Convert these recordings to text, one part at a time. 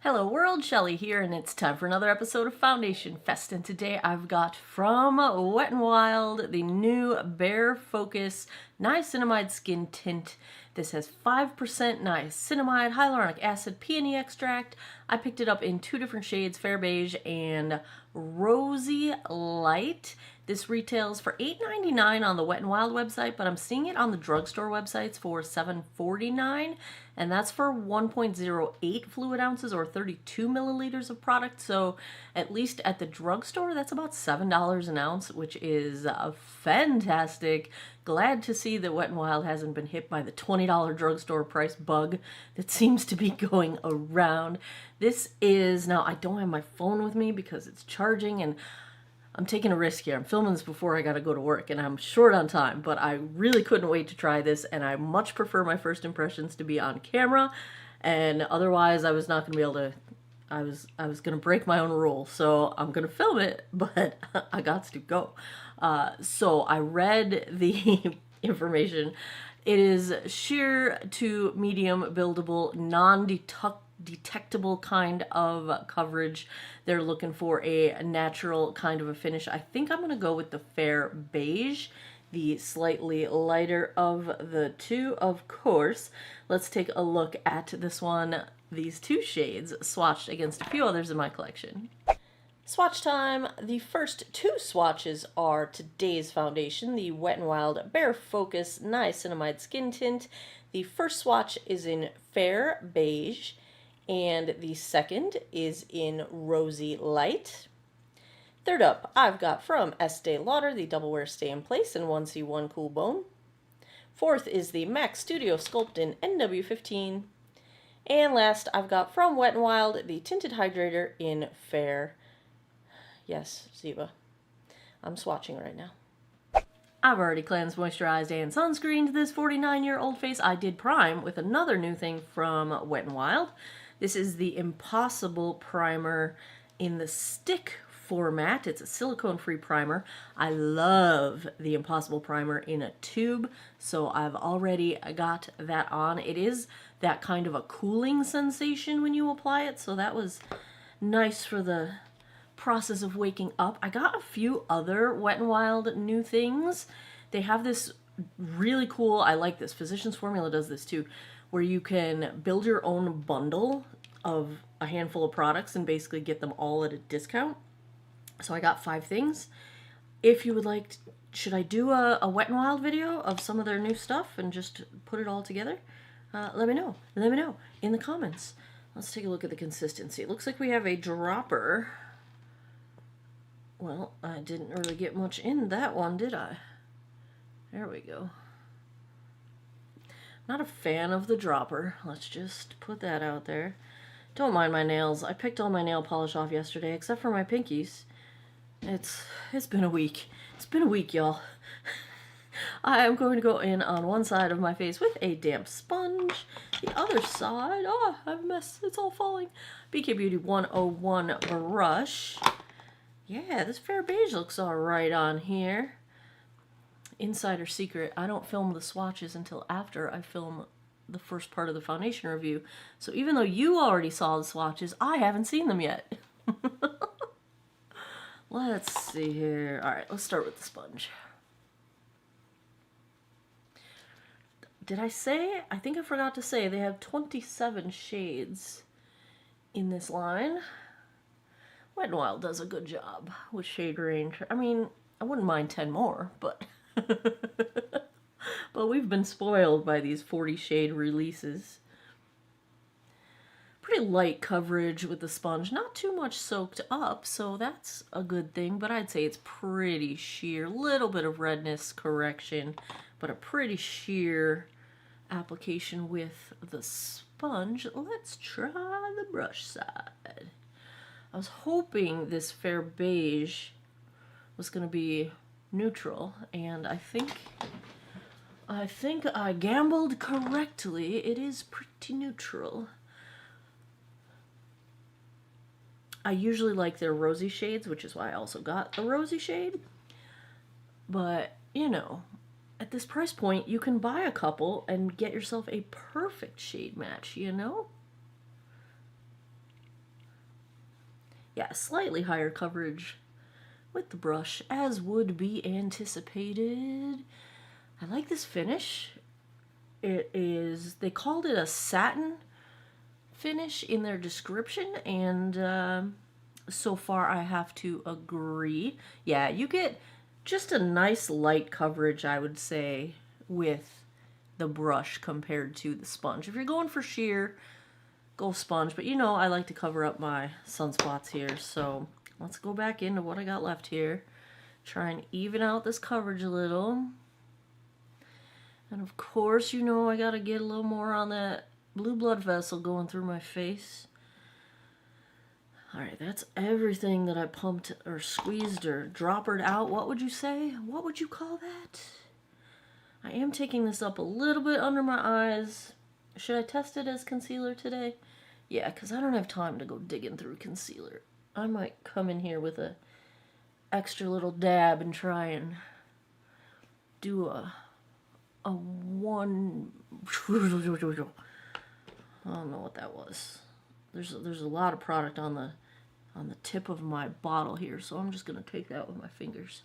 Hello world, Shelly here, and it's time for another episode of Foundation Fest. And today I've got from Wet n Wild the new Bare Focus Niacinamide Skin Tint. This has 5% niacinamide, hyaluronic acid, peony extract. I picked it up in two different shades, Fair Beige and Rosy Light. This retails for $8.99 on the Wet n Wild website, but I'm seeing it on the drugstore websites for $7.49, and that's for 1.08 fluid ounces or 32 milliliters of product. So at least at the drugstore, that's about $7 an ounce, which is fantastic. Glad to see that Wet n Wild hasn't been hit by the $20 drugstore price bug that seems to be going around. This is, now I don't have my phone with me because it's charging, and I'm taking a risk here. I'm filming this before I gotta go to work, and I'm short on time, but I really couldn't wait to try this, and I much prefer my first impressions to be on camera, and otherwise I was not gonna be able to, I was gonna break my own rule, so I'm gonna film it, but I got to go. So I read the information. It is sheer to medium buildable, non-detectable kind of coverage. They're looking for a natural kind of a finish. I think I'm going to go with the Fair Beige, the slightly lighter of the two, of course. Let's take a look at this one, these two shades, swatched against a few others in my collection. Swatch time. The first two swatches are today's foundation, the Wet n Wild Bare Focus Niacinamide Skin Tint. The first swatch is in Fair Beige, and the second is in Rosy Light. Third up, I've got from Estee Lauder, the Double Wear Stay in Place and 1C1 Cool Bone. Fourth is the MAC Studio Sculpt in NW15. And last, I've got from Wet n Wild, the Tinted Hydrator in Fair. Yes, Ziva. I'm swatching right now. I've already cleansed, moisturized, and sunscreened this 49-year-old face. I did prime with another new thing from Wet n Wild. This is the Impossible Primer in the stick format. It's a silicone-free primer. I love the Impossible Primer in a tube, so I've already got that on. It is that kind of a cooling sensation when you apply it, so that was nice for the process of waking up. I got a few other Wet n Wild new things. They have this really cool, I like this, Physicians Formula does this too, where you can build your own bundle of a handful of products and basically get them all at a discount. So I got 5 things. If you would like, should I do a Wet n Wild video of some of their new stuff and just put it all together? Let me know. Let me know in the comments. Let's take a look at the consistency. It looks like we have a dropper. Well, I didn't really get much in that one, did I? There we go. Not a fan of the dropper. Let's just put that out there. Don't mind my nails. I picked all my nail polish off yesterday, except for my pinkies. It's been a week. It's been a week, y'all. I am going to go in on one side of my face with a damp sponge. The other side, oh, I have a mess. It's all falling. BK Beauty 101 brush. Yeah, this Fair Beige looks alright on here. Insider secret, I don't film the swatches until after I film the first part of the foundation review. So even though you already saw the swatches, I haven't seen them yet. Let's see here. Alright, let's start with the sponge. Did I say? I think I forgot to say they have 27 shades in this line. Wet n Wild does a good job with shade range. I mean, I wouldn't mind 10 more, but but we've been spoiled by these 40 shade releases. Pretty light coverage with the sponge, not too much soaked up, so that's a good thing, but I'd say it's pretty sheer. Little bit of redness correction, but a pretty sheer application with the sponge. Let's try the brush side. I was hoping this Fair Beige was going to be neutral, and I think I gambled correctly. It is pretty neutral. I usually like their rosy shades, which is why I also got a rosy shade. But, you know, at this price point, you can buy a couple and get yourself a perfect shade match, you know? Yeah, slightly higher coverage with the brush, as would be anticipated. I like this finish. It is, they called it a satin finish in their description, and so far I have to agree. Yeah, you get just a nice light coverage, I would say, with the brush compared to the sponge. If you're going for sheer, go sponge, but you know I like to cover up my sunspots here, so let's go back into what I got left here. Try and even out this coverage a little. And of course, you know I gotta get a little more on that blue blood vessel going through my face. Alright, that's everything that I pumped or squeezed or droppered out. What would you say? What would you call that? I am taking this up a little bit under my eyes. Should I test it as concealer today? Yeah, because I don't have time to go digging through concealer. I might come in here with a extra little dab and try and do a one. I don't know what that was. There's a lot of product on the tip of my bottle here, so I'm just gonna take that with my fingers.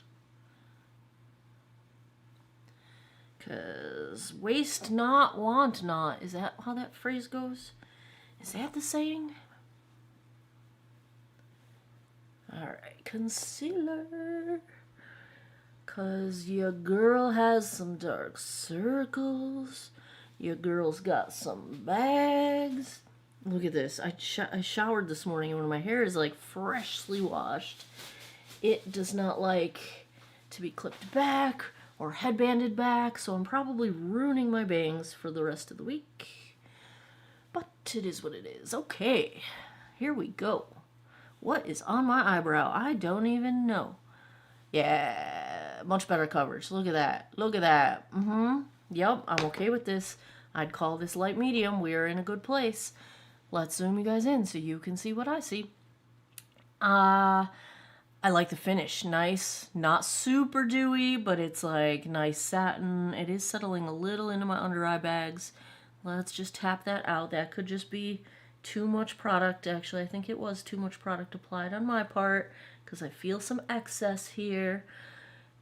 'Cause waste not, want not. Is that how that phrase goes? Is that the saying? Alright, concealer. 'Cause your girl has some dark circles. Your girl's got some bags. Look at this. I showered this morning and when my hair is like freshly washed, it does not like to be clipped back or headbanded back, so I'm probably ruining my bangs for the rest of the week. But it is what it is. Okay, here we go. What is on my eyebrow? I don't even know. Yeah, much better coverage. Look at that. Look at that. Yep, I'm okay with this. I'd call this light medium. We are in a good place. Let's zoom you guys in so you can see what I see. I like the finish. Nice. Not super dewy, but it's like nice satin. It is settling a little into my under eye bags. Let's just tap that out. That could just be too much product. Actually, I think it was too much product applied on my part because I feel some excess here.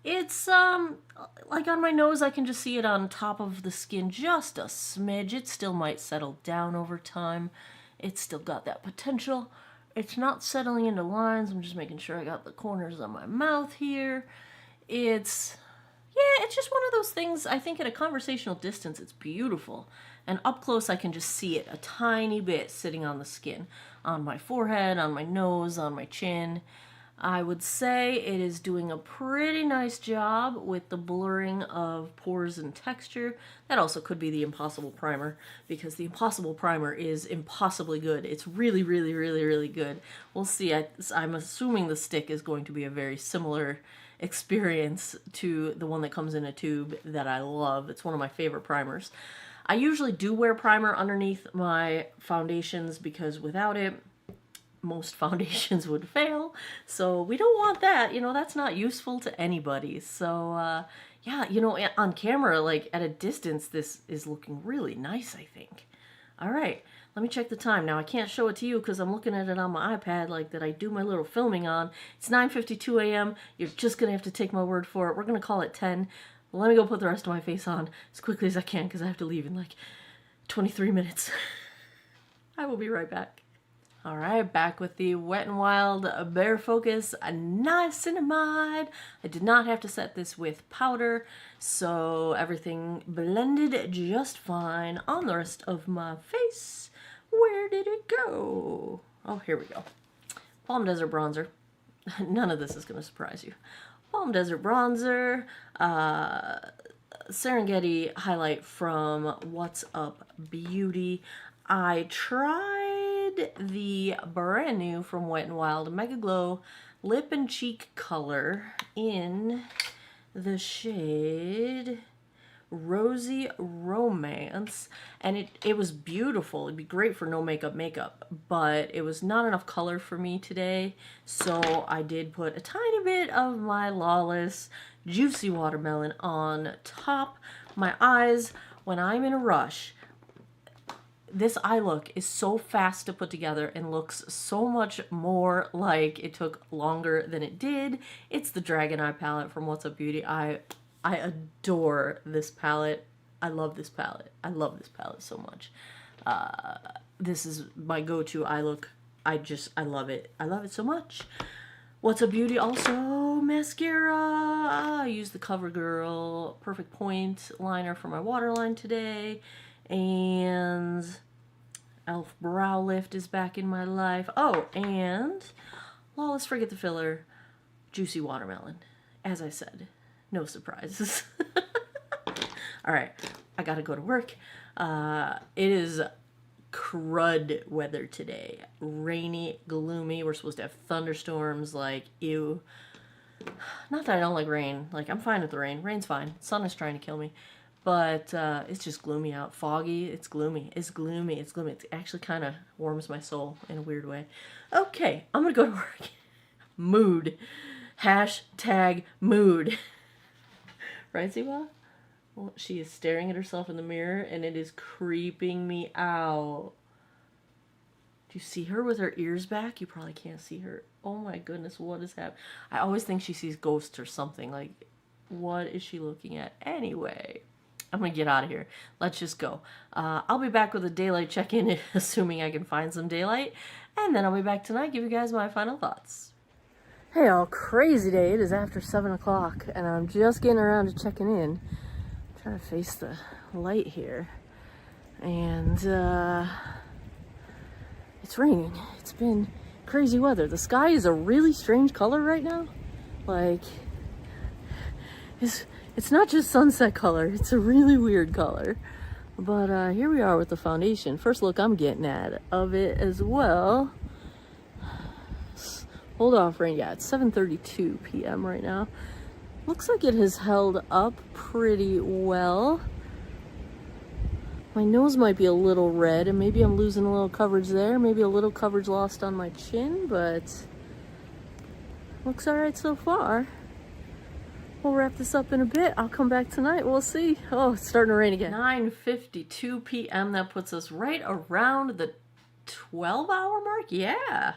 It's, like on my nose, I can just see it on top of the skin just a smidge. It still might settle down over time. It's still got that potential. It's not settling into lines. I'm just making sure I got the corners of my mouth here. It's just one of those things. I think at a conversational distance, it's beautiful. And up close, I can just see it a tiny bit sitting on the skin. On my forehead, on my nose, on my chin. I would say it is doing a pretty nice job with the blurring of pores and texture. That also could be the Impossible Primer, because the Impossible Primer is impossibly good. It's really, really, really, really good. We'll see. I'm assuming the stick is going to be a very similar experience to the one that comes in a tube that I love. It's one of my favorite primers. I usually do wear primer underneath my foundations because without it, most foundations would fail, so we don't want that. You know, that's not useful to anybody. So yeah, you know, on camera, like at a distance, this is looking really nice, I think. All right, let me check the time. Now I can't show it to you because I'm looking at it on my iPad like that I do my little filming on. It's 9:52 a.m. You're just gonna have to take my word for it. We're gonna call it 10. Let me go put the rest of my face on as quickly as I can because I have to leave in like 23 minutes. I will be right back. All right, back with the Wet n Wild Bare Focus Niacinamide. I did not have to set this with powder, so everything blended just fine on the rest of my face. Where did it go? Oh, here we go. Palm Desert Bronzer. None of this is going to surprise you. Palm Desert Bronzer. Serengeti highlight from What's Up Beauty. I tried the brand new from Wet n Wild Mega Glow Lip and Cheek Color in the shade Rosy Romance, and it was beautiful. It'd be great for no makeup, but it was not enough color for me today, so I did put a tiny bit of my Lawless Juicy Watermelon on top. My eyes, when I'm in a rush, this eye look is so fast to put together and looks so much more like it took longer than it did. It's the Dragon Eye palette from What's Up Beauty. I adore this palette. I love this palette. I love this palette so much. This is my go-to eye look. I love it. I love it so much. What's Up Beauty also mascara. I used the CoverGirl Perfect Point liner for my waterline today. And e.l.f. Brow Lift is back in my life. Oh, and let's forget the filler. Juicy Watermelon. As I said, no surprises. All right, I gotta go to work. It is crud weather today. Rainy, gloomy. We're supposed to have thunderstorms. Like, ew. Not that I don't like rain. Like, I'm fine with the rain. Rain's fine. Sun is trying to kill me. But it's just gloomy out. Foggy. It's gloomy. It's gloomy. It's gloomy. It actually kind of warms my soul in a weird way. Okay, I'm going to go to work. Mood. Hashtag mood. Right, Ziwa? Well, she is staring at herself in the mirror, and it is creeping me out. Do you see her with her ears back? You probably can't see her. Oh my goodness, what is happening? I always think she sees ghosts or something. Like, what is she looking at? Anyway, I'm going to get out of here. Let's just go. I'll be back with a daylight check-in, assuming I can find some daylight. And then I'll be back tonight, give you guys my final thoughts. Hey all, crazy day. It is after 7 o'clock, and I'm just getting around to checking in. Trying to face the light here, and it's raining. It's been crazy weather. The sky is a really strange color right now. Like, it's not just sunset color. It's a really weird color. But here we are with the foundation. First look I'm getting at of it as well. Hold off rain. Yeah, it's 7:32 p.m. right now. Looks like it has held up pretty well. My nose might be a little red, and maybe I'm losing a little coverage there. Maybe a little coverage lost on my chin, but looks all right so far. We'll wrap this up in a bit. I'll come back tonight. We'll see. Oh, it's starting to rain again. 9:52 p.m. That puts us right around the 12-hour mark. Yeah,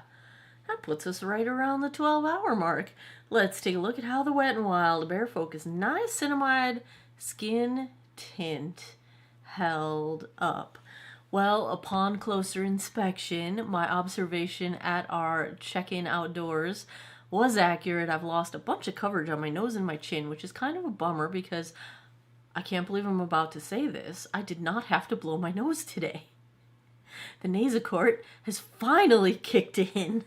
that puts us right around the 12-hour mark. Let's take a look at how the Wet n Wild Bare Focus Niacinamide Skin Tint held up. Well, upon closer inspection, my observation at our check-in outdoors was accurate. I've lost a bunch of coverage on my nose and my chin, which is kind of a bummer because I can't believe I'm about to say this. I did not have to blow my nose today. The Nasacort has finally kicked in.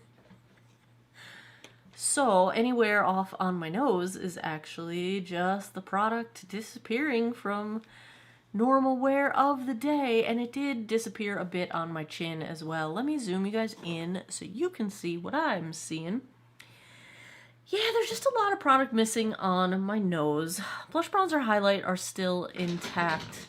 So anywhere off on my nose is actually just the product disappearing from normal wear of the day, and it did disappear a bit on my chin as well. Let me zoom you guys in so you can see what I'm seeing. Yeah, there's just a lot of product missing on my nose. Blush bronzer highlight are still intact.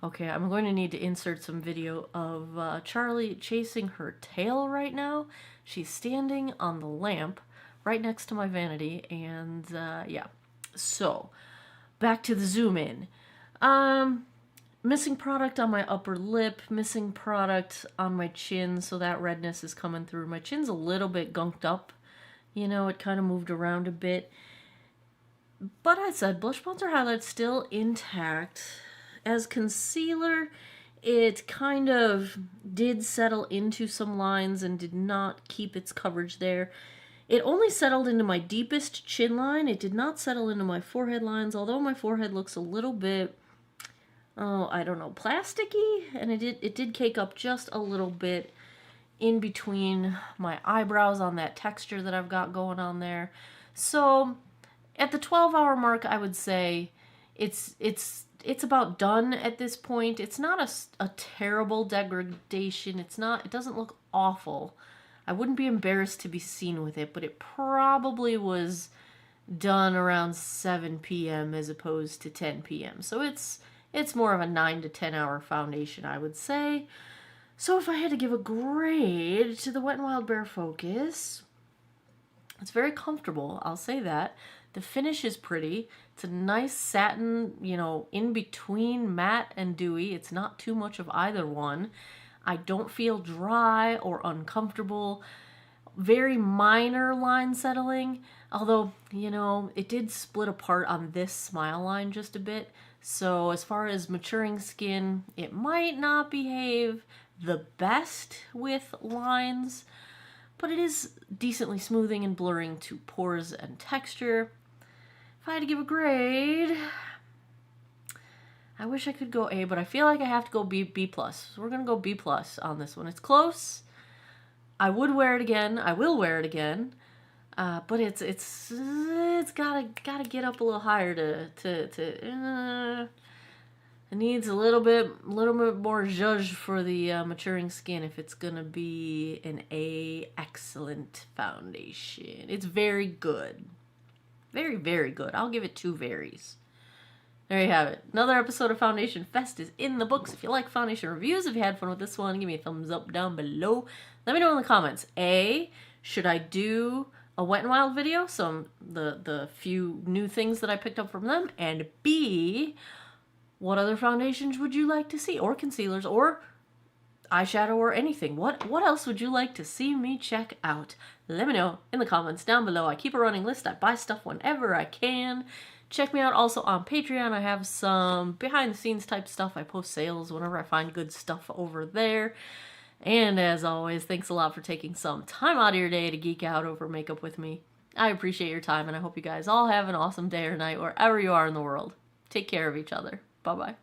Okay, I'm going to need to insert some video of Charlie chasing her tail right now. She's standing on the lamp right next to my vanity, and yeah. So, back to the zoom in. Missing product on my upper lip, missing product on my chin, so that redness is coming through. My chin's a little bit gunked up. You know, it kind of moved around a bit. But I said, blush bronzer highlight's still intact. As concealer, it kind of did settle into some lines and did not keep its coverage there. It only settled into my deepest chin line. It did not settle into my forehead lines, although my forehead looks a little bit, oh, I don't know, plasticky. And it did cake up just a little bit in between my eyebrows on that texture that I've got going on there. So at the 12-hour mark, I would say it's about done at this point. It's not a terrible degradation. It doesn't look awful. I wouldn't be embarrassed to be seen with it, but it probably was done around 7 p.m. as opposed to 10 p.m. So it's more of a 9 to 10 hour foundation, I would say. So if I had to give a grade to the Wet n Wild Bare Focus, it's very comfortable, I'll say that. The finish is pretty. It's a nice satin, in between matte and dewy. It's not too much of either one. I don't feel dry or uncomfortable. Very minor line settling, although, it did split apart on this smile line just a bit. So as far as maturing skin, it might not behave the best with lines, but it is decently smoothing and blurring to pores and texture. If I had to give a grade, I wish I could go A, but I feel like I have to go B+. So we're going to go B+ on this one. It's close. I would wear it again. I will wear it again. But it's gotta get up a little higher it needs a little bit more zhuzh for the maturing skin if it's gonna be an A excellent foundation. It's very good. Very, very good. I'll give it 2 varies. There you have it. Another episode of Foundation Fest is in the books. If you like foundation reviews, if you had fun with this one, give me a thumbs up down below. Let me know in the comments. A, should I do a Wet n Wild video? The few new things that I picked up from them. And B, what other foundations would you like to see? Or concealers, or eyeshadow, or anything. What else would you like to see me check out? Let me know in the comments down below. I keep a running list. I buy stuff whenever I can. Check me out also on Patreon. I have some behind the scenes type stuff. I post sales whenever I find good stuff over there. And as always, thanks a lot for taking some time out of your day to geek out over makeup with me. I appreciate your time, and I hope you guys all have an awesome day or night wherever you are in the world. Take care of each other. Bye-bye.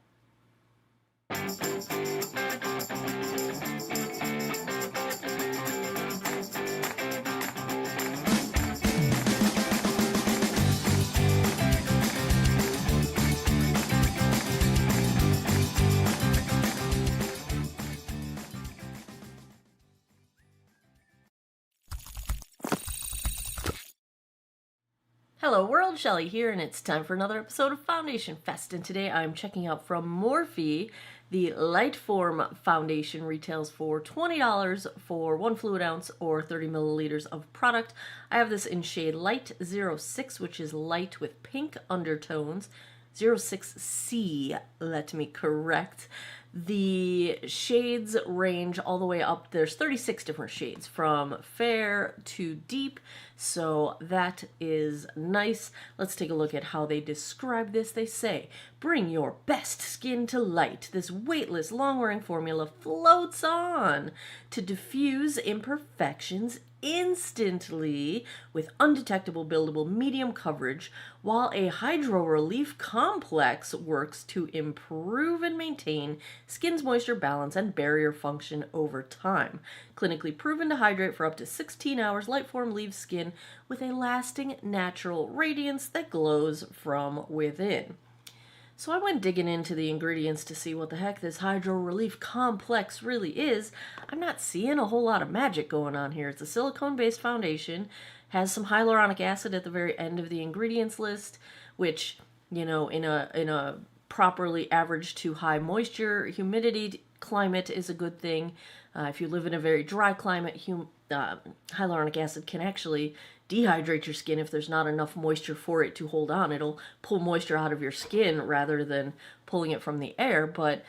Hello world, Shelly here, and it's time for another episode of Foundation Fest, and today I'm checking out from Morphe. The Light Form foundation retails for $20 for 1 fluid ounce or 30 milliliters of product. I have this in shade Light 06, which is light with pink undertones. 06C, let me correct. The shades range all the way up. There's 36 different shades from fair to deep, so that is nice. Let's take a look at how they describe this. They say, bring your best skin to light. This weightless, long-wearing formula floats on to diffuse imperfections instantly with undetectable buildable medium coverage, while a hydro relief complex works to improve and maintain skin's moisture balance and barrier function over time. Clinically proven to hydrate for up to 16 hours, Lightform leaves skin with a lasting natural radiance that glows from within. So I went digging into the ingredients to see what the heck this Hydro Relief Complex really is. I'm not seeing a whole lot of magic going on here. It's a silicone-based foundation, has some hyaluronic acid at the very end of the ingredients list, which, in a properly average to high moisture, humidity climate is a good thing. If you live in a very dry climate, hyaluronic acid can actually dehydrate your skin if there's not enough moisture for it to hold on. It'll pull moisture out of your skin rather than pulling it from the air, but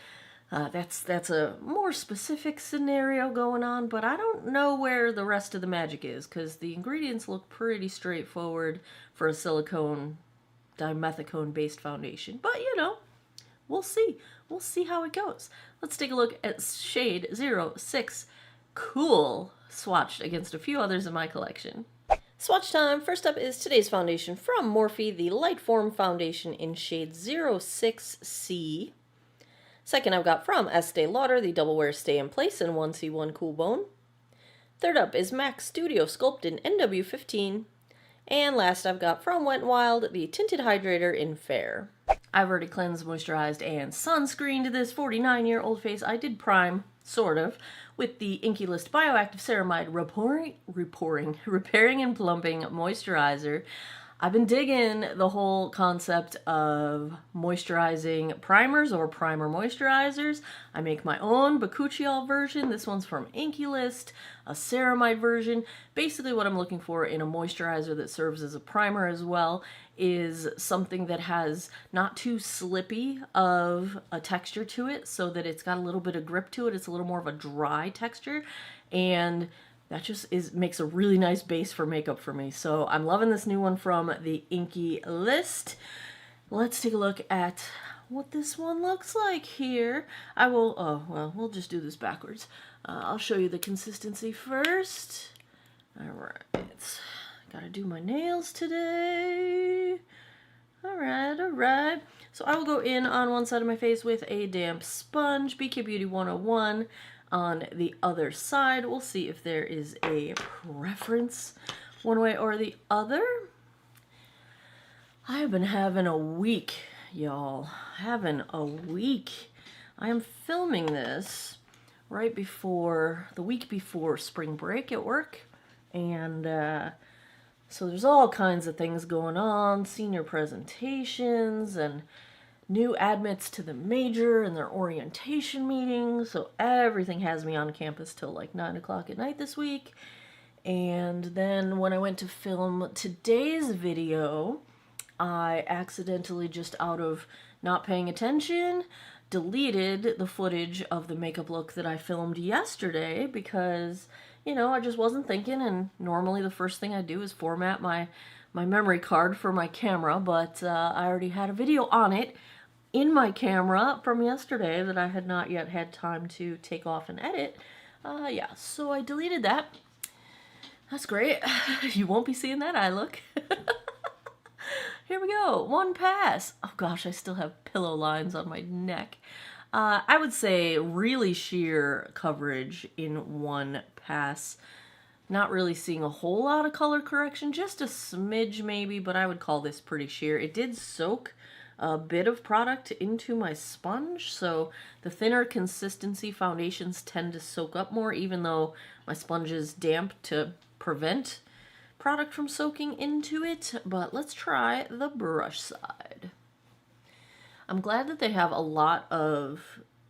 that's a more specific scenario going on, but I don't know where the rest of the magic is, because the ingredients look pretty straightforward for a silicone dimethicone based foundation, but we'll see. We'll see how it goes. Let's take a look at shade 06 Cool, swatched against a few others in my collection. Swatch time. First up is today's foundation from Morphe, the Light Form foundation in shade 06C. Second, I've got from Estee Lauder, the Double Wear Stay in Place in 1C1 Cool Bone. Third up is MAC Studio Sculpt in NW15. And last, I've got from Wet n Wild, the Tinted Hydrator in Fair. I've already cleansed, moisturized, and sunscreened this 49-year-old face. I did prime, sort of, with the Inky List Bioactive Ceramide Repairing and Plumping Moisturizer. I've been digging the whole concept of moisturizing primers or primer moisturizers. I make my own bakuchiol version. This one's from Inky List, a ceramide version. Basically what I'm looking for in a moisturizer that serves as a primer as well is something that has not too slippy of a texture to it, so that it's got a little bit of grip to it. It's a little more of a dry texture, and that just makes a really nice base for makeup for me. So I'm loving this new one from the Inky List. Let's take a look at what this one looks like here. We'll just do this backwards. I'll show you the consistency first. All right, gotta do my nails today. All right. So I will go in on one side of my face with a damp sponge, BK Beauty 101. On the other side, we'll see if there is a preference one way or the other. I have been having a week, y'all. Having a week. I am filming this right before, the week before spring break at work. And so there's all kinds of things going on. Senior presentations and new admits to the major and their orientation meetings. So everything has me on campus till like 9 o'clock at night this week. And then when I went to film today's video, I accidentally, just out of not paying attention, deleted the footage of the makeup look that I filmed yesterday because, you know, I just wasn't thinking. And normally the first thing I do is format my memory card for my camera, but I already had a video on it in my camera from yesterday that I had not yet had time to take off and edit. Yeah, so I deleted that. That's great. You won't be seeing that eye look. Here we go. One pass. Oh gosh, I still have pillow lines on my neck. I would say really sheer coverage in one pass. Not really seeing a whole lot of color correction, just a smidge maybe, but I would call this pretty sheer. It did soak a bit of product into my sponge, so the thinner consistency foundations tend to soak up more, even though my sponge is damp to prevent product from soaking into it. But let's try the brush side. I'm glad that they have a lot of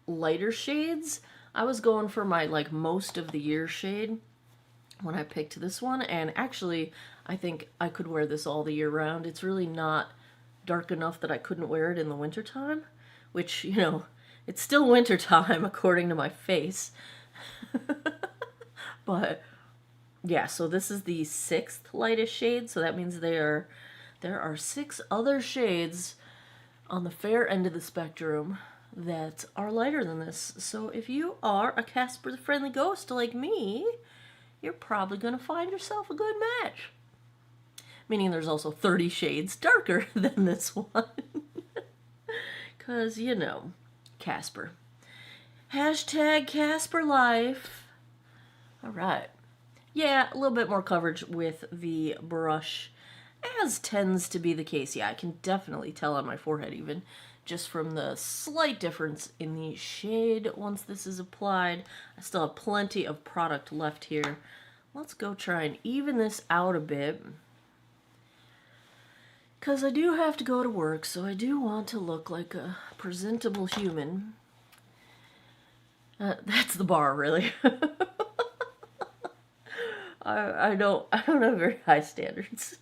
lighter shades. I was going for my like most of the year shade when I picked this one, and actually I think I could wear this all the year round. It's really not dark enough that I couldn't wear it in the wintertime, which, you know, it's still wintertime according to my face. But yeah, so this is the 6th lightest shade, so that means there are 6 other shades on the fair end of the spectrum that are lighter than this. So if you are a Casper the Friendly Ghost like me, you're probably going to find yourself a good match. Meaning there's also 30 shades darker than this one. Because, you know, Casper. Hashtag Casper life. All right. Yeah, a little bit more coverage with the brush, as tends to be the case. Yeah, I can definitely tell on my forehead even, just from the slight difference in the shade once this is applied. I still have plenty of product left here. Let's go try and even this out a bit, because I do have to go to work, so I do want to look like a presentable human. That's the bar, really. I don't have very high standards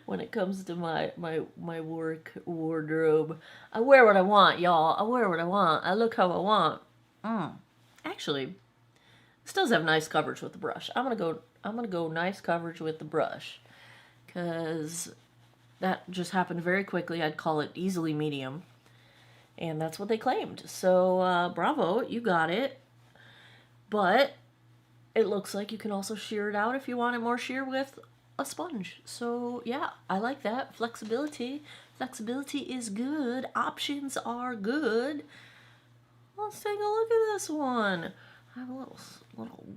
when it comes to my work wardrobe. I wear what I want, y'all. I wear what I want. I look how I want. Actually, this does have nice coverage with the brush. I'm gonna go nice coverage with the brush, because that just happened very quickly. I'd call it easily medium, and that's what they claimed. So bravo, you got it. But it looks like you can also shear it out if you want it more sheer with a sponge. So yeah, I like that. Flexibility is good. Options are good. Let's take a look at this one. I have a little,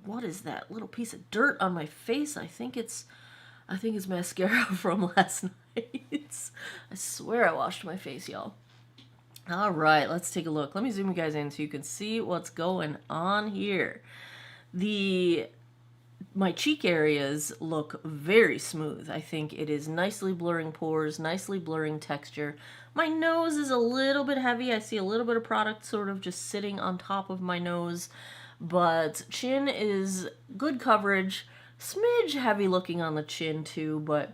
what is that? Little piece of dirt on my face. I think it's mascara from last night. I swear I washed my face, y'all. All right, let's take a look. Let me zoom you guys in so you can see what's going on here. The my cheek areas look very smooth. I think it is nicely blurring pores, nicely blurring texture. My nose is a little bit heavy. I see a little bit of product sort of just sitting on top of my nose. But chin is good coverage. Smidge heavy looking on the chin too, but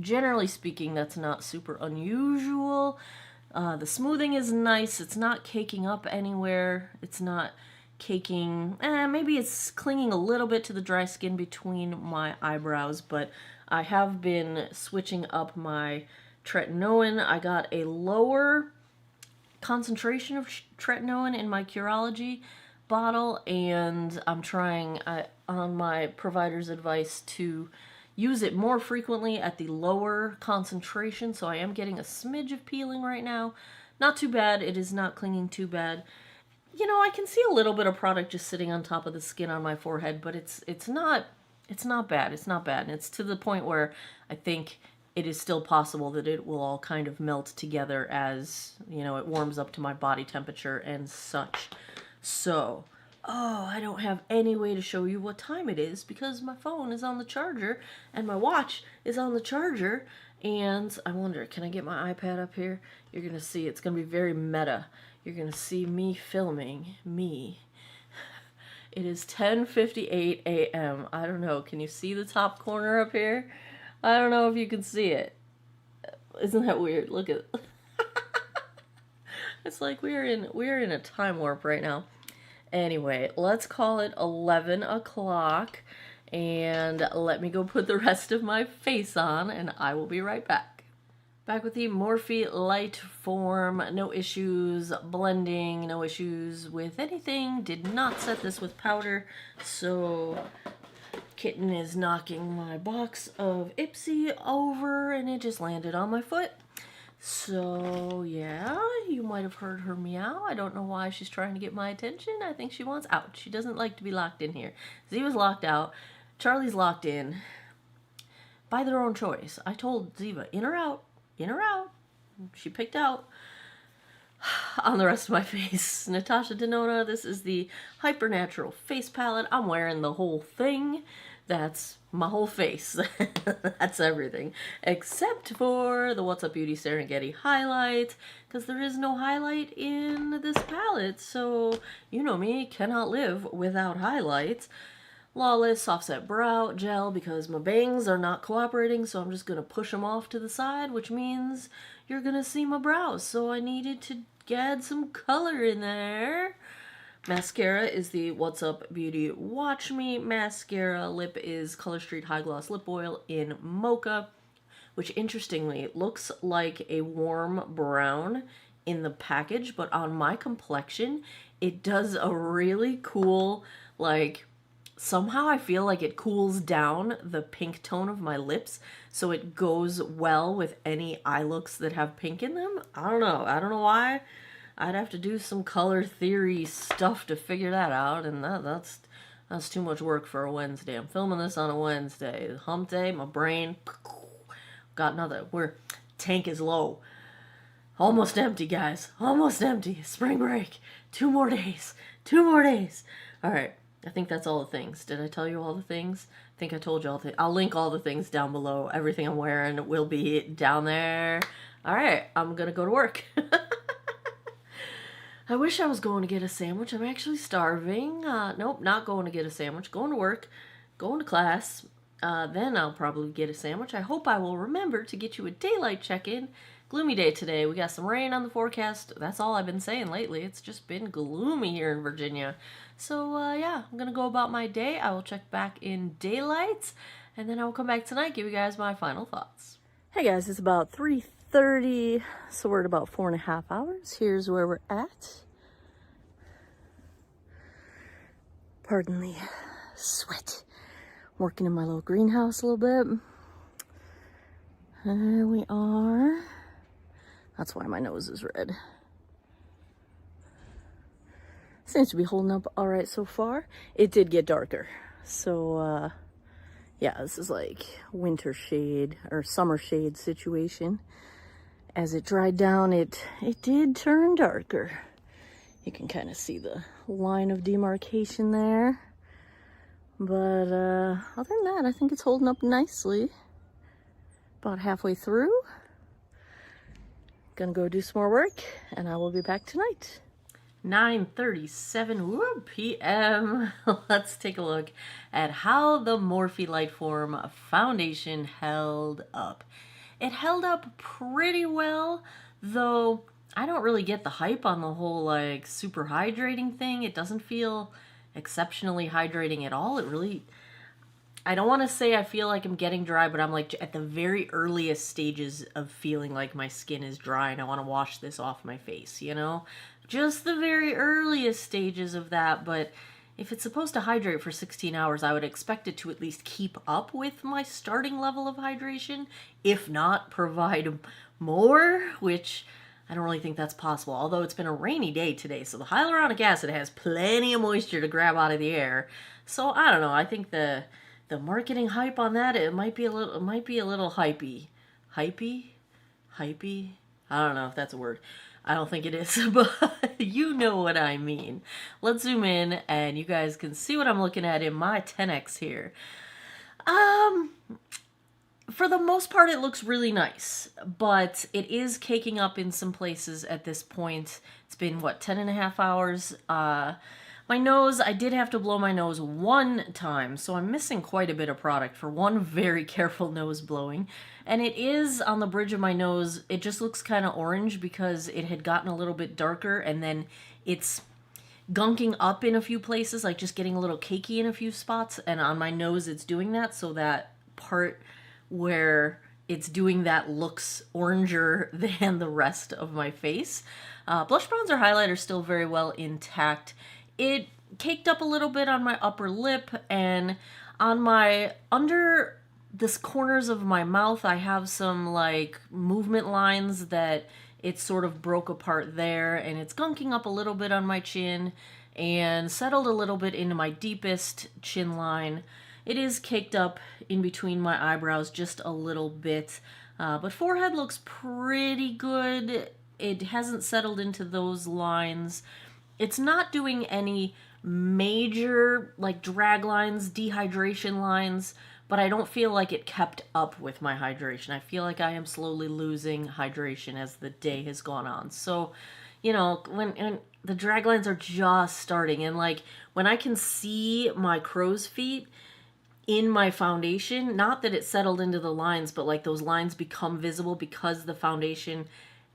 generally speaking, that's not super unusual. The smoothing is nice. It's not caking up anywhere. It's not caking, maybe it's clinging a little bit to the dry skin between my eyebrows, but I have been switching up my tretinoin. I got a lower concentration of tretinoin in my Curology bottle, and I'm trying, on my provider's advice, to use it more frequently at the lower concentration, so I am getting a smidge of peeling right now. Not too bad. It is not clinging too bad. You know, I can see a little bit of product just sitting on top of the skin on my forehead, but it's not bad. It's not bad. And it's to the point where I think it is still possible that it will all kind of melt together as, you know, it warms up to my body temperature and such. So, oh, I don't have any way to show you what time it is because my phone is on the charger and my watch is on the charger. And I wonder, can I get my iPad up here? You're going to see, it's going to be very meta. You're going to see me filming me. It is 10:58 a.m. I don't know. Can you see the top corner up here? I don't know if you can see it. Isn't that weird? Look at it. It's like we're in a time warp right now. Anyway, let's call it 11 o'clock and let me go put the rest of my face on and I will be right back. Back with the Morphe Light Form, no issues blending, no issues with anything. Did not set this with powder, so Kitten is knocking my box of Ipsy over and it just landed on my foot. So yeah, you might have heard her meow. I don't know why she's trying to get my attention. I think she wants out. She doesn't like to be locked in here. Ziva's locked out. Charlie's locked in. By their own choice. I told Ziva, in or out. In or out. She picked out on the rest of my face. Natasha Denona, this is the Hypernatural Face Palette. I'm wearing the whole thing. That's my whole face. That's everything. Except for the What's Up Beauty Serengeti highlight, because there is no highlight in this palette. So, you know me, cannot live without highlights. Lawless Offset Brow Gel, because my bangs are not cooperating, so I'm just going to push them off to the side, which means you're going to see my brows. So I needed to add some color in there. Mascara is the What's Up Beauty Watch Me Mascara. Lip is Color Street High Gloss Lip Oil in Mocha, which interestingly looks like a warm brown in the package, but on my complexion, it does a really cool, like, somehow I feel like it cools down the pink tone of my lips, so it goes well with any eye looks that have pink in them. I don't know why. I'd have to do some color theory stuff to figure that out, and that's too much work for a Wednesday. I'm filming this on a Wednesday. Hump day, my brain got nothing. Tank is low. Almost empty, guys. Almost empty. Spring break. 2 more days. 2 more days. All right. I think that's all the things. Did I tell you all the things? I think I told you all the things. I'll link all the things down below. Everything I'm wearing will be down there. All right. I'm going to go to work. I wish I was going to get a sandwich. I'm actually starving. Nope, not going to get a sandwich. Going to work. Going to class. Then I'll probably get a sandwich. I hope I will remember to get you a daylight check-in. Gloomy day today. We got some rain on the forecast. That's all I've been saying lately. It's just been gloomy here in Virginia. So, yeah, I'm going to go about my day. I will check back in daylight, and then I will come back tonight, give you guys my final thoughts. Hey, guys, it's about 3:30, so we're at about 4.5 hours. Here's where we're at. Pardon the sweat. Working in my little greenhouse a little bit. There we are. That's why my nose is red. Seems to be holding up all right so far. It did get darker. So, yeah, this is like winter shade or summer shade situation. As it dried down, it did turn darker. You can kind of see the line of demarcation there. But other than that, I think it's holding up nicely. About halfway through. Gonna go do some more work, and I will be back tonight. 9:37 p.m. Let's take a look at how the Morphe Lightform foundation held up. It held up pretty well, though I don't really get the hype on the whole like super hydrating thing. It doesn't feel exceptionally hydrating at all. I don't want to say I feel like I'm getting dry, but I'm like at the very earliest stages of feeling like my skin is dry and I want to wash this off my face, you know? Just the very earliest stages of that, but if it's supposed to hydrate for 16 hours, I would expect it to at least keep up with my starting level of hydration, if not provide more, which I don't really think that's possible, although it's been a rainy day today, so the hyaluronic acid has plenty of moisture to grab out of the air. So I don't know, I think the marketing hype on that, it might be a little hypey. Hypey? I don't know if that's a word. I don't think it is, but you know what I mean. Let's zoom in and you guys can see what I'm looking at in my 10X here. For the most part, it looks really nice, but it is caking up in some places at this point. It's been, what, 10.5 hours? My nose, I did have to blow my nose one time, so I'm missing quite a bit of product for one very careful nose blowing. And it is on the bridge of my nose, it just looks kind of orange because it had gotten a little bit darker and then it's gunking up in a few places, like just getting a little cakey in a few spots. And on my nose, it's doing that, so that part where it's doing that looks oranger than the rest of my face. Blush, bronzer, highlighter still very well intact. It caked up a little bit on my upper lip and on my under the corners of my mouth. I have some like movement lines that it sort of broke apart there, and it's gunking up a little bit on my chin and settled a little bit into my deepest chin line. It is caked up in between my eyebrows just a little bit, but forehead looks pretty good. It hasn't settled into those lines. It's not doing any major like drag lines, dehydration lines, but I don't feel like it kept up with my hydration. I feel like I am slowly losing hydration as the day has gone on. So, you know, when the drag lines are just starting, and like when I can see my crow's feet in my foundation, not that it settled into the lines, but like those lines become visible because the foundation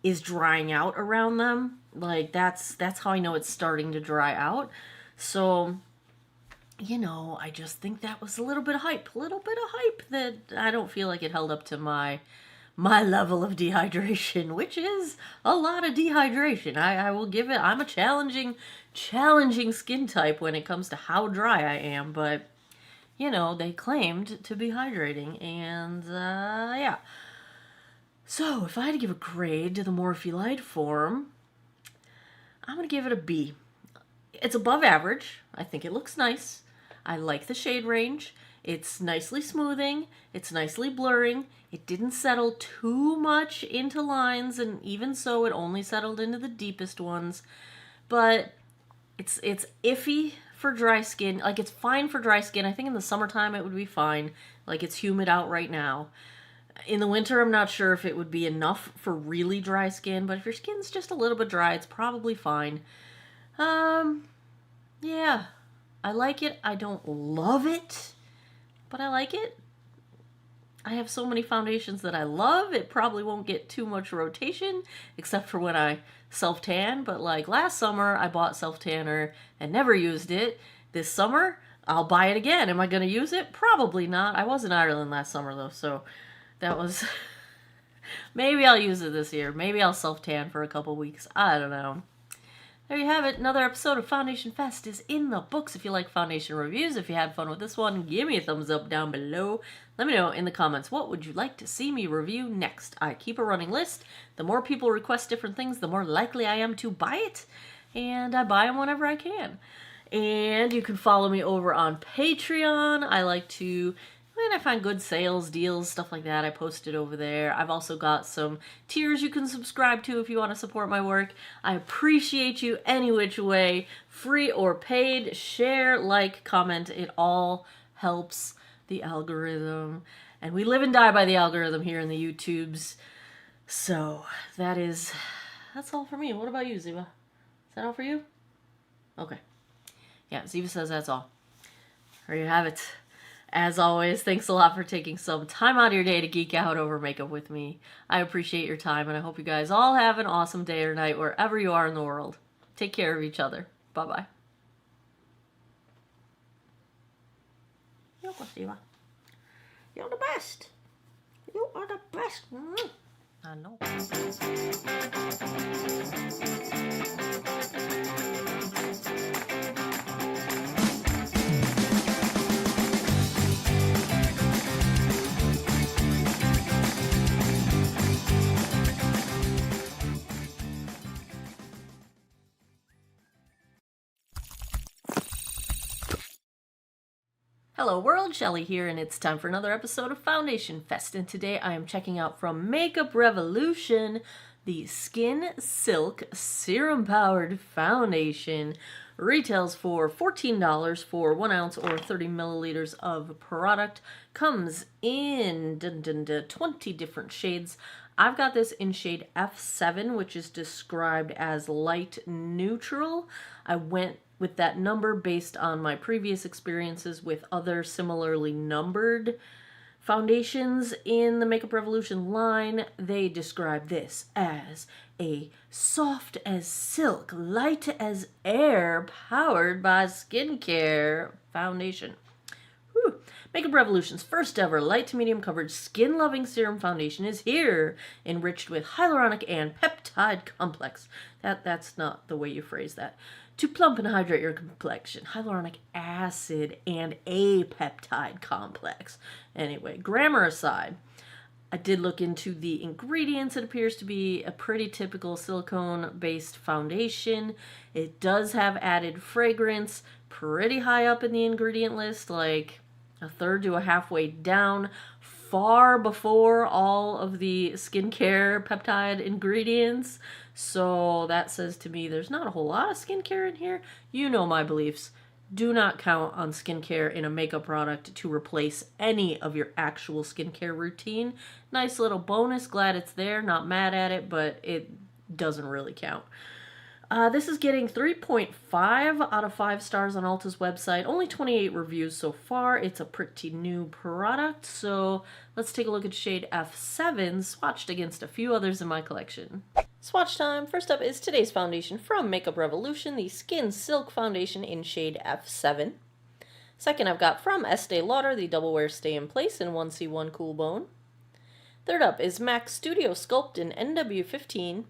is drying out around them. Like that's how I know it's starting to dry out. So, you know, I just think that was a little bit of hype that I don't feel like it held up to my level of dehydration, which is a lot of dehydration. I will give it, I'm a challenging skin type when it comes to how dry I am, but you know, they claimed to be hydrating, and yeah. So, if I had to give a grade to the Morphe Lightform, I'm going to give it a B. It's above average. I think it looks nice. I like the shade range. It's nicely smoothing. It's nicely blurring. It didn't settle too much into lines, and even so, it only settled into the deepest ones. But it's iffy for dry skin. Like, it's fine for dry skin. I think in the summertime it would be fine. Like, it's humid out right now. In the winter, I'm not sure if it would be enough for really dry skin, but if your skin's just a little bit dry, it's probably fine. Yeah, I like it. I don't love it, but I like it. I have so many foundations that I love, it probably won't get too much rotation, except for when I self-tan, but like last summer, I bought self-tanner and never used it. This summer, I'll buy it again. Am I going to use it? Probably not. I was in Ireland last summer, though, so that was... Maybe I'll use it this year. Maybe I'll self-tan for a couple weeks. I don't know. There you have it. Another episode of Foundation Fest is in the books. If you like foundation reviews, if you had fun with this one, give me a thumbs up down below. Let me know in the comments, what would you like to see me review next? I keep a running list. The more people request different things, the more likely I am to buy it. And I buy them whenever I can. And you can follow me over on Patreon. I like to And I find good sales, deals, stuff like that. I post it over there. I've also got some tiers you can subscribe to if you want to support my work. I appreciate you any which way, free or paid. Share, like, comment. It all helps the algorithm. And we live and die by the algorithm here in the YouTubes. So that's all for me. What about you, Ziva? Is that all for you? Okay. Yeah, Ziva says that's all. There you have it. As always, thanks a lot for taking some time out of your day to geek out over makeup with me. I appreciate your time, and I hope you guys all have an awesome day or night wherever you are in the world. Take care of each other. Bye-bye. You're the best. You are the best. I know. Hello world, Shelly here, and it's time for another episode of Foundation Fest, and today I am checking out from Makeup Revolution the Skin Silk Serum Powered Foundation. Retails for $14 for 1 ounce or 30 milliliters of product. Comes in 20 different shades. I've got this in shade F7, which is described as light neutral. I went with that number based on my previous experiences with other similarly numbered foundations in the Makeup Revolution line. They describe this as a soft as silk, light as air, powered by skincare foundation. Whew. Makeup Revolution's first ever light to medium coverage skin loving serum foundation is here, enriched with hyaluronic and peptide complex. That's not the way you phrase that. To plump and hydrate your complexion, hyaluronic acid and a peptide complex. Anyway, grammar aside, I did look into the ingredients. It appears to be a pretty typical silicone-based foundation. It does have added fragrance, pretty high up in the ingredient list, like a third to a halfway down, far before all of the skincare peptide ingredients. So that says to me there's not a whole lot of skincare in here. You know my beliefs. Do not count on skincare in a makeup product to replace any of your actual skincare routine. Nice little bonus. Glad it's there. Not mad at it, but it doesn't really count. This is getting 3.5 out of 5 stars on Ulta's website. Only 28 reviews so far. It's a pretty new product. So let's take a look at shade F7, swatched against a few others in my collection. Swatch time. First up is today's foundation from Makeup Revolution, the Skin Silk Foundation in shade F7. Second, I've got from Estee Lauder, the Double Wear Stay in Place in 1C1 Cool Bone. Third up is MAC Studio Sculpt in NW15.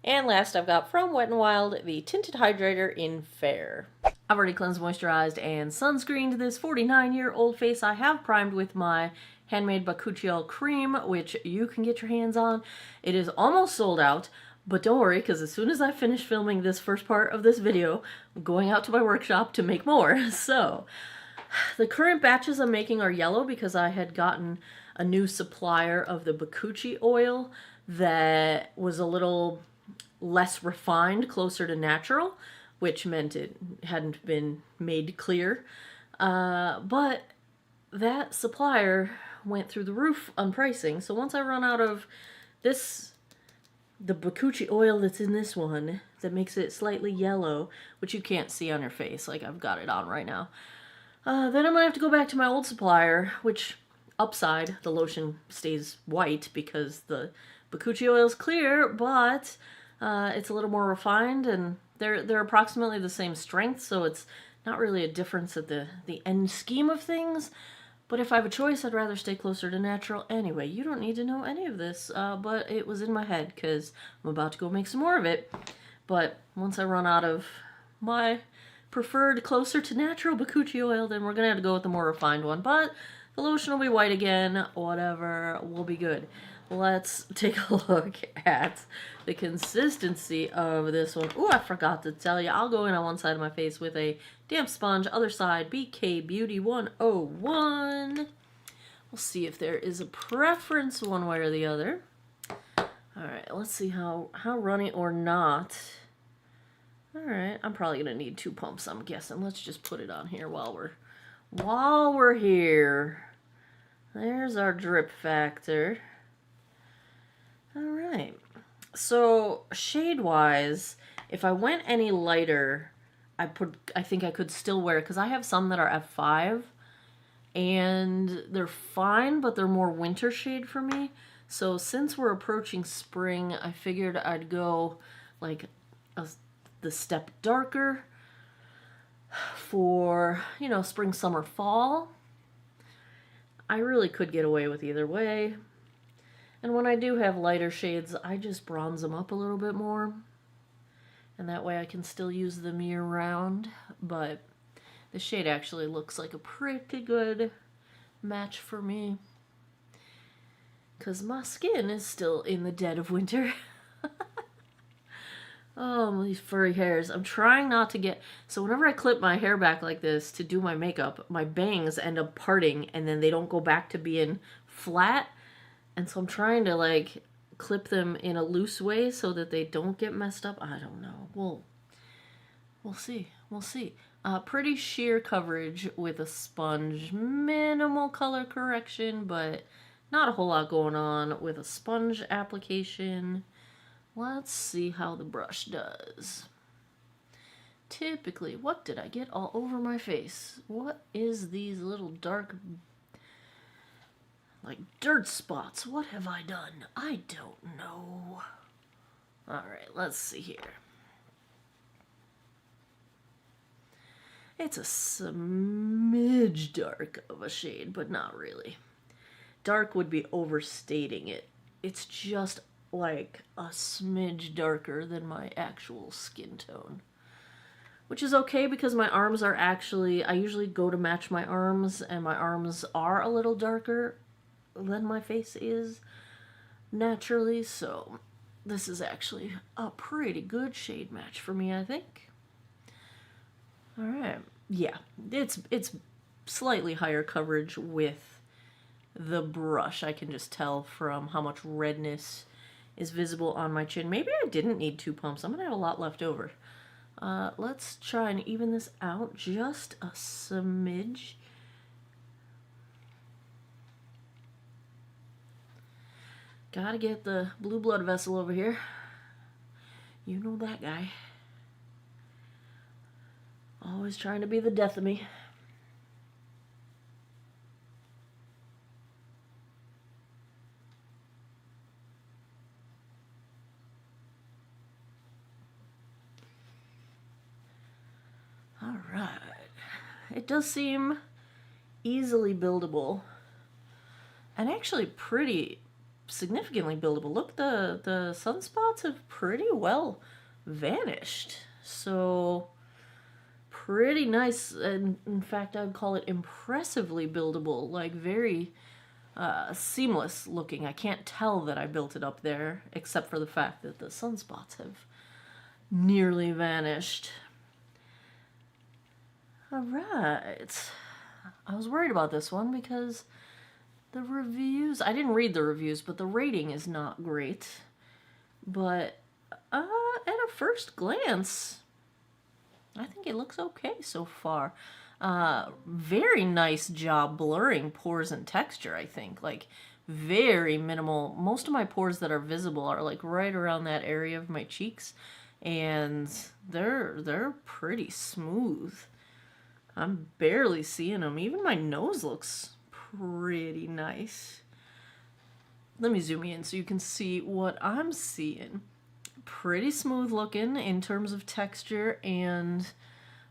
And last, I've got from Wet n Wild, the Tinted Hydrator in Fair. I've already cleansed, moisturized, and sunscreened this 49-year-old face. I have primed with my handmade bakuchiol cream, which you can get your hands on. It is almost sold out, but don't worry, because as soon as I finish filming this first part of this video, I'm going out to my workshop to make more. So, the current batches I'm making are yellow because I had gotten a new supplier of the bakuchi oil that was a little less refined, closer to natural, which meant it hadn't been made clear. But that supplier went through the roof on pricing. So once I run out of the bakuchi oil that's in this one that makes it slightly yellow, which you can't see on your face, like I've got it on right now, then I'm gonna have to go back to my old supplier, which upside, the lotion stays white because the bakuchi oil is clear, but it's a little more refined, and they're approximately the same strength, so it's not really a difference at the end scheme of things. But if I have a choice, I'd rather stay closer to natural. Anyway, you don't need to know any of this, but it was in my head because I'm about to go make some more of it. But once I run out of my preferred closer to natural bakuchi oil, then we're going to have to go with the more refined one. But the lotion will be white again, whatever, we'll be good. Let's take a look at the consistency of this one. Ooh, I forgot to tell you, I'll go in on one side of my face with a damp sponge, other side BK Beauty 101. We'll see if there is a preference one way or the other. Alright, let's see how runny or not. Alright, I'm probably going to need 2 pumps, I'm guessing. Let's just put it on here while we're here. There's our drip factor. Alright. So, shade-wise, if I went any lighter, I think I could still wear it, because I have some that are F5, and they're fine, but they're more winter shade for me. So since we're approaching spring, I figured I'd go like the step darker for, you know, spring, summer, fall. I really could get away with either way. And when I do have lighter shades, I just bronze them up a little bit more. And that way I can still use them year round. But the shade actually looks like a pretty good match for me, because my skin is still in the dead of winter. Oh, these furry hairs. I'm trying not to get... So whenever I clip my hair back like this to do my makeup, my bangs end up parting and then they don't go back to being flat. And so I'm trying to, like, clip them in a loose way so that they don't get messed up. I don't know. We'll see. We'll see. Pretty sheer coverage with a sponge. Minimal color correction, but not a whole lot going on with a sponge application. Let's see how the brush does. Typically, what did I get all over my face? What is these little dark, like dirt spots? What have I done? I don't know. Alright, let's see here. It's a smidge dark of a shade, but not really. Dark would be overstating it. It's just like a smidge darker than my actual skin tone. Which is okay because my arms are actually... I usually go to match my arms, and my arms are a little darker than my face is naturally, so this is actually a pretty good shade match for me, I think. Alright, yeah, it's slightly higher coverage with the brush. I can just tell from how much redness is visible on my chin. Maybe I didn't need 2 pumps. I'm going to have a lot left over. Let's try and even this out just a smidge. Gotta get the blue blood vessel over here. You know that guy. Always trying to be the death of me. Alright. It does seem easily buildable. And actually pretty significantly buildable. Look, the sunspots have pretty well vanished. So... pretty nice, and in fact I'd call it impressively buildable, like very seamless looking. I can't tell that I built it up there, except for the fact that the sunspots have nearly vanished. Alright, I was worried about this one because the reviews, I didn't read the reviews, but the rating is not great. But at a first glance, I think it looks okay so far. Very nice job blurring pores and texture, I think. Like, very minimal. Most of my pores that are visible are, like, right around that area of my cheeks. And they're pretty smooth. I'm barely seeing them. Even my nose looks pretty nice. Let me zoom in so you can see what I'm seeing. Pretty smooth looking in terms of texture and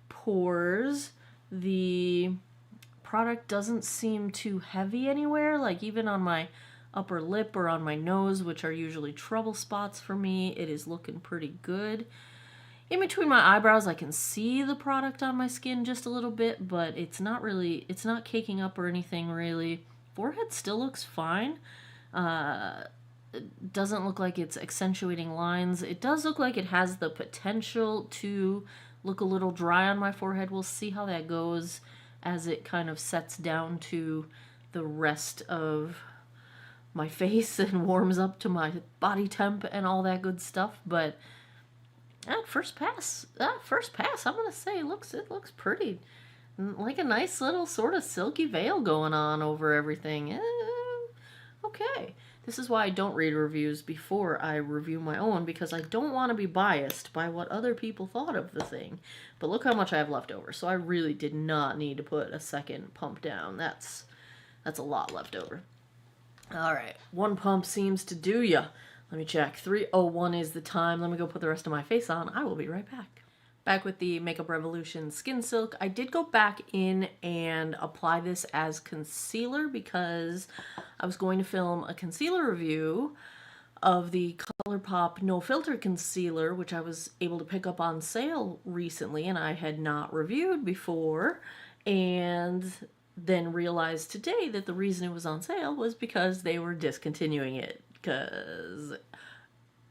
pores. The product doesn't seem too heavy anywhere, like even on my upper lip or on my nose, which are usually trouble spots for me, it is looking pretty good. In between my eyebrows, I can see the product on my skin just a little bit, but it's not caking up or anything really. Forehead still looks fine. It doesn't look like it's accentuating lines. It does look like it has the potential to look a little dry on my forehead. We'll see how that goes as it kind of sets down to the rest of my face and warms up to my body temp and all that good stuff. But at first pass, I'm gonna say it looks pretty, like a nice little sort of silky veil going on over everything. Okay. This is why I don't read reviews before I review my own, because I don't want to be biased by what other people thought of the thing. But look how much I have left over. So I really did not need to put a second pump down. That's a lot left over. All right, one pump seems to do ya. Let me check. 3:01 is the time. Let me go put the rest of my face on. I will be right back. Back with the Makeup Revolution Skin Silk. I did go back in and apply this as concealer because I was going to film a concealer review of the ColourPop No Filter Concealer, which I was able to pick up on sale recently and I had not reviewed before, and then realized today that the reason it was on sale was because they were discontinuing it, because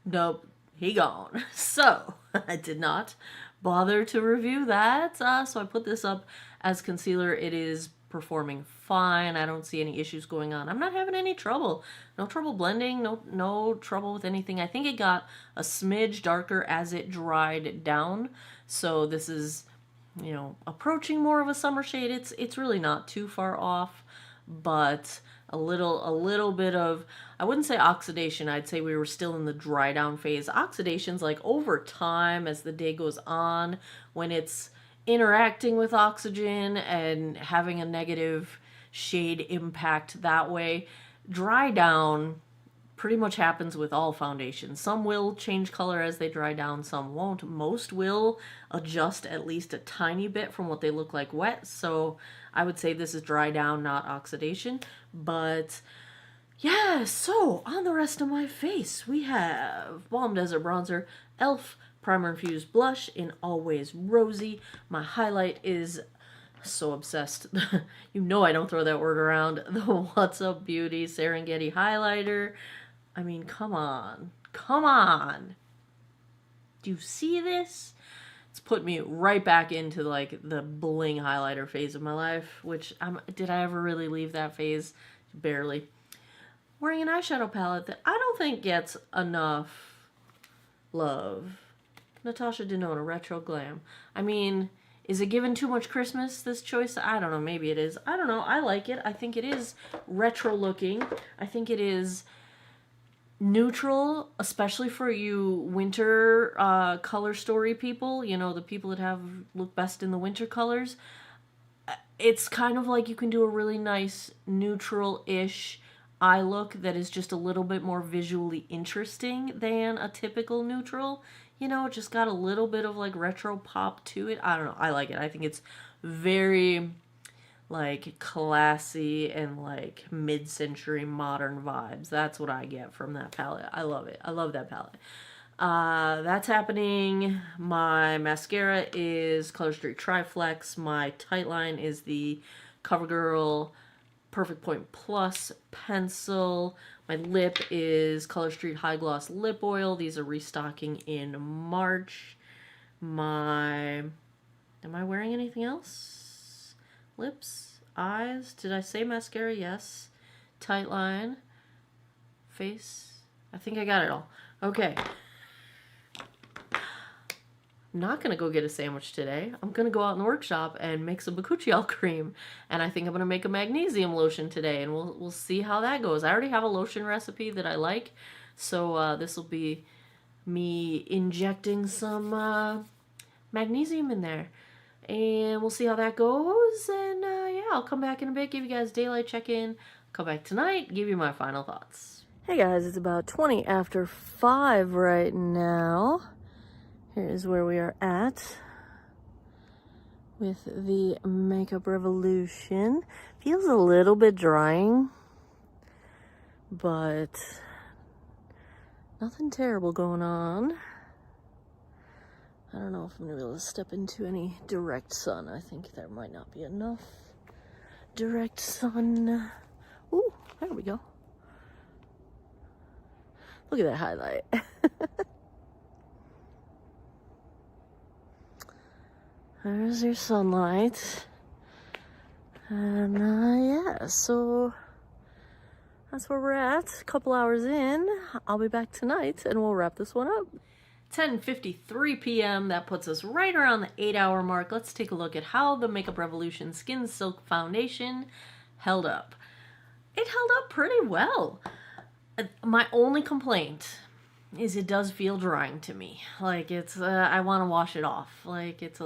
nope, he gone. So I did not bother to review that, so I put this up as concealer. It is performing fine. I don't see any issues going on. I'm not having any trouble. No trouble blending, no trouble with anything. I think it got a smidge darker as it dried down, so this is, you know, approaching more of a summer shade. It's really not too far off, but a little bit of, I wouldn't say oxidation, I'd say we were still in the dry down phase. Oxidation's like over time as the day goes on, when it's interacting with oxygen and having a negative shade impact that way. Dry down pretty much happens with all foundations. Some will change color as they dry down, some won't. Most will adjust at least a tiny bit from what they look like wet. So I would say this is dry down, not oxidation. But yeah, so on the rest of my face, we have Balm Desert Bronzer, e.l.f. Primer Infused Blush in Always Rosy. My highlight is, so obsessed, you know I don't throw that word around, the What's Up Beauty Serengeti highlighter. I mean, come on. Do you see this? It's put me right back into like the bling highlighter phase of my life, which did I ever really leave that phase? Barely. Wearing an eyeshadow palette that I don't think gets enough love. Natasha Denona Retro Glam. I mean, is it given too much Christmas, this choice? I don't know. Maybe it is. I don't know. I like it. I think it is retro looking. I think it is neutral, especially for you winter color story people. You know, the people that look best in the winter colors. It's kind of like you can do a really nice neutral-ish eye look that is just a little bit more visually interesting than a typical neutral. You know, it just got a little bit of like retro pop to it. I don't know. I like it. I think it's very like classy and like mid-century modern vibes. That's what I get from that palette. I love it. I love that palette. That's happening. My mascara is Color Street Triflex. My Tightline is the CoverGirl Perfect Point Plus pencil. My lip is Color Street High Gloss Lip Oil. These are restocking in March. Am I wearing anything else? Lips, eyes. Did I say mascara? Yes. Tightline. Face. I think I got it all. Okay. I'm not going to go get a sandwich today. I'm going to go out in the workshop and make some bakuchiol cream. And I think I'm going to make a magnesium lotion today. And we'll see how that goes. I already have a lotion recipe that I like. So this will be me injecting some magnesium in there. And we'll see how that goes. And yeah, I'll come back in a bit, give you guys daylight check-in. Come back tonight, give you my final thoughts. Hey guys, it's about 20 after 5 right now. Here is where we are at with the Makeup Revolution. Feels a little bit drying, but nothing terrible going on. I don't know if I'm going to be able to step into any direct sun. I think there might not be enough direct sun. Ooh, there we go. Look at that highlight. There's your sunlight. And yeah, so that's where we're at. A couple hours in. I'll be back tonight and we'll wrap this one up. 10:53 p.m. That puts us right around the 8-hour mark. Let's take a look at how the Makeup Revolution Skin Silk Foundation held up. It held up pretty well. My only complaint is it does feel drying to me. Like it's, I want to wash it off. Like it's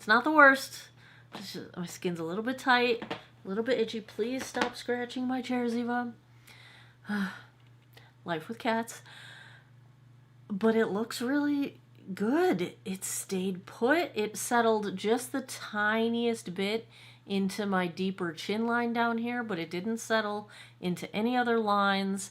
not the worst. It's just, my skin's a little bit tight, a little bit itchy. Please stop scratching my chair, Ziva. Life with cats. But it looks really good. It stayed put. It settled just the tiniest bit into my deeper chin line down here, but it didn't settle into any other lines.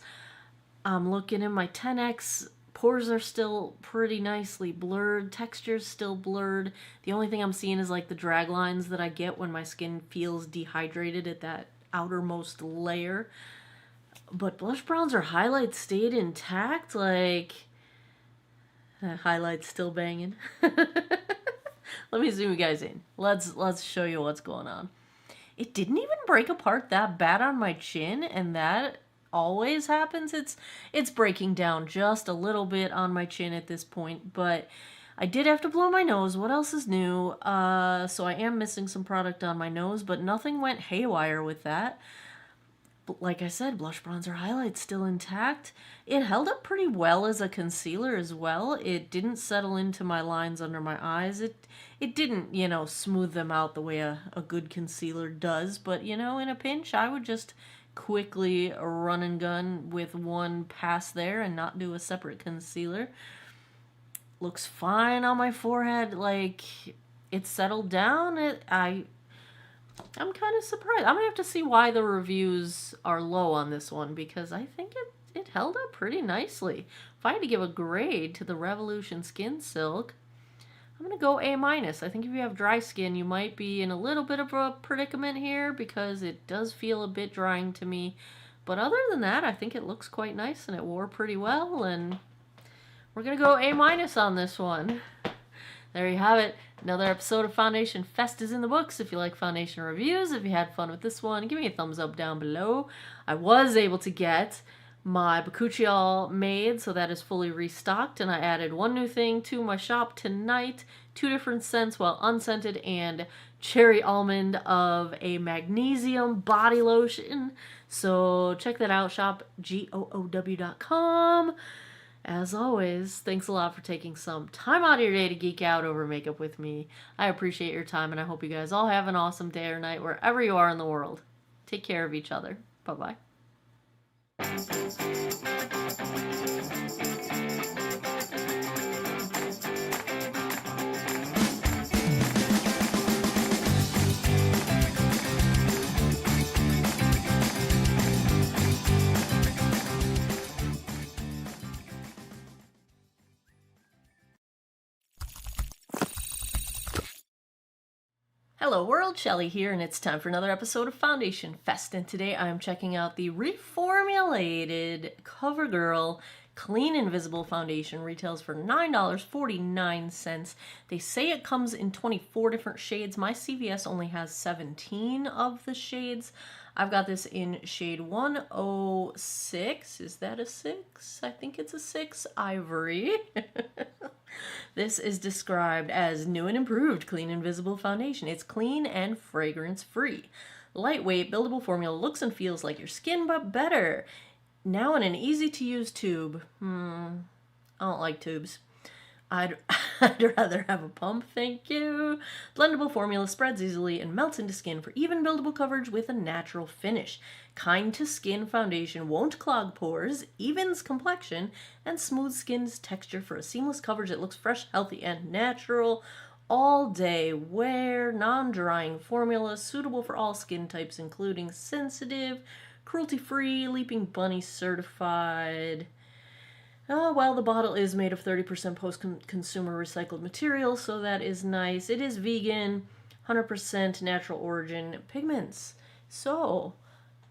I'm looking in my 10X. Pores are still pretty nicely blurred. Texture's still blurred. The only thing I'm seeing is like the drag lines that I get when my skin feels dehydrated at that outermost layer. But blush browns or highlights stayed intact. Like, highlights still banging. Let me zoom you guys in. Let's show you what's going on. It didn't even break apart that bad on my chin, and that always happens. It's breaking down just a little bit on my chin at this point, but I did have to blow my nose. What else is new? So I am missing some product on my nose, but nothing went haywire with that. Like I said, blush, bronzer, highlights still intact. It held up pretty well as a concealer as well. It didn't settle into my lines under my eyes. It didn't, you know, smooth them out the way a good concealer does. But, you know, in a pinch, I would just quickly run and gun with one pass there and not do a separate concealer. Looks fine on my forehead. Like, it settled down. I'm kind of surprised. I'm going to have to see why the reviews are low on this one, because I think it held up pretty nicely. If I had to give a grade to the Revolution Skin Silk, I'm going to go A-. I think if you have dry skin, you might be in a little bit of a predicament here because it does feel a bit drying to me. But other than that, I think it looks quite nice and it wore pretty well. And we're going to go A- on this one. There you have it. Another episode of Foundation Fest is in the books. If you like foundation reviews, if you had fun with this one, give me a thumbs up down below. I was able to get my Bakuchiol made, so that is fully restocked, and I added one new thing to my shop tonight. 2 different scents, while unscented, and cherry almond of a magnesium body lotion. So check that out, shop GOOW.com. As always, thanks a lot for taking some time out of your day to geek out over makeup with me. I appreciate your time, and I hope you guys all have an awesome day or night wherever you are in the world. Take care of each other. Bye-bye. Hello world, Shelly here, and it's time for another episode of Foundation Fest, and today I'm checking out the reformulated CoverGirl Clean Invisible Foundation. Retails for $9.49. They say it comes in 24 different shades. My CVS only has 17 of the shades. I've got this in shade 106. Is that a 6? I think it's a 6. Ivory. This is described as new and improved Clean Invisible Foundation. It's clean and fragrance-free. Lightweight, buildable formula, looks and feels like your skin, but better. Now in an easy-to-use tube. I don't like tubes. I'd rather have a pump, thank you. Blendable formula, spreads easily and melts into skin for even buildable coverage with a natural finish. Kind to skin foundation, won't clog pores, evens complexion, and smooths skin's texture for a seamless coverage that looks fresh, healthy, and natural. All day wear, non-drying formula, suitable for all skin types, including sensitive, cruelty-free, Leaping Bunny certified. Well, the bottle is made of 30% post-consumer recycled material, so that is nice. It is vegan, 100% natural origin pigments. So,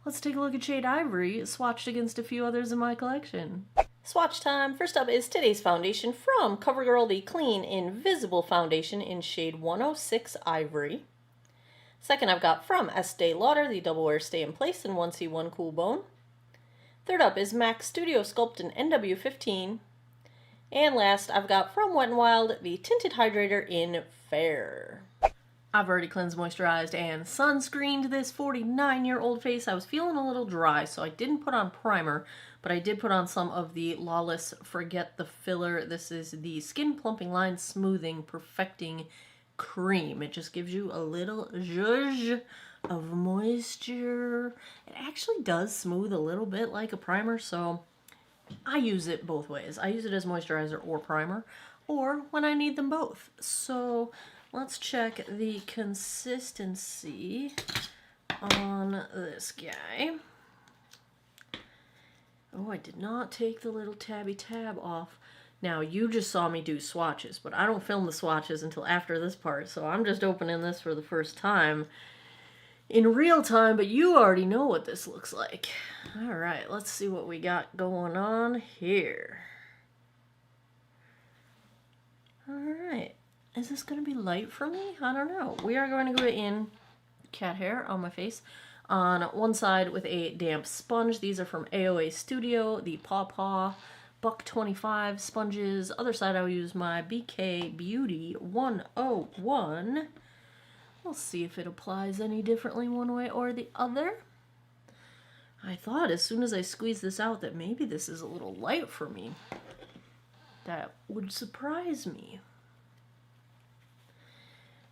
let's take a look at shade Ivory, swatched against a few others in my collection. Swatch time. First up is today's foundation from CoverGirl, the Clean Invisible Foundation in shade 106 Ivory. Second, I've got from Estee Lauder, the Double Wear Stay in Place in 1C1 Cool Bone. Third up is MAC Studio Sculpt in NW15. And last, I've got from Wet n Wild, the Tinted Hydrator in Fair. I've already cleansed, moisturized, and sunscreened this 49-year-old face. I was feeling a little dry, so I didn't put on primer, but I did put on some of the Lawless Forget the Filler. This is the Skin Plumping Line Smoothing Perfecting Cream. It just gives you a little zhuzh of moisture. It actually does smooth a little bit like a primer, so I use it both ways. I use it as moisturizer or primer, or when I need them both. So let's check the consistency on this guy. Oh, I did not take the little tabby tab off. Now, you just saw me do swatches, but I don't film the swatches until after this part, so I'm just opening this for the first time in real time, but you already know what this looks like. All right, let's see what we got going on here. All right. Is this going to be light for me? I don't know. We are going to go in cat hair on my face on one side with a damp sponge. These are from AOA Studio, the Paw Paw Buck 25 sponges. Other side I will use my BK Beauty 101. We'll see if it applies any differently one way or the other. I thought as soon as I squeezed this out that maybe this is a little light for me. That would surprise me.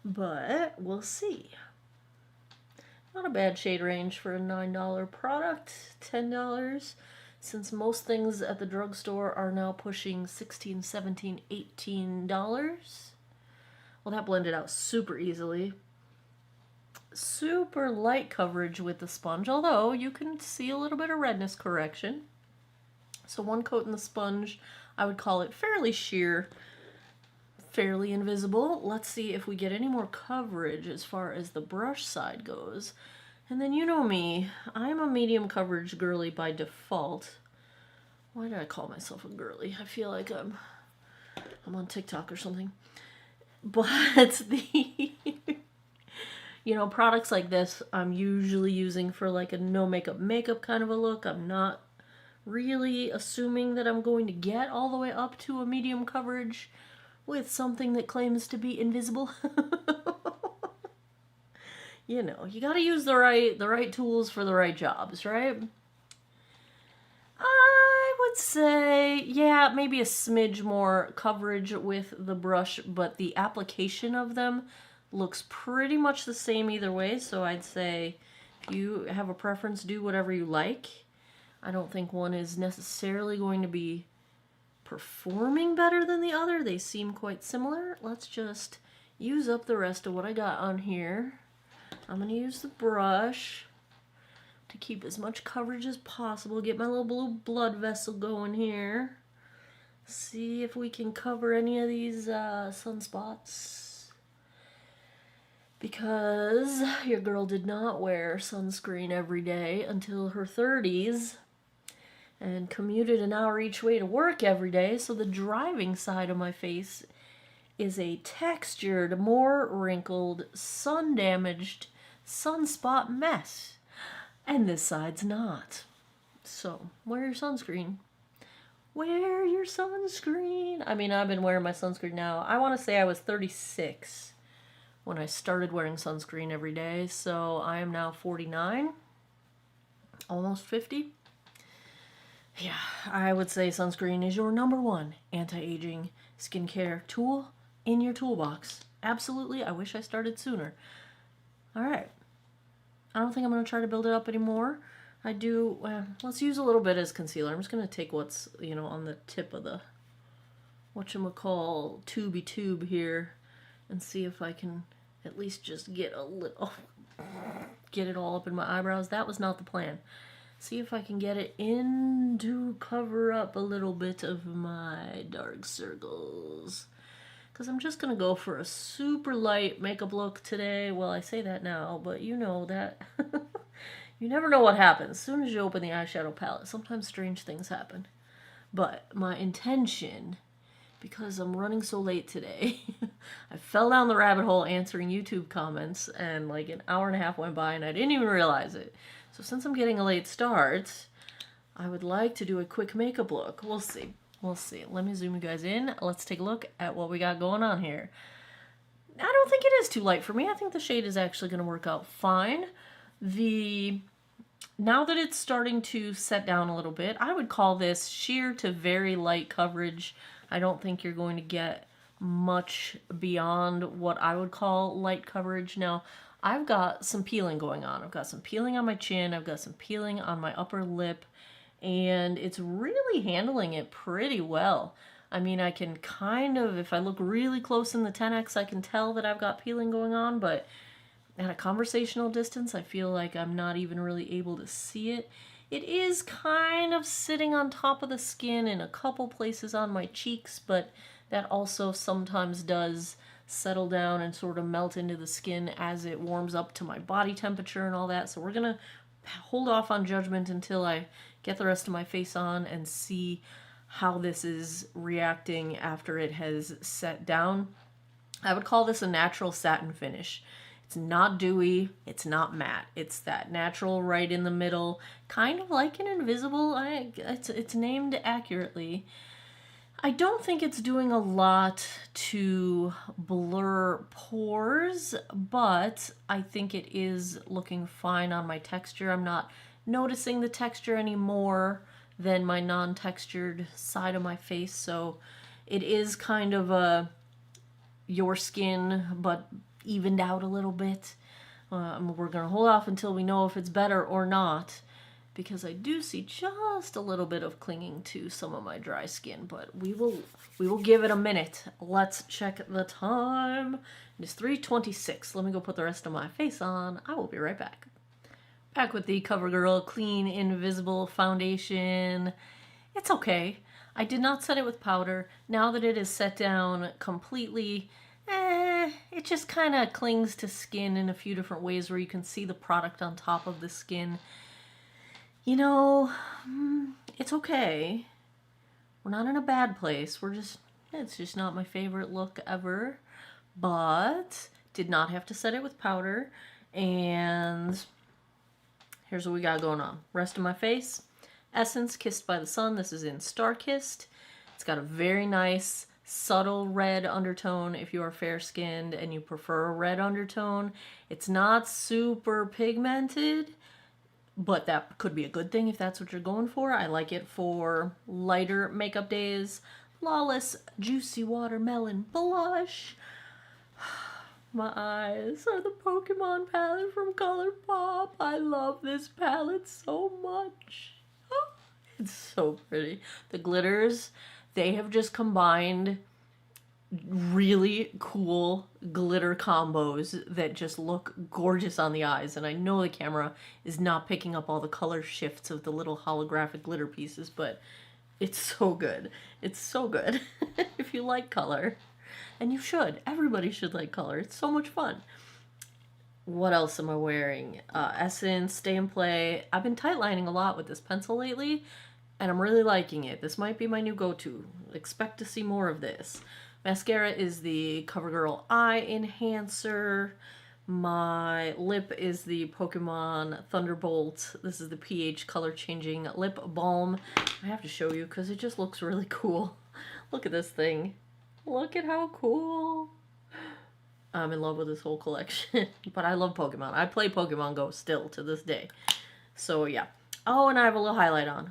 But we'll see. Not a bad shade range for a $9 product, $10, since most things at the drugstore are now pushing $16, $17, $18. Well, that blended out super easily. Super light coverage with the sponge, although you can see a little bit of redness correction. So one coat in the sponge, I would call it fairly sheer, fairly invisible. Let's see if we get any more coverage as far as the brush side goes. And then you know me, I'm a medium coverage girly by default. Why did I call myself a girly? I feel like I'm on TikTok or something. But the you know, products like this I'm usually using for like a no makeup kind of a look. I'm not really assuming that I'm going to get all the way up to a medium coverage with something that claims to be invisible. You know, you gotta use the right tools for the right jobs, right? I would say, yeah, maybe a smidge more coverage with the brush, but the application of them looks pretty much the same either way, so I'd say if you have a preference, do whatever you like. I don't think one is necessarily going to be performing better than the other. They seem quite similar. Let's just use up the rest of what I got on here. I'm going to use the brush to keep as much coverage as possible. Get my little blue blood vessel going here. See if we can cover any of these sunspots. Because your girl did not wear sunscreen every day until her 30s and commuted an hour each way to work every day, so the driving side of my face is a textured, more wrinkled, sun-damaged, sunspot mess. And this side's not. So, wear your sunscreen. Wear your sunscreen. I mean, I've been wearing my sunscreen now. I want to say I was 36 when I started wearing sunscreen every day, so I am now 49, almost 50. Yeah, I would say sunscreen is your #1 anti-aging skincare tool in your toolbox. Absolutely, I wish I started sooner. All right, I don't think I'm going to try to build it up anymore. I do, let's use a little bit as concealer. I'm just going to take what's, you know, on the tip of the, whatchamacall, tubey tube here, and see if I can at least just get a little, get it all up in my eyebrows. That was not the plan. See if I can get it in to cover up a little bit of my dark circles. Because I'm just going to go for a super light makeup look today. Well, I say that now, but you know that you never know what happens. As soon as you open the eyeshadow palette, sometimes strange things happen. But my intention because I'm running so late today. I fell down the rabbit hole answering YouTube comments, and like an hour and a half went by and I didn't even realize it. So since I'm getting a late start, I would like to do a quick makeup look. We'll see. We'll see. Let me zoom you guys in. Let's take a look at what we got going on here. I don't think it is too light for me. I think the shade is actually going to work out fine. Now that it's starting to set down a little bit, I would call this sheer to very light coverage. I don't think you're going to get much beyond what I would call light coverage. Now, I've got some peeling going on. I've got some peeling on my chin. I've got some peeling on my upper lip. And it's really handling it pretty well. I mean, I can kind of, if I look really close in the 10x, I can tell that I've got peeling going on, but at a conversational distance, I feel like I'm not even really able to see it. It is kind of sitting on top of the skin in a couple places on my cheeks, but that also sometimes does settle down and sort of melt into the skin as it warms up to my body temperature and all that. So we're going to hold off on judgment until I get the rest of my face on and see how this is reacting after it has set down. I would call this a natural satin finish. It's not dewy, it's not matte. It's that natural right in the middle, kind of like an invisible. It's named accurately. I don't think it's doing a lot to blur pores, but I think it is looking fine on my texture. I'm not noticing the texture any more than my non-textured side of my face, so it is kind of a your skin but evened out a little bit. We're gonna hold off until we know if it's better or not, because I do see just a little bit of clinging to some of my dry skin, but we will give it a minute. Let's check the time. It is 3:26. Let me go put the rest of my face on. I will be right back. Back with the CoverGirl Clean Invisible Foundation. It's okay. I did not set it with powder. Now that it is set down completely, it just kind of clings to skin in a few different ways where you can see the product on top of the skin. You know, it's okay. We're not in a bad place. It's just not my favorite look ever. But did not have to set it with powder. And here's what we got going on. Rest of my face, Essence Kissed by the Sun. This is in Star Kissed. It's got a very nice, subtle red undertone if you are fair-skinned and you prefer a red undertone. It's not super pigmented, but that could be a good thing if that's what you're going for. I like it for lighter makeup days. Flawless Juicy Watermelon Blush. My eyes are the Pokemon palette from ColourPop. I love this palette so much. Oh, it's so pretty. The glitters, they have just combined really cool glitter combos that just look gorgeous on the eyes. And I know the camera is not picking up all the color shifts of the little holographic glitter pieces, but it's so good. It's so good. If you like color. And you should. Everybody should like color. It's so much fun. What else am I wearing? Essence, Stay and Play. I've been tightlining a lot with this pencil lately, and I'm really liking it. This might be my new go-to. Expect to see more of this. Mascara is the CoverGirl Eye Enhancer. My lip is the Pokemon Thunderbolt. This is the pH color changing lip balm. I have to show you because it just looks really cool. Look at this thing. Look at how cool. I'm in love with this whole collection. But I love Pokemon. I play Pokemon Go still to this day. So yeah. Oh, and I have a little highlight on.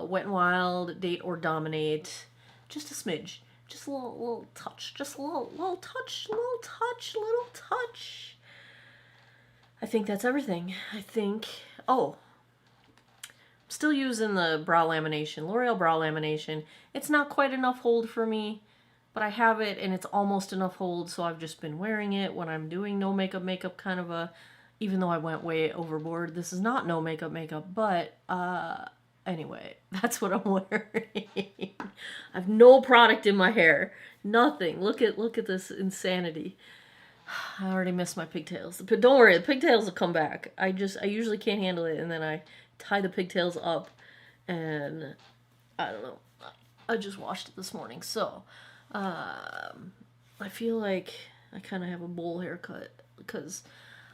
Wet n Wild, Date or Dominate. Just a smidge. Just a little touch. Just a little touch. I think that's everything. Oh. I'm still using the brow lamination. L'Oreal brow lamination. It's not quite enough hold for me. But I have it, and it's almost enough hold, so I've just been wearing it when I'm doing no makeup kind of a... Even though I went way overboard, this is not no makeup, but, anyway, that's what I'm wearing. I have no product in my hair. Nothing. Look at this insanity. I already missed my pigtails. Don't worry, the pigtails will come back. I usually can't handle it, and then I tie the pigtails up, and I don't know. I just washed it this morning, so I feel like I kind of have a bowl haircut because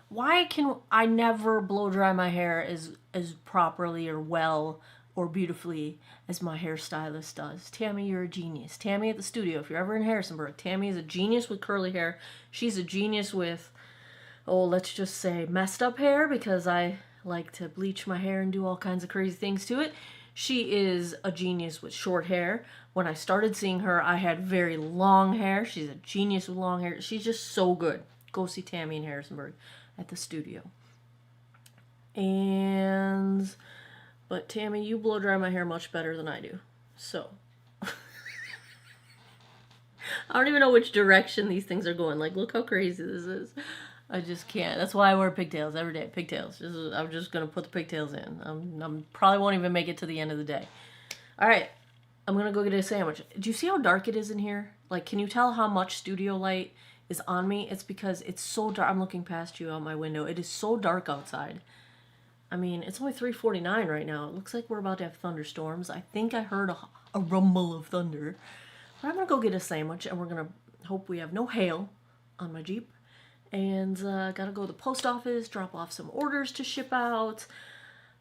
why can I never blow dry my hair as properly or well or beautifully as my hairstylist does? Tammy, you're a genius. Tammy at the studio, if you're ever in Harrisonburg, Tammy is a genius with curly hair. She's a genius with, oh, let's just say messed up hair because I like to bleach my hair and do all kinds of crazy things to it. She is a genius with short hair. When I started seeing her, I had very long hair. She's a genius with long hair. She's just so good. Go see Tammy in Harrisonburg at the studio. But Tammy, you blow dry my hair much better than I do. So, I don't even know which direction these things are going. Like, look how crazy this is. I just can't. That's why I wear pigtails every day. Pigtails. I'm just going to put the pigtails in. I'm probably won't even make it to the end of the day. All right. I'm going to go get a sandwich. Do you see how dark it is in here? Like, can you tell how much studio light is on me? It's because it's so dark. I'm looking past you out my window. It is so dark outside. I mean, it's only 3:49 right now. It looks like we're about to have thunderstorms. I think I heard a rumble of thunder. But I'm going to go get a sandwich, and we're going to hope we have no hail on my Jeep. And gotta go to the post office, drop off some orders to ship out.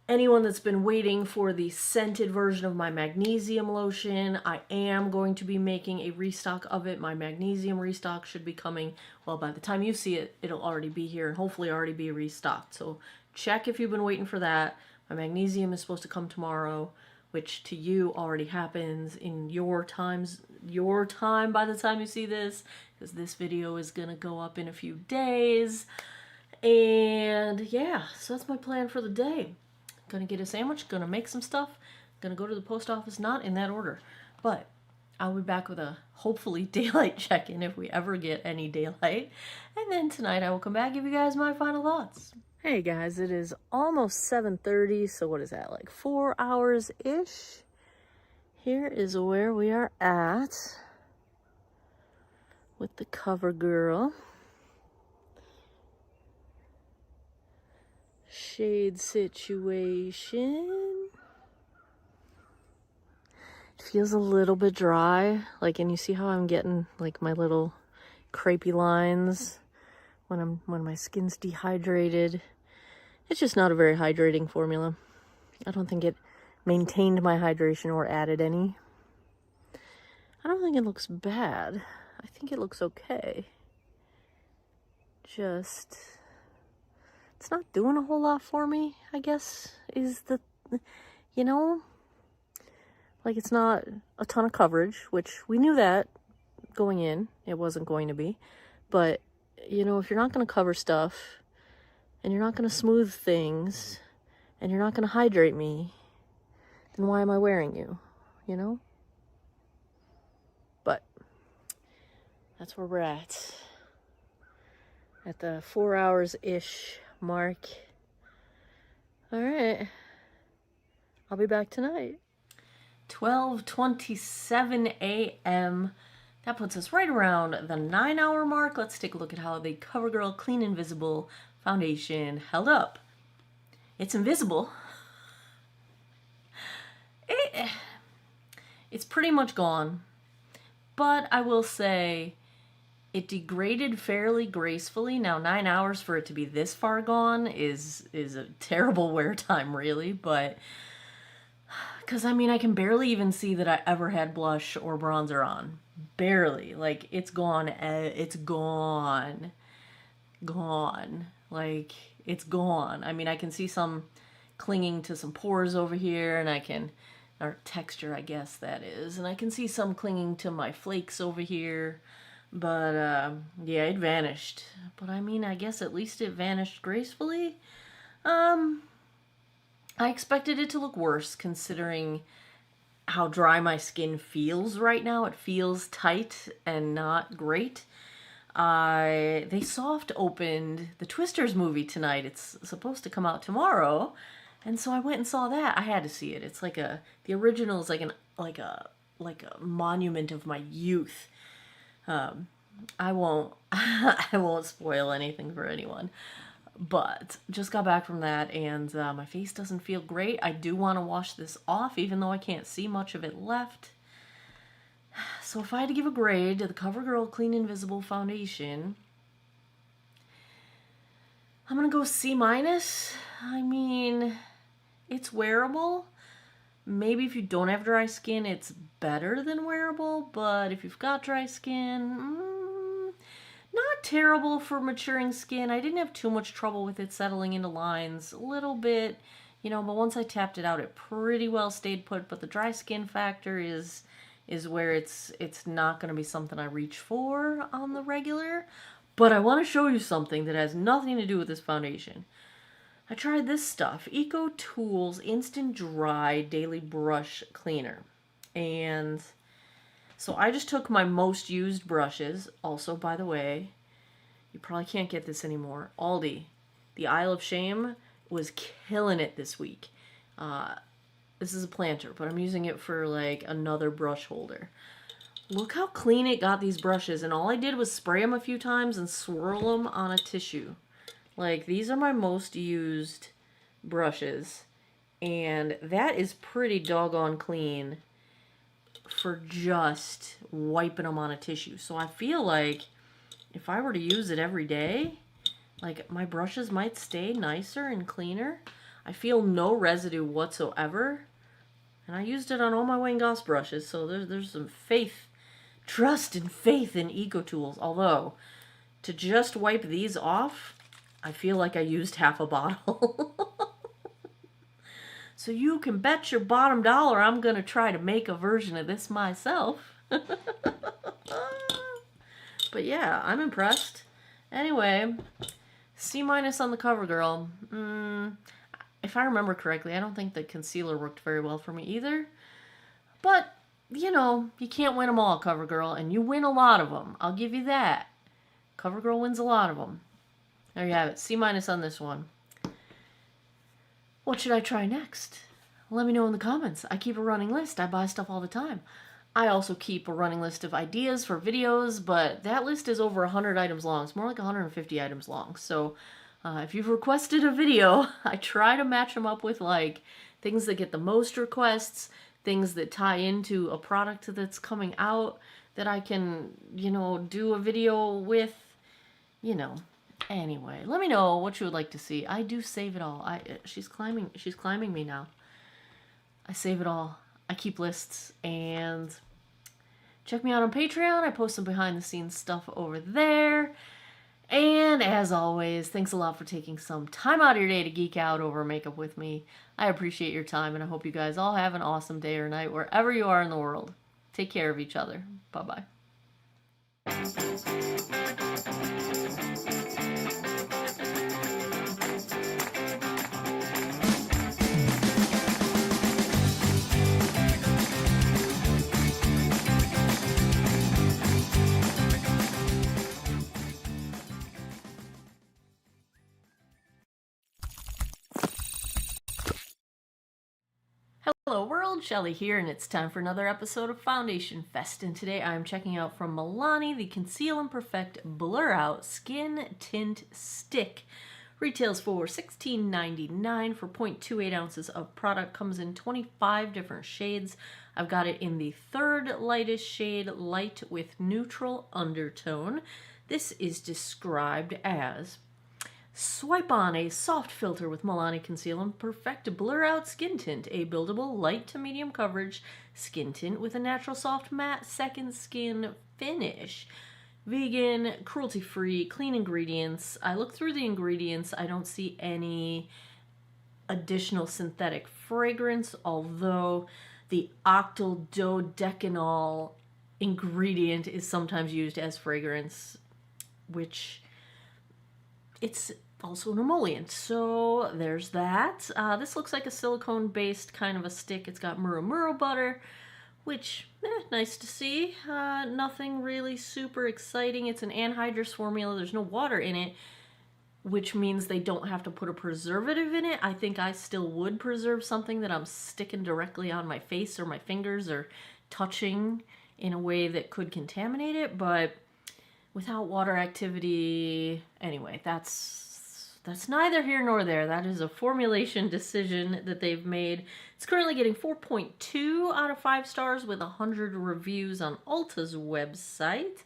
Anyone that's been waiting for the scented version of my magnesium lotion, I am going to be making a restock of it. My magnesium restock should be coming, well, by the time you see it, it'll already be here and hopefully already be restocked. So check if you've been waiting for that. My magnesium is supposed to come tomorrow, which to you already happens in your time by the time you see this, because this video is gonna go up in a few days. And yeah, so that's my plan for the day. Gonna get a sandwich, gonna make some stuff, gonna go to the post office, not in that order, but I'll be back with a hopefully daylight check-in if we ever get any daylight. And then tonight I will come back and give you guys my final thoughts. Hey guys, it is almost 7:30, so what is that, like 4 hours-ish? Here is where we are at with the cover girl. Shade situation. It feels a little bit dry, like, and you see how I'm getting like my little crepey lines when my skin's dehydrated. It's just not a very hydrating formula. I don't think it maintained my hydration or added any. I don't think it looks bad. I think it looks okay. Just, it's not doing a whole lot for me, I guess, is the, you know, like it's not a ton of coverage, which we knew that going in, it wasn't going to be. But, you know, if you're not going to cover stuff, and you're not going to smooth things, and you're not going to hydrate me, then why am I wearing you, you know? But that's where we're at the 4 hours-ish mark. All right, I'll be back tonight. 12:27 a.m. That puts us right around the 9-hour mark. Let's take a look at how the CoverGirl Clean Invisible foundation held up. It's invisible. It's pretty much gone. But I will say it degraded fairly gracefully. Now 9 hours for it to be this far gone is a terrible wear time, really. But because I mean, I can barely even see that I ever had blush or bronzer on. Barely. Like, it's gone. It's gone. Gone. Like, it's gone. I mean, I can see some clinging to some pores over here, and I can, or texture, I guess that is, and I can see some clinging to my flakes over here, but yeah, it vanished. But I mean, I guess at least it vanished gracefully. I expected it to look worse considering how dry my skin feels right now. It feels tight and not great. They soft opened the Twisters movie tonight. It's supposed to come out tomorrow, and so I went and saw that. I had to see it. It's like the original is like a monument of my youth. I won't I won't spoil anything for anyone. But just got back from that, and my face doesn't feel great. I do want to wash this off, even though I can't see much of it left. So if I had to give a grade to the CoverGirl Clean Invisible Foundation, I'm going to go C-. I mean, it's wearable. Maybe if you don't have dry skin, it's better than wearable. But if you've got dry skin, not terrible for maturing skin. I didn't have too much trouble with it settling into lines. A little bit, but once I tapped it out, it pretty well stayed put. But the dry skin factor is where it's not going to be something I reach for on the regular. But I want to show you something that has nothing to do with this foundation. I tried this stuff, Eco Tools Instant Dry Daily Brush Cleaner. And so I just took my most used brushes. Also, by the way, you probably can't get this anymore. Aldi, the Isle of Shame, was killing it this week. This is a planter, but I'm using it for like another brush holder. Look how clean it got these brushes, and all I did was spray them a few times and swirl them on a tissue. Like, these are my most used brushes, and that is pretty doggone clean for just wiping them on a tissue. So I feel like if I were to use it every day, like, my brushes might stay nicer and cleaner. I feel no residue whatsoever, and I used it on all my Wayne Goss brushes, so there's some trust and faith in Eco Tools. Although, to just wipe these off, I feel like I used half a bottle. So you can bet your bottom dollar I'm going to try to make a version of this myself. But yeah, I'm impressed. Anyway, C- on the CoverGirl. If I remember correctly, I don't think the concealer worked very well for me either. But, you can't win them all, CoverGirl, and you win a lot of them. I'll give you that. CoverGirl wins a lot of them. There you have it. C- on this one. What should I try next? Let me know in the comments. I keep a running list. I buy stuff all the time. I also keep a running list of ideas for videos, but that list is over 100 items long. It's more like 150 items long. So if you've requested a video, I try to match them up with like things that get the most requests, things that tie into a product that's coming out that I can, do a video with, Anyway, let me know what you would like to see. I do save it all. She's climbing me now. I save it all. I keep lists, and check me out on Patreon. I post some behind the scenes stuff over there. And as always, thanks a lot for taking some time out of your day to geek out over makeup with me. I appreciate your time, and I hope you guys all have an awesome day or night wherever you are in the world. Take care of each other. Bye-bye. Hello world, Shelly here, and it's time for another episode of Foundation Fest, and today I'm checking out from Milani the Conceal and Perfect Blur Out Skin Tint Stick. Retails for $16.99 for 0.28 ounces of product. Comes in 25 different shades. I've got it in the third lightest shade, light with neutral undertone. This is described as: swipe on a soft filter with Milani Conceal and Perfect Blur Out Skin Tint, a buildable light to medium coverage skin tint with a natural soft matte second skin finish. Vegan, cruelty-free, clean ingredients. I looked through the ingredients. I don't see any additional synthetic fragrance, although the octyl dodecanol ingredient is sometimes used as fragrance, which it's also an emollient, so there's that. This looks like a silicone-based kind of a stick. It's got murumuru butter, which, nice to see. Nothing really super exciting. It's an anhydrous formula. There's no water in it, which means they don't have to put a preservative in it. I think I still would preserve something that I'm sticking directly on my face or my fingers or touching in a way that could contaminate it, but without water activity, anyway, that's that's neither here nor there. That is a formulation decision that they've made. It's currently getting 4.2 out of 5 stars with 100 reviews on Ulta's website.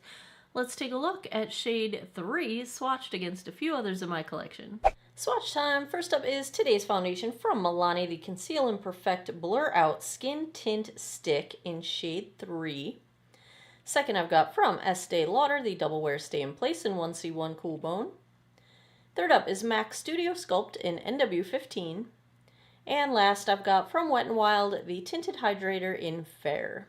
Let's take a look at shade 3, swatched against a few others in my collection. Swatch time. First up is today's foundation from Milani, the Conceal and Perfect Blur Out Skin Tint Stick in shade 3. Second, I've got from Estee Lauder, the Double Wear Stay in Place in 1C1 Cool Bone. Third up is MAC Studio Sculpt in NW15. And last, I've got from Wet n Wild, the Tinted Hydrator in Fair.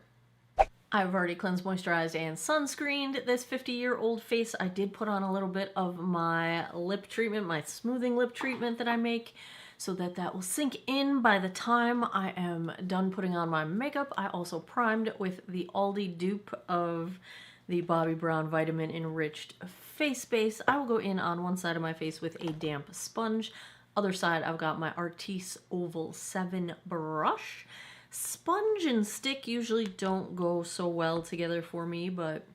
I've already cleansed, moisturized, and sunscreened this 50-year-old face. I did put on a little bit of my lip treatment, my smoothing lip treatment that I make, so that that will sink in by the time I am done putting on my makeup. I also primed with the Aldi dupe of the Bobbi Brown Vitamin Enriched Face Base. I will go in on one side of my face with a damp sponge. Other side, I've got my Artis Oval 7 brush. Sponge and stick usually don't go so well together for me, but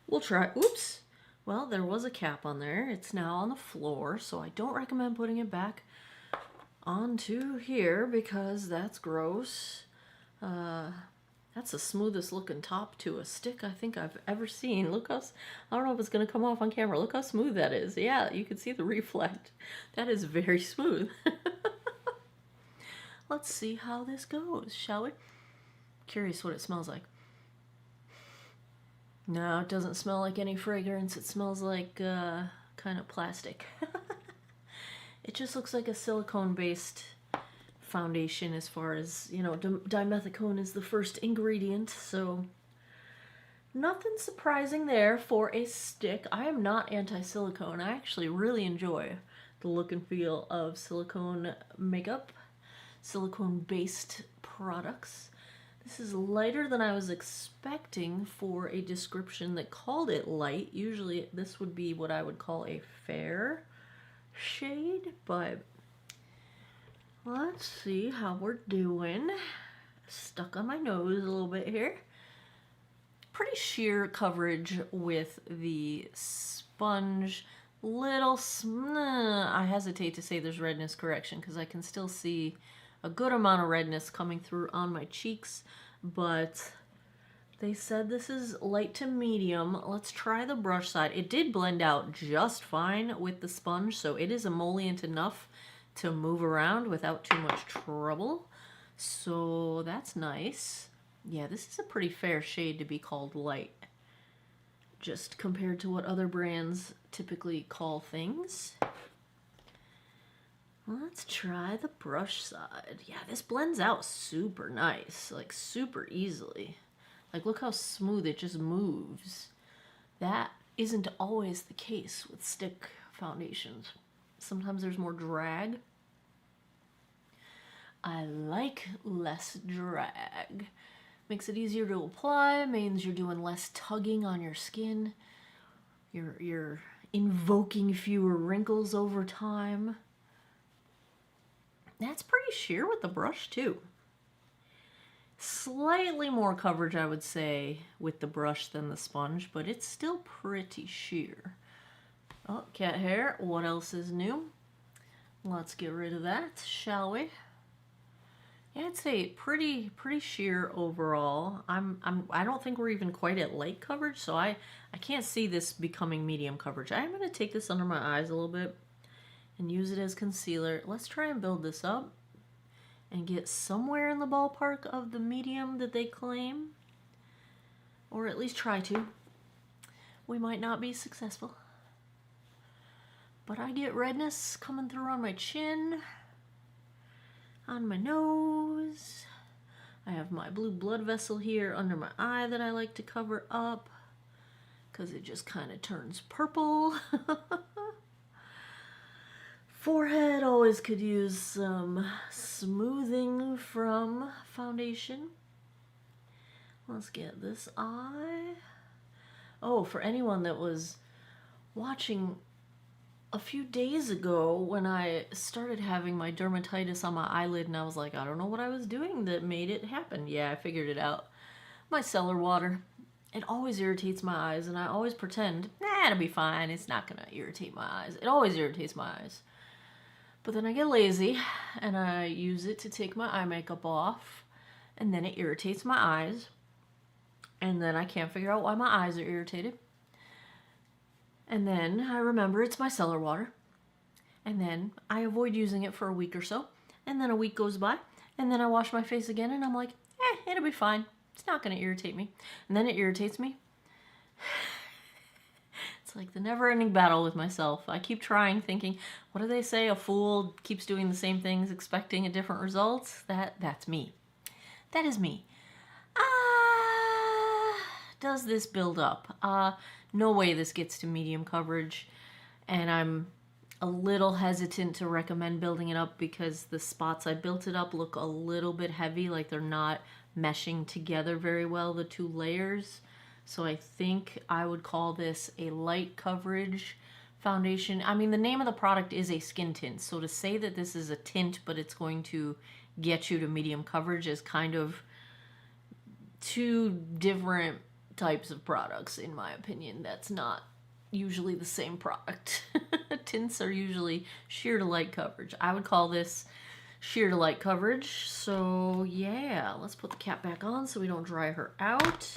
we'll try. Oops. Well, there was a cap on there. It's now on the floor, so I don't recommend putting it back onto here because that's gross. That's the smoothest looking top to a stick I think I've ever seen. Look how, I don't know if it's going to come off on camera. Look how smooth that is. Yeah, you can see the reflect. That is very smooth. Let's see how this goes, shall we? Curious what it smells like. No, it doesn't smell like any fragrance. It smells like kind of plastic. It just looks like a silicone-based foundation as far as, you know, dimethicone is the first ingredient, so nothing surprising there for a stick. I am not anti-silicone. I actually really enjoy the look and feel of silicone makeup. Silicone-based products. This is lighter than I was expecting for a description that called it light. Usually this would be what I would call a fair shade, but let's see how we're doing. Stuck on my nose a little bit here. Pretty sheer coverage with the sponge. I hesitate to say there's redness correction because I can still see a good amount of redness coming through on my cheeks, but they said this is light to medium. Let's try the brush side. It did blend out just fine with the sponge, so it is emollient enough to move around without too much trouble. So that's nice. Yeah, this is a pretty fair shade to be called light, just compared to what other brands typically call things. Let's try the brush side. Yeah, this blends out super nice, like super easily. Like, look how smooth it just moves. That isn't always the case with stick foundations. Sometimes there's more drag. I like less drag. Makes it easier to apply, means you're doing less tugging on your skin. You're invoking fewer wrinkles over time. That's pretty sheer with the brush too. Slightly more coverage, I would say, with the brush than the sponge, but it's still pretty sheer. Oh, cat hair. What else is new? Let's get rid of that, shall we? Yeah, I'd say pretty sheer overall. I don't think we're even quite at light coverage, so I can't see this becoming medium coverage. I'm going to take this under my eyes a little bit and use it as concealer. Let's try and build this up and get somewhere in the ballpark of the medium that they claim, or at least try to. We might not be successful, but I get redness coming through on my chin, on my nose. I have my blue blood vessel here under my eye that I like to cover up because it just kind of turns purple. Forehead always could use some smoothing from foundation. Let's get this eye. Oh, for anyone that was watching a few days ago when I started having my dermatitis on my eyelid and I was like, I don't know what I was doing that made it happen. Yeah, I figured it out. My cellar water. it always irritates my eyes, and I always pretend, nah, it'll be fine. It's not gonna irritate my eyes. It always irritates my eyes. But then I get lazy, and I use it to take my eye makeup off, and then it irritates my eyes, and then I can't figure out why my eyes are irritated. And then I remember it's micellar water, and then I avoid using it for a week or so, and then a week goes by, and then I wash my face again, and I'm like, it'll be fine. It's not going to irritate me. And then it irritates me. It's like the never-ending battle with myself. I keep trying, thinking, what do they say? A fool keeps doing the same things, expecting a different result. That's me. That is me. Does this build up? No way this gets to medium coverage, and I'm a little hesitant to recommend building it up because the spots I built it up look a little bit heavy, like they're not meshing together very well, the two layers. So I think I would call this a light coverage foundation. I mean, the name of the product is a skin tint, so to say that this is a tint but it's going to get you to medium coverage is kind of two different types of products, in my opinion. That's not usually the same product. Tints are usually sheer to light coverage. I would call this sheer to light coverage. So yeah, let's put the cap back on so we don't dry her out.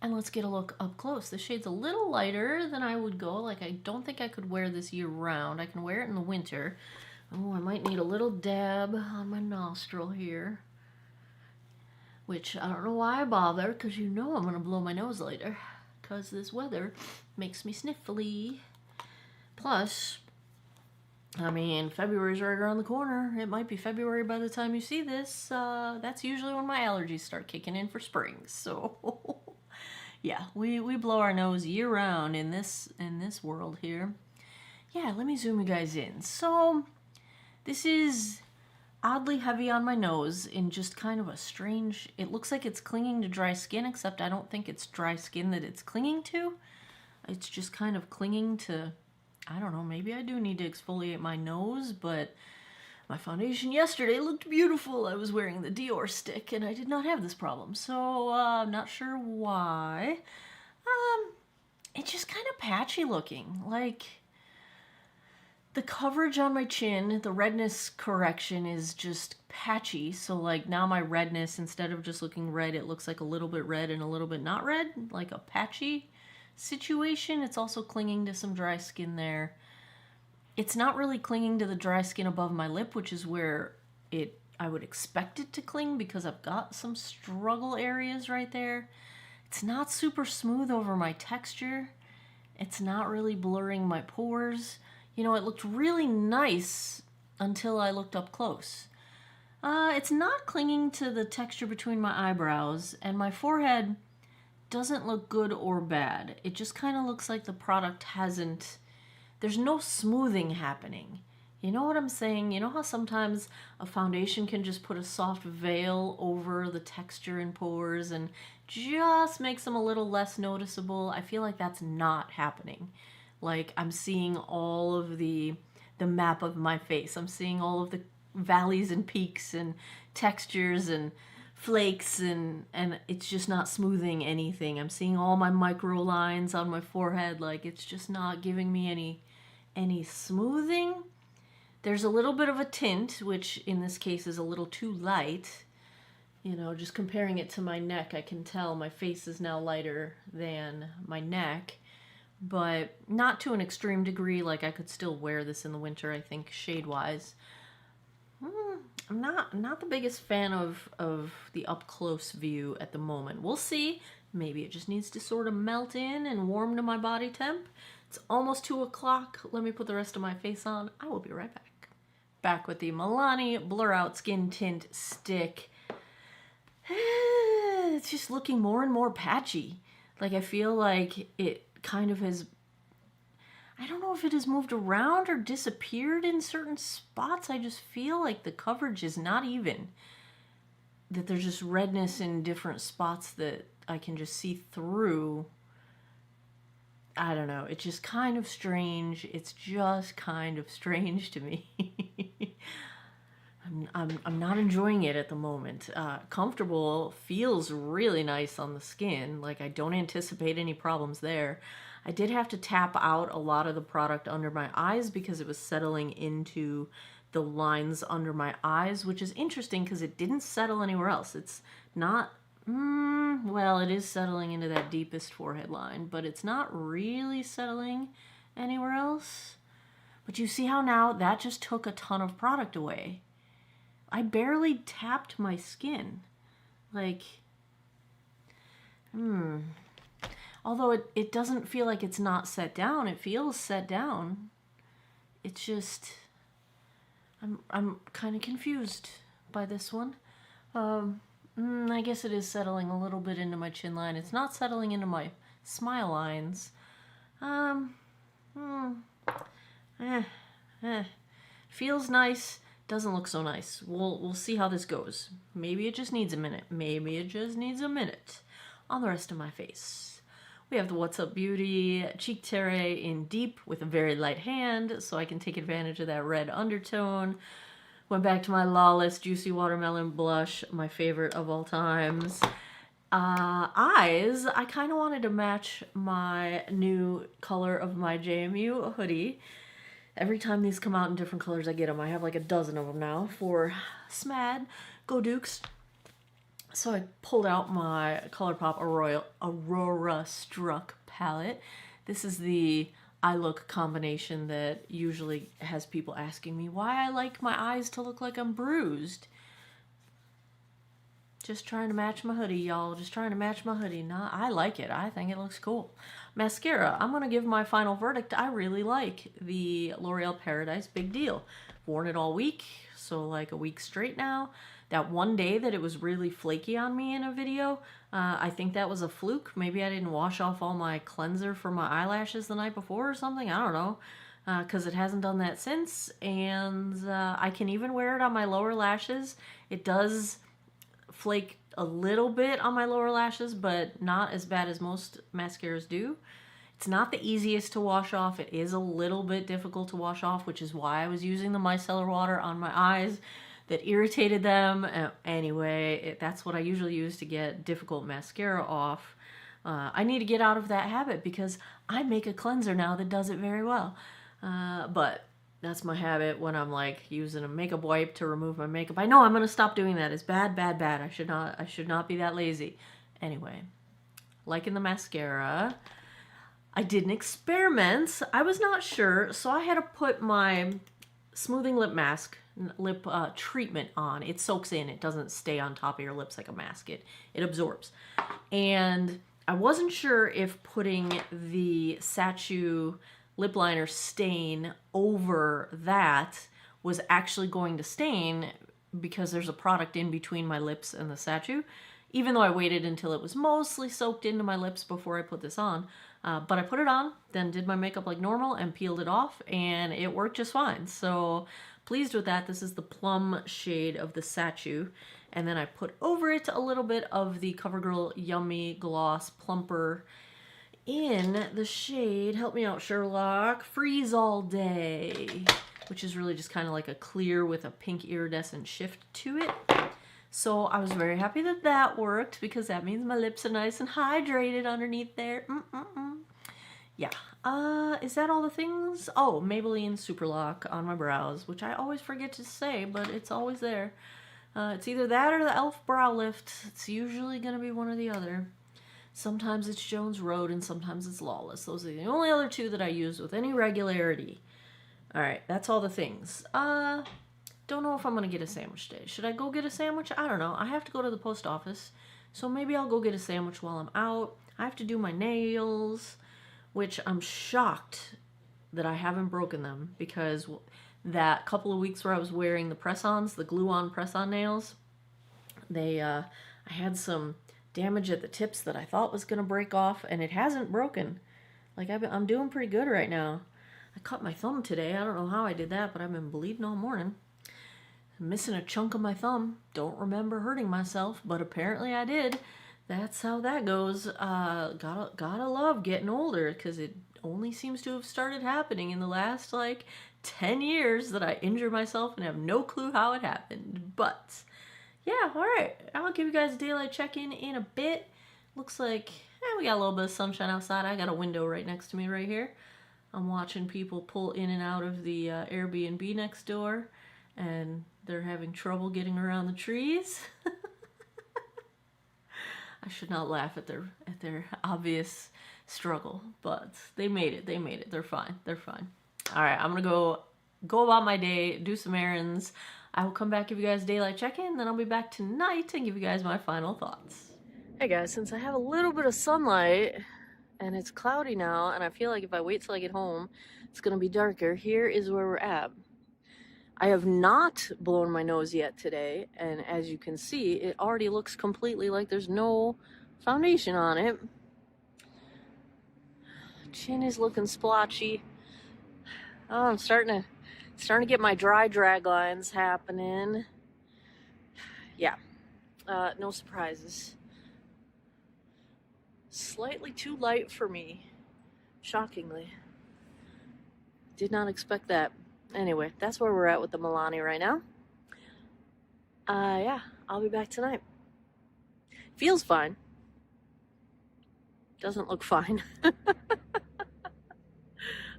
And let's get a look up close. This shade's a little lighter than I would go. Like, I don't think I could wear this year round. I can wear it in the winter. Oh, I might need a little dab on my nostril here. Which, I don't know why I bother, because you know I'm going to blow my nose later. Because this weather makes me sniffly. Plus, I mean, February's right around the corner. It might be February by the time you see this. That's usually when my allergies start kicking in for spring. So, yeah, we blow our nose year round in this world here. Yeah, let me zoom you guys in. So, this is oddly heavy on my nose in just kind of a strange... It looks like it's clinging to dry skin, except I don't think it's dry skin that it's clinging to. It's just kind of clinging to... I don't know, maybe I do need to exfoliate my nose, but my foundation yesterday looked beautiful. I was wearing the Dior stick, and I did not have this problem, so I'm not sure why. It's just kind of patchy looking. Like, the coverage on my chin, the redness correction is just patchy, so like now my redness, instead of just looking red, it looks like a little bit red and a little bit not red, like a patchy situation. It's also clinging to some dry skin there. It's not really clinging to the dry skin above my lip, which is where I would expect it to cling because I've got some struggle areas right there. It's not super smooth over my texture. It's not really blurring my pores. You know, it looked really nice until I looked up close. It's not clinging to the texture between my eyebrows, and my forehead doesn't look good or bad. It just kind of looks like the product hasn't... There's no smoothing happening. You know what I'm saying? You know how sometimes a foundation can just put a soft veil over the texture and pores and just makes them a little less noticeable? I feel like that's not happening. Like, I'm seeing all of the map of my face. I'm seeing all of the valleys and peaks and textures and flakes, and it's just not smoothing anything. I'm seeing all my micro lines on my forehead. Like, it's just not giving me any smoothing. There's a little bit of a tint, which in this case is a little too light. You know, just comparing it to my neck, I can tell my face is now lighter than my neck, but not to an extreme degree. Like, I could still wear this in the winter, I think, shade-wise. I'm not the biggest fan of the up-close view at the moment. We'll see. Maybe it just needs to sort of melt in and warm to my body temp. It's almost 2 o'clock. Let me put the rest of my face on. I will be right back. Back with the Milani Blur Out Skin Tint Stick. It's just looking more and more patchy. Like, I feel like it kind of has... I don't know if it has moved around or disappeared in certain spots. I just feel like the coverage is not even. That there's just redness in different spots that I can just see through. I don't know. It's just kind of strange. It's just kind of strange to me. I'm not enjoying it at the moment. Comfortable, feels really nice on the skin. Like, I don't anticipate any problems there. I did have to tap out a lot of the product under my eyes because it was settling into the lines under my eyes, which is interesting because it didn't settle anywhere else. It's not, well, it is settling into that deepest forehead line, but it's not really settling anywhere else. But you see how now that just took a ton of product away. I barely tapped my skin. Like, although it doesn't feel like it's not set down. It feels set down. It's just, I'm kind of confused by this one. I guess it is settling a little bit into my chin line. It's not settling into my smile lines. Feels nice. Doesn't look so nice. We'll see how this goes. Maybe it just needs a minute. Maybe it just needs a minute. On the rest of my face, we have the What's Up Beauty Cheek Terre in deep with a very light hand, so I can take advantage of that red undertone. Went back to my Lawless Juicy Watermelon blush, my favorite of all times. Eyes, I kind of wanted to match my new color of my JMU hoodie. Every time these come out in different colors, I get them. I have like a dozen of them now for SMAD. Go Dukes. So I pulled out my ColourPop Aurora Struck palette. This is the eye look combination that usually has people asking me why I like my eyes to look like I'm bruised. Just trying to match my hoodie, y'all. Just trying to match my hoodie. Nah, I like it. I think it looks cool. Mascara. I'm going to give my final verdict. I really like the L'Oreal Paradise Big Deal. Worn it all week, so like a week straight now. That one day that it was really flaky on me in a video, I think that was a fluke. Maybe I didn't wash off all my cleanser for my eyelashes the night before or something. I don't know, because it hasn't done that since. And I can even wear it on my lower lashes. It does flake a little bit on my lower lashes, but not as bad as most mascaras do. It's not the easiest to wash off. It is a little bit difficult to wash off, which is why I was using the micellar water on my eyes that irritated them. Anyway, that's what I usually use to get difficult mascara off. I need to get out of that habit because I make a cleanser now that does it very well. But that's my habit when I'm like using a makeup wipe to remove my makeup. I know I'm gonna stop doing that. It's bad, bad, bad. I should not be that lazy. Anyway, liking the mascara. I did an experiment. I was not sure, so I had to put my smoothing lip mask, lip treatment on. It soaks in. It doesn't stay on top of your lips like a mask. It absorbs. And I wasn't sure if putting the Sachu lip liner stain over that was actually going to stain because there's a product in between my lips and the Sachu, even though I waited until it was mostly soaked into my lips before I put this on. But I put it on, then did my makeup like normal and peeled it off, and it worked just fine. So pleased with that. This is the plum shade of the Sachu. And then I put over it a little bit of the CoverGirl Yummy Gloss Plumper in the shade, help me out Sherlock, Freeze All Day, which is really just kind of like a clear with a pink iridescent shift to it. So I was very happy that that worked because that means my lips are nice and hydrated underneath there. Yeah. Is that all the things? Oh, Maybelline Superlock on my brows, which I always forget to say, but it's always there. It's either that or the e.l.f. brow lift. It's usually going to be one or the other. Sometimes it's Jones Road and sometimes it's Lawless. Those are the only other two that I use with any regularity. Alright, that's all the things. Don't know if I'm going to get a sandwich today. Should I go get a sandwich? I don't know. I have to go to the post office. So maybe I'll go get a sandwich while I'm out. I have to do my nails, which I'm shocked that I haven't broken them because that couple of weeks where I was wearing the press-ons, the glue-on press-on nails, I had some damage at the tips that I thought was going to break off, and it hasn't broken. Like, I'm doing pretty good right now. I cut my thumb today. I don't know how I did that, but I've been bleeding all morning. I'm missing a chunk of my thumb. Don't remember hurting myself, but apparently I did. That's how that goes. Gotta love getting older, because it only seems to have started happening in the last, like, 10 years that I injure myself and have no clue how it happened. But yeah, all right. I'll give you guys a daylight check-in in a bit. Looks like we got a little bit of sunshine outside. I got a window right next to me right here. I'm watching people pull in and out of the Airbnb next door, and they're having trouble getting around the trees. I should not laugh at their obvious struggle, but they made it. They made it. They're fine. They're fine. All right, I'm gonna go about my day, do some errands. I will come back, give you guys a daylight check-in, then I'll be back tonight and give you guys my final thoughts. Hey guys, since I have a little bit of sunlight and it's cloudy now, and I feel like if I wait till I get home, it's gonna be darker, here is where we're at. I have not blown my nose yet today, and as you can see, it already looks completely like there's no foundation on it. Chin is looking splotchy. Oh, I'm starting to get my dry drag lines happening. Yeah, no surprises. Slightly too light for me, shockingly. Did not expect that. Anyway, that's where we're at with the Milani right now. Yeah, I'll be back tonight. Feels fine. Doesn't look fine.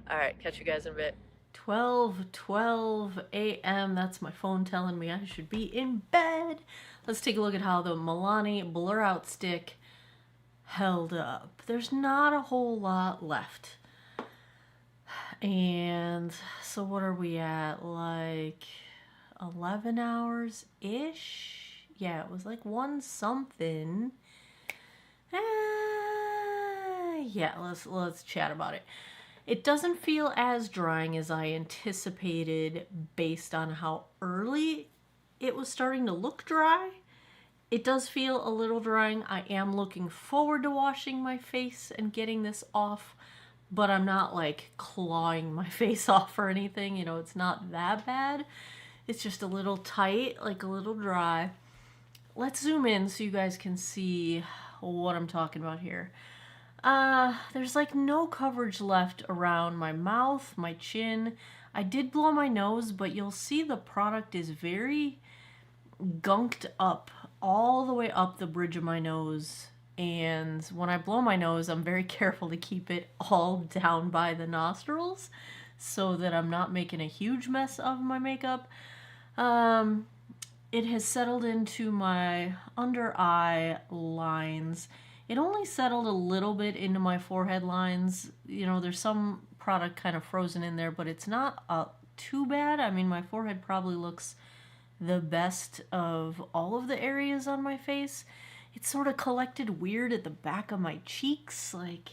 Alright, catch you guys in a bit. 12 a.m. That's my phone telling me I should be in bed. Let's take a look at how the Milani Blur Out Stick held up. There's not a whole lot left. And so what are we at? Like 11 hours-ish? Yeah, it was like 1 something. Yeah, let's chat about it. It doesn't feel as drying as I anticipated based on how early it was starting to look dry. It does feel a little drying. I am looking forward to washing my face and getting this off, but I'm not like clawing my face off or anything. You know, it's not that bad. It's just a little tight, like a little dry. Let's zoom in so you guys can see what I'm talking about here. There's like no coverage left around my mouth, my chin. I did blow my nose, but you'll see the product is very gunked up all the way up the bridge of my nose. And when I blow my nose, I'm very careful to keep it all down by the nostrils so that I'm not making a huge mess of my makeup. It has settled into my under eye lines. It only settled a little bit into my forehead lines. You know, there's some product kind of frozen in there, but it's not too bad. I mean, my forehead probably looks the best of all of the areas on my face. It sort of collected weird at the back of my cheeks. Like,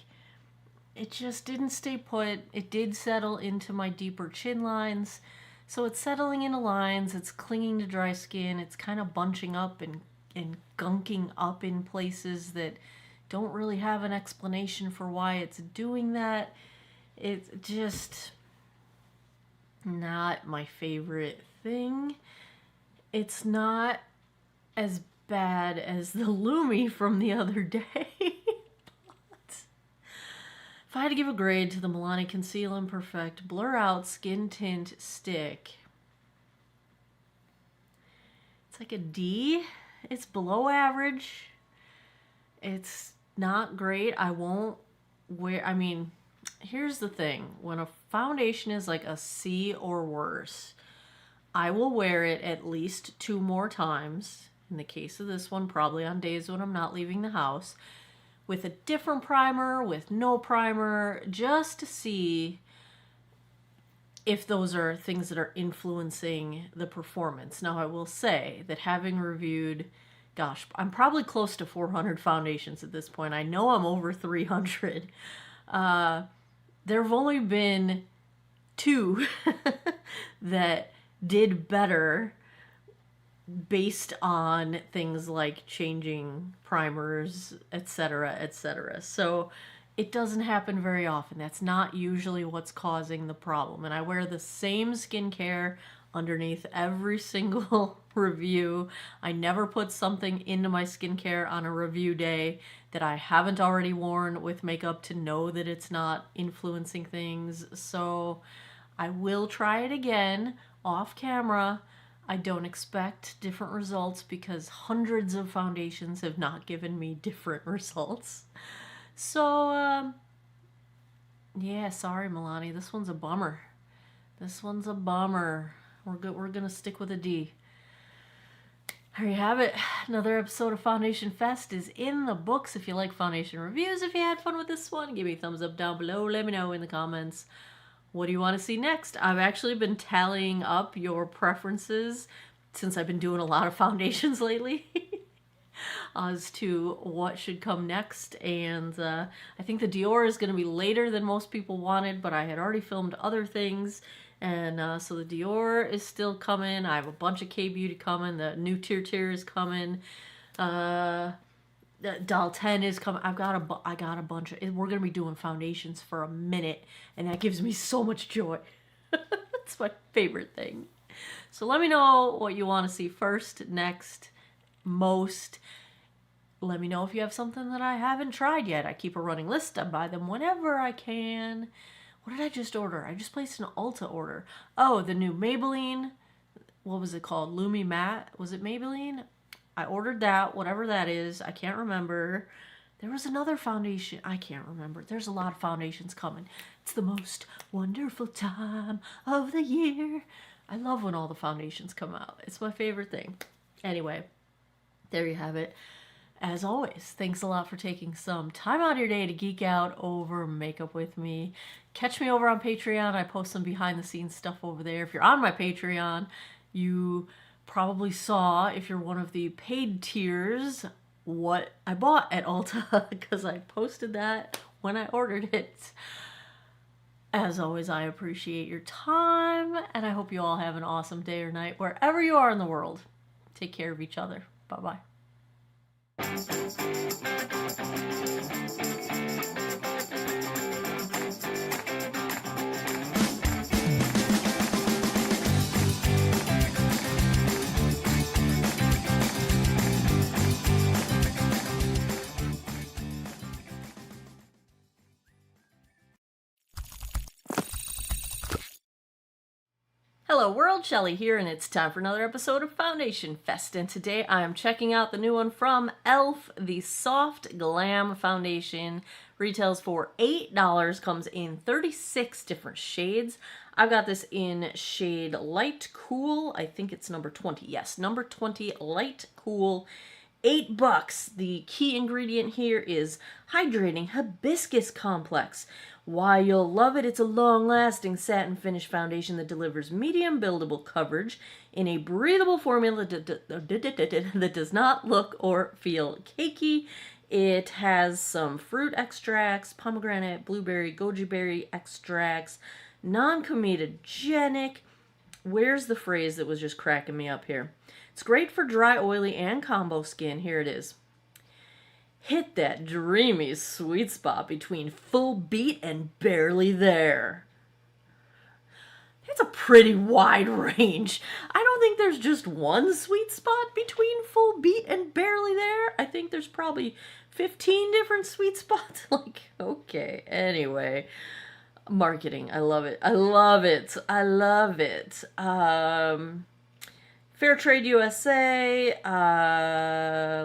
it just didn't stay put. It did settle into my deeper chin lines. So it's settling into lines. It's clinging to dry skin. It's kind of bunching up and gunking up in places that don't really have an explanation for why it's doing that. It's just not my favorite thing. It's not as bad as the Lumi from the other day. But if I had to give a grade to the Milani Conceal and Perfect Blur Out Skin Tint Stick, it's like a D. It's below average. It's not great. I won't wear, I mean, here's the thing. When a foundation is like a C or worse, I will wear it at least 2 more times. In the case of this one, probably on days when I'm not leaving the house, with a different primer, with no primer, just to see if those are things that are influencing the performance. Now, I will say that having reviewed, gosh, I'm probably close to 400 foundations at this point. I know I'm over 300. There have only been 2 that did better based on things like changing primers, etc., etc. So it doesn't happen very often. That's not usually what's causing the problem. And I wear the same skincare underneath every single review. I never put something into my skincare on a review day that I haven't already worn with makeup to know that it's not influencing things. So I will try it again off camera. I don't expect different results because hundreds of foundations have not given me different results. So, yeah, sorry, Milani. This one's a bummer. This one's a bummer. We're gonna stick with a D. There you have it. Another episode of Foundation Fest is in the books. If you like foundation reviews, if you had fun with this one, give me a thumbs up down below. Let me know in the comments. What do you want to see next? I've actually been tallying up your preferences since I've been doing a lot of foundations lately as to what should come next. And I think the Dior is going to be later than most people wanted, but I had already filmed other things. And so the Dior is still coming. I have a bunch of K-Beauty coming. The new Tier is coming. Doll 10 is coming. I got a bunch of. We're gonna be doing foundations for a minute, and that gives me so much joy. It's my favorite thing. So let me know what you want to see first, next, most. Let me know if you have something that I haven't tried yet. I keep a running list. I buy them whenever I can. What did I just order? I just placed an Ulta order. Oh, the new Maybelline. What was it called? Lumi Matte. Was it Maybelline? I ordered that, whatever that is. I can't remember. There was another foundation. I can't remember. There's a lot of foundations coming. It's the most wonderful time of the year. I love when all the foundations come out. It's my favorite thing. Anyway, there you have it. As always, thanks a lot for taking some time out of your day to geek out over makeup with me. Catch me over on Patreon. I post some behind the scenes stuff over there. If you're on my Patreon, you probably saw, if you're one of the paid tiers, what I bought at Ulta because I posted that when I ordered it. As always, I appreciate your time, and I hope you all have an awesome day or night wherever you are in the world. Take care of each other. Bye-bye. Hello world, Shelly here, and it's time for another episode of Foundation Fest. And today I am checking out the new one from e.l.f., the Soft Glam Foundation. Retails for $8, comes in 36 different shades. I've got this in shade Light Cool. I think it's number 20. Yes, number 20, Light Cool. $8. The key ingredient here is Hydrating Hibiscus Complex. Why you'll love it, it's a long-lasting satin finish foundation that delivers medium buildable coverage in a breathable formula that does not look or feel cakey. It has some fruit extracts, pomegranate, blueberry, goji berry extracts, non-comedogenic. Where's the phrase that was just cracking me up here? It's great for dry, oily, and combo skin. Here it is. Hit that dreamy sweet spot between full beat and barely there. That's a pretty wide range. I don't think there's just one sweet spot between full beat and barely there. I think there's probably 15 different sweet spots. Like, okay, anyway. Marketing, I love it. I love it. I love it. Fair Trade USA,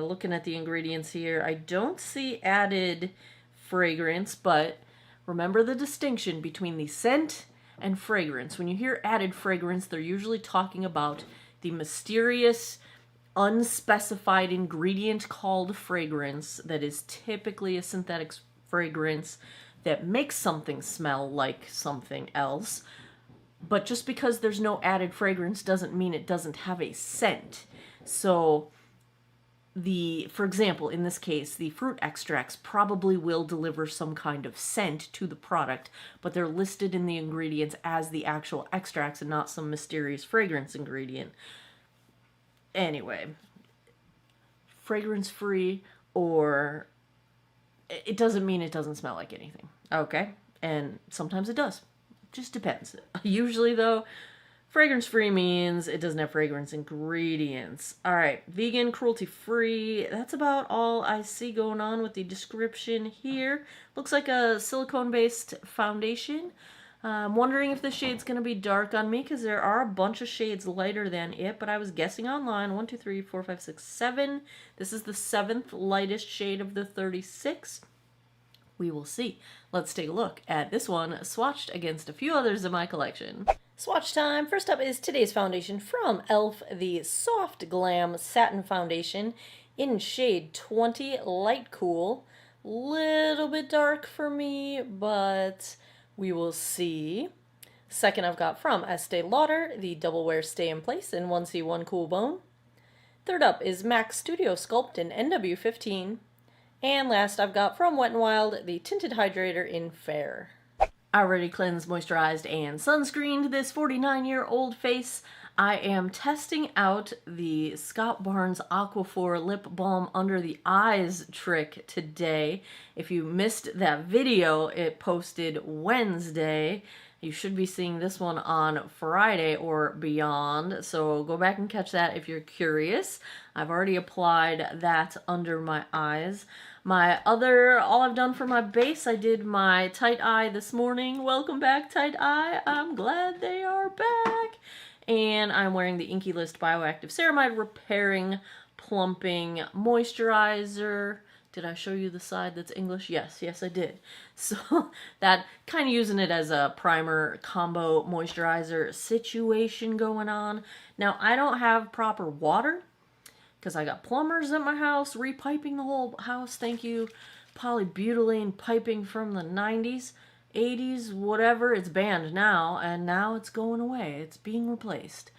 looking at the ingredients here, I don't see added fragrance, but remember the distinction between the scent and fragrance. When you hear added fragrance, they're usually talking about the mysterious, unspecified ingredient called fragrance that is typically a synthetic fragrance that makes something smell like something else. But just because there's no added fragrance doesn't mean it doesn't have a scent. So, for example, in this case, the fruit extracts probably will deliver some kind of scent to the product, but they're listed in the ingredients as the actual extracts and not some mysterious fragrance ingredient. Anyway, fragrance-free, or it doesn't mean it doesn't smell like anything, okay? And sometimes it does. Just depends. Usually, though, fragrance-free means it doesn't have fragrance ingredients. All right, vegan, cruelty-free. That's about all I see going on with the description here. Looks like a silicone-based foundation. I'm wondering if the shade's going to be dark on me because there are a bunch of shades lighter than it, but I was guessing online. 1, 2, 3, 4, 5, 6, 7. This is the 7th lightest shade of the 36. We will see. Let's take a look at this one swatched against a few others in my collection. Swatch time. First up is today's foundation from e.l.f. the Soft Glam Satin Foundation in shade 20, Light Cool. Little bit dark for me, but we will see. Second, I've got from Estee Lauder, the Double Wear Stay in Place in 1C1 Cool Bone. Third up is MAC Studio Sculpt in NW15. And last, I've got from Wet n Wild, the Tinted Hydrator in Fair. I already cleansed, moisturized, and sunscreened this 49-year-old face. I am testing out the Scott Barnes Aquaphor Lip Balm Under the Eyes trick today. If you missed that video, it posted Wednesday. You should be seeing this one on Friday or beyond, so go back and catch that if you're curious. I've already applied that under my eyes. All I've done for my base, I did my tight eye this morning. Welcome back, tight eye. I'm glad they are back. And I'm wearing the Inky List Bioactive Ceramide Repairing Plumping Moisturizer. Did I show you the side that's English? Yes, I did. So that kind of using it as a primer combo moisturizer situation going on. Now, I don't have proper water because I got plumbers at my house repiping the whole house. Thank you. Polybutylene piping from the 90s, 80s, whatever. It's banned now, and now it's going away. It's being replaced,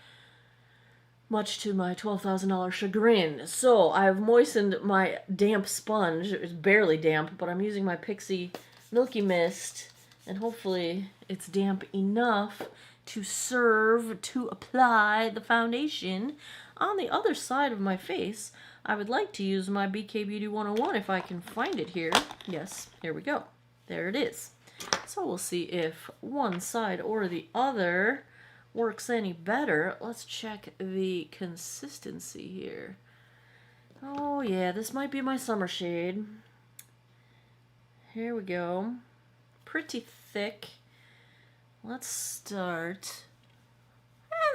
much to my $12,000 chagrin. So I've moistened my damp sponge. It's barely damp, but I'm using my Pixie Milky Mist, and hopefully it's damp enough to serve to apply the foundation. On the other side of my face, I would like to use my BK Beauty 101 if I can find it here. Yes, here we go. There it is. So we'll see if one side or the other works any better. Let's check the consistency here. Oh yeah, this might be my summer shade. Here we go. Pretty thick. Let's start.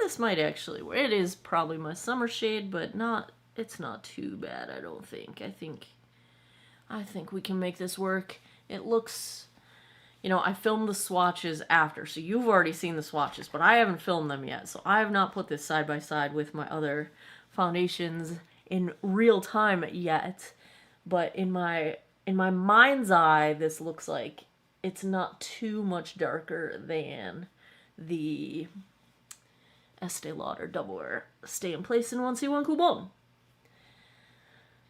This might actually work. It is probably my summer shade, but it's not too bad, I don't think. I think we can make this work. It looks, I filmed the swatches after, so you've already seen the swatches, but I haven't filmed them yet, so I have not put this side by side with my other foundations in real time yet. But in my mind's eye, this looks like it's not too much darker than the Estee Lauder Double Wear Stay in Place in 1C1 Cool Bone.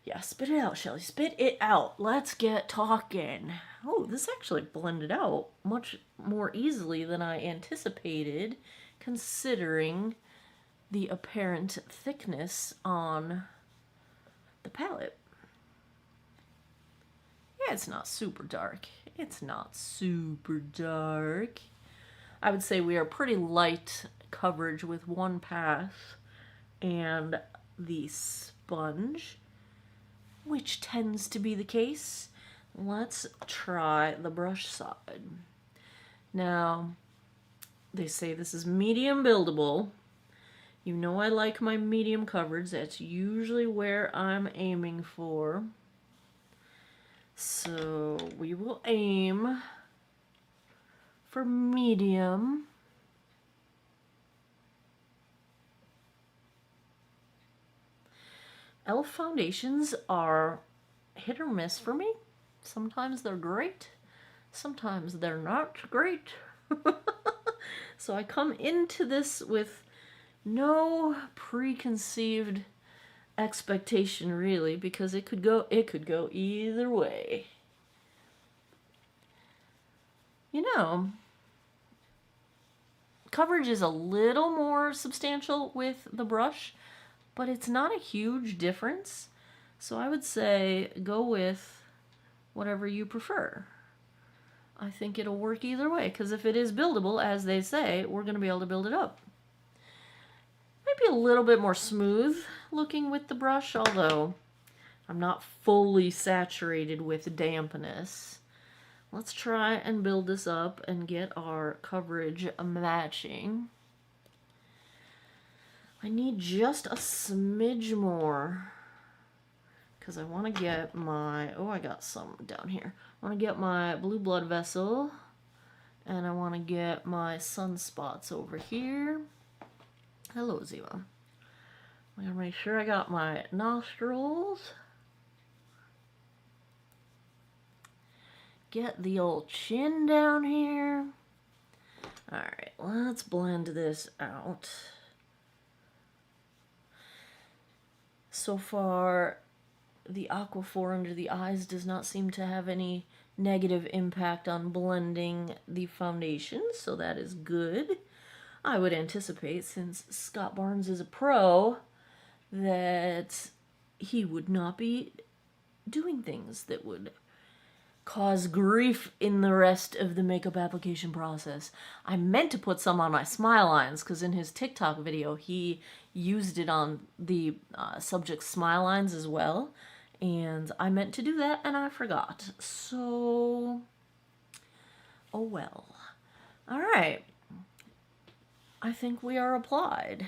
Yeah, spit it out, Shelly. Spit it out. Let's get talking. Oh, this actually blended out much more easily than I anticipated, considering the apparent thickness on the palette. Yeah, it's not super dark. It's not super dark. I would say we are pretty light coverage with one pass and the sponge, which tends to be the case. Let's try the brush side. Now, they say this is medium buildable. You know I like my medium coverage. That's usually where I'm aiming for. So we will aim for medium. e.l.f. foundations are hit or miss for me. Sometimes they're great, sometimes they're not great. So I come into this with no preconceived expectation really, because it could go either way. Coverage is a little more substantial with the brush, but it's not a huge difference. So I would say go with whatever you prefer. I think it'll work either way, because if it is buildable, as they say, we're going to be able to build it up. Maybe a little bit more smooth looking with the brush, although I'm not fully saturated with dampness. Let's try and build this up and get our coverage matching. I need just a smidge more because I want to get my, oh, I got some down here. I want to get my blue blood vessel, and I want to get my sunspots over here. Hello, Zima. I'm going to make sure I got my nostrils. Get the old chin down here. Alright, let's blend this out. So far, the Aquaphor under the eyes does not seem to have any negative impact on blending the foundation, so that is good. I would anticipate, since Scott Barnes is a pro, that he would not be doing things that would cause grief in the rest of the makeup application process. I meant to put some on my smile lines because in his TikTok video he used it on the subject's smile lines as well, and I meant to do that and I forgot. So, oh well. Alright. I think we are applied.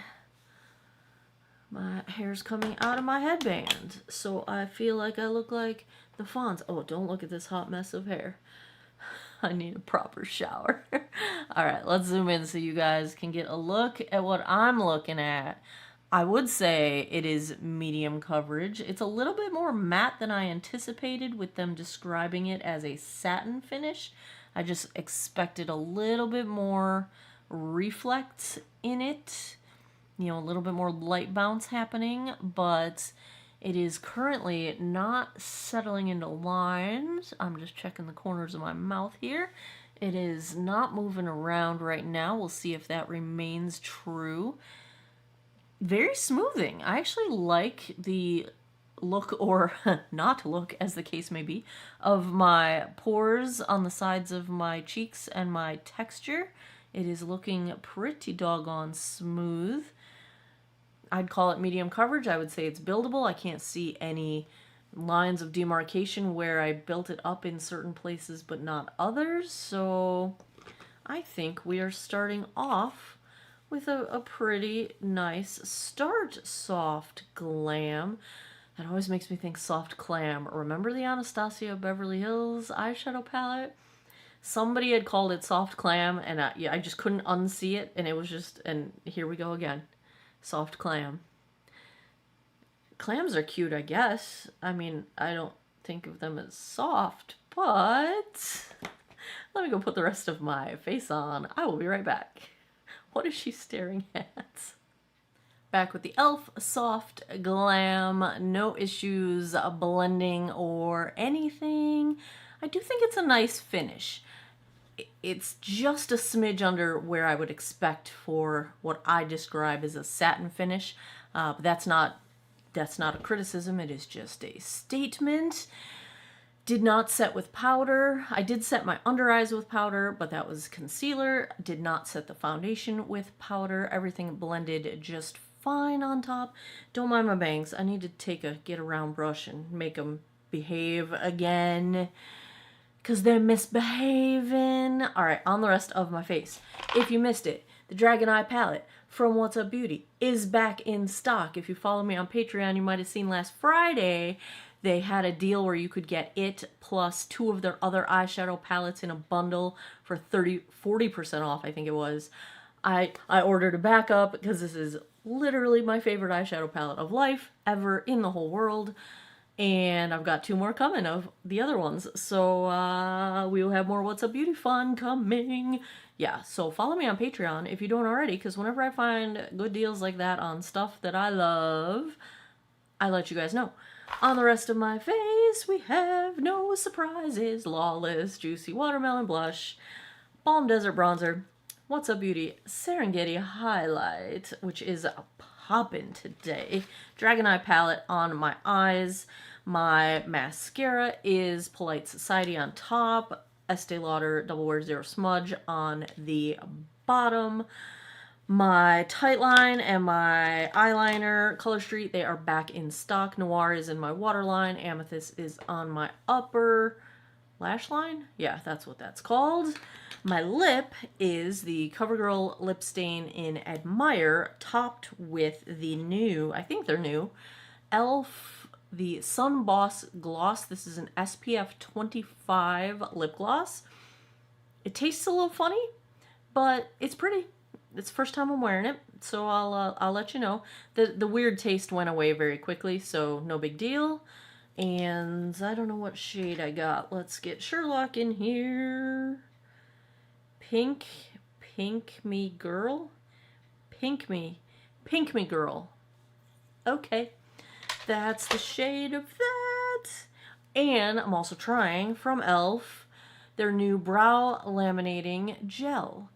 My hair's coming out of my headband, so I feel like I look like the Fonz. Oh, don't look at this hot mess of hair. I need a proper shower. Alright, let's zoom in so you guys can get a look at what I'm looking at. I would say it is medium coverage. It's a little bit more matte than I anticipated with them describing it as a satin finish. I just expected a little bit more reflect in it. You know, a little bit more light bounce happening, but it is currently not settling into lines. I'm just checking the corners of my mouth here. It is not moving around right now. We'll see if that remains true. Very smoothing. I actually like the look, or not look as the case may be, of my pores on the sides of my cheeks and my texture. It is looking pretty doggone smooth. I'd call it medium coverage. I would say it's buildable. I can't see any lines of demarcation where I built it up in certain places but not others. So I think we are starting off with a pretty nice start. Soft Glam. That always makes me think Soft Clam. Remember the Anastasia Beverly Hills eyeshadow palette? Somebody had called it Soft Clam, and I just couldn't unsee it, and it was just, and here we go again. Soft Clam. Clams are cute, I guess. I mean, I don't think of them as soft, but let me go put the rest of my face on. I will be right back. What is she staring at? Back with the e.l.f. Soft Glam. No issues blending or anything. I do think it's a nice finish. It's just a smidge under where I would expect for what I describe as a satin finish. But that's not a criticism. It is just a statement. Did not set with powder. I did set my under eyes with powder, but that was concealer. Did not set the foundation with powder. Everything blended just fine on top. Don't mind my bangs. I need to get a round brush and make them behave again, because they're misbehaving. Alright, on the rest of my face. If you missed it, the Dragon Eye palette from What's Up Beauty is back in stock. If you follow me on Patreon, you might have seen last Friday they had a deal where you could get it plus 2 of their other eyeshadow palettes in a bundle for 40% off, I think it was. I ordered a backup because this is literally my favorite eyeshadow palette of life ever in the whole world. And I've got 2 more coming of the other ones. So we will have more What's Up Beauty fun coming. Yeah, so follow me on Patreon if you don't already, because whenever I find good deals like that on stuff that I love, I let you guys know. On the rest of my face, we have no surprises. Lawless, Juicy Watermelon Blush, Balm Desert Bronzer, What's Up Beauty Serengeti Highlight, which is poppin' today. Dragon Eye palette on my eyes. My mascara is Polite Society on top. Estee Lauder Double Wear Zero Smudge on the bottom. My Tightline and my eyeliner, Color Street, they are back in stock. Noir is in my waterline. Amethyst is on my upper lash line. Yeah, that's what that's called. My lip is the CoverGirl lip stain in Admire, topped with the new, I think they're new, e.l.f. the Sun Boss Gloss. This is an SPF 25 lip gloss. It tastes a little funny, but it's pretty. It's the first time I'm wearing it, so I'll let you know. The weird taste went away very quickly, so no big deal. And I don't know what shade I got. Let's get Sherlock in here. Pink me girl? Pink me girl. Okay, that's the shade of that. And I'm also trying from e.l.f. their new brow laminating gel.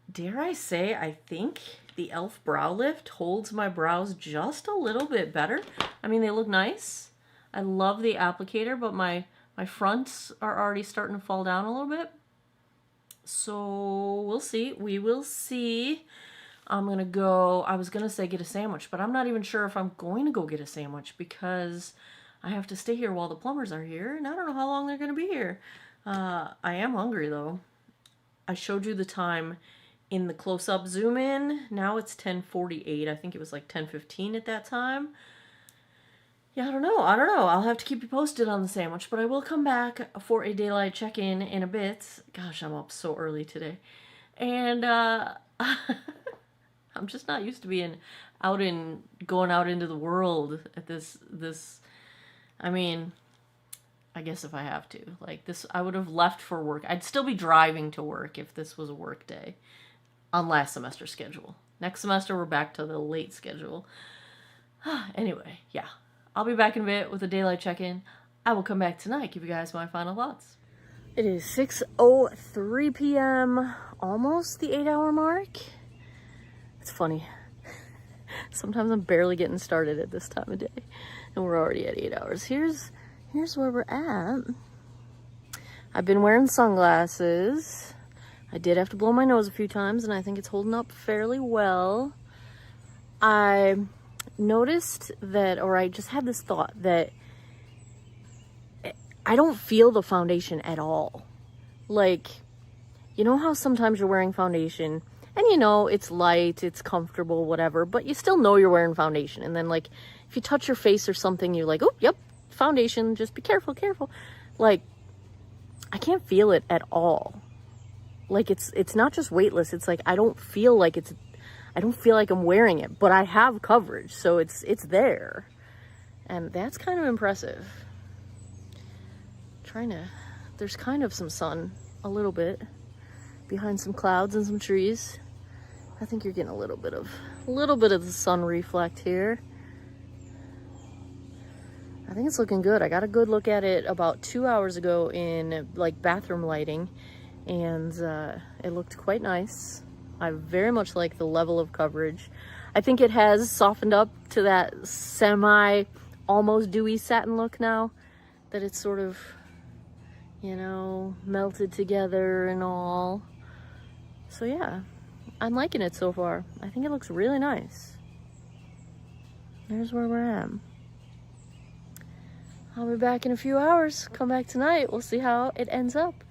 Dare I say, I think the e.l.f. brow lift holds my brows just a little bit better. I mean, they look nice. I love the applicator, but my fronts are already starting to fall down a little bit. So we'll see. We will see. I'm going to go, I was going to say get a sandwich, but I'm not even sure if I'm going to go get a sandwich because I have to stay here while the plumbers are here, and I don't know how long they're going to be here. I am hungry, though. I showed you the time in the close-up zoom in. Now it's 10:48. I think it was like 10:15 at that time. Yeah, I don't know. I'll have to keep you posted on the sandwich, but I will come back for a daylight check-in in a bit. Gosh, I'm up so early today. And I'm just not used to being going out into the world at this I mean, I guess if I have to. Like this, I would have left for work. I'd still be driving to work if this was a work day on last semester's schedule. Next semester, we're back to the late schedule. Anyway, yeah. I'll be back in a bit with a daylight check-in. I will come back tonight, give you guys my final thoughts. It is 6:03 p.m., almost the 8-hour mark. It's funny. Sometimes I'm barely getting started at this time of day, and we're already at 8 hours. Here's where we're at. I've been wearing sunglasses. I did have to blow my nose a few times, and I think it's holding up fairly well. I noticed that, or I just had this thought that I don't feel the foundation at all. Like, you know how sometimes you're wearing foundation and you know it's light, it's comfortable, whatever, but you still know you're wearing foundation. And then like if you touch your face or something, you're like, oh, yep, foundation, just be careful. Like, I can't feel it at all. Like it's not just weightless, it's like I don't feel like I'm wearing it, but I have coverage, so it's there. And that's kind of impressive. There's kind of some sun, a little bit, behind some clouds and some trees. I think you're getting a little bit of the sun reflect here. I think it's looking good. I got a good look at it about 2 hours ago in like bathroom lighting, and it looked quite nice. I very much like the level of coverage. I think it has softened up to that semi, almost dewy satin look now, that it's sort of, you know, melted together and all. So yeah, I'm liking it so far. I think it looks really nice. There's where we're at. I'll be back in a few hours. Come back tonight. We'll see how it ends up.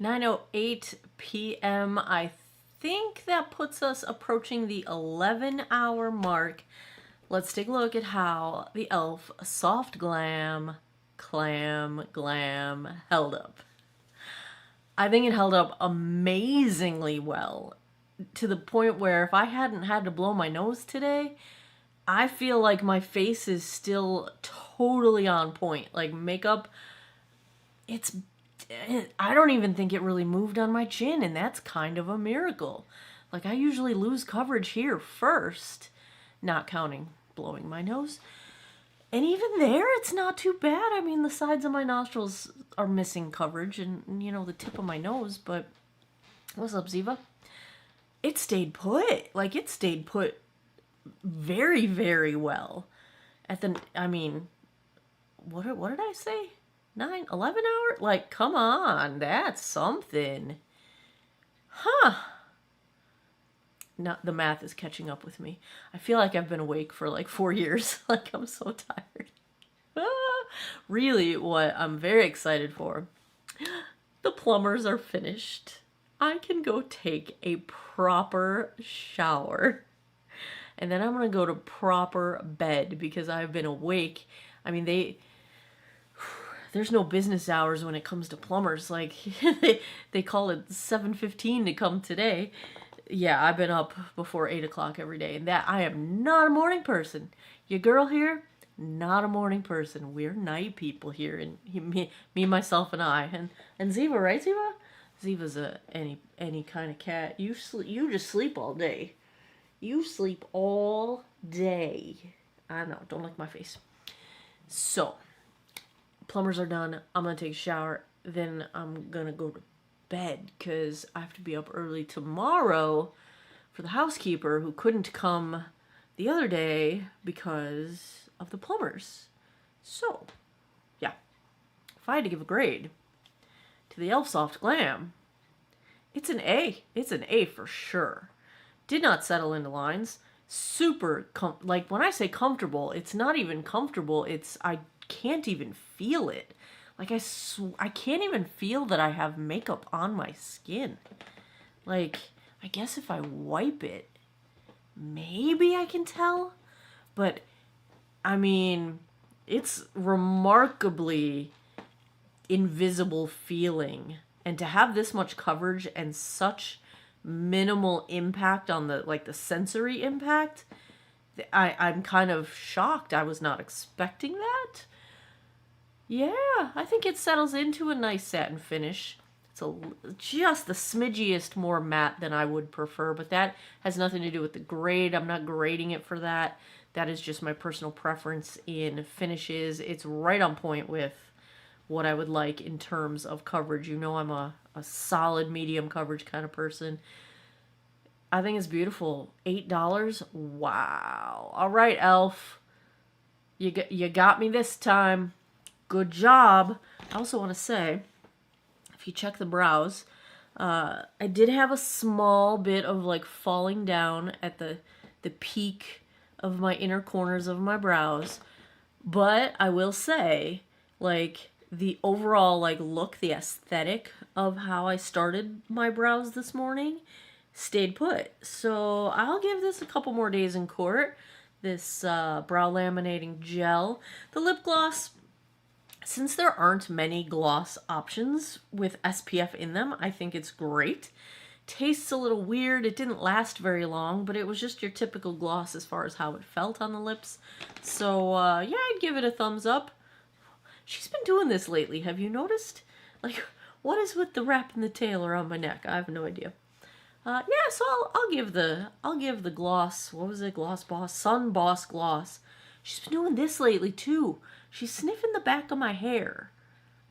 9:08 p.m. I think that puts us approaching the 11-hour mark. Let's take a look at how the e.l.f. Soft Glam Glam held up. I think it held up amazingly well, to the point where if I hadn't had to blow my nose today, I feel like my face is still totally on point. Like makeup, I don't even think it really moved on my chin, and that's kind of a miracle. Like I usually lose coverage here first, not counting blowing my nose. And even there, it's not too bad. I mean, the sides of my nostrils are missing coverage and, you know, the tip of my nose, but what's up, Ziva? It stayed put. Like, it stayed put very, very well. I mean, what did I say? 11 hour? Like, come on, that's something. Huh. Not the math is catching up with me. I feel like I've been awake for like 4 years. Like I'm so tired. Really, what I'm very excited for The plumbers are finished. I can go take a proper shower. And then I'm going to go to proper bed because I've been awake. I mean, there's no business hours when it comes to plumbers. Like, they call it 7:15 to come today. Yeah, I've been up before 8 o'clock every day. And that, I am not a morning person. Your girl here, not a morning person. We're night people here. And me, myself, and I. And Ziva, right, Ziva? Ziva's any kind of cat. You just sleep all day. You sleep all day. I know, don't lick my face. So, plumbers are done. I'm going to take a shower. Then I'm going to go to bed because I have to be up early tomorrow for the housekeeper who couldn't come the other day because of the plumbers. So, yeah. If I had to give a grade to the Elfsoft Glam, it's an A. It's an A for sure. Did not settle into lines. Super, like when I say comfortable, it's not even comfortable. I can't even feel it. Like I can't even feel that I have makeup on my skin. Like, I guess if I wipe it, maybe I can tell. But, I mean, it's remarkably invisible feeling. And to have this much coverage and such minimal impact on the sensory impact, I'm kind of shocked. I was not expecting that. Yeah, I think it settles into a nice satin finish. It's just the smidgiest more matte than I would prefer, but that has nothing to do with the grade. I'm not grading it for that. That is just my personal preference in finishes. It's right on point with what I would like in terms of coverage. You know, I'm a solid medium coverage kind of person. I think it's beautiful. $8? Wow. All right, Elf. You got me this time. Good job. I also want to say, if you check the brows, I did have a small bit of like falling down at the peak of my inner corners of my brows. But I will say, like, the overall like look, the aesthetic of how I started my brows this morning stayed put. So I'll give this a couple more days in court. This brow laminating gel. The lip gloss, since there aren't many gloss options with SPF in them, I think it's great. Tastes a little weird. It didn't last very long, but it was just your typical gloss as far as how it felt on the lips. So yeah, I'd give it a thumbs up. She's been doing this lately. Have you noticed? Like, what is with the wrap in the tail around my neck? I have no idea. Yeah, so I'll give the gloss. What was it? Gloss Boss, Sun Boss gloss. She's been doing this lately too. She's sniffing the back of my hair.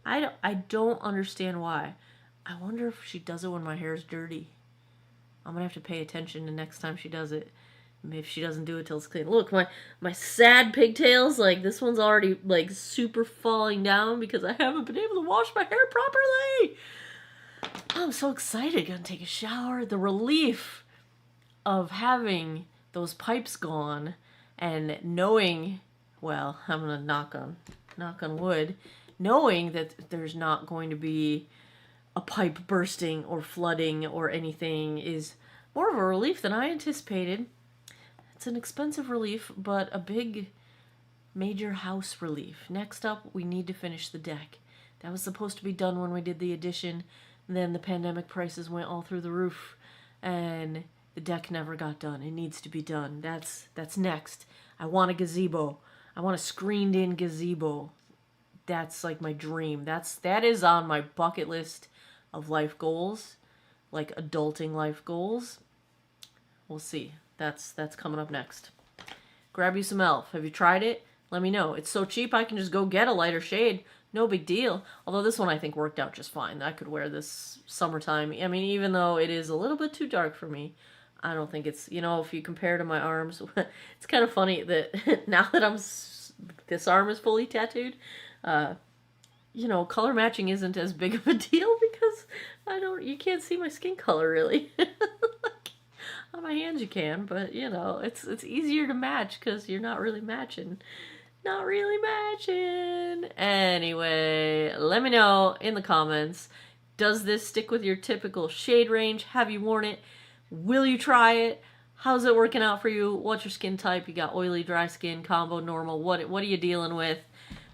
I don't understand why. I wonder if she does it when my hair is dirty. I'm gonna have to pay attention the next time she does it. Maybe if she doesn't do it till it's clean. Look, my sad pigtails, like, this one's already, like, super falling down because I haven't been able to wash my hair properly. I'm so excited. Gonna take a shower. The relief of having those pipes gone and knowing, well, I'm gonna knock on wood, knowing that there's not going to be a pipe bursting or flooding or anything is more of a relief than I anticipated. It's an expensive relief, but a big, major house relief. Next up, we need to finish the deck. That was supposed to be done when we did the addition. Then the pandemic prices went all through the roof, and the deck never got done. It needs to be done. That's next. I want a gazebo. I want a screened-in gazebo. That's like my dream. That is on my bucket list of life goals, like adulting life goals. We'll see. That's coming up next. Grab you some Elf. Have you tried it? Let me know. It's so cheap I can just go get a lighter shade. No big deal. Although this one I think worked out just fine. I could wear this summertime. I mean, even though it is a little bit too dark for me, I don't think it's, you know, if you compare to my arms, it's kind of funny that now that this arm is fully tattooed, you know, color matching isn't as big of a deal because you can't see my skin color really. On my hands you can, but you know, it's easier to match because you're not really matching. Not really matching. Anyway, let me know in the comments. Does this stick with your typical shade range? Have you worn it? Will you try it? How's it working out for you? What's your skin type? You got oily, dry skin, combo, normal. What are you dealing with?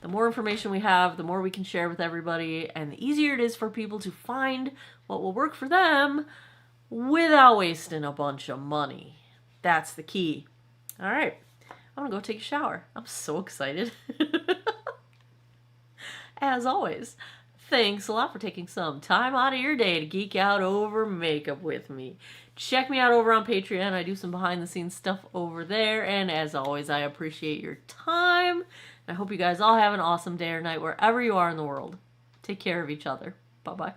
The more information we have, the more we can share with everybody, and the easier it is for people to find what will work for them without wasting a bunch of money. That's the key. All right, I'm gonna go take a shower. I'm so excited. As always, thanks a lot for taking some time out of your day to geek out over makeup with me. Check me out over on Patreon. I do some behind the scenes stuff over there. And as always, I appreciate your time. I hope you guys all have an awesome day or night wherever you are in the world. Take care of each other. Bye-bye.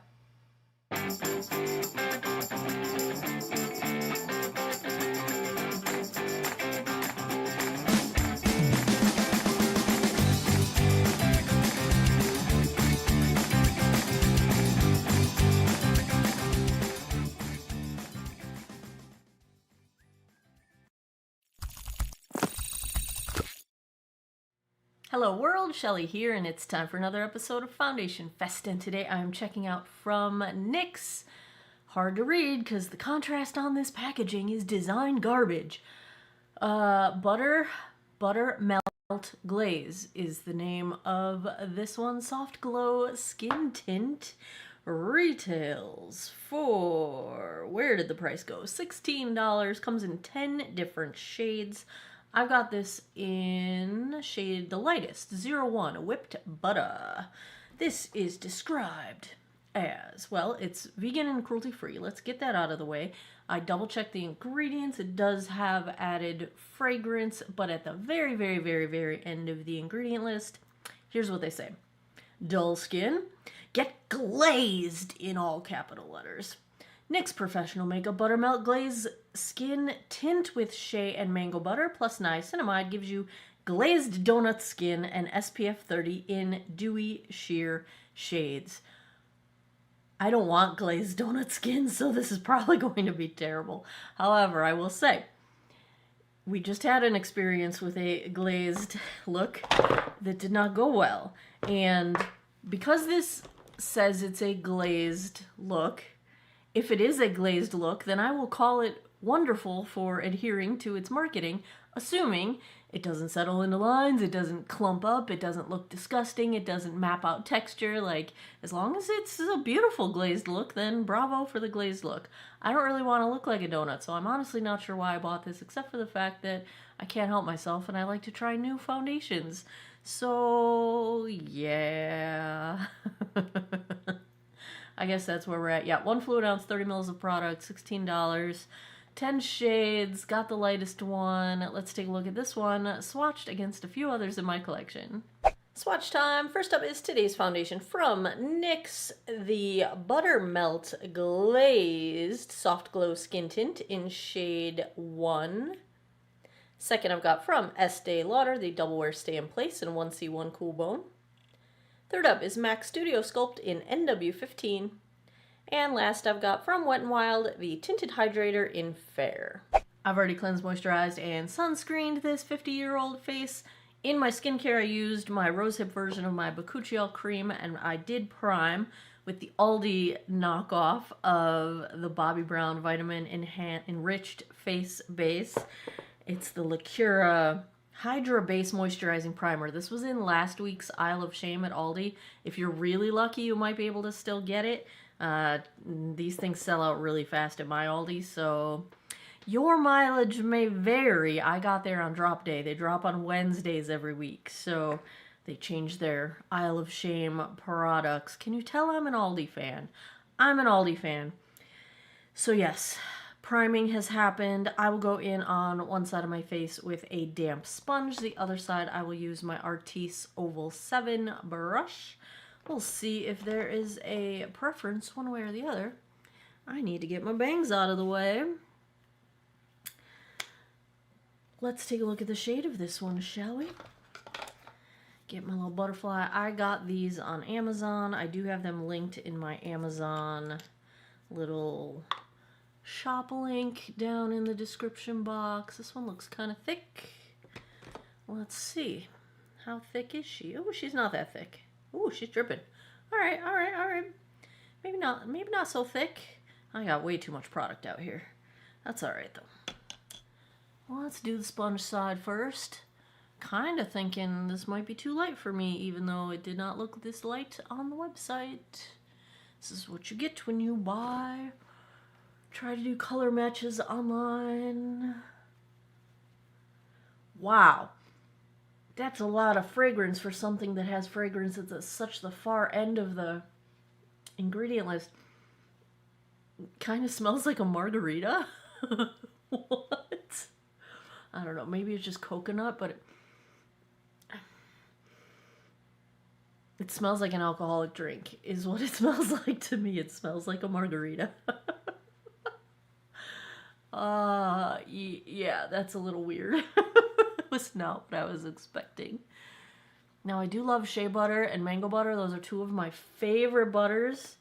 Hello world, Shelly here, and it's time for another episode of Foundation Fest, and today I'm checking out from NYX. Hard to read because the contrast on this packaging is design garbage. Butter Melt Glaze is the name of this one. Soft Glow Skin Tint retails for, where did the price go? $16. Comes in 10 different shades. I got this in shade the lightest, 01, Whipped Butter. This is described as, well, it's vegan and cruelty-free. Let's get that out of the way. I double-checked the ingredients. It does have added fragrance, but at the very, very, very, very end of the ingredient list, here's what they say. Dull skin, get glazed in all capital letters. NYX Professional Makeup Buttermelt Glaze Skin Tint with shea and mango butter plus niacinamide gives you glazed donut skin and SPF 30 in dewy sheer shades. I don't want glazed donut skin, so this is probably going to be terrible. However, I will say, we just had an experience with a glazed look that did not go well. And because this says it's a glazed look, if it is a glazed look, then I will call it wonderful for adhering to its marketing, assuming it doesn't settle into lines, it doesn't clump up, it doesn't look disgusting, it doesn't map out texture. Like, as long as it's a beautiful glazed look, then bravo for the glazed look. I don't really want to look like a donut, so I'm honestly not sure why I bought this, except for the fact that I can't help myself and I like to try new foundations. So, yeah. I guess that's where we're at. Yeah, 1 fluid ounce, 30 mils of product, $16. 10 shades, got the lightest one. Let's take a look at this one, swatched against a few others in my collection. Swatch time. First up is today's foundation from NYX, the Buttermelt Glazed Soft Glow Skin Tint in shade 1. Second, I've got from Estee Lauder, the Double Wear Stay in Place in 1C1 Cool Bone. Third up is MAC Studio Sculpt in NW15. And last I've got from Wet n Wild, the Tinted Hydrator in Fair. I've already cleansed, moisturized, and sunscreened this 50-year-old face. In my skincare, I used my rosehip version of my Bakuchiol cream, and I did prime with the Aldi knockoff of the Bobbi Brown Vitamin Enriched Face Base. It's the Lacura Hydra Base Moisturizing Primer. This was in last week's Isle of Shame at Aldi. If you're really lucky, you might be able to still get it. These things sell out really fast at my Aldi, so your mileage may vary. I got there on drop day. They drop on Wednesdays every week, so they changed their Isle of Shame products. Can you tell I'm an Aldi fan? I'm an Aldi fan. So yes, priming has happened. I will go in on one side of my face with a damp sponge. The other side I will use my Artis Oval 7 brush. We'll see if there is a preference one way or the other. I need to get my bangs out of the way. Let's take a look at the shade of this one, shall we? Get my little butterfly. I got these on Amazon. I do have them linked in my Amazon little shop link down in the description box. This one looks kind of thick. Let's see How thick is she? Oh, she's not that thick. Oh, she's dripping. All right, all right, all right. Maybe not so thick. I got way too much product out here. That's all right, though. Well, let's do the sponge side first. Kind of thinking this might be too light for me, even though it did not look this light on the website. This is what you get when you buy. Try to do color matches online. Wow. That's a lot of fragrance for something that has fragrance at such the far end of the ingredient list. Kind of smells like a margarita. What? I don't know. Maybe it's just coconut, but it smells like an alcoholic drink is what it smells like to me. It smells like a margarita. Yeah, that's a little weird. It was not what I was expecting. Now, I do love shea butter and mango butter. Those are two of my favorite butters.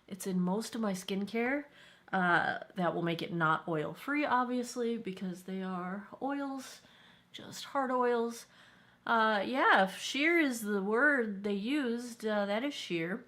It's in most of my skincare. That will make it not oil-free, obviously, because they are oils, just hard oils. Yeah, if sheer is the word they used, that is sheer.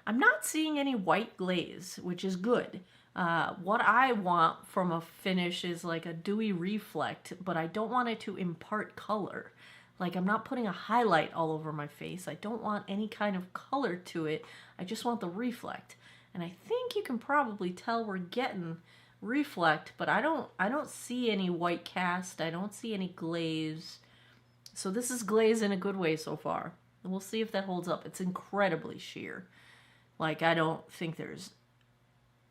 I'm not seeing any white glaze, which is good. What I want from a finish is like a dewy reflect, but I don't want it to impart color. Like, I'm not putting a highlight all over my face. I don't want any kind of color to it. I just want the reflect. And I think you can probably tell we're getting reflect, but I don't see any white cast. I don't see any glaze. So this is glaze in a good way so far. And we'll see if that holds up. It's incredibly sheer. Like, I don't think there's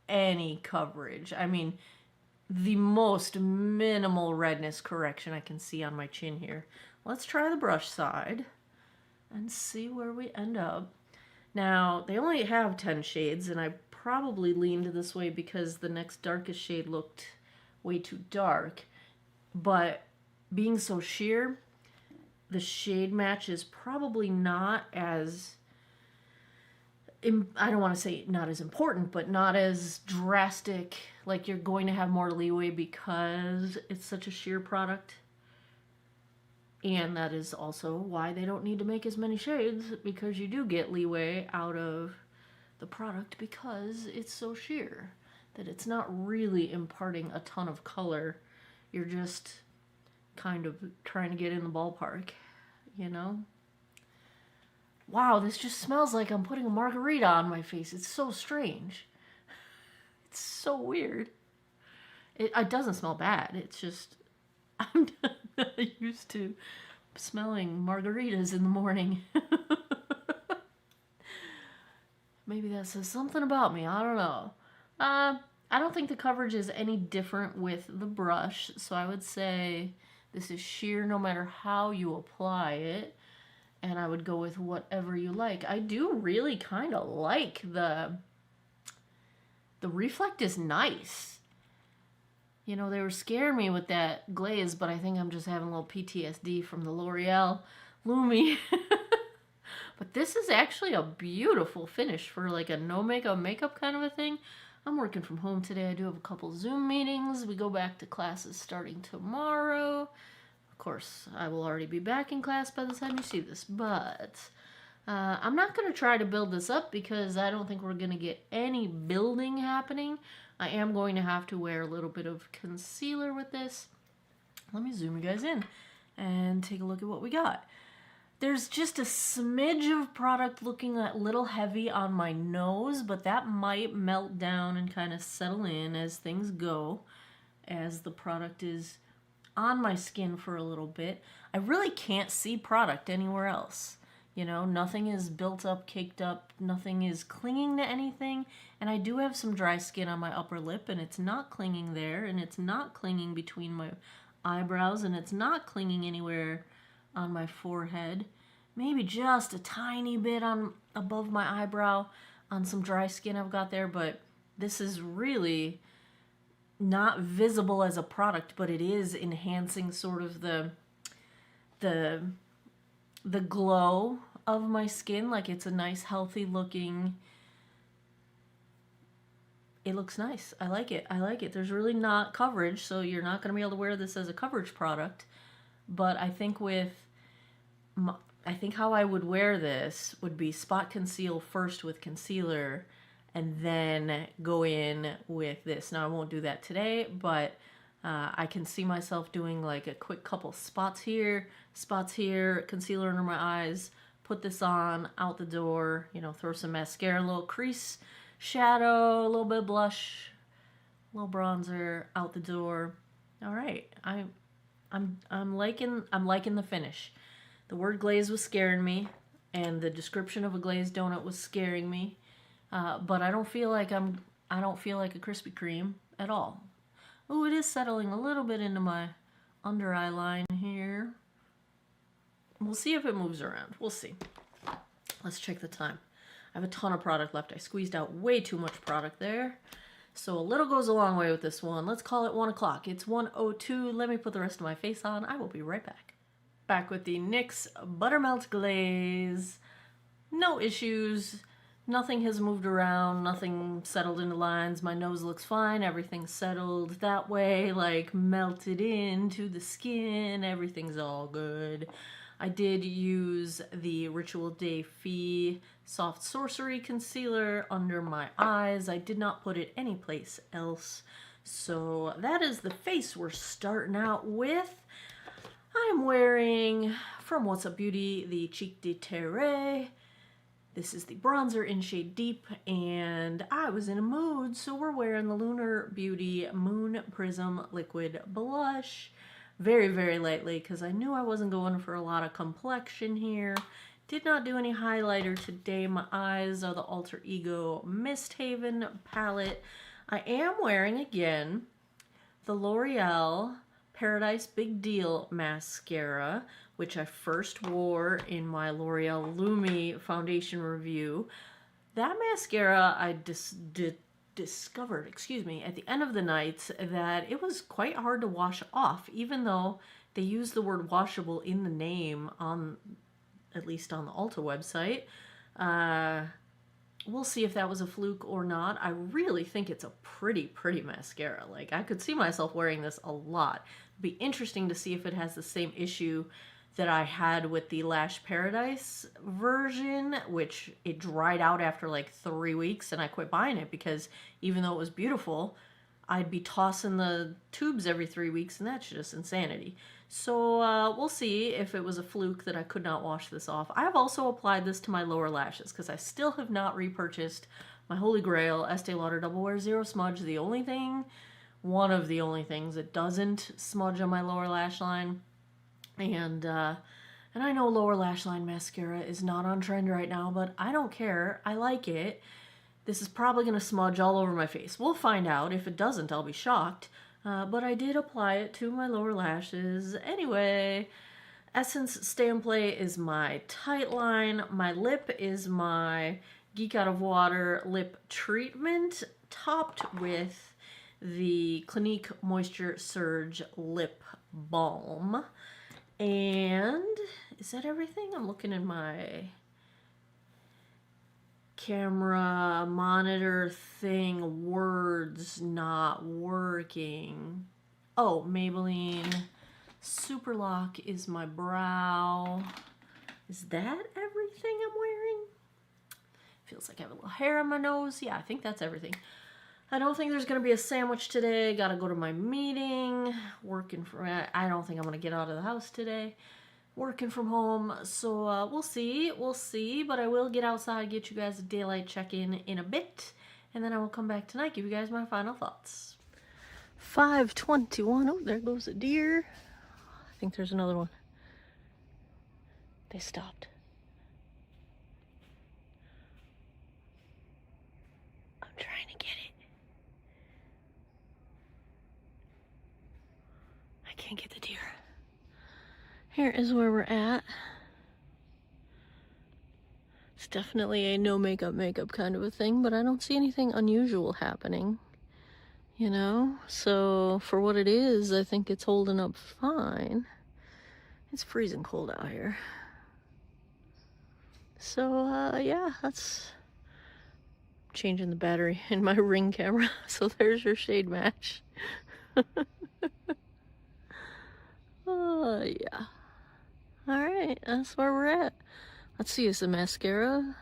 any coverage. I mean, the most minimal redness correction I can see on my chin here. Let's try the brush side and see where we end up. Now, they only have 10 shades, and I probably leaned this way because the next darkest shade looked way too dark. But being so sheer, the shade match is probably not as, I don't want to say not as important, but not as drastic. Like, you're going to have more leeway because it's such a sheer product. And that is also why they don't need to make as many shades, because you do get leeway out of the product because it's so sheer that it's not really imparting a ton of color. You're just kind of trying to get in the ballpark, you know? Wow, this just smells like I'm putting a margarita on my face. It's so strange. It's so weird. It doesn't smell bad. It's just, I'm not used to smelling margaritas in the morning. Maybe that says something about me. I don't know. I don't think the coverage is any different with the brush, so I would say this is sheer no matter how you apply it, and I would go with whatever you like. I do really kind of like the reflect is nice. You know, they were scaring me with that glaze, but I think I'm just having a little PTSD from the L'Oreal Lumi. But this is actually a beautiful finish for like a no makeup kind of a thing. I'm working from home today. I do have a couple Zoom meetings. We go back to classes starting tomorrow. Of course, I will already be back in class by the time you see this, but I'm not going to try to build this up because I don't think we're going to get any building happening. I am going to have to wear a little bit of concealer with this. Let me zoom you guys in and take a look at what we got. There's just a smidge of product looking a little heavy on my nose, but that might melt down and kind of settle in as things go, as the product is on my skin for a little bit. I really can't see product anywhere else. You know, nothing is built up, caked up, nothing is clinging to anything. And I do have some dry skin on my upper lip, and it's not clinging there, and it's not clinging between my eyebrows, and it's not clinging anywhere on my forehead. Maybe just a tiny bit on above my eyebrow on some dry skin I've got there, but this is really not visible as a product, but it is enhancing sort of the glow of my skin. Like, it's a nice, healthy looking, it looks nice. I like it. I like it. There's really not coverage, so you're not going to be able to wear this as a coverage product. But I think with I think how I would wear this would be spot conceal first with concealer and then go in with this. Now I won't do that today, but I can see myself doing like a quick couple spots here, concealer under my eyes, put this on, out the door, you know, throw some mascara, a little crease, shadow, a little bit of blush, a little bronzer, out the door. All right, I'm liking the finish. The word glaze was scaring me, and the description of a glazed donut was scaring me. But I don't feel like a Krispy Kreme at all. Oh, it is settling a little bit into my under eye line here. We'll see if it moves around. We'll see. Let's check the time. I have a ton of product left. I squeezed out way too much product there. So a little goes a long way with this one. Let's call it 1 o'clock. It's 1:02. Let me put the rest of my face on. I will be right back. Back with the NYX Buttermelt Glaze. No issues. Nothing has moved around. Nothing settled into lines. My nose looks fine. Everything's settled that way, like melted into the skin. Everything's all good. I did use the Ritual Day Fee Soft Sorcery Concealer under my eyes. I did not put it anyplace else. So that is the face we're starting out with. I'm wearing, from What's Up Beauty, the Cheek de Terre. This is the bronzer in shade Deep, and I was in a mood, so we're wearing the Lunar Beauty Moon Prism Liquid Blush. Very, very lightly, because I knew I wasn't going for a lot of complexion here. Did not do any highlighter today. My eyes are the Alter Ego Mist Haven palette. I am wearing, again, the L'Oreal Paradise Big Deal mascara, which I first wore in my L'Oreal Lumi foundation review. That mascara I discovered, at the end of the night that it was quite hard to wash off, even though they use the word washable in the name, on at least on the Ulta website. We'll see if that was a fluke or not. I really think it's a pretty mascara. Like, I could see myself wearing this a lot. It'd be interesting to see if it has the same issue that I had with the Lash Paradise version, which it dried out after like 3 weeks, and I quit buying it because even though it was beautiful, I'd be tossing the tubes every 3 weeks, and that's just insanity. So we'll see if it was a fluke that I could not wash this off. I have also applied this to my lower lashes because I still have not repurchased my Holy Grail Estee Lauder Double Wear Zero Smudge. One of the only things that doesn't smudge on my lower lash line. And I know lower lash line mascara is not on trend right now, but I don't care. I like it. This is probably going to smudge all over my face. We'll find out. If it doesn't, I'll be shocked. But I did apply it to my lower lashes. Anyway, Essence Stay and Play is my tight line. My lip is my Geek Out of Water lip treatment, topped with the Clinique Moisture Surge lip balm. And is that everything? I'm looking at my camera monitor thing. Words not working. Oh, Maybelline Super Lock is my brow. Is that everything I'm wearing? Feels like I have a little hair on my nose. Yeah, I think that's everything. I don't think there's going to be a sandwich today. Got to go to my meeting. I don't think I'm going to get out of the house today. Working from home. So we'll see. We'll see. But I will get outside, get you guys a daylight check-in in a bit. And then I will come back tonight, give you guys my final thoughts. 5:21. Oh, there goes a deer. I think there's another one. They stopped. I'm trying to get it. I can't get the deer. Here is where we're at. It's definitely a no makeup kind of a thing, but I don't see anything unusual happening, you know? So for what it is, I think it's holding up fine. It's freezing cold out here. So yeah, that's changing the battery in my Ring camera. So there's your shade match. Oh yeah. All right. Alright, that's where we're at. Let's see, is the mascara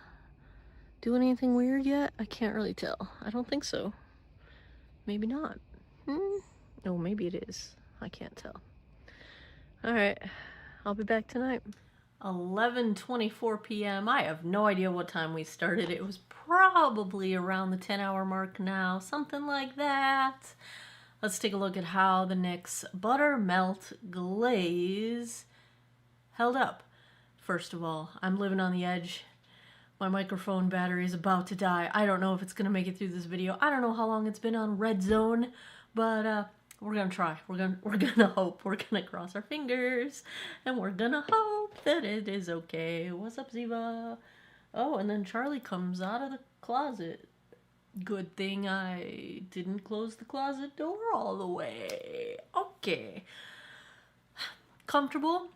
doing anything weird yet? I can't really tell. I don't think so. Maybe not. Oh, maybe it is. I can't tell. Alright, I'll be back tonight. 11:24 p.m. I have no idea what time we started. It was probably around the 10-hour mark now, something like that. Let's take a look at how the NYX Buttermelt Glaze held up. First of all, I'm living on the edge. My microphone battery is about to die. I don't know if it's going to make it through this video. I don't know how long it's been on red zone, but we're going to try. We're going to hope. We're going to cross our fingers, and we're going to hope that it is okay. What's up, Ziva? Oh, and then Charlie comes out of the closet. Good thing I didn't close the closet door all the way. Okay. Comfortable.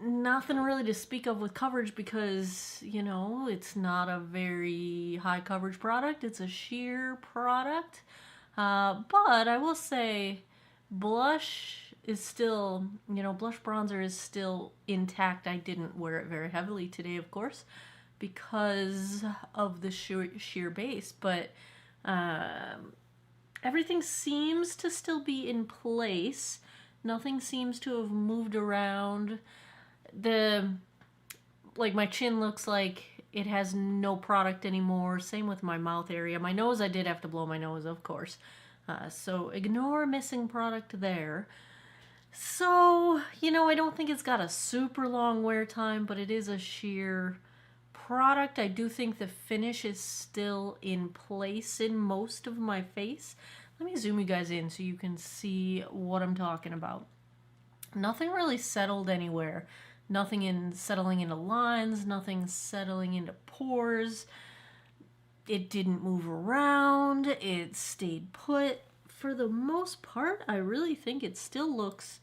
Nothing really to speak of with coverage because, you know, it's not a very high coverage product. It's a sheer product. But I will say blush is still, you know, blush bronzer is still intact. I didn't wear it very heavily today, of course, because of the sheer base. But everything seems to still be in place. Nothing seems to have moved around. Like my chin looks like it has no product anymore. Same with my mouth area. My nose, I did have to blow my nose, of course. So ignore missing product there. So, you know, I don't think it's got a super long wear time, but it is a sheer product. I do think the finish is still in place in most of my face. Let me zoom you guys in so you can see what I'm talking about. Nothing really settled anywhere. Nothing settling into lines, nothing settling into pores. It didn't move around. It stayed put. For the most part, I really think it still looks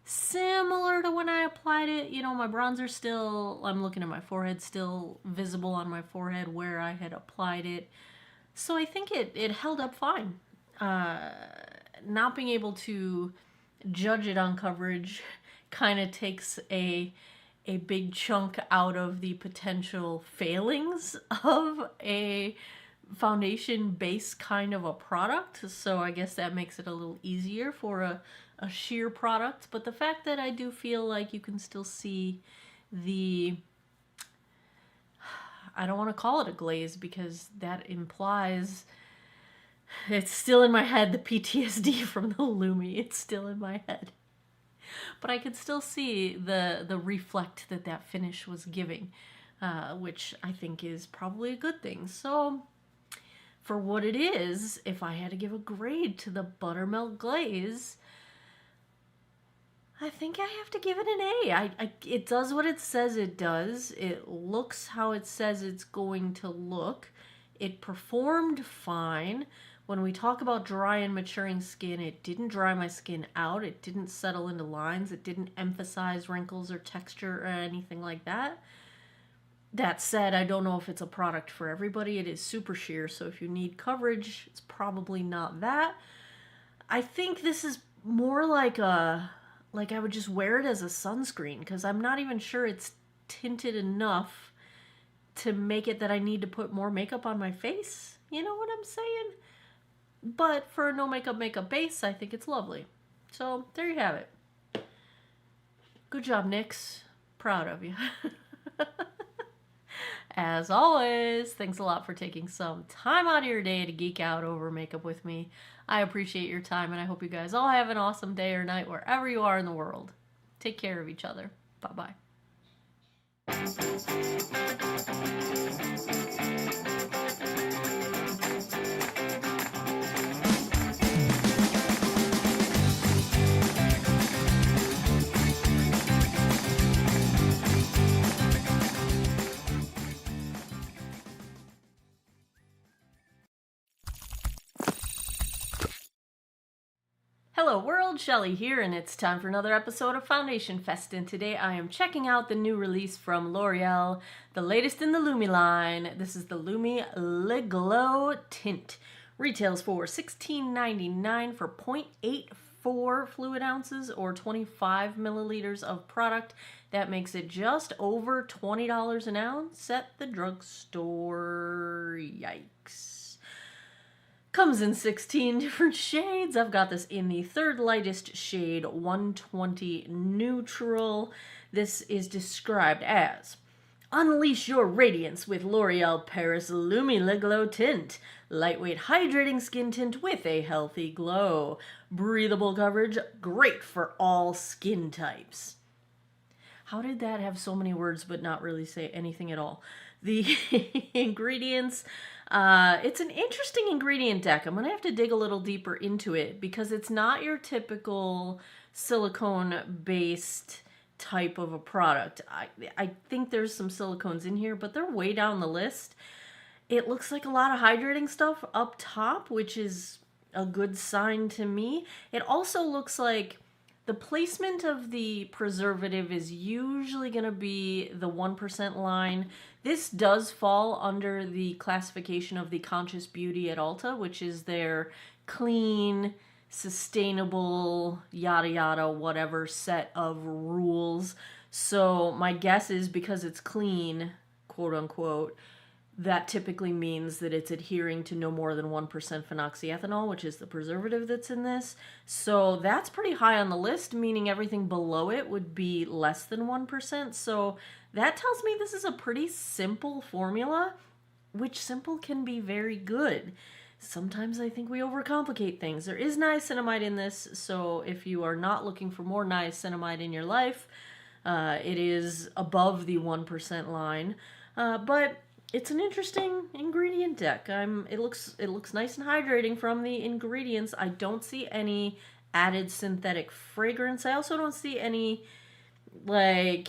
similar to when I applied it. You know, my bronzer still, I'm looking at my forehead, still visible on my forehead where I had applied it. So I think it held up fine. Not being able to judge it on coverage kind of takes a big chunk out of the potential failings of a foundation base kind of a product. So I guess that makes it a little easier for a sheer product. But the fact that I do feel like you can still see the, I don't want to call it a glaze because that implies it's still in my head, the PTSD from the Lumi. It's still in my head. But I could still see the reflect that finish was giving, which I think is probably a good thing. So for what it is, if I had to give a grade to the Buttermelt Glaze, I think I have to give it an A. It does what it says it does. It looks how it says it's going to look. It performed fine. When we talk about dry and maturing skin, it didn't dry my skin out. It didn't settle into lines. It didn't emphasize wrinkles or texture or anything like that. That said, I don't know if it's a product for everybody. It is super sheer, so if you need coverage, it's probably not that. I think this is more like I would just wear it as a sunscreen because I'm not even sure it's tinted enough to make it that I need to put more makeup on my face. You know what I'm saying? But for a no makeup base, I think it's lovely. So there you have it. Good job, NYX. Proud of you. As always, thanks a lot for taking some time out of your day to geek out over makeup with me. I appreciate your time, and I hope you guys all have an awesome day or night wherever you are in the world. Take care of each other. Bye-bye. Hello world, Shelly here, and it's time for another episode of Foundation Fest, and today I am checking out the new release from L'Oreal, the latest in the Lumi line. This is the Lumi Le Glow Tint. Retails for $16.99 for 0.84 4 fluid ounces or 25 milliliters of product. That makes it just over $20 an ounce at the drugstore. Yikes. Comes in 16 different shades. I've got this in the third lightest shade, 120 Neutral. This is described as: unleash your radiance with L'Oreal Paris Lumi Le Glow Tint. Lightweight hydrating skin tint with a healthy glow. Breathable coverage, great for all skin types. How did that have so many words but not really say anything at all? The ingredients, it's an interesting ingredient deck. I'm going to have to dig a little deeper into it because it's not your typical silicone-based type of a product. I think there's some silicones in here, but they're way down the list. It looks like a lot of hydrating stuff up top, which is a good sign to me. It also looks like the placement of the preservative is usually going to be the 1% line. This does fall under the classification of the Conscious Beauty at Ulta, which is their clean, sustainable, yada yada, whatever set of rules. So my guess is because it's clean, quote unquote, that typically means that it's adhering to no more than 1% phenoxyethanol, which is the preservative that's in this. So that's pretty high on the list, meaning everything below it would be less than 1%. So that tells me this is a pretty simple formula, which simple can be very good. Sometimes I think we overcomplicate things. There is niacinamide in this, so if you are not looking for more niacinamide in your life, it is above the 1% line. But it's an interesting ingredient deck. It looks nice and hydrating from the ingredients. I don't see any added synthetic fragrance. I also don't see any, like,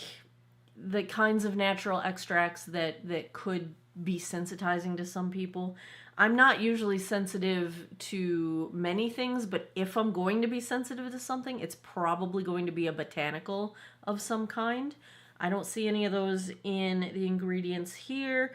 the kinds of natural extracts that could be sensitizing to some people. I'm not usually sensitive to many things, but if I'm going to be sensitive to something, it's probably going to be a botanical of some kind. I don't see any of those in the ingredients here.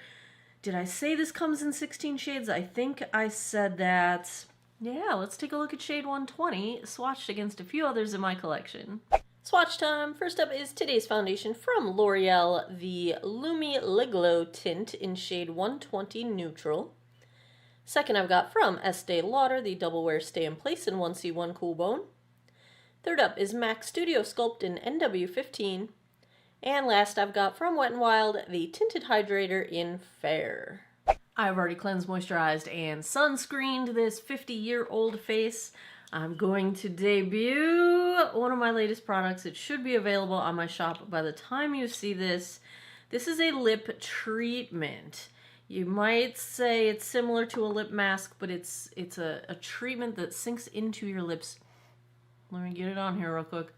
Did I say this comes in 16 shades? I think I said that. Yeah, let's take a look at shade 120, swatched against a few others in my collection. Swatch time. First up is today's foundation from L'Oreal, the Lumi Le Glow Tint in shade 120 Neutral. Second, I've got from Estee Lauder, the Double Wear Stay in Place in 1C1 Cool Bone. Third up is MAC Studio Sculpt in NW15. And last, I've got from Wet n Wild, the Tinted Hydrator in Fair. I've already cleansed, moisturized, and sunscreened this 50-year-old face. I'm going to debut one of my latest products. It should be available on my shop by the time you see this. This is a lip treatment. You might say it's similar to a lip mask, but it's a treatment that sinks into your lips. Let me get it on here real quick.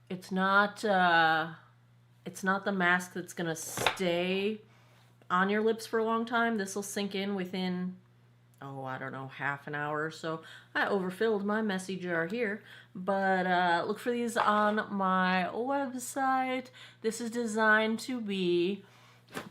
It's not the mask that's gonna stay on your lips for a long time. This will sink in within, I don't know, half an hour or so. I overfilled my messy jar here, but look for these on my website. This is designed to be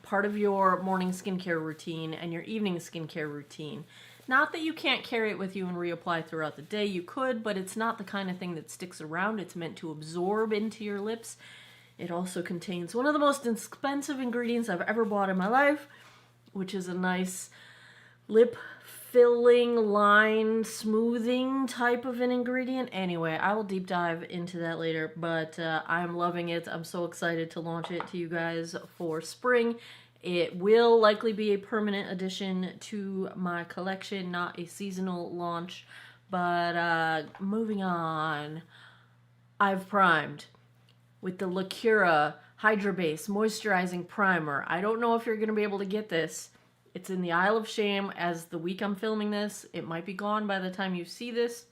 part of your morning skincare routine and your evening skincare routine. Not that you can't carry it with you and reapply throughout the day. You could, but it's not the kind of thing that sticks around. It's meant to absorb into your lips. It also contains one of the most expensive ingredients I've ever bought in my life, which is a nice lip filling, line smoothing type of an ingredient. Anyway, I will deep dive into that later, but I'm loving it. I'm so excited to launch it to you guys for spring. It will likely be a permanent addition to my collection, not a seasonal launch. But moving on, I've primed with the La Cura Hydra Base Moisturizing Primer. I don't know if you're going to be able to get this. It's in the Isle of Shame as the week I'm filming this. It might be gone by the time you see this.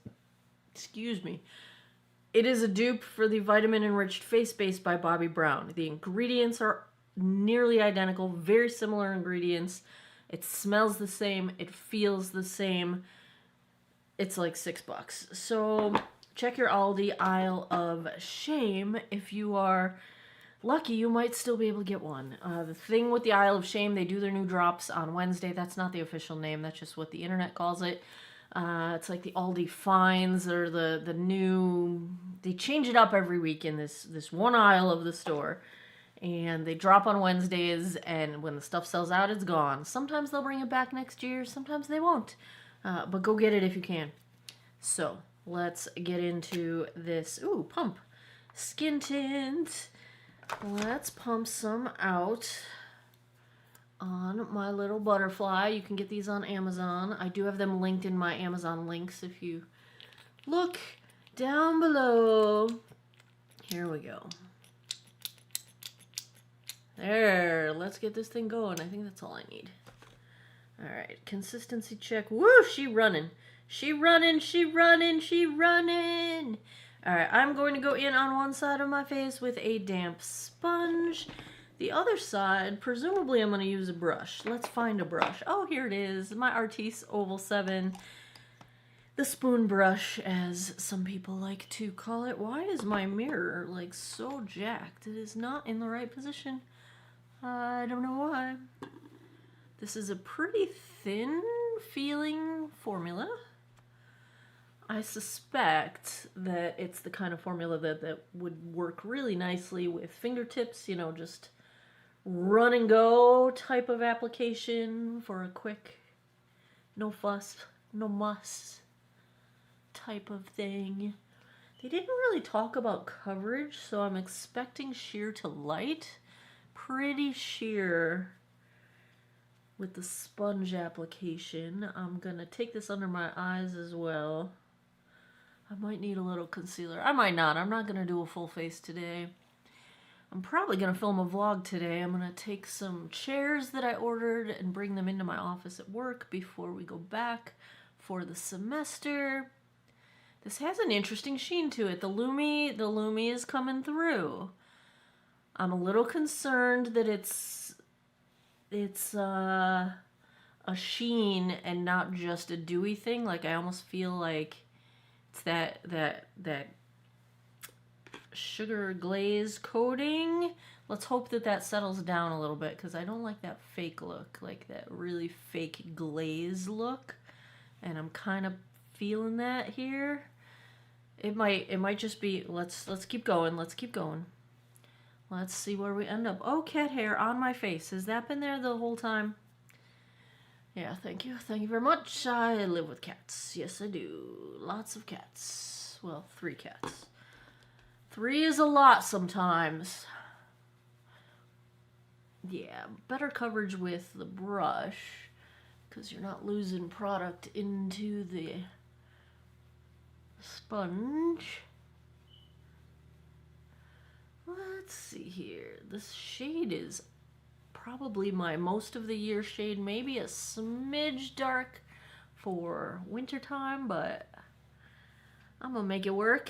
Excuse me. It is a dupe for the Vitamin Enriched Face Base by Bobbi Brown. The ingredients are nearly identical, very similar ingredients. It smells the same. It feels the same. It's like $6. So check your Aldi Isle of Shame. If you are lucky, you might still be able to get one. The thing with the Isle of Shame, they do their new drops on Wednesday. That's not the official name. That's just what the internet calls it. It's like the Aldi Finds or the new. They change it up every week in this one aisle of the store, and they drop on Wednesdays. And when the stuff sells out, it's gone. Sometimes they'll bring it back next year. Sometimes they won't. But go get it if you can. So let's get into this. Ooh, pump skin tint. Let's pump some out on my little butterfly. You can get these on Amazon. I do have them linked in my Amazon links if you look down below. Here we go. There, let's get this thing going. I think that's all I need. All right, consistency check. Woo, she running. She running, she running, she running. All right, I'm going to go in on one side of my face with a damp sponge. The other side, presumably I'm going to use a brush. Let's find a brush. Oh, here it is. My Artis Oval 7. The spoon brush, as some people like to call it. Why is my mirror, like, so jacked? It is not in the right position. I don't know why. This is a pretty thin feeling formula. I suspect that it's the kind of formula that would work really nicely with fingertips, you know, just run and go type of application for a quick, no fuss, no muss type of thing. They didn't really talk about coverage, so I'm expecting sheer to light. Pretty sheer with the sponge application. I'm gonna take this under my eyes as well. I might need a little concealer. I might not. I'm not gonna do a full face today. I'm probably going to film a vlog today. I'm going to take some chairs that I ordered and bring them into my office at work before we go back for the semester. This has an interesting sheen to it. The Lumi is coming through. I'm a little concerned that it's a sheen and not just a dewy thing. Like, I almost feel like it's that sugar glaze coating. Let's hope that settles down a little bit, because I don't like that fake look, like that really fake glaze look, and I'm kind of feeling that here. It might just be, let's keep going, let's see where we end up. Oh, cat hair on my face. Has that been there the whole time? Yeah, thank you very much. I live with cats. Yes, I do. Lots of cats. Well, 3 cats. 3 is a lot sometimes. Yeah, better coverage with the brush, because you're not losing product into the sponge. Let's see here. This shade is probably my most of the year shade, maybe a smidge dark for wintertime, but I'm gonna make it work.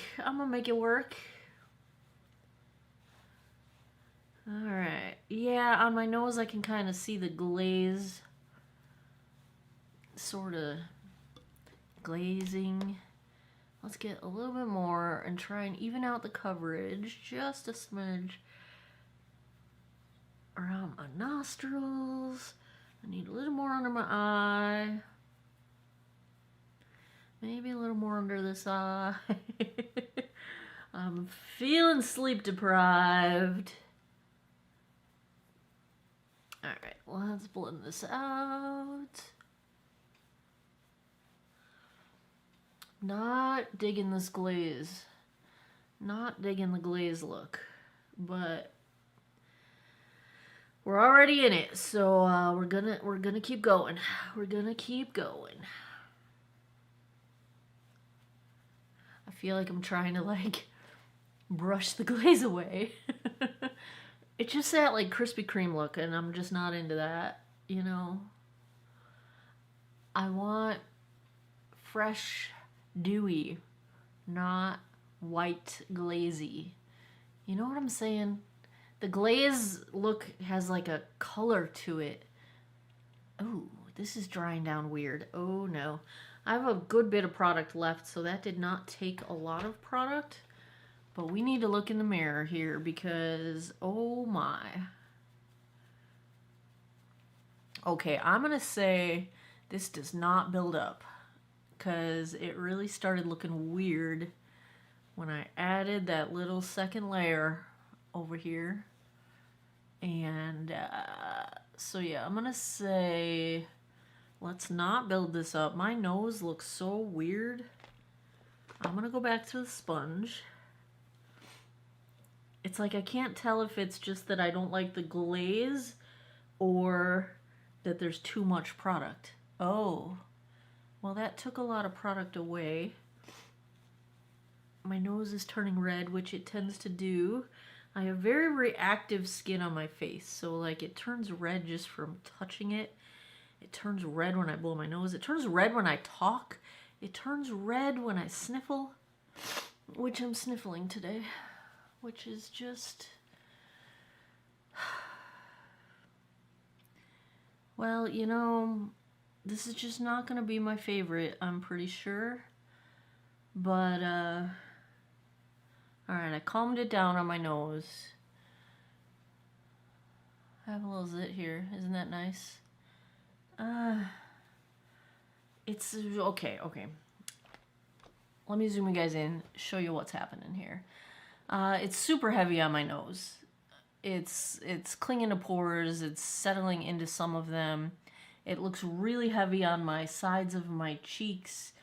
Alright, yeah, on my nose I can kind of see the glaze, sort of glazing. Let's get a little bit more and try and even out the coverage, just a smidge around my nostrils. I need a little more under my eye. Maybe a little more under this eye. I'm feeling sleep deprived. Alright, let's blend this out. Not digging this glaze. Not digging the glaze look. But we're already in it, so we're gonna keep going. We're gonna keep going. I feel like I'm trying to like brush the glaze away. It's just that like Krispy Kreme look, and I'm just not into that, you know. I want fresh, dewy, not white glazy. You know what I'm saying? The glaze look has like a color to it. Oh, this is drying down weird. Oh no. I have a good bit of product left, so that did not take a lot of product. But we need to look in the mirror here because, oh my. Okay, I'm going to say this does not build up because it really started looking weird when I added that little second layer over here. And so yeah, I'm gonna say let's not build this up. My nose looks so weird. I'm gonna go back to the sponge. It's like I can't tell if it's just that I don't like the glaze or that there's too much product. Oh, well, that took a lot of product away. My nose is turning red, which it tends to do. I have very reactive skin on my face, so like it turns red just from touching it. It turns red when I blow my nose. It turns red when I talk. It turns red when I sniffle, which I'm sniffling today, which is just... Well, you know, this is just not going to be my favorite, I'm pretty sure. But, alright, I calmed it down on my nose. I have a little zit here. Isn't that nice? It's okay. Let me zoom you guys in, show you what's happening here. It's super heavy on my nose. It's clinging to pores. It's settling into some of them. It looks really heavy on my sides of my cheeks.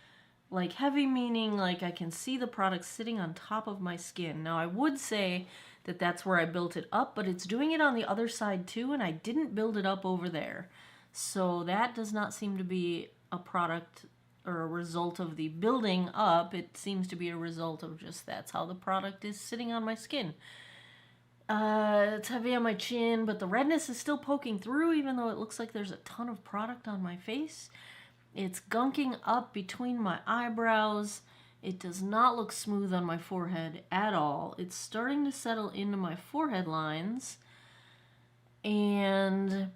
Like heavy meaning like I can see the product sitting on top of my skin. Now I would say that that's where I built it up, but it's doing it on the other side too, and I didn't build it up over there. So that does not seem to be a product or a result of the building up. It seems to be a result of just that's how the product is sitting on my skin. It's heavy on my chin, but the redness is still poking through even though it looks like there's a ton of product on my face. It's gunking up between my eyebrows. It does not look smooth on my forehead at all. It's starting to settle into my forehead lines. And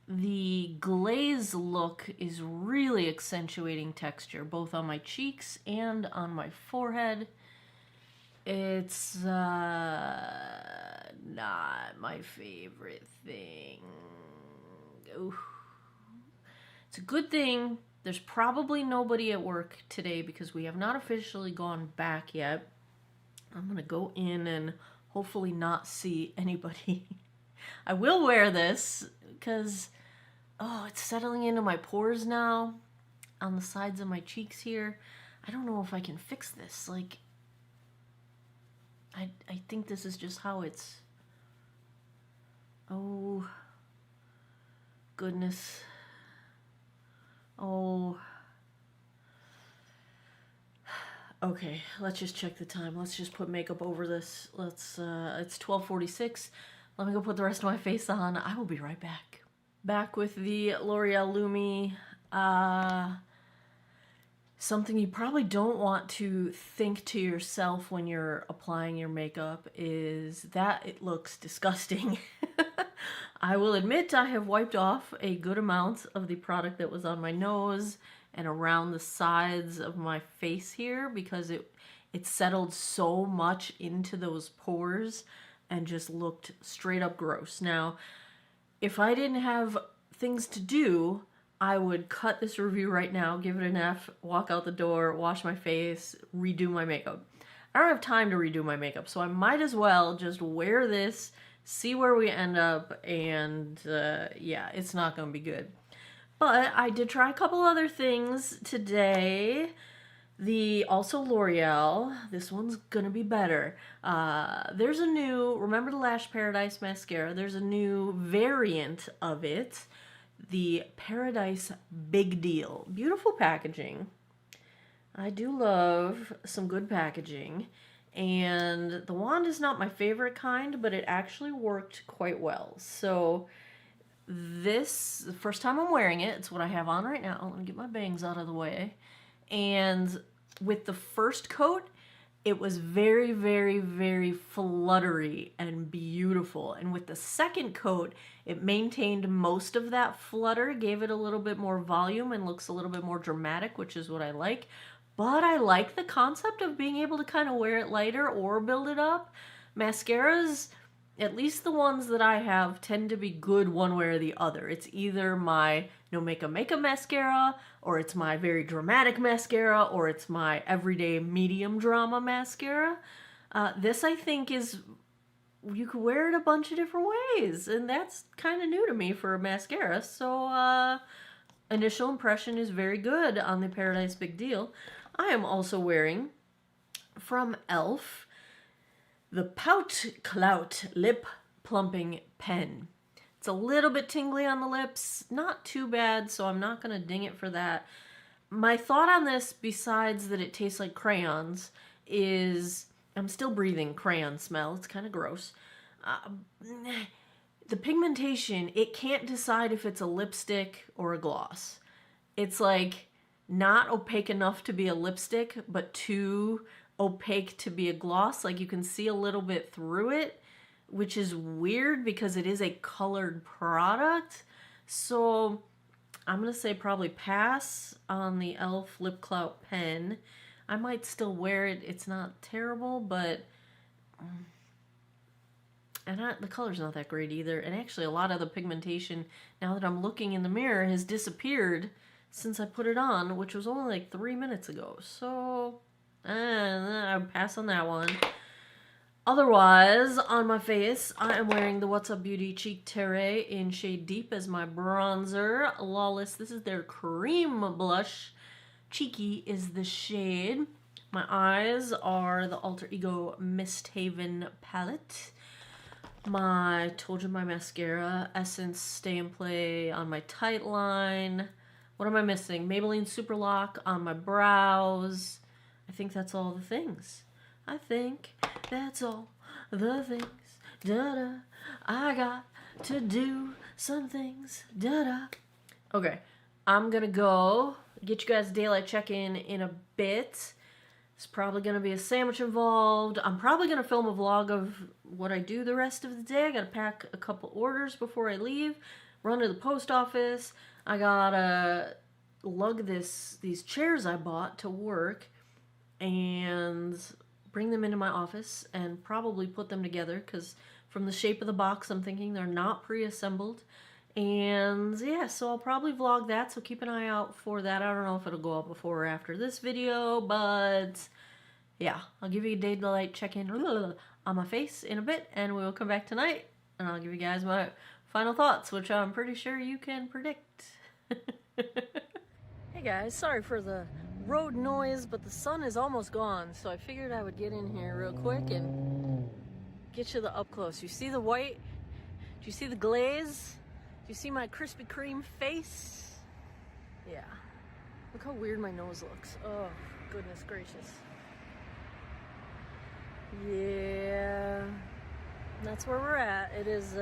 the glaze look is really accentuating texture, both on my cheeks and on my forehead. It's not my favorite thing. Ooh. It's a good thing there's probably nobody at work today because we have not officially gone back yet. I'm going to go in and hopefully not see anybody. I will wear this because, oh, it's settling into my pores now on the sides of my cheeks here. I don't know if I can fix this. Like, I think this is just how it's... Oh, goodness. Oh. Okay, let's just check the time. Let's just put makeup over this. It's 12:46. Let me go put the rest of my face on. I will be right back. Back with the L'Oreal Lumi. Something you probably don't want to think to yourself when you're applying your makeup is that it looks disgusting. I will admit I have wiped off a good amount of the product that was on my nose and around the sides of my face here because it settled so much into those pores and just looked straight up gross. Now, if I didn't have things to do, I would cut this review right now, give it an F, walk out the door, wash my face, redo my makeup. I don't have time to redo my makeup, so I might as well just wear this, see where we end up, and yeah, it's not going to be good. But I did try a couple other things today. Also L'Oreal, this one's going to be better. There's a new, remember the Lash Paradise mascara? There's a new variant of it. The Paradise Big Deal. Beautiful packaging. I do love some good packaging. And the wand is not my favorite kind, but it actually worked quite well. So this, the first time I'm wearing it, it's what I have on right now. Let me get my bangs out of the way. And with the first coat, it was very, very, very fluttery and beautiful. And with the second coat, it maintained most of that flutter, gave it a little bit more volume and looks a little bit more dramatic, which is what I like. But I like the concept of being able to kind of wear it lighter or build it up. Mascaras, at least the ones that I have tend to be good one way or the other. It's either my no makeup mascara, or it's my very dramatic mascara, or it's my everyday medium drama mascara. This, I think, is, you could wear it a bunch of different ways, and that's kind of new to me for a mascara. So initial impression is very good on the Paradise Big Deal. I am also wearing from e.l.f. the Pout Clout Lip Plumping Pen. It's a little bit tingly on the lips, not too bad, so I'm not going to ding it for that. My thought on this, besides that it tastes like crayons, is I'm still breathing crayon smell. It's kind of gross. The pigmentation, it can't decide if it's a lipstick or a gloss. It's like not opaque enough to be a lipstick, but too opaque to be a gloss. Like you can see a little bit through it, which is weird because it is a colored product. So I'm going to say probably pass on the e.l.f. Lip Clout pen. I might still wear it. It's not terrible, but the color's not that great either. And actually a lot of the pigmentation, now that I'm looking in the mirror, has disappeared since I put it on, which was only like 3 minutes ago. So I'll pass on that one. Otherwise, on my face, I am wearing the What's Up Beauty Cheek Terre in shade Deep as my bronzer. Lawless, this is their cream blush. Cheeky is the shade. My eyes are the Alter Ego Mist Haven palette. Told you my mascara, Essence Stay and Play on my tight line. What am I missing? Maybelline Super Lock on my brows. I think that's all the things. I think that's all the things. Da-da. I got to do some things. Da-da. Okay, I'm gonna go get you guys a daylight check-in in a bit. There's probably gonna be a sandwich involved. I'm probably gonna film a vlog of what I do the rest of the day. I gotta pack a couple orders before I leave. Run to the post office. I gotta lug these chairs I bought to work and bring them into my office and probably put them together, because from the shape of the box I'm thinking they're not pre-assembled. And yeah, so I'll probably vlog that, so keep an eye out for that. I don't know if it'll go up before or after this video, but yeah, I'll give you a daylight check-in on my face in a bit, and we'll come back tonight and I'll give you guys my final thoughts, which I'm pretty sure you can predict. Hey guys, sorry for the road noise, but the sun is almost gone, so I figured I would get in here real quick and get you the up close. You see the white? Do you see the glaze? Do you see my Krispy Kreme face? Yeah. Look how weird my nose looks. Oh, goodness gracious. Yeah. That's where we're at. It is,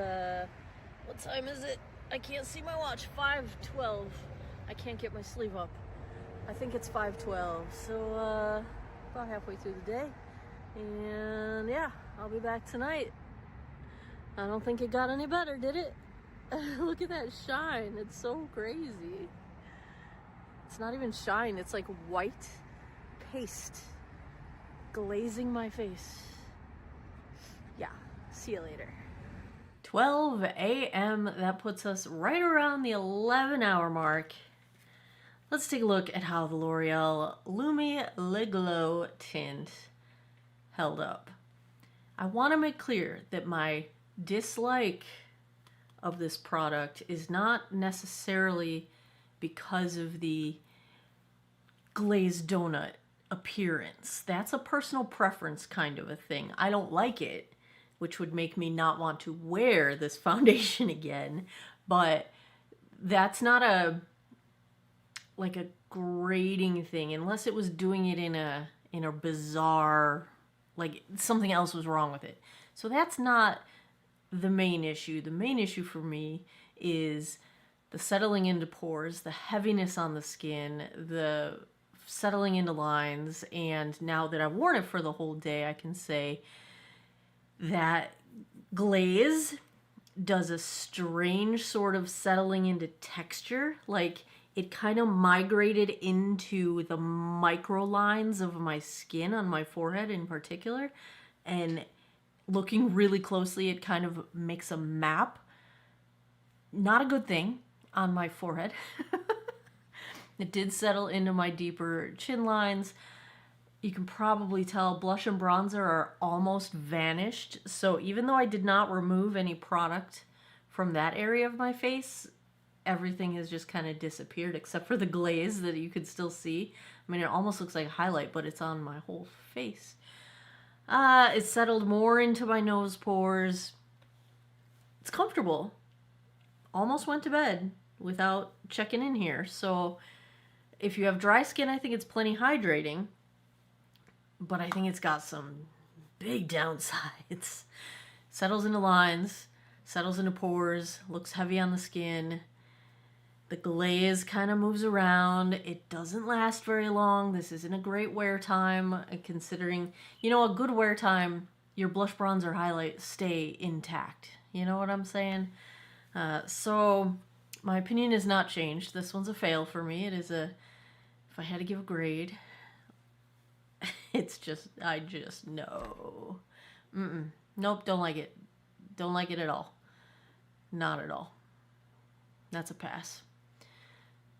what time is it? I can't see my watch. 5:12. I can't get my sleeve up. I think it's 5:12, so about halfway through the day. And yeah, I'll be back tonight. I don't think it got any better, did it? Look at that shine. It's so crazy. It's not even shine. It's like white paste glazing my face. Yeah, see you later. 12 a.m. That puts us right around the 11-hour mark. Let's take a look at how the L'Oreal Lumi Le Glow tint held up. I want to make clear that my dislike of this product is not necessarily because of the glazed donut appearance. That's a personal preference kind of a thing. I don't like it, which would make me not want to wear this foundation again, but that's not a grading thing, unless it was doing it in a bizarre, like something else was wrong with it. So that's not the main issue. The main issue for me is the settling into pores, the heaviness on the skin, the settling into lines, and now that I've worn it for the whole day, I can say that glaze does a strange sort of settling into texture. Like, it kind of migrated into the micro lines of my skin on my forehead in particular, and looking really closely, it kind of makes a map. Not a good thing on my forehead. It did settle into my deeper chin lines. You can probably tell blush and bronzer are almost vanished. So even though I did not remove any product from that area of my face, everything has just kind of disappeared except for the glaze that you could still see. I mean, it almost looks like a highlight, but it's on my whole face. It settled more into my nose pores. It's comfortable. Almost went to bed without checking in here. So if you have dry skin, I think it's plenty hydrating. But I think it's got some big downsides. Settles into lines, settles into pores, looks heavy on the skin. The glaze kind of moves around. It doesn't last very long. This isn't a great wear time, considering, you know, a good wear time, your blush, bronzer, highlight stay intact. You know what I'm saying? So my opinion has not changed. This one's a fail for me. It is a, if I had to give a grade, it's just, I just, no. Nope, don't like it. Don't like it at all. Not at all. That's a pass.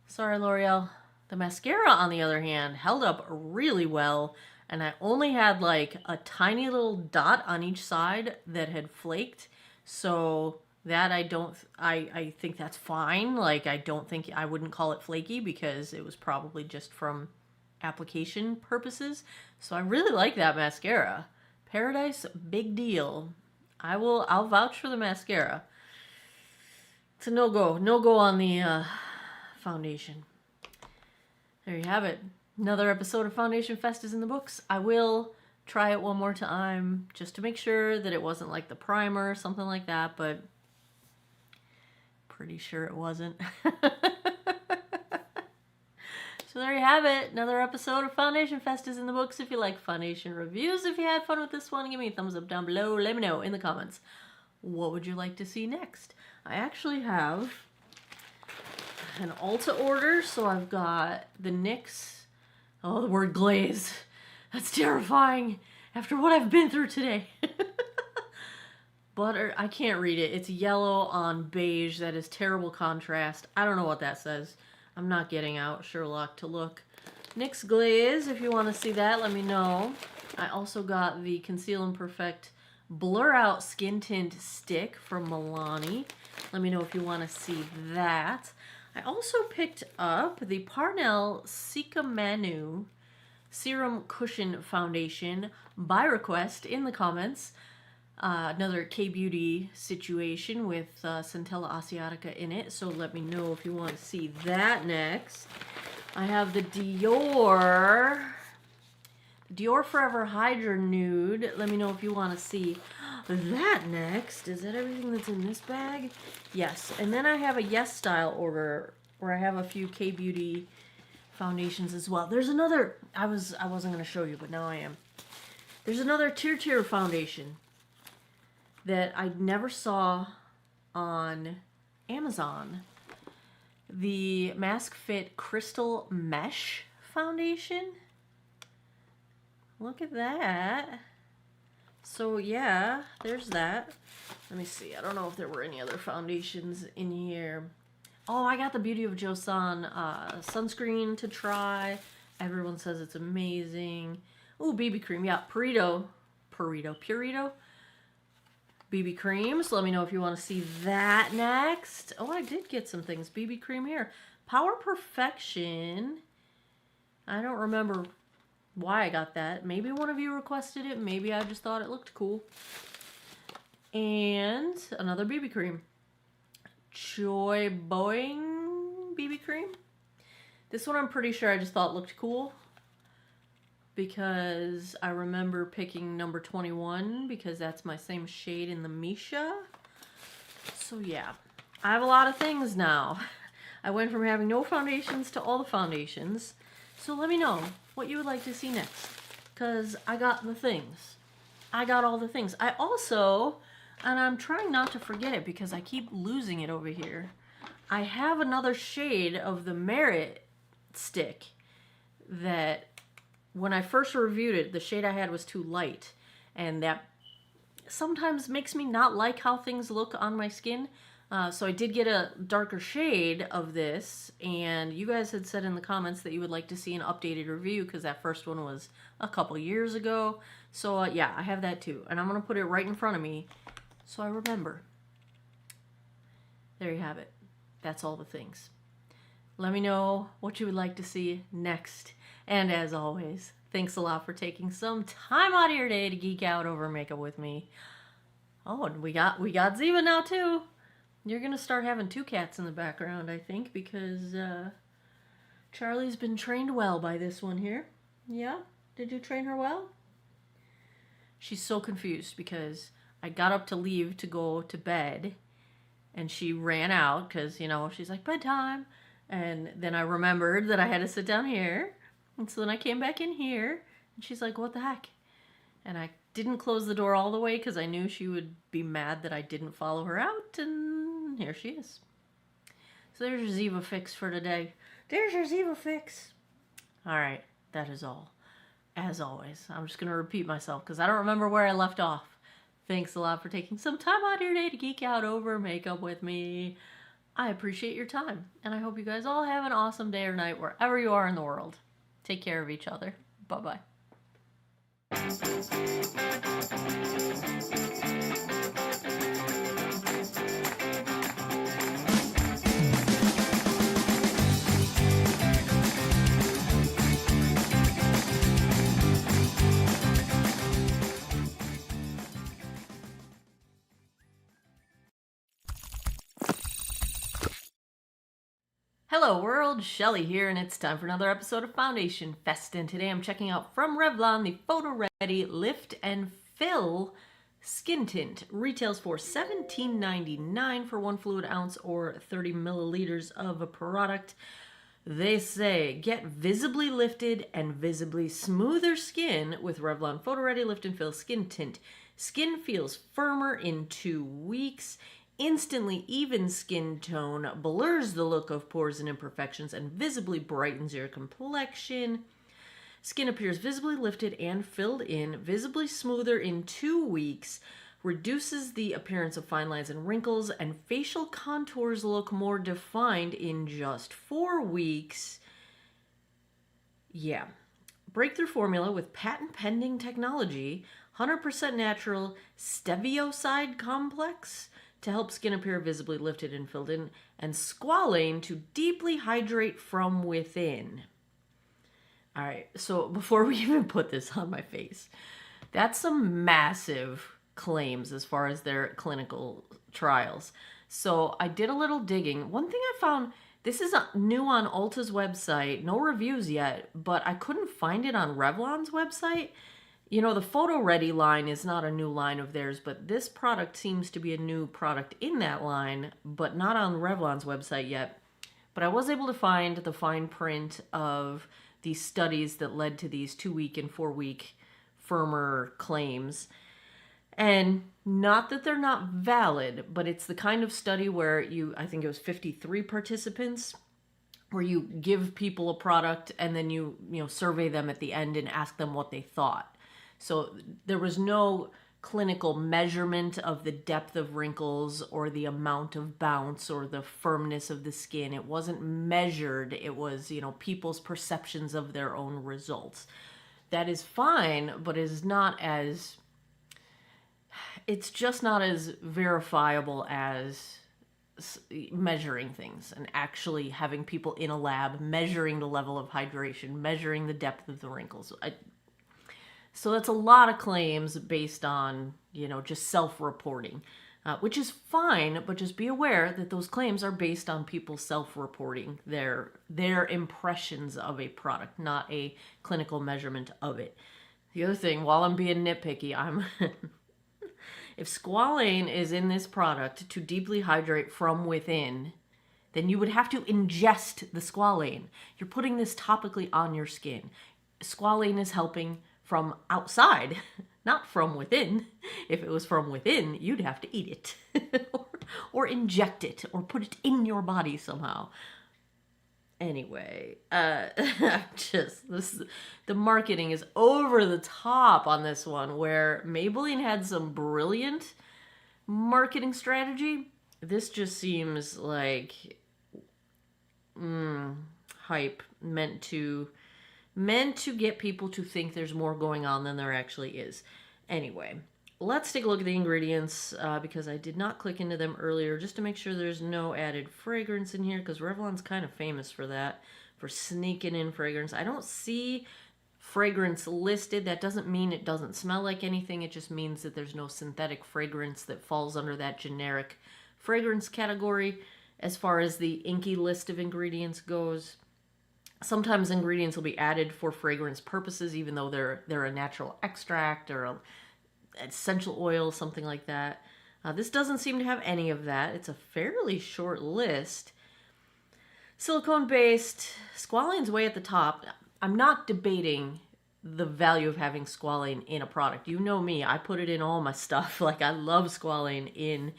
Sorry, L'Oreal. The mascara, on the other hand, held up really well, and I only had like a tiny little dot on each side that had flaked, so that I think that's fine. Like, I don't think, I wouldn't call it flaky because it was probably just from application purposes. So I really like that mascara. Paradise, big deal. I'll vouch for the mascara. It's a no-go. No-go on the foundation. There you have it. Another episode of Foundation Fest is in the books. I will try it one more time just to make sure that it wasn't like the primer or something like that, but pretty sure it wasn't. So there you have it. Another episode of Foundation Fest is in the books. If you like foundation reviews, if you had fun with this one, give me a thumbs up down below. Let me know in the comments. What would you like to see next? I actually have an Ulta order, so I've got the NYX. Oh, the word glaze. That's terrifying after what I've been through today. Butter, I can't read it. It's yellow on beige. That is terrible contrast. I don't know what that says. I'm not getting out Sherlock to look. NYX Glaze, if you want to see that, let me know. I also got the Conceal and Perfect Blur Out Skin Tint Stick from Milani. Let me know if you want to see that. I also picked up the Parnell Sika Manu Serum Cushion Foundation by request in the comments. Another K-Beauty situation with Centella Asiatica in it, so let me know if you want to see that next. I have the Dior Forever Hydra Nude. Let me know if you want to see that next. Is that everything that's in this bag? Yes. And then I have a Yes Style order where I have a few K-Beauty foundations as well. There's another, I wasn't going to show you, but now I am. There's another Tier foundation that I never saw on Amazon. The Mask Fit Crystal Mesh Foundation. Look at that. So yeah, there's that. Let me see. I don't know if there were any other foundations in here. Oh, I got the Beauty of Joseon sunscreen to try. Everyone says it's amazing. Ooh, BB cream. Yeah, Purito. BB cream. So let me know if you want to see that next. Oh, I did get some things. BB cream here. Power Perfection. I don't remember why I got that. Maybe one of you requested it. Maybe I just thought it looked cool. And another BB cream. Choi Boing BB cream. This one I'm pretty sure I just thought looked cool because I remember picking number 21 because that's my same shade in the Misha. So yeah, I have a lot of things now. I went from having no foundations to all the foundations. So let me know what you would like to see next, because I got the things. I got all the things. I also, and I'm trying not to forget it because I keep losing it over here, I have another shade of the Merit stick that when I first reviewed it, the shade I had was too light, and that sometimes makes me not like how things look on my skin. So I did get a darker shade of this, and you guys had said in the comments that you would like to see an updated review because that first one was a couple years ago. So yeah, I have that too. And I'm going to put it right in front of me so I remember. There you have it. That's all the things. Let me know what you would like to see next. And as always, thanks a lot for taking some time out of your day to geek out over makeup with me. Oh, and we got Ziva now too. You're going to start having 2 cats in the background, I think, because Charlie's been trained well by this one here. Yeah? Did you train her well? She's so confused because I got up to leave to go to bed, and she ran out because, you know, she's like, bedtime. And then I remembered that I had to sit down here. And so then I came back in here, and she's like, what the heck? And I didn't close the door all the way because I knew she would be mad that I didn't follow her out, and here she is. So there's your Ziva fix for today. There's your Ziva fix. All right, that is all. As always, I'm just going to repeat myself because I don't remember where I left off. Thanks a lot for taking some time out of your day to geek out over makeup with me. I appreciate your time, and I hope you guys all have an awesome day or night wherever you are in the world. Take care of each other. Bye-bye. Hello world, Shelly here, and it's time for another episode of Foundation Fest, and today I'm checking out from Revlon the Photo Ready Lift and Fill Skin Tint. Retails for $17.99 for 1 fluid ounce or 30 milliliters of a product. They say, get visibly lifted and visibly smoother skin with Revlon Photo Ready Lift and Fill Skin Tint. Skin feels firmer in 2 weeks. Instantly even skin tone, blurs the look of pores and imperfections, and visibly brightens your complexion. Skin appears visibly lifted and filled in, visibly smoother in 2 weeks, reduces the appearance of fine lines and wrinkles, and facial contours look more defined in just 4 weeks. Yeah. Breakthrough formula with patent-pending technology, 100% natural stevioside complex, to help skin appear visibly lifted and filled in, and squalane to deeply hydrate from within. All right, so before we even put this on my face, that's some massive claims as far as their clinical trials. So I did a little digging. One thing I found, this is new on Ulta's website, no reviews yet, but I couldn't find it on Revlon's website. You know, the Photo Ready line is not a new line of theirs, but this product seems to be a new product in that line, but not on Revlon's website yet. But I was able to find the fine print of these studies that led to these 2-week and 4-week firmer claims. And not that they're not valid, but it's the kind of study where I think it was 53 participants, where you give people a product and then you survey them at the end and ask them what they thought. So there was no clinical measurement of the depth of wrinkles or the amount of bounce or the firmness of the skin. It wasn't measured. It was, people's perceptions of their own results. That is fine, but it's just not as verifiable as measuring things and actually having people in a lab measuring the level of hydration, measuring the depth of the wrinkles. So that's a lot of claims based on, just self-reporting, which is fine, but just be aware that those claims are based on people self-reporting their impressions of a product, not a clinical measurement of it. The other thing, while I'm being nitpicky, if squalane is in this product to deeply hydrate from within, then you would have to ingest the squalane. You're putting this topically on your skin. Squalane is helping from outside, not from within. If it was from within, you'd have to eat it or inject it or put it in your body somehow. Anyway, the marketing is over the top on this one, where Maybelline had some brilliant marketing strategy. This just seems like hype meant to get people to think there's more going on than there actually is. Anyway, let's take a look at the ingredients, because I did not click into them earlier, just to make sure there's no added fragrance in here, because Revlon's kind of famous for that, for sneaking in fragrance. I don't see fragrance listed. That doesn't mean it doesn't smell like anything. It just means that there's no synthetic fragrance that falls under that generic fragrance category as far as the inky list of ingredients goes. Sometimes ingredients will be added for fragrance purposes, even though they're a natural extract or a essential oil, something like that. This doesn't seem to have any of that. It's a fairly short list. Silicone-based, squalene's way at the top. I'm not debating the value of having squalene in a product. You know me, I put it in all my stuff. Like, I love squalene in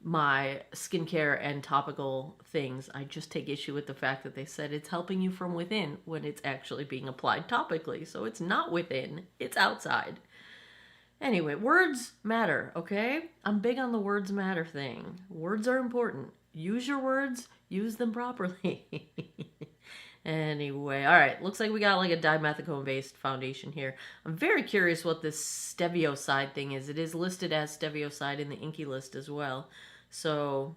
my skincare and topical things. I just take issue with the fact that they said it's helping you from within when it's actually being applied topically. So it's not within, it's outside. Anyway, words matter, okay? I'm big on the words matter thing. Words are important. Use your words, use them properly. Anyway, all right, looks like we got like a dimethicone-based foundation here. I'm very curious what this stevioside thing is. It is listed as stevioside in the inky list as well. So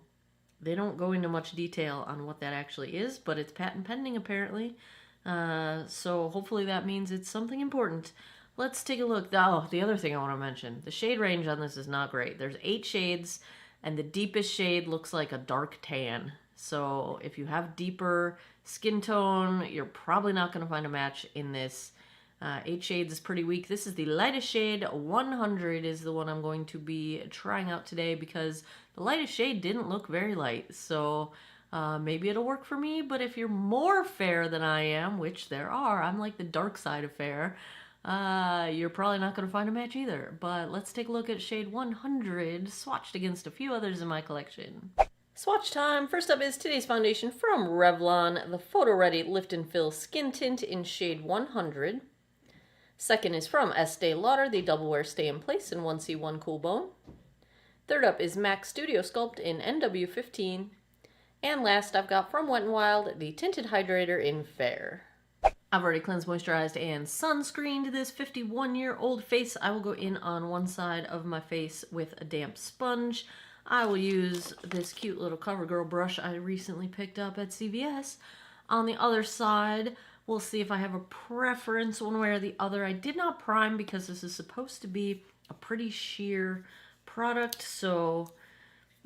they don't go into much detail on what that actually is, but it's patent pending apparently. So hopefully that means it's something important. Let's take a look. Oh, the other thing I want to mention. The shade range on this is not great. There's 8 shades, and the deepest shade looks like a dark tan. So if you have deeper skin tone, you're probably not going to find a match in this. 8 shades is pretty weak. This is the lightest shade. 100 is the one I'm going to be trying out today, because the lightest shade didn't look very light. So maybe it'll work for me, but if you're more fair than I am, which there are, I'm like the dark side of fair, you're probably not going to find a match either. But let's take a look at shade 100, swatched against a few others in my collection. Swatch time. First up is today's foundation from Revlon, the Photo Ready Lift and Fill Skin Tint in shade 100. Second is from Estee Lauder, the Double Wear Stay in Place in 1C1 Cool Bone. Third up is MAC Studio Sculpt in NW15. And last I've got from Wet n Wild, the Tinted Hydrator in Fair. I've already cleansed, moisturized, and sunscreened this 51-year-old face. I will go in on one side of my face with a damp sponge. I will use this cute little CoverGirl brush I recently picked up at CVS. On the other side, we'll see if I have a preference one way or the other. I did not prime because this is supposed to be a pretty sheer product, so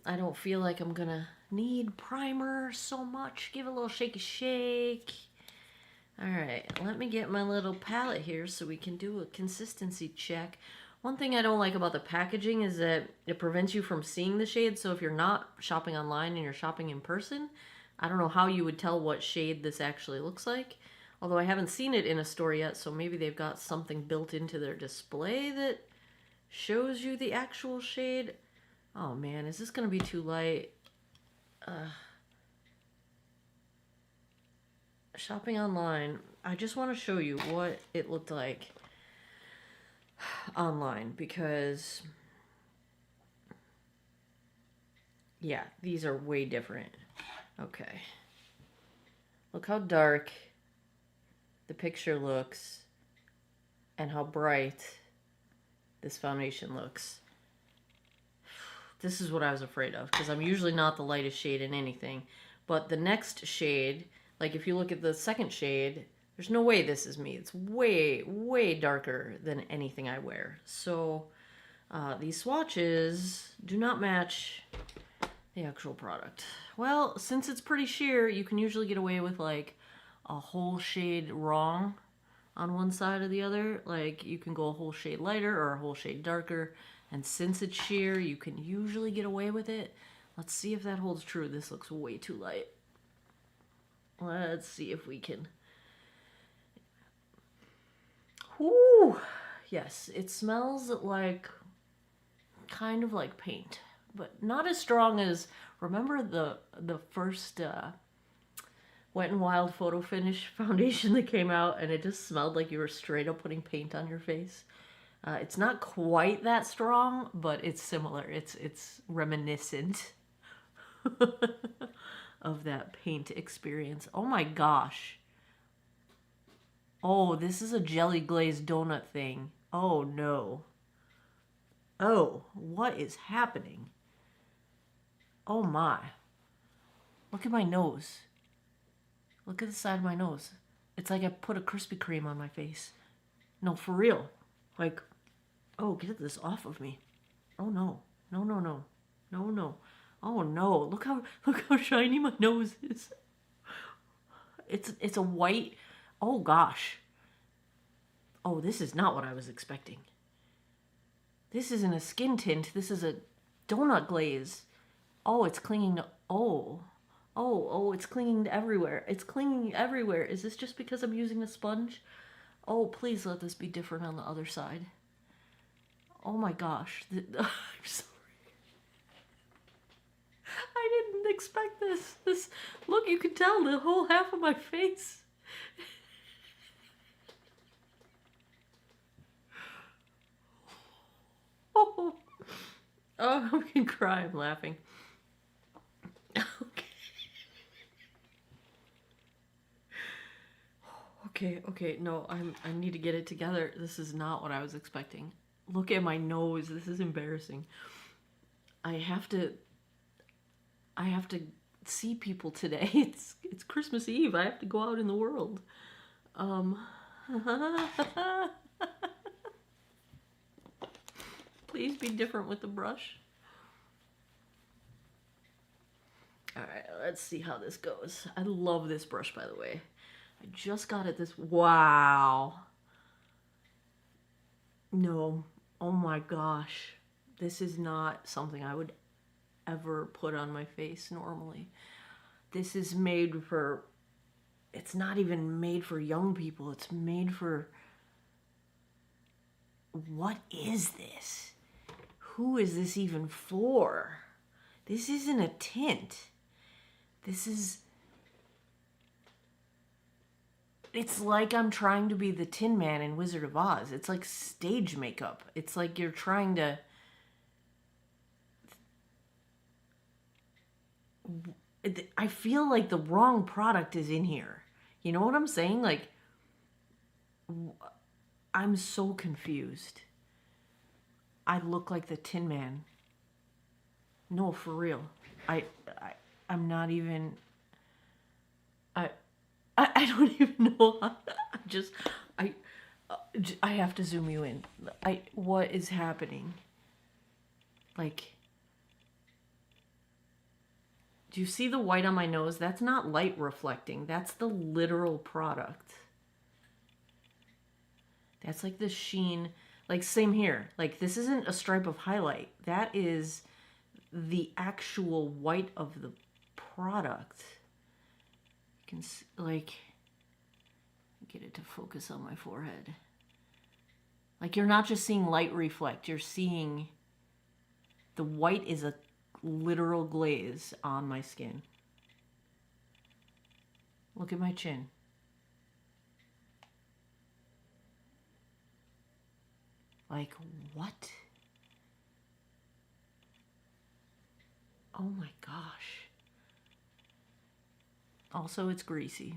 I don't feel like I'm gonna need primer so much. Give it a little shaky shake. Alright, let me get my little palette here so we can do a consistency check. One thing I don't like about the packaging is that it prevents you from seeing the shade, so if you're not shopping online and you're shopping in person, I don't know how you would tell what shade this actually looks like. Although I haven't seen it in a store yet, so maybe they've got something built into their display that shows you the actual shade. Oh man, is this going to be too light? Shopping online. I just want to show you what it looked like online, because yeah, these are way different. Okay. Look how dark the picture looks and how bright this foundation looks. This is what I was afraid of, because I'm usually not the lightest shade in anything. But the next shade, like if you look at the second shade, there's no way this is me. It's way, way darker than anything I wear. So these swatches do not match the actual product. Well, since it's pretty sheer, you can usually get away with like a whole shade wrong on one side or the other. Like you can go a whole shade lighter or a whole shade darker. And since it's sheer, you can usually get away with it. Let's see if that holds true. This looks way too light. Let's see if we can. Whoo! Yes, it smells like kind of like paint, but not as strong as, remember the first Wet n Wild Photo Finish foundation that came out, and it just smelled like you were straight up putting paint on your face. It's not quite that strong, but it's similar. It's reminiscent of that paint experience. Oh my gosh. Oh, this is a jelly glazed donut thing. Oh no. Oh, what is happening? Oh my. Look at my nose. Look at the side of my nose. It's like I put a Krispy Kreme on my face. No, for real. Like, oh, get this off of me. Oh no. No, no, no. No, no. Oh no. Look how shiny my nose is. It's a white. Oh gosh. Oh, this is not what I was expecting. This isn't a skin tint. This is a donut glaze. Oh, it's clinging to... Oh. Oh, it's clinging to everywhere. It's clinging everywhere. Is this just because I'm using a sponge? Oh, please let this be different on the other side. Oh my gosh. I'm sorry. I didn't expect this. Look, you can tell the whole half of my face. Oh, I can cry. I'm laughing. Okay. No, I need to get it together. This is not what I was expecting. Look at my nose. This is embarrassing. I have to see people today. It's Christmas Eve. I have to go out in the world. Please be different with the brush. All right, let's see how this goes. I love this brush, by the way. I just got it this... Wow. No. Oh my gosh. This is not something I would ever put on my face normally. This is made for... It's not even made for young people. It's made for... What is this? Who is this even for? This isn't a tint. This is... It's like I'm trying to be the Tin Man in Wizard of Oz. It's like stage makeup. It's like you're trying to... I feel like the wrong product is in here. You know what I'm saying? Like, I'm so confused. I look like the Tin Man. No, for real. I'm not even... I don't even know. I have to zoom you in. What is happening? Like, do you see the white on my nose? That's not light reflecting. That's the literal product. That's like the sheen. Like, same here. Like, this isn't a stripe of highlight. That is the actual white of the product. You can see, like, get it to focus on my forehead. Like, you're not just seeing light reflect. You're seeing the white is a literal glaze on my skin. Look at my chin. Like, what? Oh my gosh. Also, it's greasy.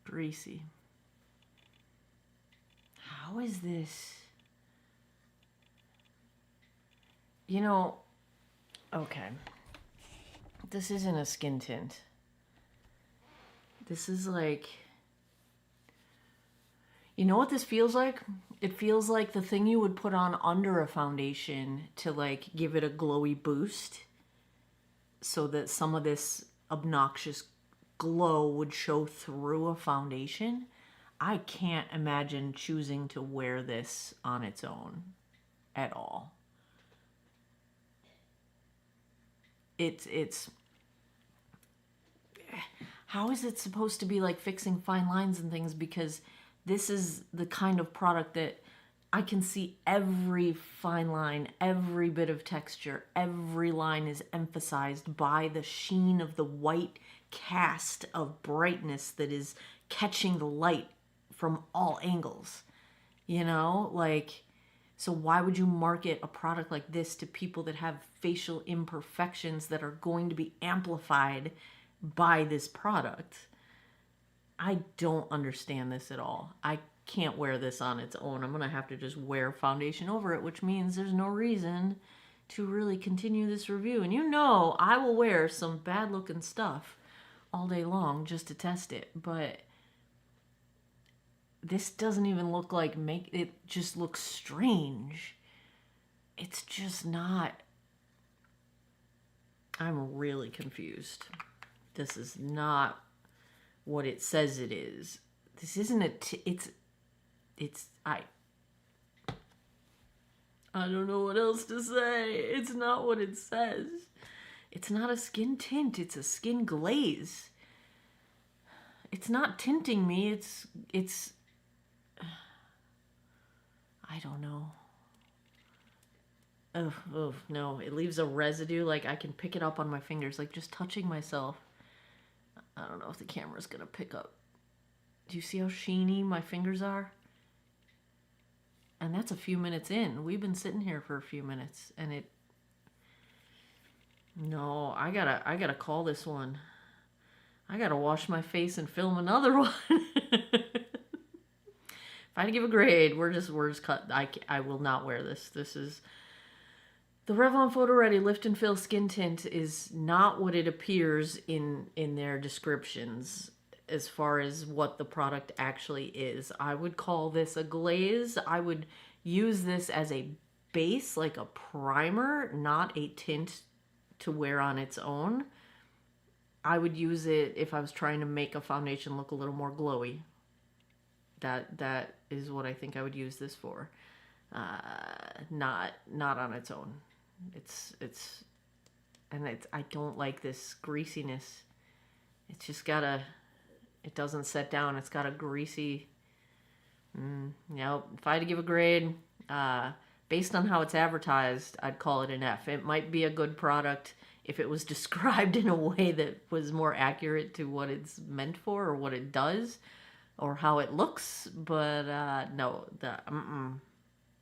Greasy. How is this? You know, okay. This isn't a skin tint. This is like... You know what this feels like? It feels like the thing you would put on under a foundation to, like, give it a glowy boost so that some of this obnoxious glow would show through a foundation. I can't imagine choosing to wear this on its own at all. It's how is it supposed to be like fixing fine lines and things? Because this is the kind of product that I can see every fine line, every bit of texture, every line is emphasized by the sheen of the white cast of brightness that is catching the light from all angles. You know, like, so why would you market a product like this to people that have facial imperfections that are going to be amplified by this product? I don't understand this at all. I can't wear this on its own. I'm going to have to just wear foundation over it, which means there's no reason to really continue this review. And you know, I will wear some bad looking stuff all day long just to test it. But this doesn't even look like it just looks strange. It's just not. I'm really confused. This is not what it says it is. This isn't I don't know what else to say. It's not what it says. It's not a skin tint, it's a skin glaze. It's not tinting me, it's I don't know. Oh, no, it leaves a residue, like I can pick it up on my fingers, like just touching myself. I don't know if the camera's gonna pick up. Do you see how sheeny my fingers are? And that's a few minutes in. We've been sitting here for a few minutes, and no, I gotta call this one. I gotta wash my face and film another one. If I had to give a grade, we're just cut. I will not wear this. This is the Revlon Photo Ready Lift and Fill Skin Tint is not what it appears in their descriptions as far as what the product actually is. I would call this a glaze. I would use this as a base, like a primer, not a tint to wear on its own. I would use it if I was trying to make a foundation look a little more glowy. That is what I think I would use this for. Not on its own. I don't like this greasiness. It's just it doesn't set down. It's got a greasy, if I had to give a grade, based on how it's advertised, I'd call it an F. It might be a good product if it was described in a way that was more accurate to what it's meant for or what it does or how it looks, but no,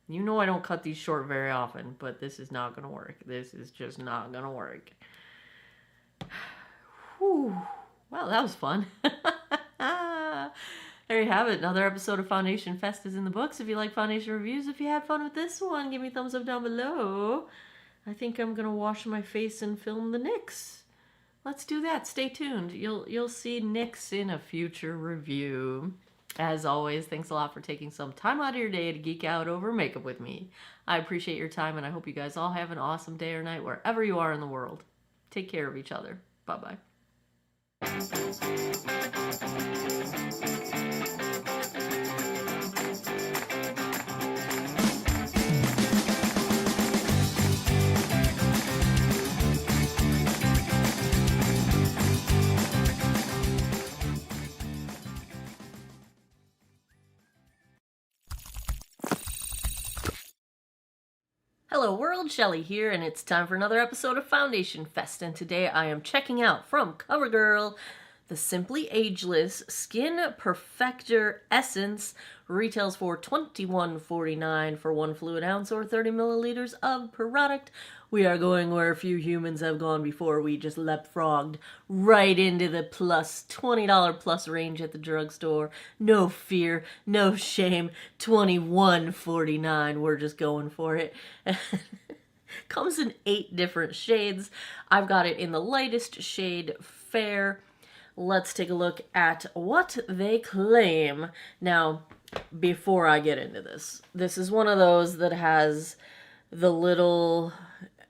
you know I don't cut these short very often, but this is not going to work. This is just not going to work. Whew. Well, that was fun. There you have it. Another episode of Foundation Fest is in the books. If you like foundation reviews, if you had fun with this one, give me a thumbs up down below. I think I'm going to wash my face and film the NYX. Let's do that. Stay tuned. You'll see NYX in a future review. As always, thanks a lot for taking some time out of your day to geek out over makeup with me. I appreciate your time, and I hope you guys all have an awesome day or night wherever you are in the world. Take care of each other. Bye-bye. Hello world, Shelly here, and it's time for another episode of Foundation Fest, and today I am checking out from CoverGirl the Simply Ageless Skin Perfector Essence. Retails for $21.49 for 1 fluid ounce or 30 milliliters of product. We are going where few humans have gone before. We just leapfrogged right into the $20 plus range at the drugstore. No fear, no shame. $21.49. We're just going for it. Comes in 8 different shades. I've got it in the lightest shade, Fair. Let's take a look at what they claim. Now, before I get into this, this is one of those that has the little,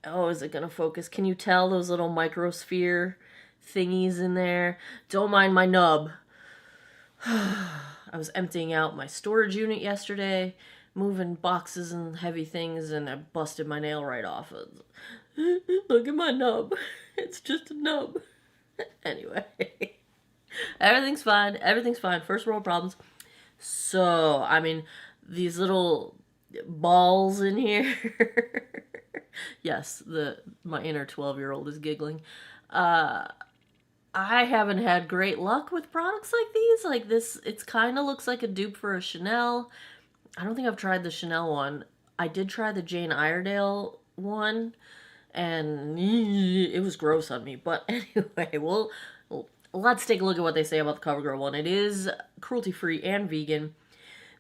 oh, is it going to focus? Can you tell those little microsphere thingies in there? Don't mind my nub. I was emptying out my storage unit yesterday, moving boxes and heavy things, and I busted my nail right off. Look at my nub. It's just a nub. Anyway, everything's fine. Everything's fine. First world problems. So, I mean, these little balls in here. Yes, my inner 12-year-old is giggling. I haven't had great luck with products like these. Like this, it kind of looks like a dupe for a Chanel. I don't think I've tried the Chanel one. I did try the Jane Iredale one, and it was gross on me. But anyway, let's take a look at what they say about the CoverGirl one. It is cruelty-free and vegan.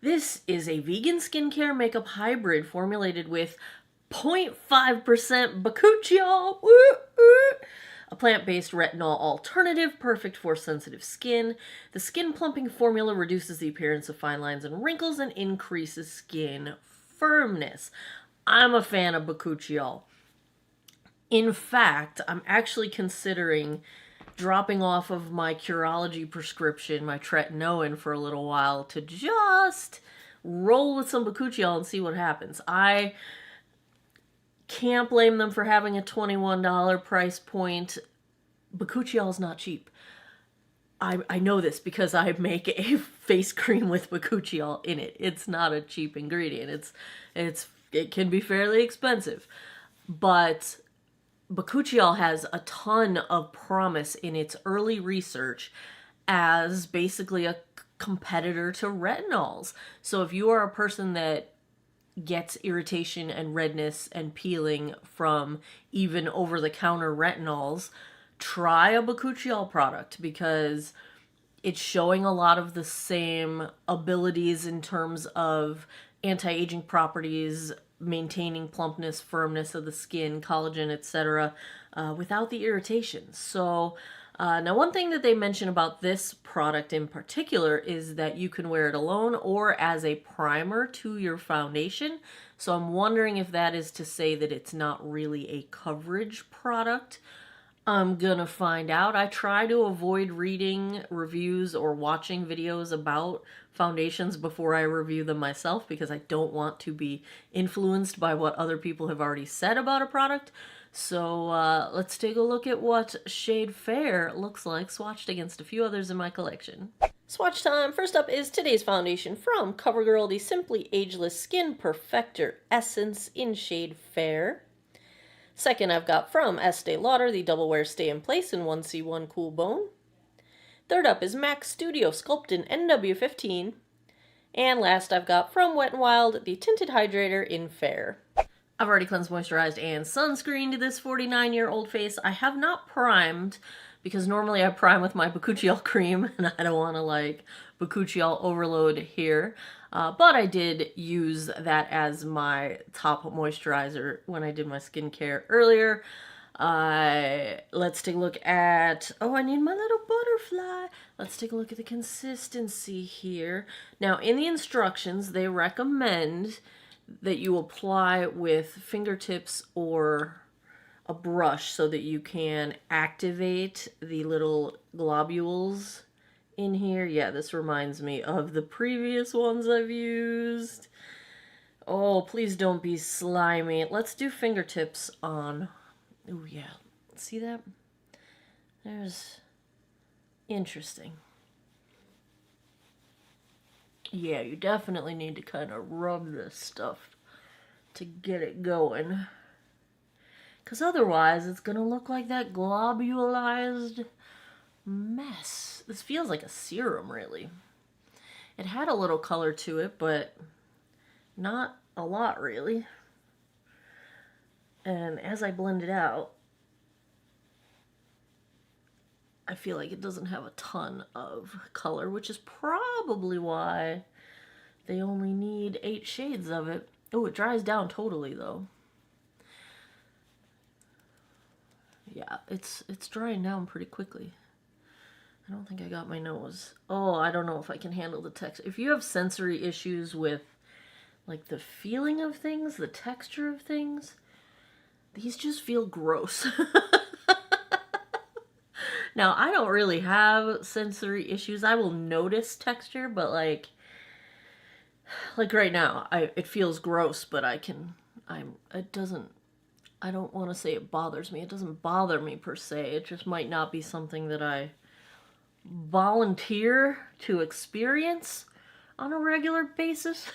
This is a vegan skincare makeup hybrid formulated with 0.5% bakuchiol, a plant-based retinol alternative perfect for sensitive skin. The skin plumping formula reduces the appearance of fine lines and wrinkles and increases skin firmness. I'm a fan of bakuchiol. In fact, I'm actually considering dropping off of my Curology prescription, my tretinoin, for a little while to just roll with some bakuchiol and see what happens. I can't blame them for having a $21 price point. Bakuchiol is not cheap. I know this because I make a face cream with bakuchiol in it. It's not a cheap ingredient. It can be fairly expensive. But bakuchiol has a ton of promise in its early research as basically a competitor to retinols. So if you are a person that gets irritation and redness and peeling from even over-the-counter retinols, try a bakuchiol product because it's showing a lot of the same abilities in terms of anti-aging properties, maintaining plumpness, firmness of the skin, collagen, etc., without the irritation. So now one thing that they mention about this product in particular is that you can wear it alone or as a primer to your foundation. So I'm wondering if that is to say that it's not really a coverage product. I'm gonna find out. I try to avoid reading reviews or watching videos about foundations before I review them myself because I don't want to be influenced by what other people have already said about a product. So let's take a look at what shade Fair looks like swatched against a few others in my collection. Swatch time! First up is today's foundation from CoverGirl, the Simply Ageless Skin Perfector Essence in shade Fair. Second, I've got from Estee Lauder, the Double Wear Stay in Place in 1C1 Cool Bone. Third up is MAC Studio Sculpt in NW15. And last, I've got from Wet n Wild, the Tinted Hydrator in Fair. I've already cleansed, moisturized, and sunscreened this 49-year-old face. I have not primed because normally I prime with my bakuchiol cream and I don't want to bakuchiol overload here. But I did use that as my top moisturizer when I did my skincare earlier. Let's take a look at, I need my little butterfly. Let's take a look at the consistency here. Now, in the instructions, they recommend that you apply with fingertips or a brush so that you can activate the little globules in here. Yeah, this reminds me of the previous ones I've used. Oh, please don't be slimy. Let's do fingertips on. Oh, yeah. See that? There's... Interesting. Yeah, you definitely need to kind of rub this stuff to get it going. Because otherwise, it's going to look like that globulized mess. This feels like a serum, really. It had a little color to it, but not a lot, really. And as I blend it out, I feel like it doesn't have a ton of color, which is probably why they only need 8 shades of it. Oh, it dries down totally, though. Yeah, it's drying down pretty quickly. I don't think I got my nose. Oh, I don't know if I can handle the texture. If you have sensory issues with, the feeling of things, the texture of things, these just feel gross. Now, I don't really have sensory issues. I will notice texture, but like right now, it feels gross, but I don't want to say it bothers me. It doesn't bother me per se. It just might not be something that I volunteer to experience on a regular basis.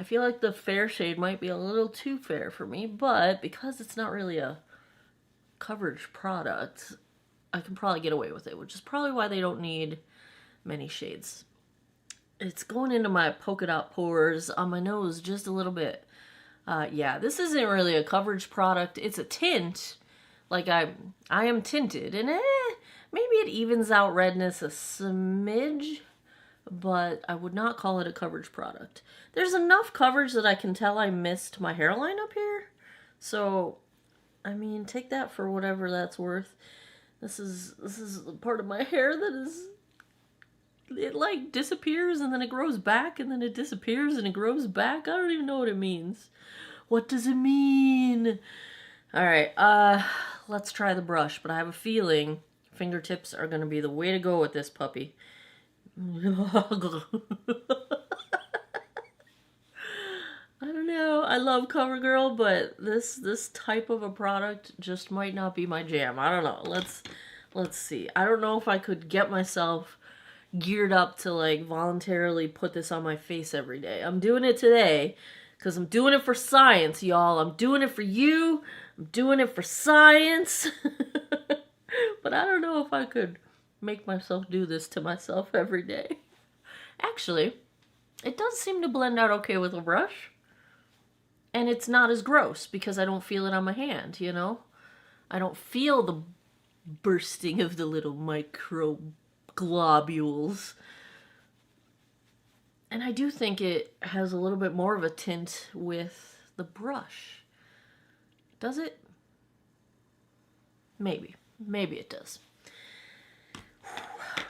I feel like the fair shade might be a little too fair for me, but because it's not really a coverage product, I can probably get away with it, which is probably why they don't need many shades. It's going into my polka dot pores on my nose just a little bit. Yeah, this isn't really a coverage product. It's a tint. Like I am tinted, and maybe it evens out redness a smidge, but I would not call it a coverage product. There's enough coverage that I can tell I missed my hairline up here. So, I mean, take that for whatever that's worth. This is a part of my hair that is, it like disappears and then it grows back and then it disappears and it grows back. I don't even know what it means. What does it mean? All right, let's try the brush, but I have a feeling fingertips are going to be the way to go with this puppy. I don't know. I love CoverGirl, but this type of a product just might not be my jam. I don't know. Let's see. I don't know if I could get myself geared up to like voluntarily put this on my face every day. I'm doing it today because I'm doing it for science, y'all. I'm doing it for you. I'm doing it for science. But I don't know if I could make myself do this to myself every day. Actually, it does seem to blend out okay with a brush. And it's not as gross because I don't feel it on my hand, you know? I don't feel the bursting of the little micro globules. And I do think it has a little bit more of a tint with the brush. Does it? Maybe. Maybe it does.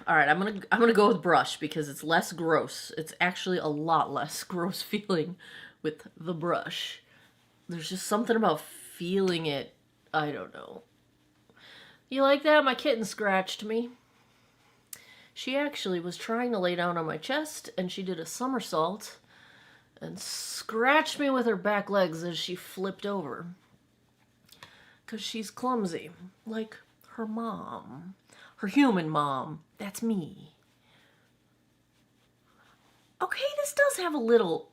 All right, I'm gonna go with brush because it's less gross. It's actually a lot less gross feeling with the brush. There's just something about feeling it. I don't know. You like that? My kitten scratched me. She actually was trying to lay down on my chest, and she did a somersault and scratched me with her back legs as she flipped over. Because she's clumsy, like her mom. Her human mom. That's me. Okay, this does have a little,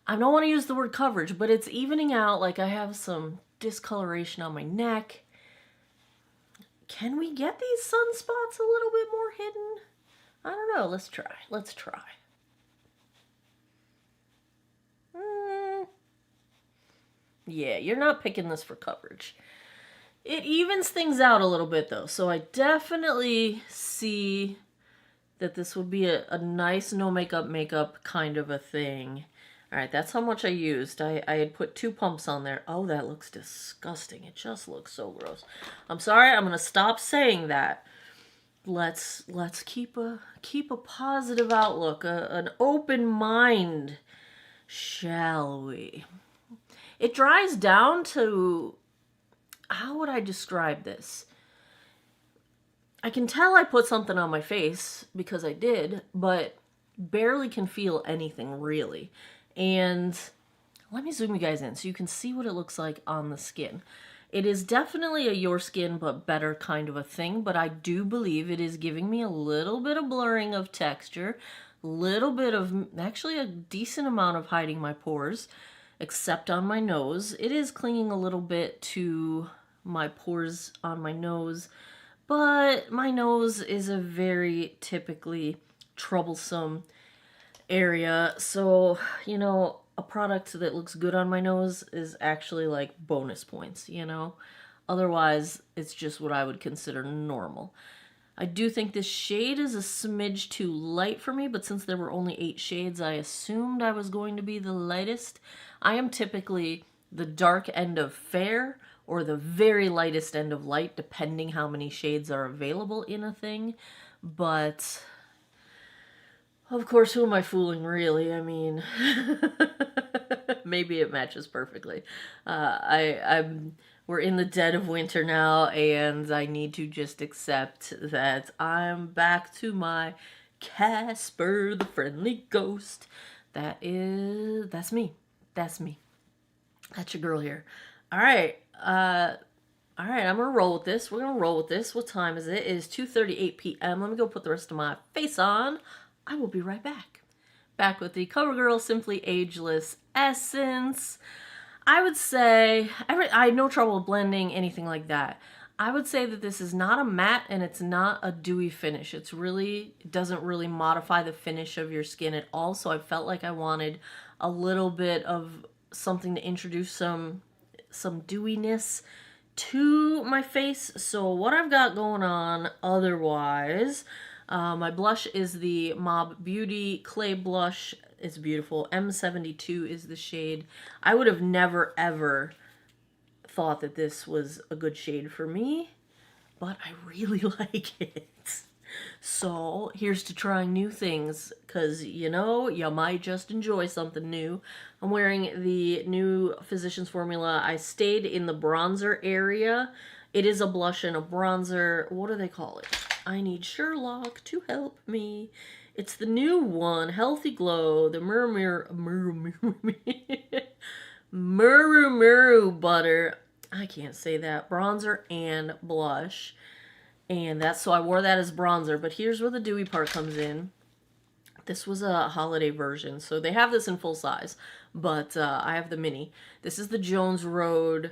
I don't want to use the word coverage, but it's evening out. Like I have some discoloration on my neck. Can we get these sunspots a little bit more hidden? I don't know. Let's try. Let's try. Yeah, you're not picking this for coverage. It evens things out a little bit though, so I definitely see that this would be a nice no makeup kind of a thing. All right, that's how much I used. I had put 2 pumps on there. Oh, that looks disgusting. It just looks so gross. I'm sorry. I'm gonna stop saying that. Let's keep a positive outlook, an open mind, shall we? It dries down to, how would I describe this? I can tell I put something on my face because I did, but barely can feel anything really. And let me zoom you guys in so you can see what it looks like on the skin. It is definitely a your skin but better kind of a thing, but I do believe it is giving me a little bit of blurring of texture, a little bit of, actually a decent amount of hiding my pores, except on my nose. It is clinging a little bit to my pores on my nose, but my nose is a very typically troublesome area, so, you know, a product that looks good on my nose is actually like bonus points, you know? Otherwise, it's just what I would consider normal. I do think this shade is a smidge too light for me, but since there were only 8 shades, I assumed I was going to be the lightest. I am typically the dark end of fair or the very lightest end of light, depending how many shades are available in a thing, but of course, who am I fooling, really? I mean, maybe it matches perfectly. We're in the dead of winter now, and I need to just accept that I'm back to my Casper the Friendly Ghost. That's me. That's me. That's your girl here. All right, I'm gonna roll with this. We're gonna roll with this. What time is it? It is 2:38 p.m. Let me go put the rest of my face on. I will be right back. Back with the CoverGirl Simply Ageless Essence. I would say, I had no trouble blending, anything like that. I would say that this is not a matte and it's not a dewy finish. It doesn't really modify the finish of your skin at all. So I felt like I wanted a little bit of something to introduce some dewiness to my face. So what I've got going on otherwise, my blush is the Mob Beauty Clay Blush. It's beautiful. M72 is the shade. I would have never ever thought that this was a good shade for me, but I really like it. So here's to trying new things, because you might just enjoy something new. I'm wearing the new Physicians Formula. I stayed in the bronzer area. It is a blush and a bronzer. What do they call it? I need Sherlock to help me. It's the new one, Healthy Glow, the Muru Butter. I can't say that. Bronzer and blush. And so I wore that as bronzer. But here's where the dewy part comes in. This was a holiday version. So they have this in full size. But I have the mini. This is the Jones Road.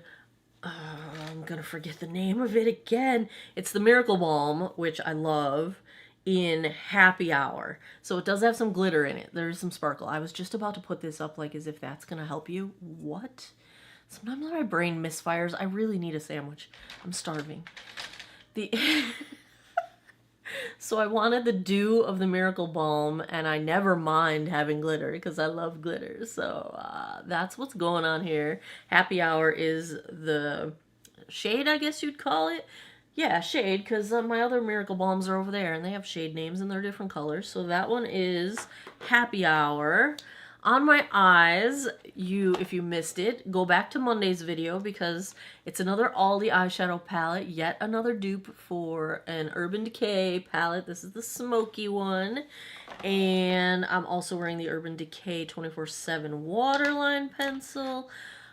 I'm going to forget the name of it again. It's the Miracle Balm, which I love, in Happy Hour. So it does have some glitter in it. There's some sparkle. I was just about to put this up like as if that's going to help you. What? Sometimes my brain misfires. I really need a sandwich. I'm starving. So I wanted the dew of the Miracle Balm, and I never mind having glitter because I love glitter. So that's what's going on here. Happy Hour is the shade, I guess you'd call it. Yeah, shade, because my other Miracle Balms are over there, and they have shade names, and they're different colors. So that one is Happy Hour. On my eyes, if you missed it, go back to Monday's video because it's another Aldi eyeshadow palette, yet another dupe for an Urban Decay palette. This is the smoky one. And I'm also wearing the Urban Decay 24/7 waterline pencil.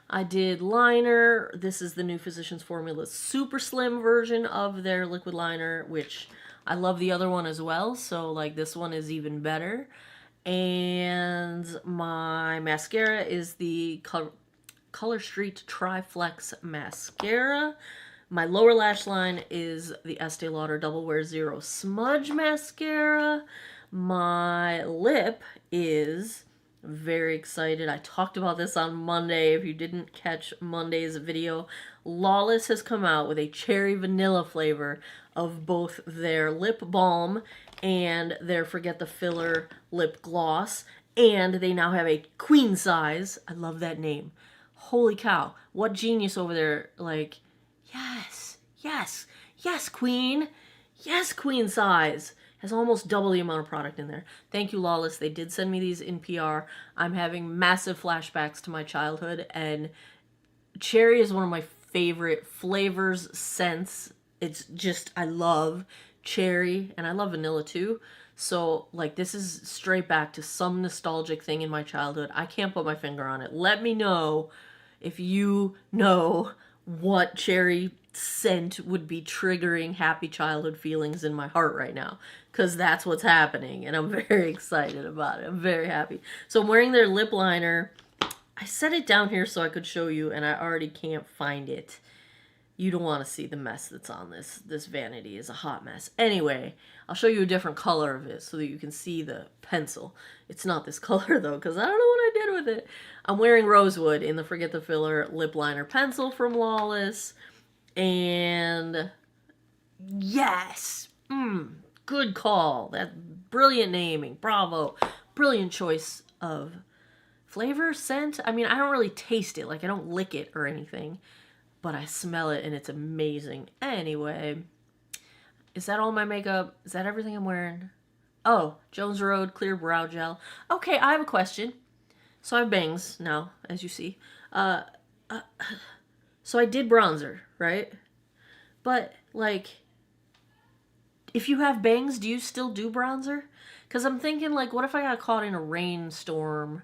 I did liner. This is the new Physicians Formula super slim version of their liquid liner, which I love the other one as well. So like this one is even better. And my mascara is the Color Street Tri-Flex Mascara. My lower lash line is the Estee Lauder Double Wear Zero Smudge Mascara. My lip is very excited. I talked about this on Monday. If you didn't catch Monday's video, Lawless has come out with a cherry vanilla flavor of both their lip balm and their Forget the Filler lip gloss. And they now have a queen size. I love that name. Holy cow. What genius over there. Like, yes, yes, yes, queen. Yes, queen size. Has almost double the amount of product in there. Thank you, Lawless. They did send me these in PR. I'm having massive flashbacks to my childhood, and cherry is one of my favorite flavors, scents. It's just, I love cherry, and I love vanilla too. So, like, this is straight back to some nostalgic thing in my childhood. I can't put my finger on it. Let me know if you know what cherry scent would be triggering happy childhood feelings in my heart right now, because that's what's happening, and I'm very excited about it. I'm very happy. So I'm wearing their lip liner. I set it down here so I could show you, and I already can't find it. You don't want to see the mess that's on this. This vanity is a hot mess. Anyway, I'll show you a different color of it so that you can see the pencil. It's not this color, though, because I don't know what I did with it. I'm wearing Rosewood in the Forget the Filler lip liner pencil from Lawless. And yes, good call. That brilliant naming. Bravo. Brilliant choice of flavor, scent. I mean, I don't really taste it. Like, I don't lick it or anything. But I smell it, and it's amazing. Anyway, is that all my makeup? Is that everything I'm wearing? Oh, Jones Road Clear Brow Gel. Okay, I have a question. So I have bangs now, as you see. So I did bronzer, right? But, like, if you have bangs, do you still do bronzer? Because I'm thinking, like, what if I got caught in a rainstorm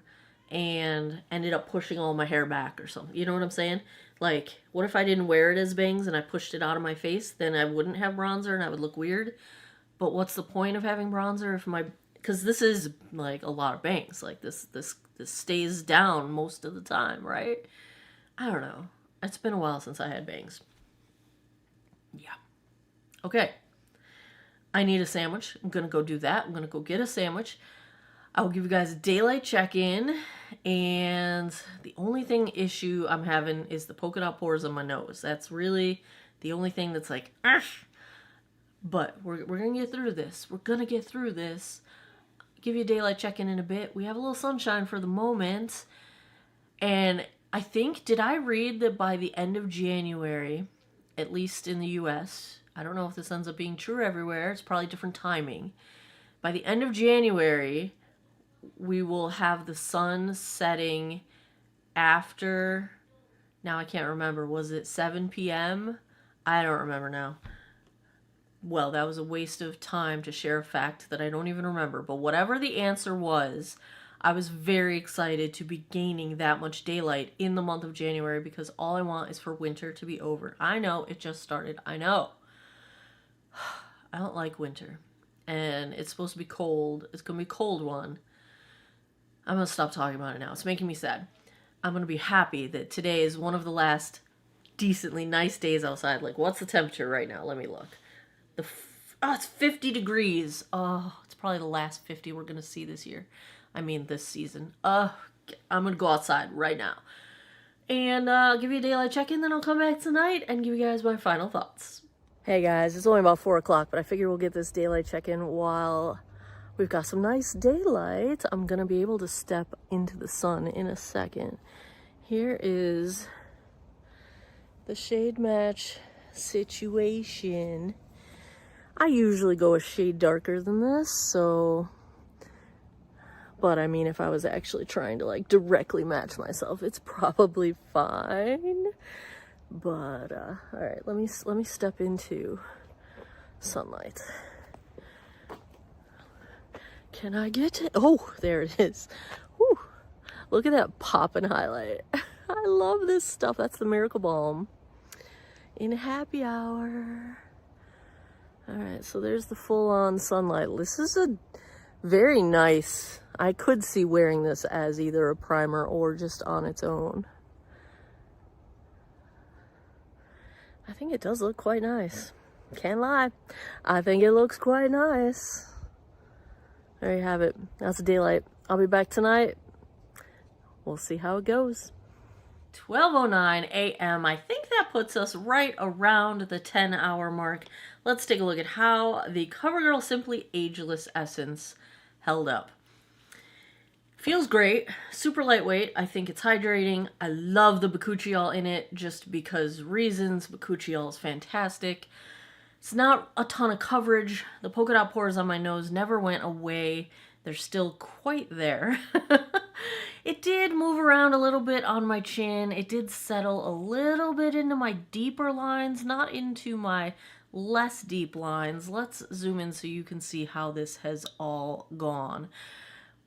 and ended up pushing all my hair back or something? You know what I'm saying? Like, what if I didn't wear it as bangs and I pushed it out of my face? Then I wouldn't have bronzer and I would look weird. But what's the point of having bronzer if my because this is like a lot of bangs. Like this stays down most of the time, right? I don't know. It's been a while since I had bangs. Yeah. Okay. I need a sandwich. I'm gonna go do that. I'm gonna go get a sandwich. I will give you guys a daylight check-in, and the only issue I'm having is the polka dot pores on my nose. That's really the only thing that's like, Argh! But we're gonna get through this. We're gonna get through this. Give you a daylight check-in in a bit. We have a little sunshine for the moment, and I think, did I read that by the end of January, at least in the US, I don't know if this ends up being true everywhere, it's probably different timing. By the end of January, we will have the sun setting after, now I can't remember, was it 7 p.m.? I don't remember now. Well, that was a waste of time to share a fact that I don't even remember. But whatever the answer was, I was very excited to be gaining that much daylight in the month of January because all I want is for winter to be over. I know, it just started. I know. I don't like winter. And it's supposed to be cold. It's going to be a cold one. I'm going to stop talking about it now. It's making me sad. I'm going to be happy that today is one of the last decently nice days outside. Like, what's the temperature right now? Let me look. It's 50 degrees. Oh, it's probably the last 50 we're going to see this year. I mean, this season. I'm going to go outside right now. And I'll give you a daylight check-in, then I'll come back tonight and give you guys my final thoughts. Hey guys, it's only about 4 o'clock, but I figure we'll get this daylight check-in while we've got some nice daylight. I'm going to be able to step into the sun in a second. Here is the shade match situation. I usually go a shade darker than this, so... But I mean, if I was actually trying to like directly match myself, it's probably fine. But all right, let me step into sunlight. Can I get it? Oh, there it is. Whew. Look at that poppin' highlight. I love this stuff. That's the Miracle Balm in happy hour. All right, so there's the full-on sunlight. This is a very nice. I could see wearing this as either a primer or just on its own. I think it does look quite nice. Can't lie. I think it looks quite nice. There you have it. That's the daylight. I'll be back tonight. We'll see how it goes. 12:09 a.m. I think that puts us right around the 10-hour mark. Let's take a look at how the CoverGirl Simply Ageless Essence held up. Feels great, super lightweight. I think it's hydrating. I love the bakuchiol in it just because reasons. Bakuchiol is fantastic. It's not a ton of coverage. The polka dot pores on my nose never went away. They're still quite there. It did move around a little bit on my chin. It did settle a little bit into my deeper lines, not into my less deep lines. Let's zoom in so you can see how this has all gone.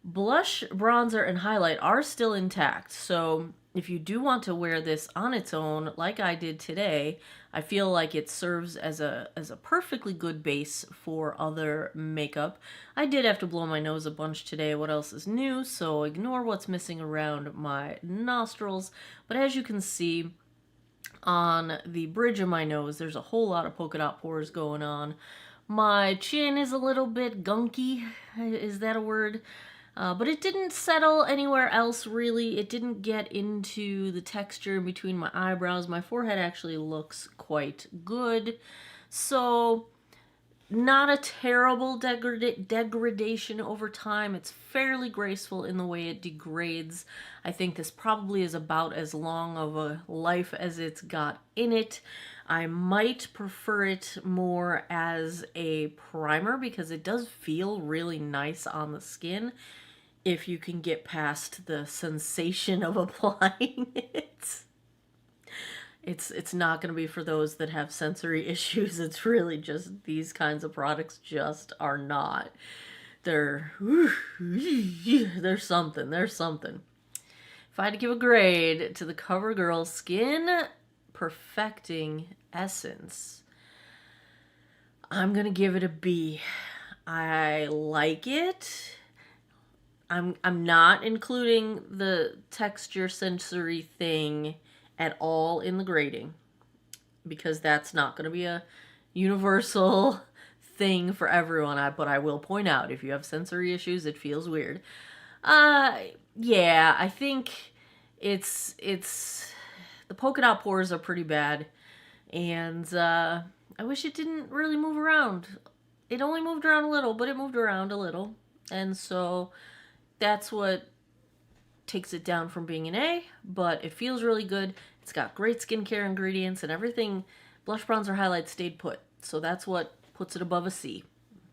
Blush, bronzer, and highlight are still intact, so if you do want to wear this on its own, like I did today, I feel like it serves as a perfectly good base for other makeup. I did have to blow my nose a bunch today. What else is new? So ignore what's missing around my nostrils. But as you can see, on the bridge of my nose, there's a whole lot of polka dot pores going on. My chin is a little bit gunky. Is that a word? But it didn't settle anywhere else, really. It didn't get into the texture in between my eyebrows. My forehead actually looks quite good. So, not a terrible degradation over time. It's fairly graceful in the way it degrades. I think this probably is about as long of a life as it's got in it. I might prefer it more as a primer because it does feel really nice on the skin if you can get past the sensation of applying it. It's not going to be for those that have sensory issues. It's really just these kinds of products just are not. There's something. If I had to give a grade to the CoverGirl Skin Perfecting Essence, I'm going to give it a B. I like it. I'm not including the texture sensory thing at all in the grading, because that's not going to be a universal thing for everyone. But I will point out, if you have sensory issues, it feels weird. Yeah, I think it's the polka dot pores are pretty bad, and I wish it didn't really move around. It only moved around a little, but it moved around a little, and so that's what takes it down from being an A, but it feels really good. It's got great skincare ingredients, and everything, blush, bronzer, highlight, stayed put. So that's what puts it above a C.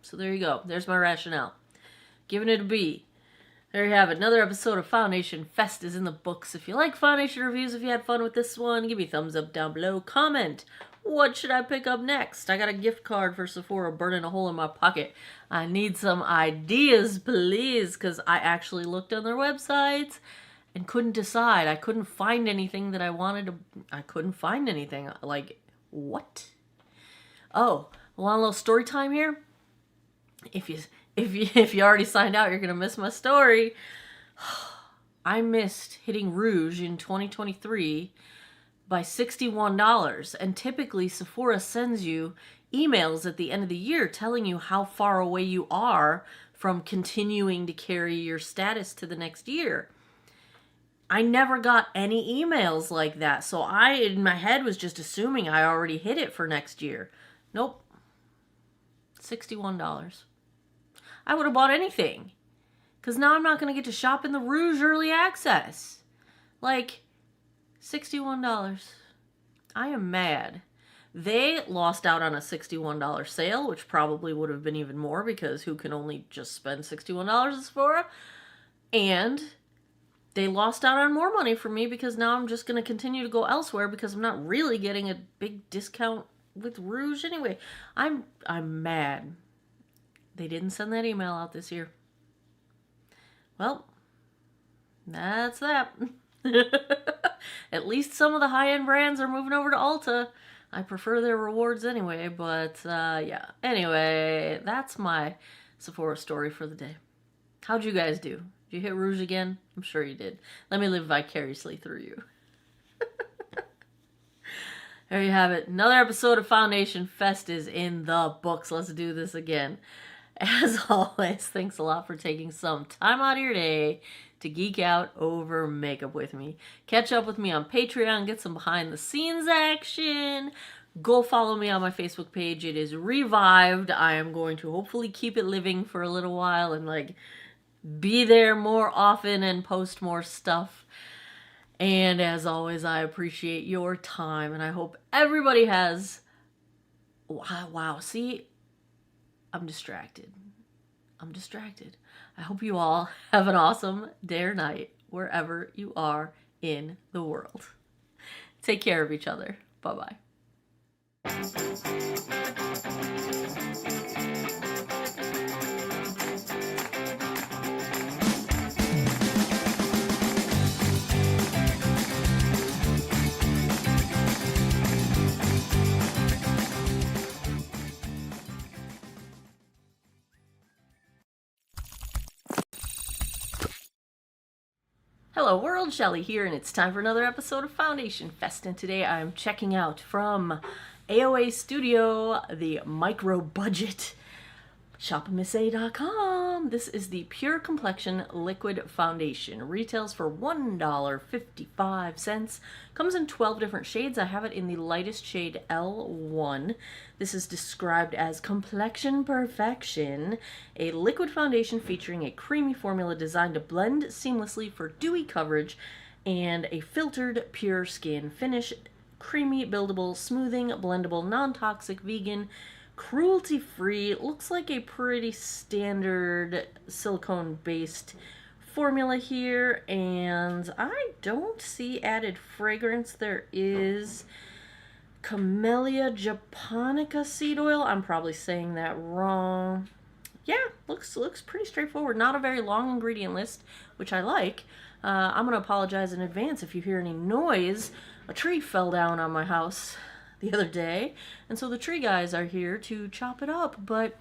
So there you go. There's my rationale. Giving it a B. There you have it. Another episode of Foundation Fest is in the books. If you like foundation reviews, if you had fun with this one, give me a thumbs up down below. Comment, what should I pick up next? I got a gift card for Sephora burning a hole in my pocket. I need some ideas, please, because I actually looked on their websites and couldn't decide. I couldn't find anything that I wanted to. I couldn't find anything. Like, what? Oh, want a little story time here? If you already signed out, you're gonna miss my story. I missed hitting Rouge in 2023 by $61, and typically Sephora sends you emails at the end of the year telling you how far away you are from continuing to carry your status to the next year. I never got any emails like that, so I, in my head, was just assuming I already hit it for next year. Nope. $61. I would have bought anything, because now I'm not going to get to shop in the Rouge Early Access. Like, $61. I am mad. They lost out on a $61 sale, which probably would have been even more, because who can only just spend $61 at Sephora? And they lost out on more money for me, because now I'm just going to continue to go elsewhere, because I'm not really getting a big discount with Rouge anyway. I'm mad. They didn't send that email out this year. Well, that's that. At least some of the high-end brands are moving over to Ulta. I prefer their rewards anyway, but yeah. Anyway, that's my Sephora story for the day. How'd you guys do? Did you hit Rouge again? I'm sure you did. Let me live vicariously through you. There you have it. Another episode of Foundation Fest is in the books. Let's do this again. As always, thanks a lot for taking some time out of your day to geek out over makeup with me. Catch up with me on Patreon, get some behind the scenes action. Go follow me on my Facebook page. It is revived. I am going to hopefully keep it living for a little while and like be there more often and post more stuff. And as always, I appreciate your time, and I hope everybody has... Wow, see? I'm distracted. I hope you all have an awesome day or night wherever you are in the world. Take care of each other. Bye-bye. Hello world, Shelly here, and it's time for another episode of Foundation Fest, and today I'm checking out from AOA Studio the micro budget shopmissa.com. This is the Pure Complexion Liquid Foundation. Retails for $1.55. Comes in 12 different shades. I have it in the lightest shade L1. This is described as Complexion Perfection, a liquid foundation featuring a creamy formula designed to blend seamlessly for dewy coverage and a filtered pure skin finish. Creamy, buildable, smoothing, blendable, non-toxic, vegan, cruelty-free. Looks like a pretty standard silicone-based formula here, and I don't see added fragrance. There is Camellia japonica seed oil. I'm probably saying that wrong. Yeah, looks pretty straightforward. Not a very long ingredient list, which I like. I'm going to apologize in advance if you hear any noise. A tree fell down on my house the other day, and so the tree guys are here to chop it up, but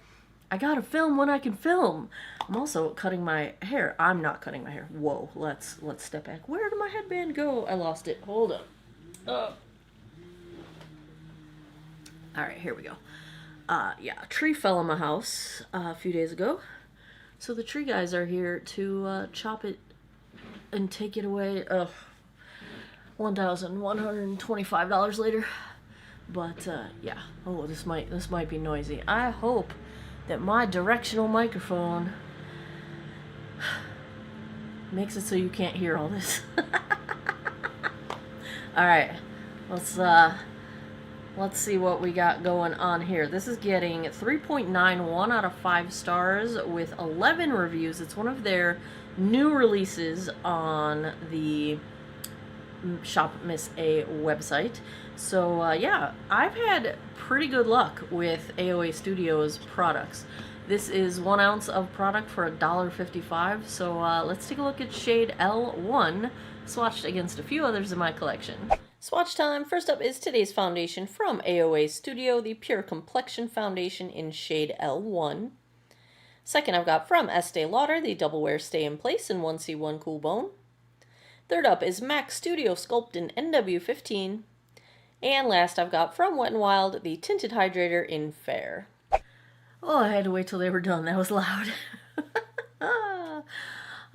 I gotta film when I can film. I'm also cutting my hair. I'm not cutting my hair. Whoa, let's step back. Where did my headband go? I lost it. Hold up. Alright, here we go. Yeah, a tree fell on my house a few days ago. So the tree guys are here to chop it and take it away. $1,125 later. But yeah. Oh, this might be noisy. I hope that my directional microphone makes it so you can't hear all this. All right, let's see what we got going on here. This is getting 3.91 out of 5 stars with 11 reviews. It's one of their new releases on the Shop Miss A website. So yeah, I've had pretty good luck with AOA Studios products. This is 1 ounce of product for $1.55. So let's take a look at shade L1, swatched against a few others in my collection. Swatch time. First up is today's foundation from AOA Studio, the Pure Complexion Foundation in shade L1. Second, I've got from Estee Lauder, the Double Wear Stay in Place in 1C1 Cool Bone. Third up is MAC Studio Sculpt in NW15. And last I've got from Wet n Wild, the Tinted Hydrator in Fair. Oh, I had to wait till they were done. That was loud. I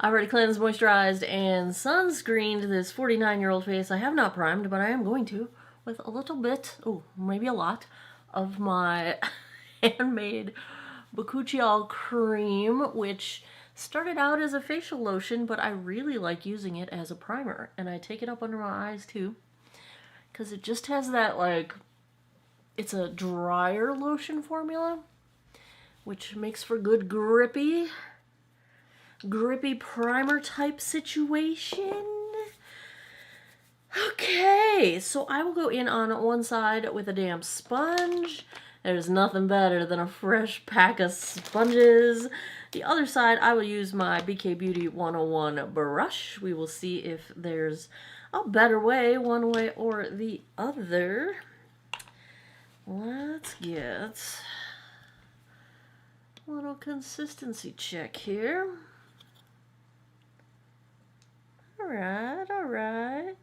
already cleansed, moisturized, and sunscreened this 49-year-old face. I have not primed, but I am going to with a little bit, oh, maybe a lot, of my handmade Bakuchiol cream, which started out as a facial lotion, but I really like using it as a primer. And I take it up under my eyes, too, because it just has that, like, it's a drier lotion formula, which makes for good grippy primer type situation. Okay, so I will go in on one side with a damp sponge. There's nothing better than a fresh pack of sponges. The other side, I will use my BK Beauty 101 brush. We will see if there's a better way, one way or the other. Let's get a little consistency check here. Alright.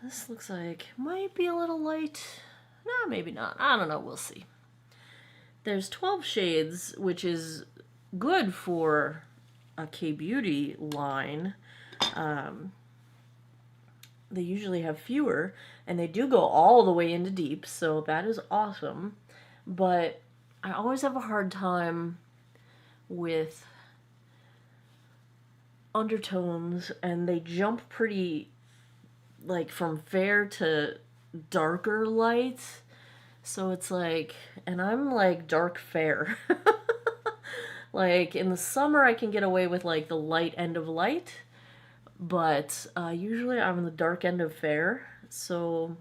This looks like might be a little light. No, maybe not. I don't know. We'll see. There's 12 shades, which is good for a K-Beauty line. They usually have fewer, and they do go all the way into deep, so that is awesome. But I always have a hard time with undertones, and they jump pretty, like, from fair to darker light. So it's like, and I'm like dark fair. Like in the summer I can get away with like the light end of light, but usually I'm in the dark end of fair, so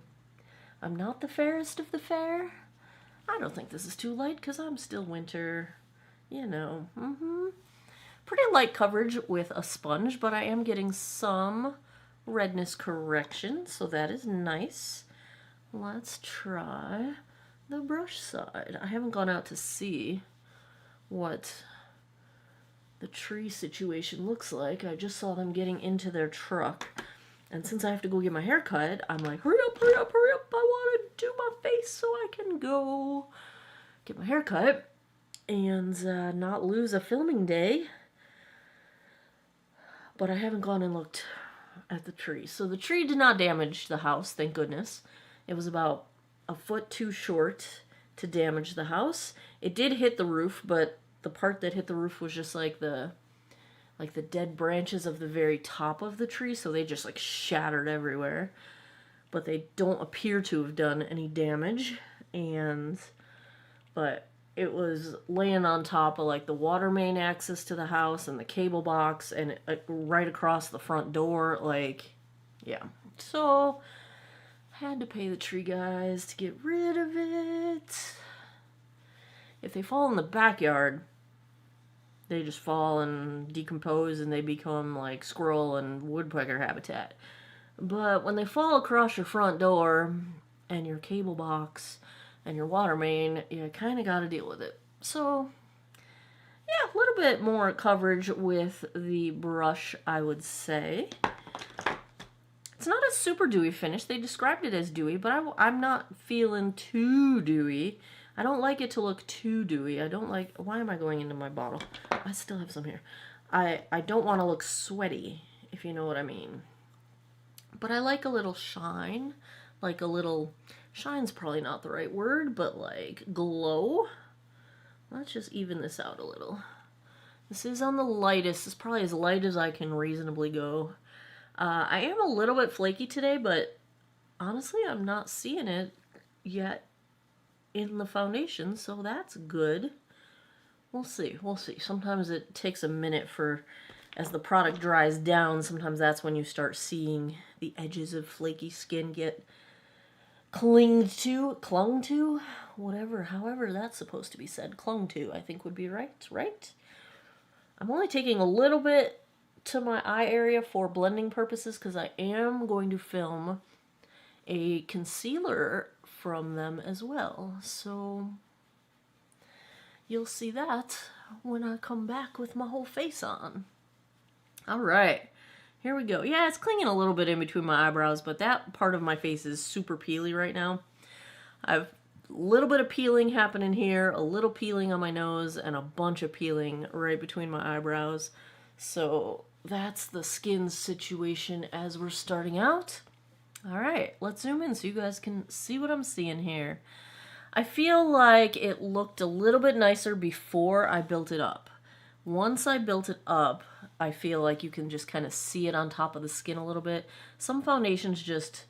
I'm not the fairest of the fair. I don't think this is too light because I'm still winter, you know. Pretty light coverage with a sponge, but I am getting some redness correction, so that is nice. Let's try the brush side. I haven't gone out to see what the tree situation looks like. I just saw them getting into their truck. And since I have to go get my hair cut, I'm like, hurry up, hurry up, hurry up. I want to do my face so I can go get my hair cut and not lose a filming day. But I haven't gone and looked at the tree. So the tree did not damage the house, thank goodness. It was about a foot too short to damage the house. It did hit the roof, but the part that hit the roof was just like the dead branches of the very top of the tree, so they just like shattered everywhere. But they don't appear to have done any damage, but it was laying on top of like the water main access to the house and the cable box and right across the front door, like, yeah. So had to pay the tree guys to get rid of it. If they fall in the backyard, they just fall and decompose and they become like squirrel and woodpecker habitat. But when they fall across your front door and your cable box, and your water main, you kind of got to deal with it. So yeah, a little bit more coverage with the brush, I would say. It's not a super dewy finish. They described it as dewy, but I'm not feeling too dewy. I don't like it to look too dewy. I don't like... Why am I going into my bottle? I still have some here. I don't want to look sweaty, if you know what I mean. But I like a little shine. Like a little... Shine's probably not the right word, but like glow. Let's just even this out a little. This is on the lightest. It's probably as light as I can reasonably go. I am a little bit flaky today, but honestly, I'm not seeing it yet in the foundation, so that's good. We'll see. We'll see. Sometimes it takes a minute for, as the product dries down, sometimes that's when you start seeing the edges of flaky skin get clung to, whatever, however that's supposed to be said. Clung to, I think would be right? I'm only taking a little bit to my eye area for blending purposes because I am going to film a concealer from them as well. So you'll see that when I come back with my whole face on. All right, here we go. Yeah, it's clinging a little bit in between my eyebrows, but that part of my face is super peely right now. I've a little bit of peeling happening here, a little peeling on my nose, and a bunch of peeling right between my eyebrows. So that's the skin situation as we're starting out. All right, let's zoom in so you guys can see what I'm seeing here. I feel like it looked a little bit nicer before I built it up. Once I built it up, I feel like you can just kind of see it on top of the skin a little bit. Some foundations just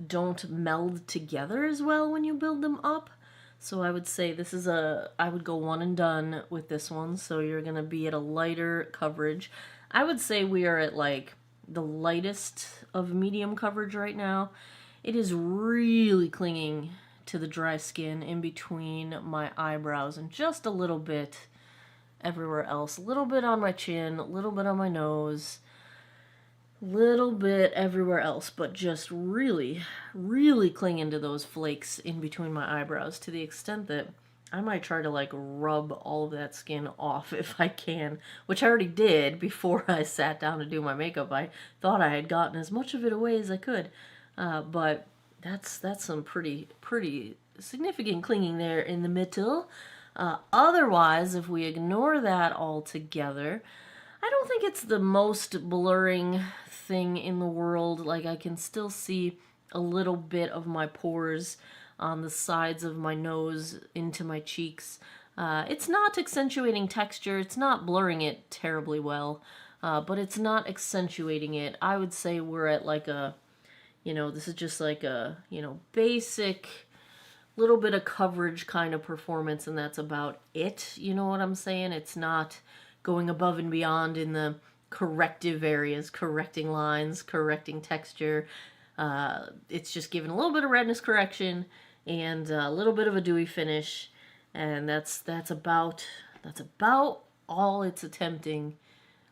don't meld together as well when you build them up. So I would say this is I would go one and done with this one. So you're going to be at a lighter coverage. I would say we are at like the lightest of medium coverage right now. It is really clinging to the dry skin in between my eyebrows and just a little bit everywhere else. A little bit on my chin, a little bit on my nose, little bit everywhere else, but just really, really clinging to those flakes in between my eyebrows to the extent that I might try to like rub all of that skin off if I can, which I already did before I sat down to do my makeup. I thought I had gotten as much of it away as I could, but that's some pretty significant clinging there in the middle. Otherwise, if we ignore that altogether, I don't think it's the most blurring thing in the world. Like, I can still see a little bit of my pores on the sides of my nose into my cheeks. It's not accentuating texture. It's not blurring it terribly well, but it's not accentuating it. I would say we're at like a, this is just like a, basic little bit of coverage kind of performance, and that's about it. You know what I'm saying? It's not going above and beyond in the corrective areas, correcting lines, correcting texture. It's just giving a little bit of redness correction and a little bit of a dewy finish, and that's about all it's attempting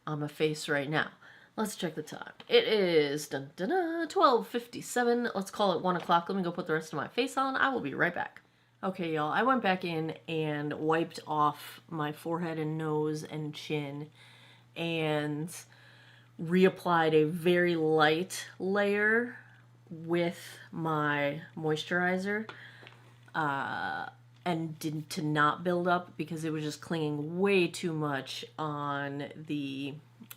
on my face right now. Let's check the time. It is 12:57. Let's call it 1 o'clock. Let me go put the rest of my face on. I will be right back. Okay, y'all, I went back in and wiped off my forehead and nose and chin and reapplied a very light layer with my moisturizer and to not build up because it was just clinging way too much on the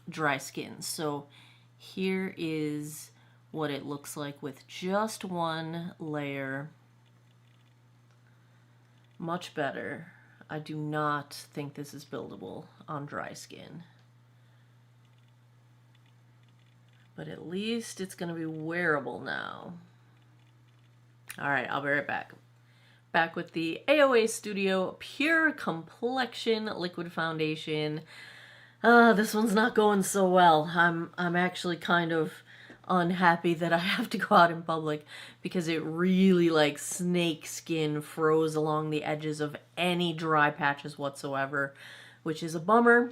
dry skin. So here is what it looks like with just one layer. Much better. I do not think this is buildable on dry skin, but at least it's going to be wearable now. All right, I'll be right back. Back with the AOA Studio Pure Complexion Liquid Foundation. This one's not going so well. I'm actually kind of unhappy that I have to go out in public because it really like snake skin froze along the edges of any dry patches whatsoever, which is a bummer.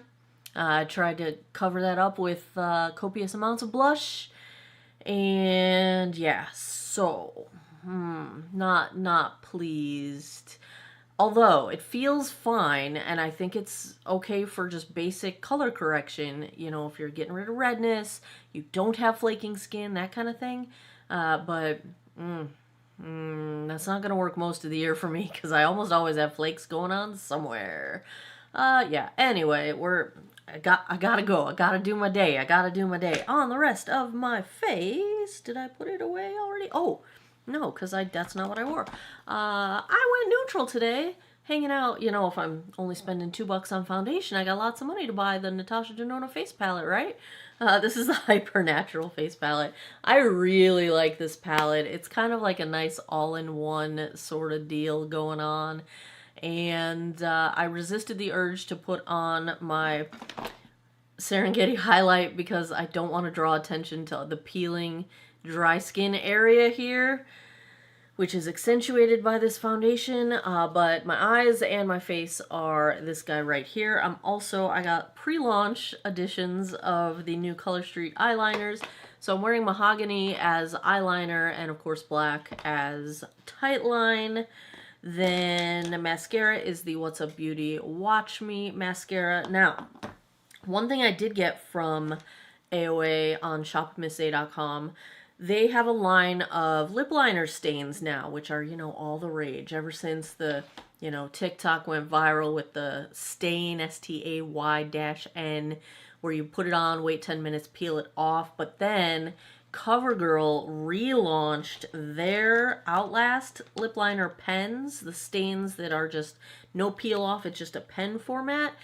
I tried to cover that up with copious amounts of blush, and yeah, so not pleased. Although it feels fine, and I think it's okay for just basic color correction, you know, if you're getting rid of redness, you don't have flaking skin, that kind of thing. But that's not going to work most of the year for me because I almost always have flakes going on somewhere. Yeah, anyway, I gotta go. I gotta do my day. I gotta do my day. On the rest of my face, did I put it away already? Oh, no, because that's not what I wore. I went neutral today, hanging out. You know, if I'm only spending $2 on foundation, I got lots of money to buy the Natasha Denona face palette, right? This is the Hypernatural face palette. I really like this palette. It's kind of like a nice all-in-one sort of deal going on. And I resisted the urge to put on my Serengeti highlight because I don't want to draw attention to the peeling dry skin area here, which is accentuated by this foundation. But my eyes and my face are this guy right here. I got pre-launch editions of the new Color Street eyeliners. So I'm wearing mahogany as eyeliner and of course black as tightline. Then the mascara is the What's Up Beauty Watch Me mascara. Now, one thing I did get from AOA on shopmissa.com, they have a line of lip liner stains now, which are, you know, all the rage ever since the, you know, TikTok went viral with the stain, STAY-N, where you put it on, wait 10 minutes, peel it off. But then CoverGirl relaunched their Outlast lip liner pens, the stains that are just no peel off, it's just a pen format.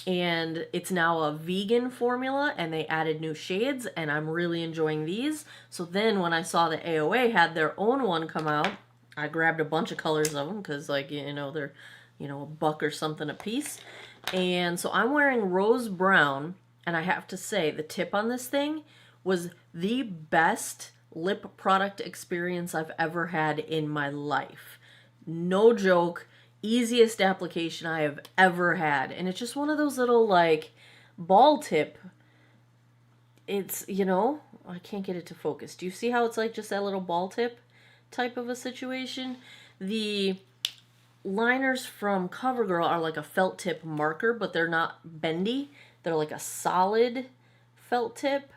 And it's now a vegan formula, and they added new shades, and I'm really enjoying these. So then when I saw that AOA had their own one come out, I grabbed a bunch of colors of them because, like, you know, they're, you know, $1 or something a piece. And so I'm wearing rose brown, and I have to say the tip on this thing was the best lip product experience I've ever had in my life. No joke. Easiest application I have ever had. And it's just one of those little, like, ball tip. It's, you know, I can't get it to focus. Do you see how it's like just that little ball tip type of a situation? The liners from CoverGirl are like a felt tip marker, but they're not bendy. They're like a solid felt tip,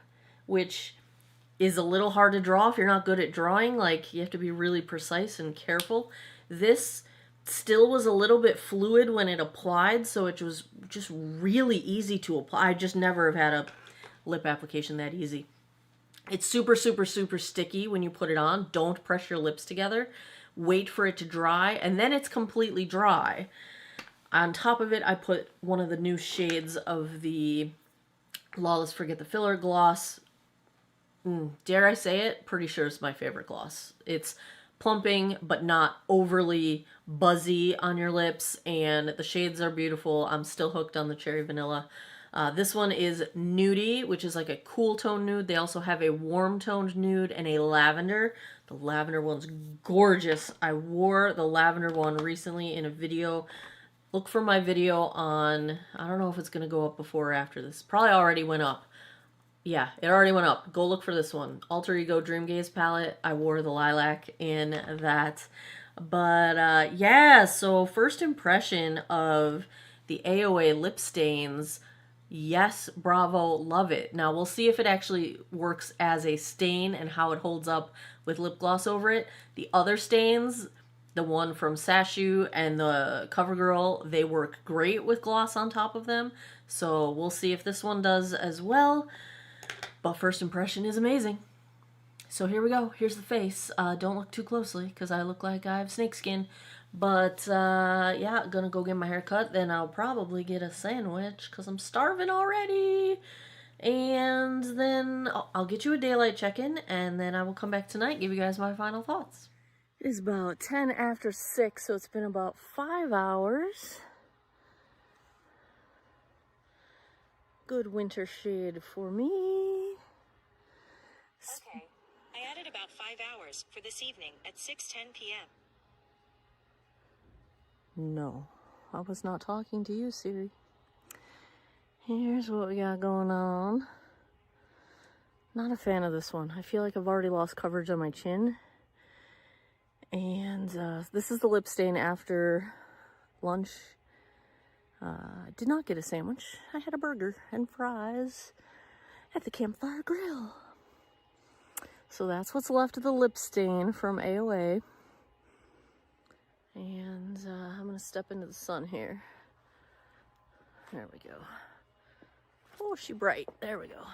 which is a little hard to draw if you're not good at drawing. Like, you have to be really precise and careful. This still was a little bit fluid when it applied, so it was just really easy to apply. I just never have had a lip application that easy. It's super, super, super sticky when you put it on. Don't press your lips together. Wait for it to dry, and then it's completely dry. On top of it, I put one of the new shades of the Lawless Forget the Filler gloss. Dare I say it? Pretty sure it's my favorite gloss. It's plumping, but not overly buzzy on your lips, and the shades are beautiful. I'm still hooked on the Cherry Vanilla. This one is Nudie, which is like a cool tone nude. They also have a warm toned nude and a lavender. The lavender one's gorgeous. I wore the lavender one recently in a video. Look for my video on, I don't know if it's going to go up before or after this. Probably already went up. Yeah, it already went up. Go look for this one. Alter Ego Dream Gaze palette. I wore the lilac in that. But yeah, so first impression of the AOA lip stains. Yes, bravo, love it. Now we'll see if it actually works as a stain and how it holds up with lip gloss over it. The other stains, the one from Sashu and the CoverGirl, they work great with gloss on top of them. So we'll see if this one does as well. But first impression is amazing. So here we go. Here's the face. Don't look too closely because I look like I have snake skin. But yeah, gonna go get my hair cut. Then I'll probably get a sandwich because I'm starving already. And then I'll get you a daylight check-in, and then I will come back tonight and give you guys my final thoughts. It is about 10 after 6, so it's been about 5 hours. Good winter shade for me. Okay. I added about 5 hours for this evening at 6:10 p.m. No, I was not talking to you, Siri. Here's what we got going on. Not a fan of this one. I feel like I've already lost coverage on my chin. And this is the lip stain after lunch. Did not get a sandwich. I had a burger and fries at the campfire grill. So that's what's left of the lip stain from AOA. And I'm gonna step into the sun here. There we go. Oh, she bright. There we go.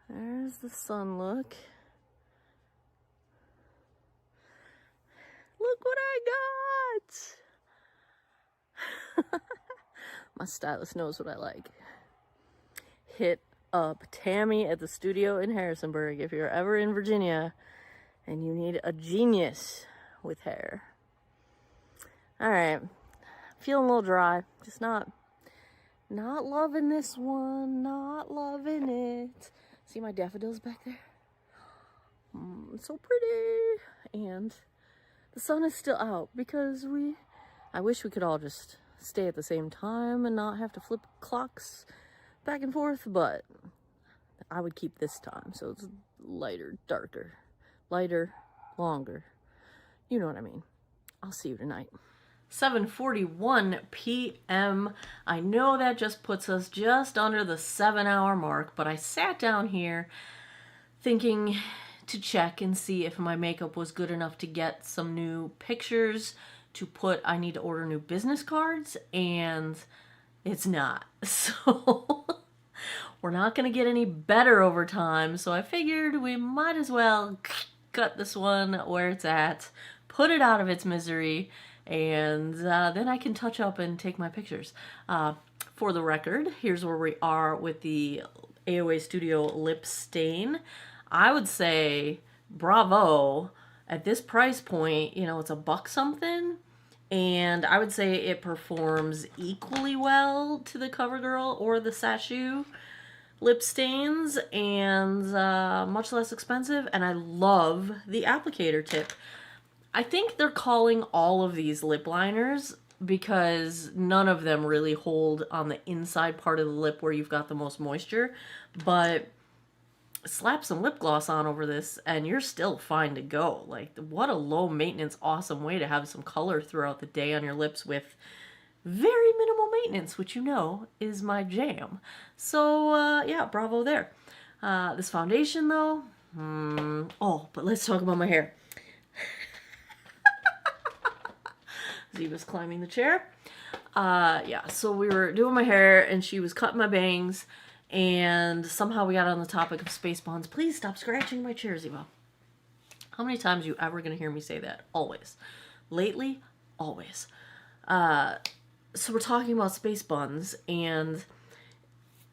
There's the sun look. Look what I got! My stylist knows what I like. Hit up Tammy at the studio in Harrisonburg if you're ever in Virginia and you need a genius with hair. Alright, feeling a little dry. Just not loving this one. Not loving it. See my daffodils back there? So pretty. And the sun is still out because I wish we could all just stay at the same time and not have to flip clocks back and forth, but I would keep this time so it's lighter, darker, lighter, longer. You know what I mean. I'll see you tonight. 7:41 p.m. I know that just puts us just under the 7-hour mark, but I sat down here thinking to check and see if my makeup was good enough to get some new pictures to put. I need to order new business cards, and it's not. So we're not going to get any better over time, so I figured we might as well cut this one where it's at, put it out of its misery, and then I can touch up and take my pictures. For the record, here's where we are with the AOA Studio lip stain. I would say bravo. At this price point, you know, it's $1 something, and I would say it performs equally well to the CoverGirl or the Sashu lip stains, and much less expensive, and I love the applicator tip. I think they're calling all of these lip liners because none of them really hold on the inside part of the lip where you've got the most moisture, but slap some lip gloss on over this and you're still fine to go. Like, what a low maintenance, awesome way to have some color throughout the day on your lips with very minimal maintenance, which you know is my jam. So yeah, bravo there. This foundation though, oh, but let's talk about my hair. Ziva's climbing the chair. Yeah, so we were doing my hair and she was cutting my bangs, and somehow we got on the topic of space bonds. Please stop scratching my chair, Ziva. How many times are you ever going to hear me say that? Always. Lately, always. So we're talking about space buns, and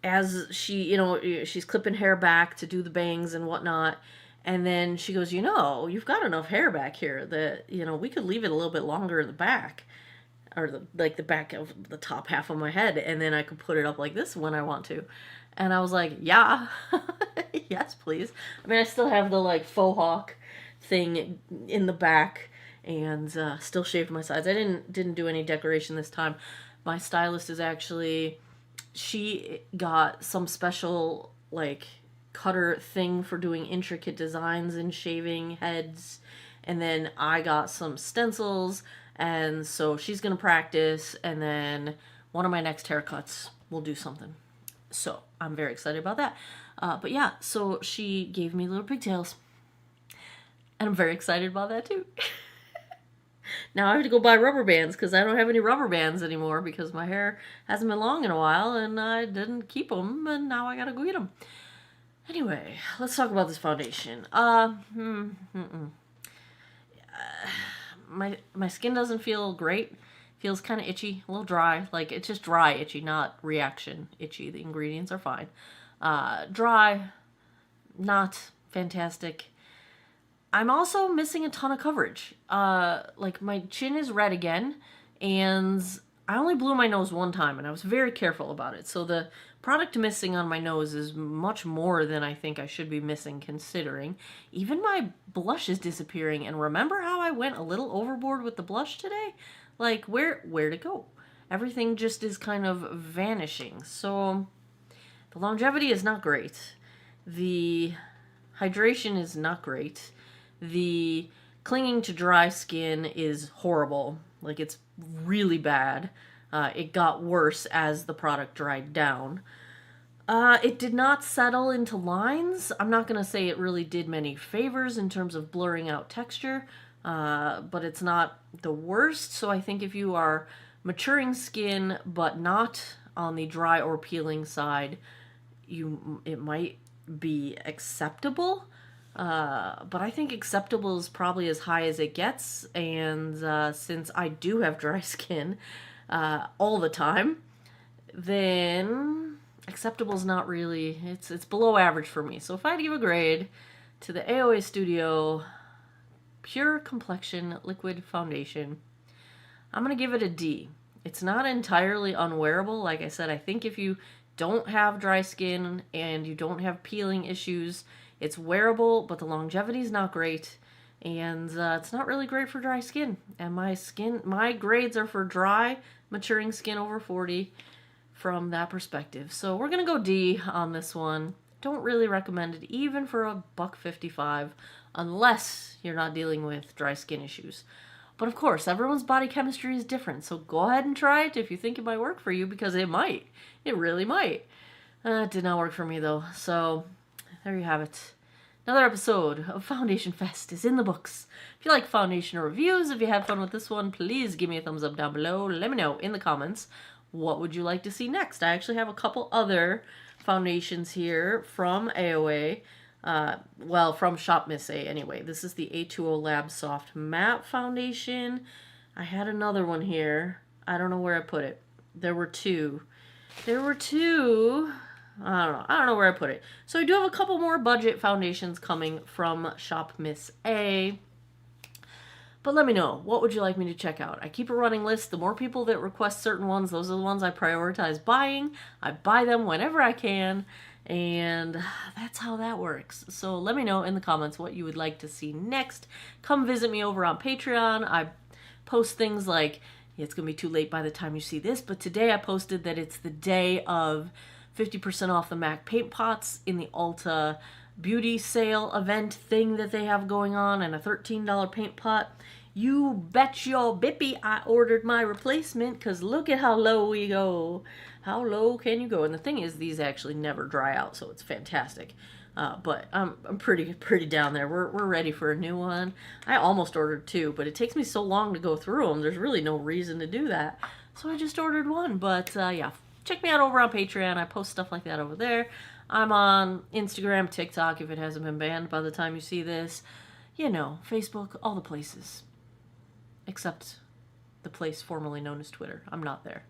as she, you know, she's clipping hair back to do the bangs and whatnot, and then she goes, you know, you've got enough hair back here that, you know, we could leave it a little bit longer in the back, or the back of the top half of my head, and then I could put it up like this when I want to. And I was like, yeah, yes, please. I mean, I still have the, like, faux hawk thing in the back, and still shaved my sides. I didn't do any decoration this time. My stylist is actually, she got some special, like, cutter thing for doing intricate designs and shaving heads, and then I got some stencils, and so she's gonna practice, and then one of my next haircuts will do something. So I'm very excited about that. But yeah, so she gave me little pigtails, and I'm very excited about that too. Now I have to go buy rubber bands because I don't have any rubber bands anymore because my hair hasn't been long in a while and I didn't keep them, and now I gotta go get them. Anyway, let's talk about this foundation. My skin doesn't feel great. Feels kind of itchy, a little dry. Like, it's just dry itchy, not reaction itchy. The ingredients are fine. Dry, not fantastic. I'm also missing a ton of coverage. Like, my chin is red again, and I only blew my nose one time, and I was very careful about it. So the product missing on my nose is much more than I think I should be missing, considering. Even my blush is disappearing, and remember how I went a little overboard with the blush today? Like, where to go? Everything just is kind of vanishing. So the longevity is not great. The hydration is not great. The clinging to dry skin is horrible. Like, it's really bad. It got worse as the product dried down. It did not settle into lines. I'm not going to say it really did many favors in terms of blurring out texture, but it's not the worst. So I think if you are maturing skin but not on the dry or peeling side, it might be acceptable. But I think acceptable is probably as high as it gets. And since I do have dry skin all the time, then acceptable is not really, it's below average for me. So if I had to give a grade to the AOA Studio Pure Complexion Liquid Foundation, I'm going to give it a D. It's not entirely unwearable. Like I said, I think if you don't have dry skin and you don't have peeling issues, it's wearable, but the longevity is not great. And it's not really great for dry skin. And my grades are for dry, maturing skin over 40 from that perspective. So we're going to go D on this one. Don't really recommend it even for $1.55 unless you're not dealing with dry skin issues. But of course, everyone's body chemistry is different, so go ahead and try it if you think it might work for you, because it might. It really might. It did not work for me though, so there you have it. Another episode of Foundation Fest is in the books. If you like foundation reviews, if you had fun with this one, please give me a thumbs up down below. Let me know in the comments, what would you like to see next? I actually have a couple other foundations here from AOA. Well, from Shop Miss A anyway. This is the A2O Lab Soft Matte Foundation. I had another one here. I don't know where I put it. There were two. I don't know where I put it. So I do have a couple more budget foundations coming from Shop Miss A. But let me know, what would you like me to check out? I keep a running list. The more people that request certain ones, those are the ones I prioritize buying. I buy them whenever I can, and that's how that works. So let me know in the comments what you would like to see next. Come visit me over on Patreon. I post things like, it's going to be too late by the time you see this, but today I posted that it's the day of 50% off the MAC paint pots in the Ulta beauty sale event thing that they have going on, and a $13 paint pot. You bet your bippy I ordered my replacement, because look at how low we go. How low can you go? And the thing is, these actually never dry out, so it's fantastic. But I'm pretty down there. We're ready for a new one. I almost ordered two, but it takes me so long to go through them. There's really no reason to do that. So I just ordered one. But yeah, check me out over on Patreon. I post stuff like that over there. I'm on Instagram, TikTok, if it hasn't been banned by the time you see this. You know, Facebook, all the places. Except the place formerly known as Twitter. I'm not there.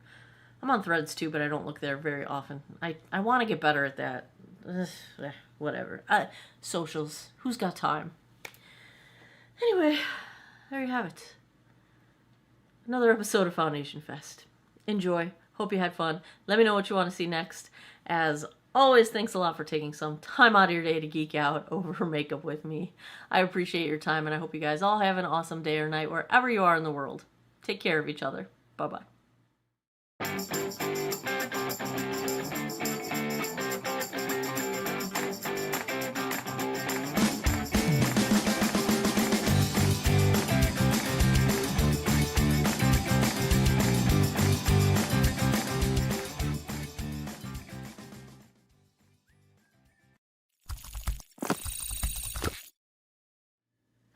I'm on Threads too, but I don't look there very often. I want to get better at that. Whatever. Socials. Who's got time? Anyway, there you have it. Another episode of Foundation Fest. Enjoy. Hope you had fun. Let me know what you want to see next. As always, thanks a lot for taking some time out of your day to geek out over makeup with me. I appreciate your time, and I hope you guys all have an awesome day or night wherever you are in the world. Take care of each other. Bye-bye.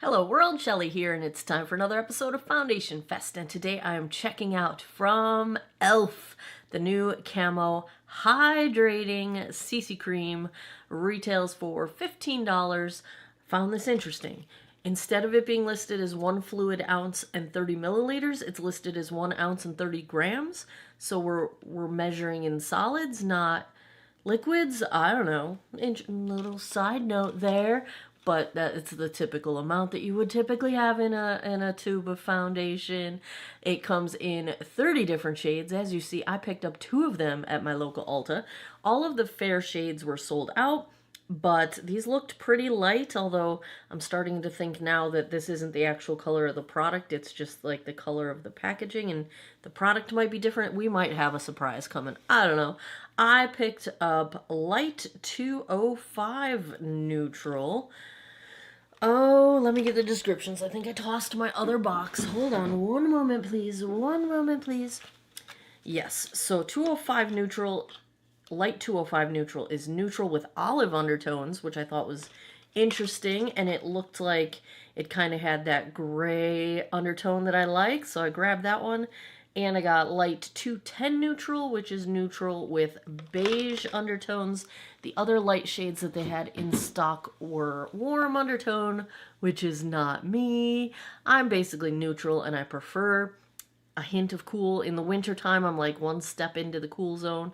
Hello world, Shelly here, and it's time for another episode of Foundation Fest, and today I am checking out from e.l.f. the new Camo Hydrating CC Cream. Retails for $15. Found this interesting. Instead of it being listed as 1 fluid ounce and 30 milliliters, it's listed as 1 ounce and 30 grams. So we're measuring in solids, not liquids. I don't know. Little side note there. But it's the typical amount that you would typically have in a tube of foundation. It comes in 30 different shades. As you see, I picked up 2 of them at my local Ulta. All of the fair shades were sold out, but these looked pretty light, although I'm starting to think now that this isn't the actual color of the product. It's just like the color of the packaging, and the product might be different. We might have a surprise coming. I don't know. I picked up Light 205 Neutral. Oh, let me get the descriptions. I think I tossed my other box. Hold on one moment, please. One moment, please. Yes, so 205 neutral, light 205 neutral is neutral with olive undertones, which I thought was interesting, and it looked like it kind of had that gray undertone that I like, so I grabbed that one. And I got light 210 neutral, which is neutral with beige undertones. The other light shades that they had in stock were warm undertone, which is not me. I'm basically neutral, and I prefer a hint of cool. In the wintertime, I'm like one step into the cool zone.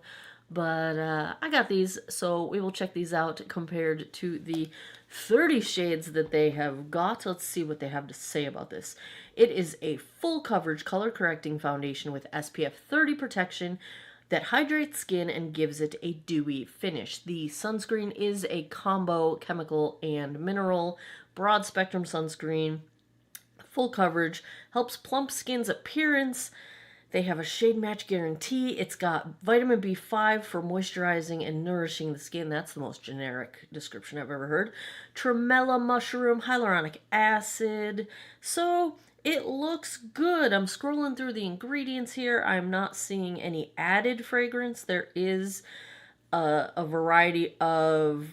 But I got these, so we will check these out compared to the 30 shades that they have got. Let's see what they have to say about this. It is a full coverage color correcting foundation with SPF 30 protection that hydrates skin and gives it a dewy finish. The sunscreen is a combo chemical and mineral broad spectrum sunscreen. Full coverage, helps plump skin's appearance. They have a shade match guarantee. It's got vitamin B5 for moisturizing and nourishing the skin. That's the most generic description I've ever heard. Tremella mushroom, hyaluronic acid. So it looks good. I'm scrolling through the ingredients here. I'm not seeing any added fragrance. There is a variety of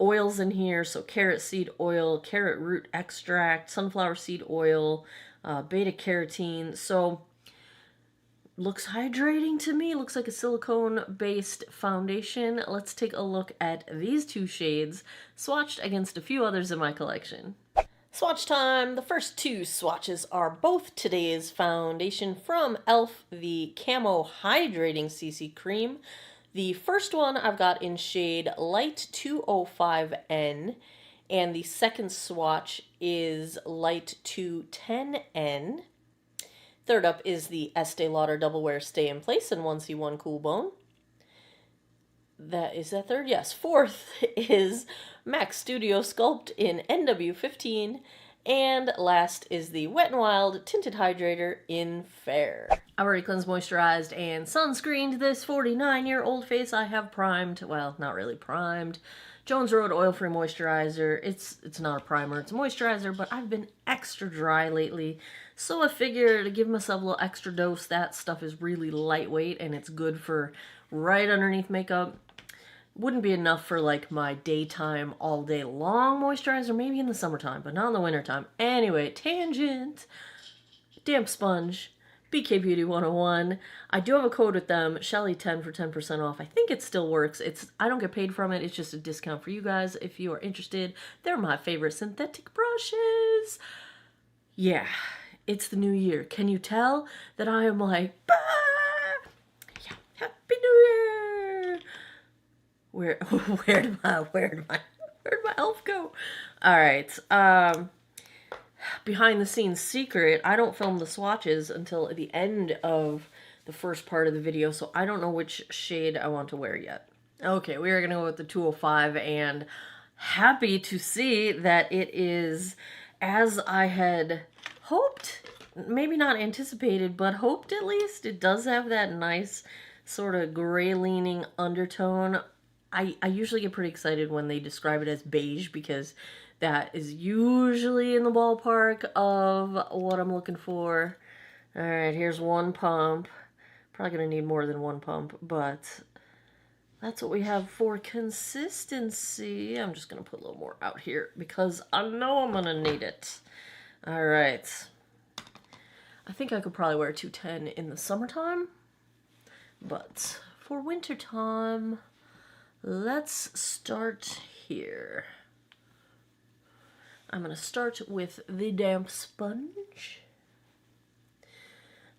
oils in here. So carrot seed oil, carrot root extract, sunflower seed oil, beta carotene. So looks hydrating to me. Looks like a silicone-based foundation. Let's take a look at these two shades, swatched against a few others in my collection. Swatch time! The first two swatches are both today's foundation from e.l.f. the Camo Hydrating CC Cream. The first one I've got in shade Light 205N, and the second swatch is Light 210N. Third up is the Estee Lauder Double Wear Stay in Place and 1C1 Cool Bone. Is that third? Yes. Fourth is MAC Studio Sculpt in NW15. And last is the Wet n Wild Tinted Hydrator in Fair. I already cleansed, moisturized, and sunscreened this 49-year-old face. I have primed, well, not really primed, Jones Road Oil-Free Moisturizer. It's not a primer, it's a moisturizer, but I've been extra dry lately. So I figured to give myself a little extra dose. That stuff is really lightweight and it's good for right underneath makeup. Wouldn't be enough for like my daytime all day long moisturizer, maybe in the summertime, but not in the wintertime. Anyway, tangent, damp sponge, BK Beauty 101. I do have a code with them, Shelly10 for 10% off. I think it still works. I don't get paid from it. It's just a discount for you guys if you are interested. They're my favorite synthetic brushes. Yeah, it's the new year. Can you tell that I am like, bah! Yeah, Happy New Year! Where'd my elf go? All right. Behind the scenes secret, I don't film the swatches until the end of the first part of the video, so I don't know which shade I want to wear yet. Okay, we are going to go with the 205, and happy to see that it is as I had hoped, maybe not anticipated, but hoped at least. It does have that nice sort of gray-leaning undertone. I usually get pretty excited when they describe it as beige because that is usually in the ballpark of what I'm looking for. All right, here's one pump. Probably going to need more than one pump, but that's what we have for consistency. I'm just going to put a little more out here because I know I'm going to need it. All right. I think I could probably wear 210 in the summertime, but for wintertime, let's start here. I'm going to start with the damp sponge.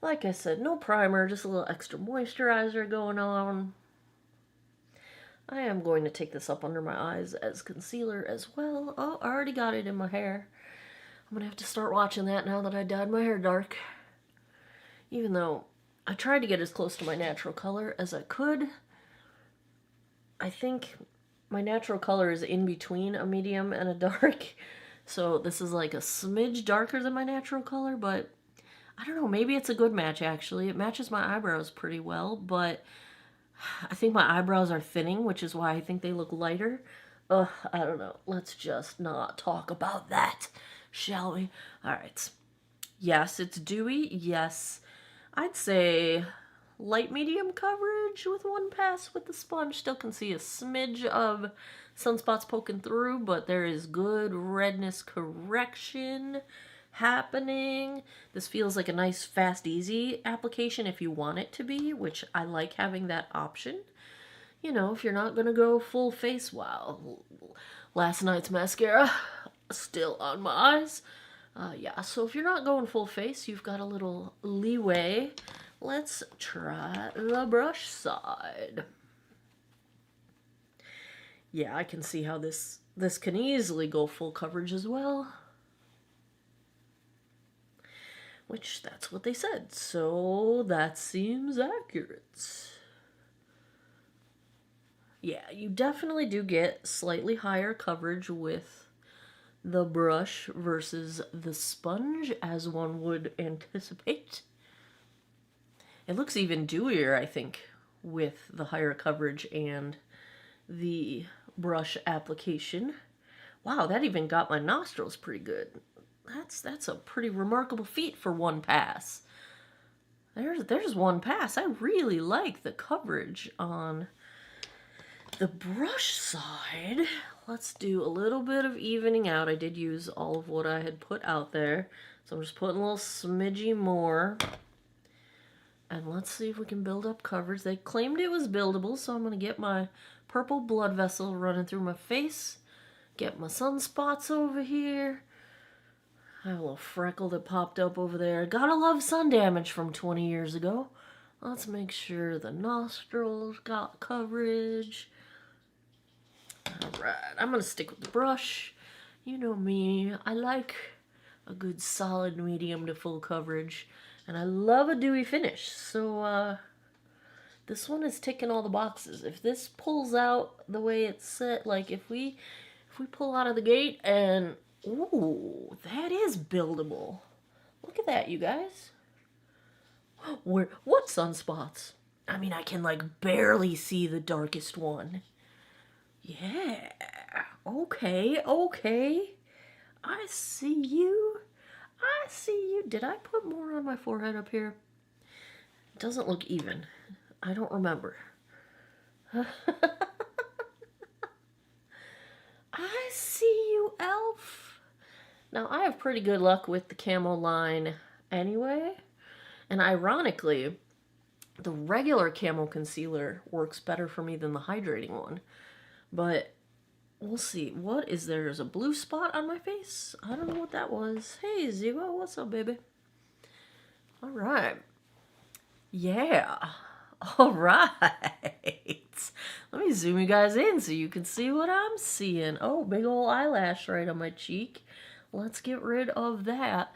Like I said, no primer, just a little extra moisturizer going on. I am going to take this up under my eyes as concealer as well. Oh, I already got it in my hair. I'm going to have to start watching that now that I dyed my hair dark. Even though I tried to get as close to my natural color as I could. I think my natural color is in between a medium and a dark. So this is like a smidge darker than my natural color, but I don't know, maybe it's a good match actually. It matches my eyebrows pretty well, but I think my eyebrows are thinning, which is why I think they look lighter. I don't know. Let's just not talk about that, shall we? All right. Yes, it's dewy. Yes, I'd say light medium coverage with one pass with the sponge. Still can see a smidge of sunspots poking through, but there is good redness correction happening. This feels like a nice, fast, easy application if you want it to be, which I like having that option. You know, if you're not going to go full face, wow. Last night's mascara still on my eyes. Yeah, so if you're not going full face, you've got a little leeway. Let's try the brush side. Yeah, I can see how this can easily go full coverage as well. Which, that's what they said, so that seems accurate. Yeah, you definitely do get slightly higher coverage with the brush versus the sponge, as one would anticipate. It looks even dewier, I think, with the higher coverage and the brush application. Wow, that even got my nostrils pretty good. That's a pretty remarkable feat for one pass. There's one pass. I really like the coverage on the brush side. Let's do a little bit of evening out. I did use all of what I had put out there, so I'm just putting a little smidgy more. And let's see if we can build up coverage. They claimed it was buildable, so I'm going to get my purple blood vessel running through my face. Get my sunspots over here. I have a little freckle that popped up over there. Gotta love sun damage from 20 years ago. Let's make sure the nostrils got coverage. Alright, I'm going to stick with the brush. You know me, I like a good solid medium to full coverage. And I love a dewy finish. So, this one is ticking all the boxes. If this pulls out the way it's set, like if we pull out of the gate and, ooh, that is buildable. Look at that, you guys. What sunspots? I mean, I can like barely see the darkest one. Yeah. Okay. I see you. Did I put more on my forehead up here? It doesn't look even. I don't remember. I see you, elf. Now, I have pretty good luck with the camo line anyway. And ironically, the regular camo concealer works better for me than the hydrating one. But we'll see. What is there? There's a blue spot on my face? I don't know what that was. Hey, Ziva, what's up, baby? All right. Yeah. All right. Let me zoom you guys in so you can see what I'm seeing. Oh, big old eyelash right on my cheek. Let's get rid of that.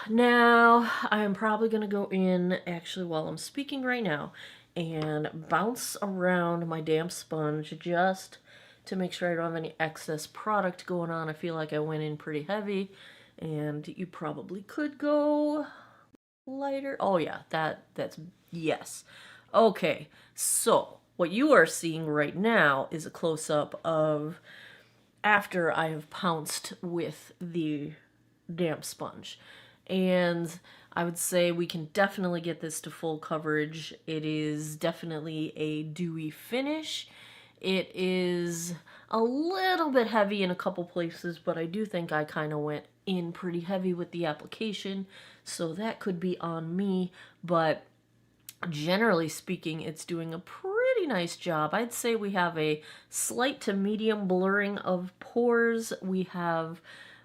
Now, I am probably going to go in, actually, while I'm speaking right now, and bounce around my damp sponge just to make sure I don't have any excess product going on. I feel like I went in pretty heavy, and you probably could go lighter. Oh, yeah, that's, yes. Okay, so what you are seeing right now is a close-up of after I have pounced with the damp sponge. And I would say we can definitely get this to full coverage. It is definitely a dewy finish. It is a little bit heavy in a couple places, but I do think I kind of went in pretty heavy with the application, so that could be on me, but generally speaking, it's doing a pretty nice job. I'd say we have a slight to medium blurring of pores. We have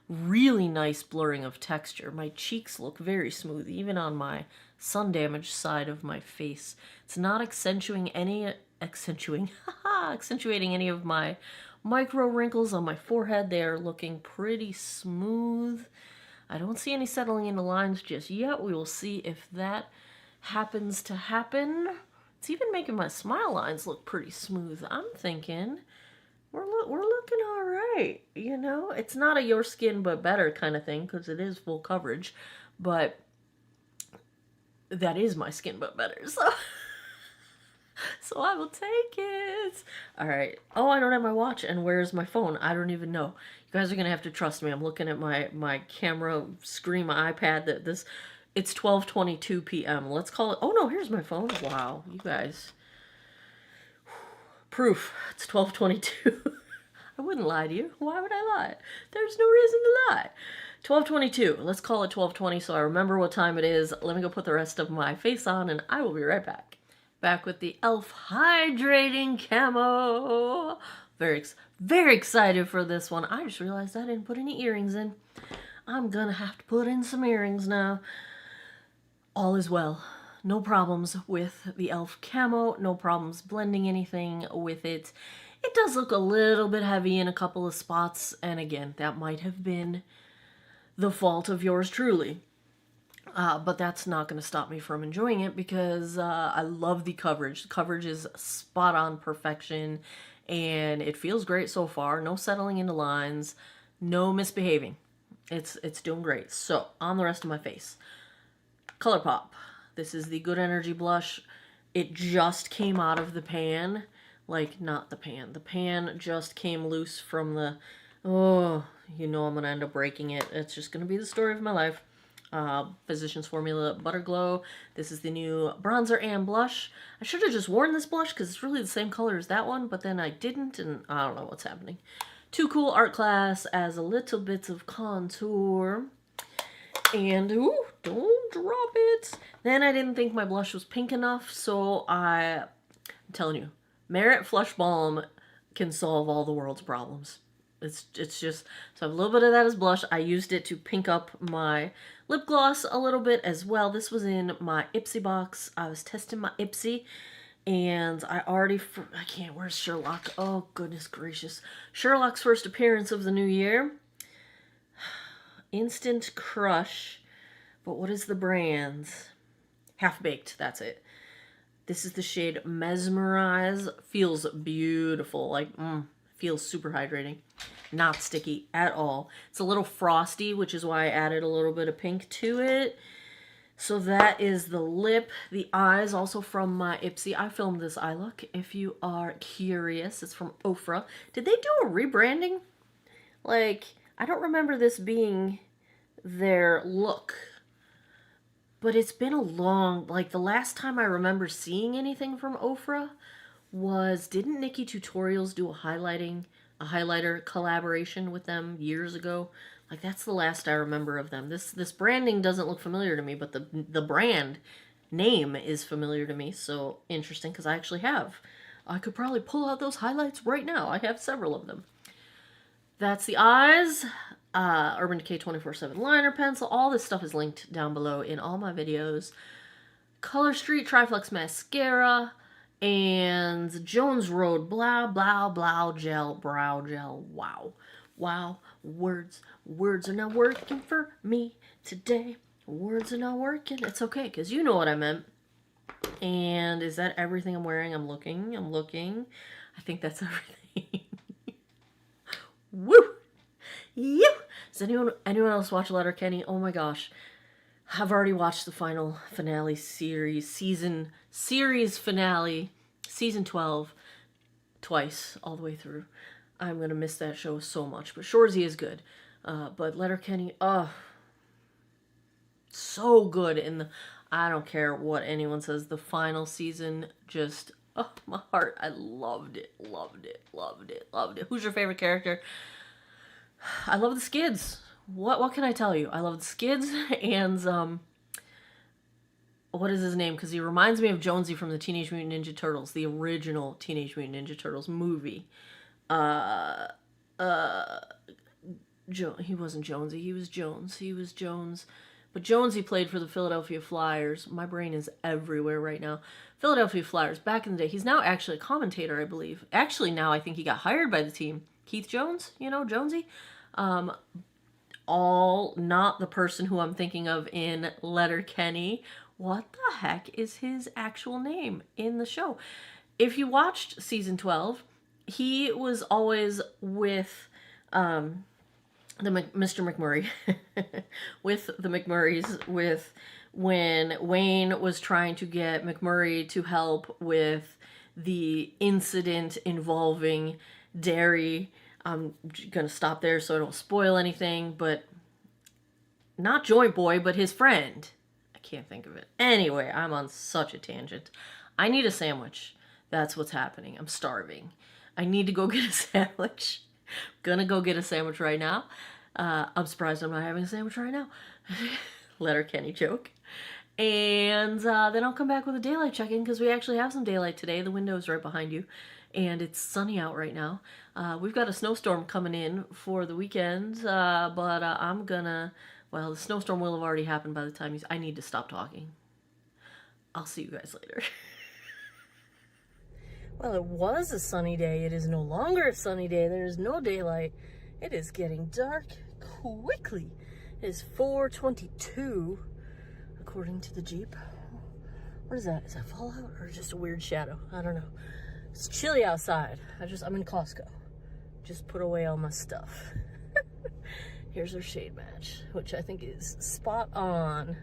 really nice blurring of texture. My cheeks look very smooth, even on my sun damaged side of my face. It's not accentuating any of my micro wrinkles on my forehead. They are looking pretty smooth. I don't see any settling into lines just yet. We will see if that happens to happen. It's even making my smile lines look pretty smooth. I'm thinking we're looking all right. You know, it's not a your skin but better kind of thing because it is full coverage, but that is my skin but better. So So I will take it. All right. Oh, I don't have my watch. And where's my phone? I don't even know. You guys are gonna have to trust me. I'm looking at my camera screen, my iPad. It's 12:22 p.m. Let's call it. Oh no, here's my phone. Wow, you guys. Proof. It's 12:22. I wouldn't lie to you. Why would I lie? There's no reason to lie. 12:22. Let's call it 12:20 so I remember what time it is. Let me go put the rest of my face on and I will be right back. Back with the e.l.f. Hydrating Camo. Very excited for this one. I just realized I didn't put any earrings in. I'm gonna have to put in some earrings now. All is well. No problems with the e.l.f. Camo. No problems blending anything with it. It does look a little bit heavy in a couple of spots. And again, that might have been the fault of yours truly. But that's not going to stop me from enjoying it because I love the coverage. The coverage is spot on perfection and it feels great so far. No settling into lines, no misbehaving. It's doing great. So, on the rest of my face. ColourPop. This is the Good Energy blush. It just came out of the pan. Like, not the pan. The pan just came loose from the... Oh, you know I'm going to end up breaking it. It's just going to be the story of my life. Physicians Formula Butter Glow. This is the new bronzer and blush. I should have just worn this blush because it's really the same color as that one, but then I didn't, and I don't know what's happening. Too Cool Art Class as a little bit of contour. And, ooh, don't drop it. Then I didn't think my blush was pink enough, so I'm telling you, Merit Flush Balm can solve all the world's problems. It's just, so I have a little bit of that as blush. I used it to pink up my lip gloss a little bit as well. This was in my Ipsy box. I was testing my Ipsy, and I can't, where's Sherlock? Oh, goodness gracious. Sherlock's first appearance of the new year. Instant Crush. But what is the brand? Half Baked, that's it. This is the shade Mesmerize. Feels beautiful. Like, feels super hydrating. Not sticky at all. It's a little frosty, which is why I added a little bit of pink to it. So that is the lip. The eyes, also from my Ipsy. I filmed this eye look, if you are curious. It's from Ofra. Did they do a rebranding? Like, I don't remember this being their look. But it's been a long, like the last time I remember seeing anything from Ofra was, didn't Nikki Tutorials do a highlighter collaboration with them years ago? Like, that's the last I remember of them. This branding doesn't look familiar to me, but the brand name is familiar to me. So interesting, because I could probably pull out those highlights right now. I have several of them. That's the eyes. Urban Decay 24/7 liner pencil. All this stuff is linked down below in all my videos. Color Street Triflex mascara. And Jones Road blah blah blah gel brow gel. Wow, words are not working for me today. Words are not working. It's okay, because you know what I meant. And is that everything I'm wearing? I'm looking. I think that's everything. Woo! You! Does anyone else watch Letterkenny? Oh my gosh. I've already watched the final finale series finale, season 12, twice, all the way through. I'm going to miss that show so much, but Shoresy is good. But Letterkenny, so good. And I don't care what anyone says, the final season just, my heart, I loved it. Who's your favorite character? I love the Skids. What can I tell you? I love the Skids and, what is his name? Because he reminds me of Jonesy from the Teenage Mutant Ninja Turtles, the original Teenage Mutant Ninja Turtles movie. He wasn't Jonesy, he was Jones. But Jonesy played for the Philadelphia Flyers. My brain is everywhere right now. Philadelphia Flyers, back in the day. He's now actually a commentator, I believe. Actually, now I think he got hired by the team. Keith Jones, Jonesy. All not the person who I'm thinking of in Letterkenny. What the heck is his actual name in the show? If you watched season 12, he was always with Mr. McMurray, with the McMurrays, when Wayne was trying to get McMurray to help with the incident involving Derry. I'm going to stop there so I don't spoil anything, but not Joint Boy, but his friend. I can't think of it. Anyway, I'm on such a tangent. I need a sandwich. That's what's happening. I'm starving. I need to go get a sandwich. Gonna go get a sandwich right now. I'm surprised I'm not having a sandwich right now. Letterkenny joke. And then I'll come back with a daylight check-in because we actually have some daylight today. The window's right behind you. And it's sunny out right now. We've got a snowstorm coming in for the weekend. But I'm gonna... Well, the snowstorm will have already happened by the time I need to stop talking. I'll see you guys later. Well, it was a sunny day. It is no longer a sunny day. There is no daylight. It is getting dark quickly. It is 4:22, according to the Jeep. What is that? Is that fallout or just a weird shadow? I don't know. It's chilly outside. I'm in Costco. Just put away all my stuff. Here's our shade match, which I think is spot on.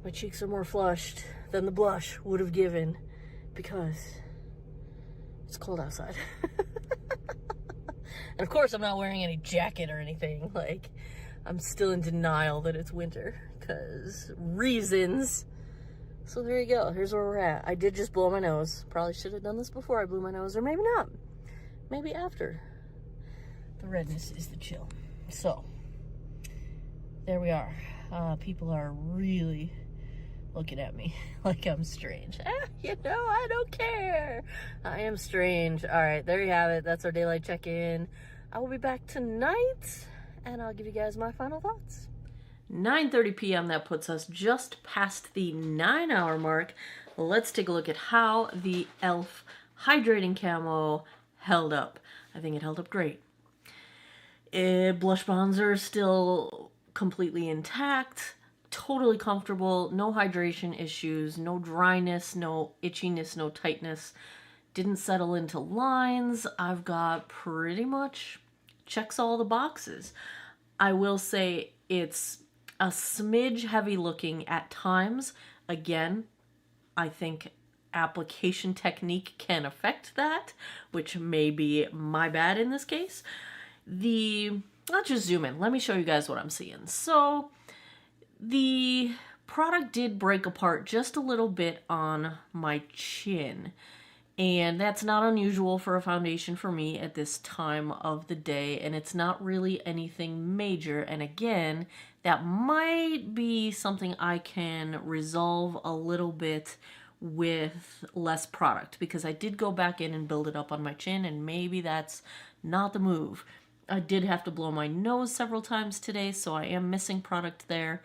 My cheeks are more flushed than the blush would have given because it's cold outside. And of course I'm not wearing any jacket or anything. Like, I'm still in denial that it's winter because reasons. So there you go. Here's where we're at. I did just blow my nose. Probably should have done this before I blew my nose, or maybe not. Maybe after. The redness is the chill. So, there we are. People are really looking at me like I'm strange. I don't care. I am strange. All right, there you have it. That's our daylight check-in. I will be back tonight, and I'll give you guys my final thoughts. 9:30 p.m. That puts us just past the 9-hour mark. Let's take a look at how the e.l.f. hydrating camo held up. I think it held up great. Blush bonds are still completely intact, totally comfortable, no hydration issues, no dryness, no itchiness, no tightness. Didn't settle into lines. I've got pretty much checks all the boxes. I will say it's a smidge heavy looking at times. Again, I think application technique can affect that, which may be my bad in this case. Let's just zoom in. Let me show you guys what I'm seeing. So the product did break apart just a little bit on my chin. And that's not unusual for a foundation for me at this time of the day. And it's not really anything major. And again, that might be something I can resolve a little bit with less product. Because I did go back in and build it up on my chin. And maybe that's not the move. I did have to blow my nose several times today, so I am missing product there.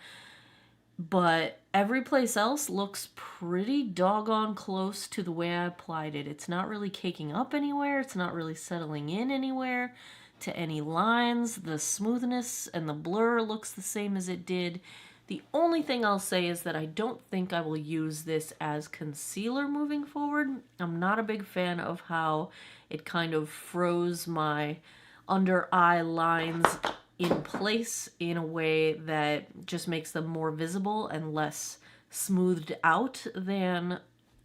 But every place else looks pretty doggone close to the way I applied it. It's not really caking up anywhere. It's not really settling in anywhere to any lines. The smoothness and the blur looks the same as it did. The only thing I'll say is that I don't think I will use this as concealer moving forward. I'm not a big fan of how it kind of froze my under eye lines in place in a way that just makes them more visible and less smoothed out than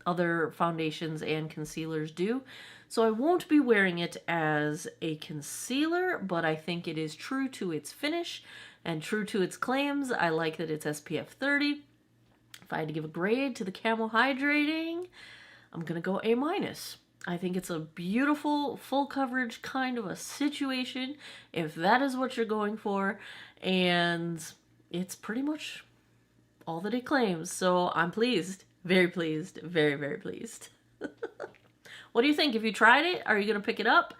other foundations and concealers do. So I won't be wearing it as a concealer, but I think it is true to its finish and true to its claims. I like that it's SPF 30. If I had to give a grade to the Camo Hydrating, I'm gonna go A-. I think it's a beautiful, full coverage kind of a situation, if that is what you're going for, and it's pretty much all that it claims, so I'm pleased. Very pleased. Very, very pleased. What do you think? Have you tried it? Are you going to pick it up?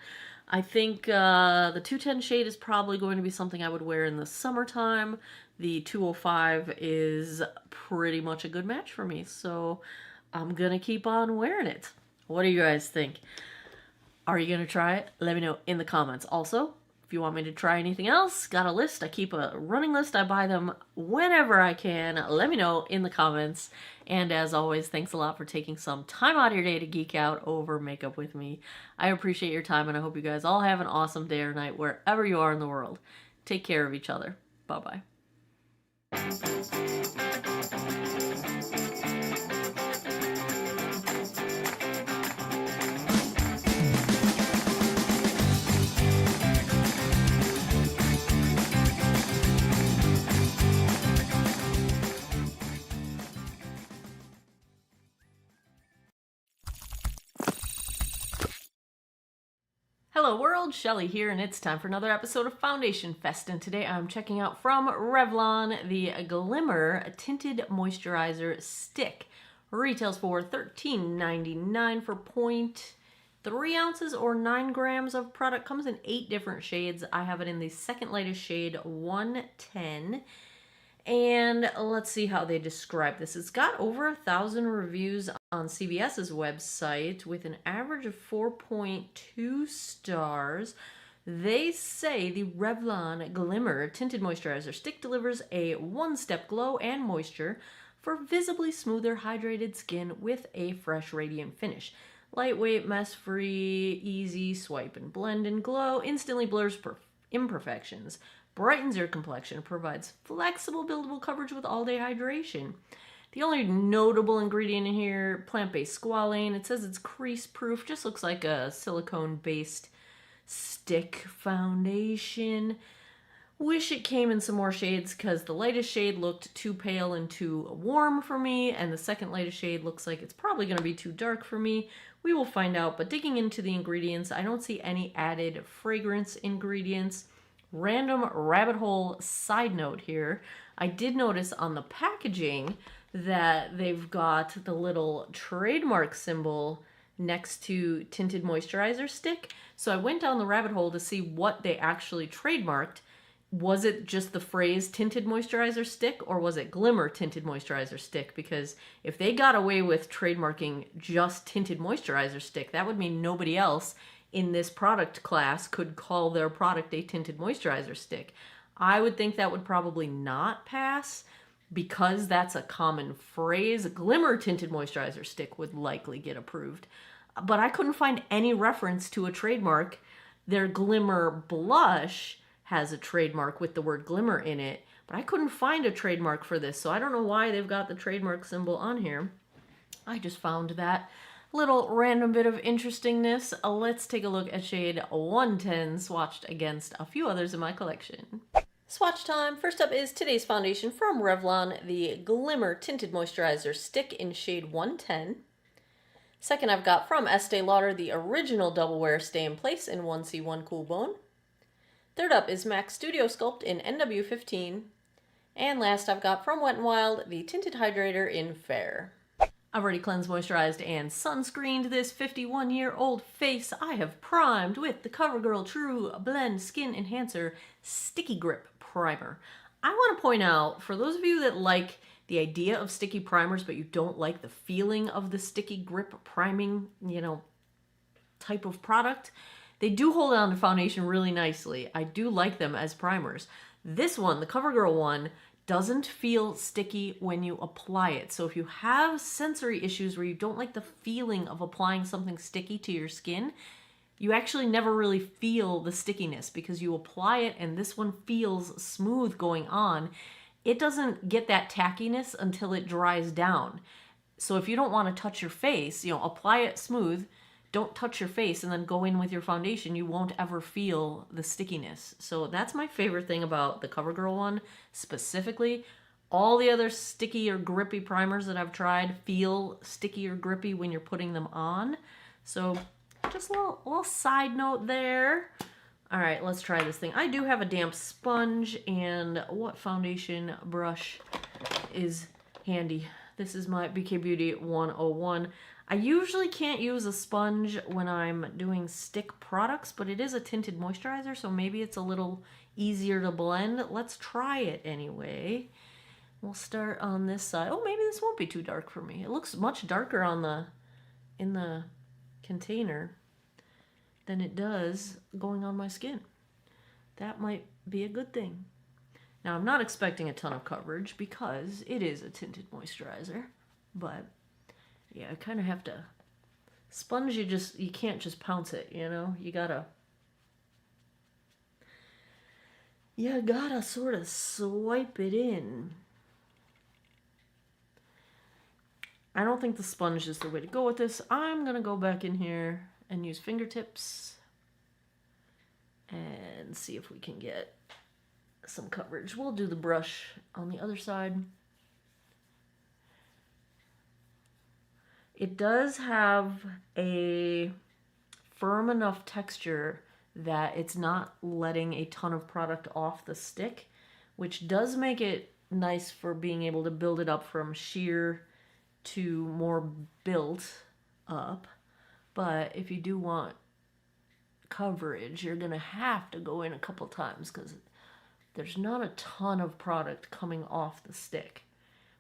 I think the 210 shade is probably going to be something I would wear in the summertime. The 205 is pretty much a good match for me, so I'm going to keep on wearing it. What do you guys think? Are you going to try it? Let me know in the comments. Also, if you want me to try anything else, got a list. I keep a running list. I buy them whenever I can. Let me know in the comments. And as always, thanks a lot for taking some time out of your day to geek out over makeup with me. I appreciate your time, and I hope you guys all have an awesome day or night wherever you are in the world. Take care of each other. Bye-bye. Hello world, Shelly here, and it's time for another episode of Foundation Fest, and today I'm checking out from Revlon the Glimmer Tinted Moisturizer Stick. Retails for $13.99 for 0.3 ounces or 9 grams of product. Comes in 8 different shades. I have it in the second lightest shade, 110. And let's see how they describe this. It's got over 1,000 reviews on CVS's website with an average of 4.2 stars. They say the Revlon Glimmer Tinted Moisturizer Stick delivers a one-step glow and moisture for visibly smoother, hydrated skin with a fresh, radiant finish. Lightweight, mess-free, easy, swipe and blend and glow, instantly blurs imperfections, brightens your complexion, provides flexible, buildable coverage with all-day hydration. The only notable ingredient in here, plant-based squalane. It says it's crease-proof, just looks like a silicone-based stick foundation. Wish it came in some more shades because the lightest shade looked too pale and too warm for me, and the second lightest shade looks like it's probably going to be too dark for me. We will find out, but digging into the ingredients, I don't see any added fragrance ingredients. Random rabbit hole side note here. I did notice on the packaging that they've got the little trademark symbol next to tinted moisturizer stick. So I went down the rabbit hole to see what they actually trademarked. Was it just the phrase tinted moisturizer stick, or was it Glimmer tinted moisturizer stick? Because if they got away with trademarking just tinted moisturizer stick, that would mean nobody else in this product class could call their product a tinted moisturizer stick. I would think that would probably not pass because that's a common phrase. Glimmer tinted moisturizer stick would likely get approved. But I couldn't find any reference to a trademark. Their Glimmer blush has a trademark with the word glimmer in it, but I couldn't find a trademark for this, so I don't know why they've got the trademark symbol on here. I just found that little random bit of interestingness. Let's take a look at shade 110 swatched against a few others in my collection. Swatch time. First up is today's foundation from Revlon, the Glimmer Tinted Moisturizer Stick in shade 110. Second, I've got from Estee Lauder the original Double Wear Stay in Place in 1C1 Cool Bone. Third up is MAC Studio Sculpt in NW15. And last, I've got from Wet n Wild the Tinted Hydrator in Fair. I've already cleansed, moisturized, and sunscreened this 51-year-old face. I have primed with the CoverGirl True Blend Skin Enhancer Sticky Grip Primer. I want to point out, for those of you that like the idea of sticky primers, but you don't like the feeling of the sticky grip priming, type of product, they do hold on to foundation really nicely. I do like them as primers. This one, the CoverGirl one, doesn't feel sticky when you apply it. So if you have sensory issues where you don't like the feeling of applying something sticky to your skin, you actually never really feel the stickiness because you apply it and this one feels smooth going on. It doesn't get that tackiness until it dries down. So if you don't want to touch your face, apply it smooth, don't touch your face, and then go in with your foundation, you won't ever feel the stickiness. So that's my favorite thing about the CoverGirl one specifically. All the other sticky or grippy primers that I've tried feel sticky or grippy when you're putting them on. So just a little side note there. All right, let's try this thing. I do have a damp sponge, and what foundation brush is handy? This is my BK Beauty 101. I usually can't use a sponge when I'm doing stick products, but it is a tinted moisturizer, so maybe it's a little easier to blend. Let's try it anyway. We'll start on this side. Oh, maybe this won't be too dark for me. It looks much darker in the container than it does going on my skin. That might be a good thing. Now, I'm not expecting a ton of coverage because it is a tinted moisturizer, but yeah, I kind of have to sponge. You can't just pounce it, you gotta sort of swipe it in. I don't think the sponge is the way to go with this. I'm gonna go back in here and use fingertips and see if we can get some coverage. We'll do the brush on the other side. It does have a firm enough texture that it's not letting a ton of product off the stick, which does make it nice for being able to build it up from sheer to more built up. But if you do want coverage, you're gonna have to go in a couple times because there's not a ton of product coming off the stick,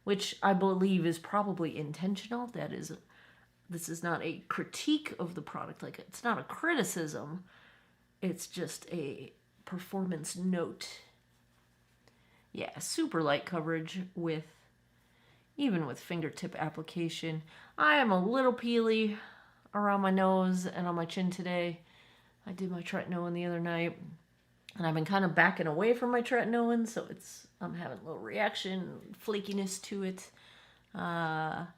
which I believe is probably intentional. This is not a critique of the product, like it's not a criticism, it's just a performance note. Yeah, super light coverage even with fingertip application. I am a little peely around my nose and on my chin today. I did my tretinoin the other night, and I've been kind of backing away from my tretinoin, so I'm having a little reaction, flakiness to it. Not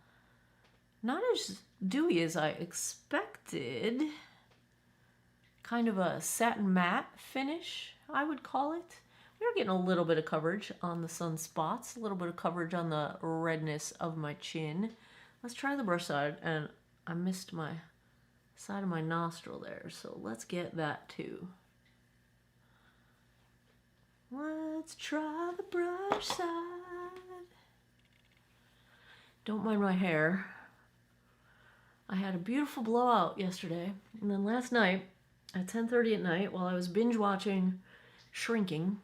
as dewy as I expected. Kind of a satin matte finish, I would call it. We're getting a little bit of coverage on the sunspots, a little bit of coverage on the redness of my chin. Let's try the brush side, and I missed my side of my nostril there, so let's get that too. Let's try the brush side. Don't mind my hair. I had a beautiful blowout yesterday, and then last night at 10:30 at night, while I was binge watching Shrinking,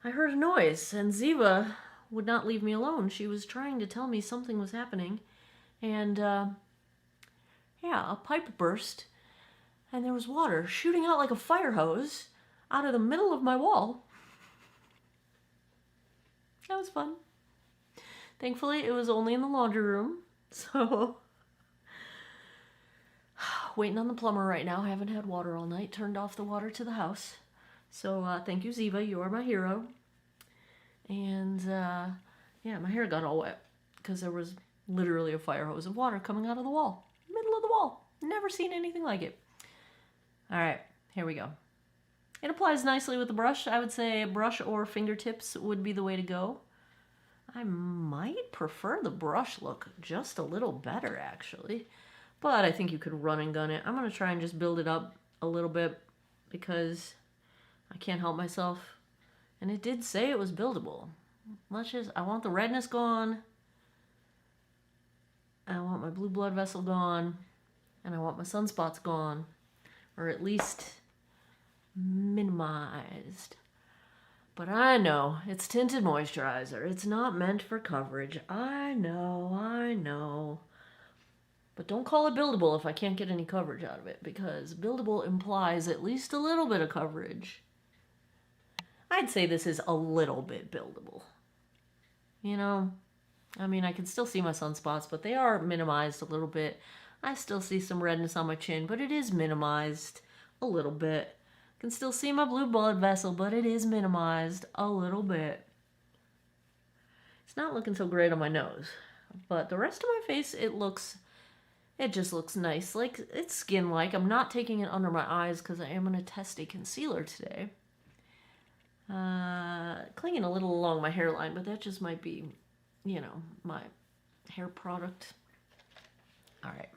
I heard a noise, and Ziva would not leave me alone. She was trying to tell me something was happening, and a pipe burst, and there was water shooting out like a fire hose out of the middle of my wall. That was fun. Thankfully, it was only in the laundry room, so waiting on the plumber right now. Haven't had water all night. Turned off the water to the house. So thank you, Ziva. You are my hero. And my hair got all wet because there was literally a fire hose of water coming out of the wall. Middle of the wall. Never seen anything like it. All right, here we go. It applies nicely with the brush. I would say brush or fingertips would be the way to go. I might prefer the brush look just a little better, actually. But I think you could run and gun it. I'm going to try and just build it up a little bit because I can't help myself. And it did say it was buildable. I want the redness gone. I want my blue blood vessel gone. And I want my sunspots gone. Or at least minimized. But I know, it's tinted moisturizer. It's not meant for coverage. I know. But don't call it buildable if I can't get any coverage out of it, because buildable implies at least a little bit of coverage. I'd say this is a little bit buildable. I can still see my sunspots, but they are minimized a little bit. I still see some redness on my chin, but it is minimized a little bit. Can still see my blue blood vessel, but it is minimized a little bit. It's not looking so great on my nose, but the rest of my face, it just looks nice. Like, it's skin-like. I'm not taking it under my eyes because I am going to test a concealer today. Clinging a little along my hairline, but that just might be, my hair product. All right,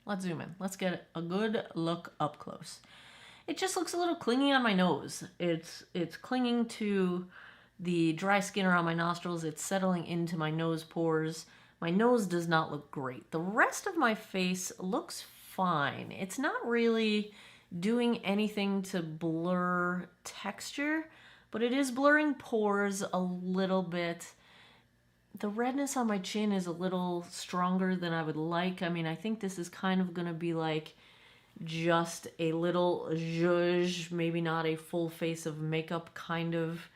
let's zoom in. Let's get a good look up close. It just looks a little clingy on my nose. It's clinging to the dry skin around my nostrils. It's settling into my nose pores. My nose does not look great. The rest of my face looks fine. It's not really doing anything to blur texture, but it is blurring pores a little bit. The redness on my chin is a little stronger than I would like. I think this is kind of going to be like just a little zhuzh, maybe not a full face of makeup kind of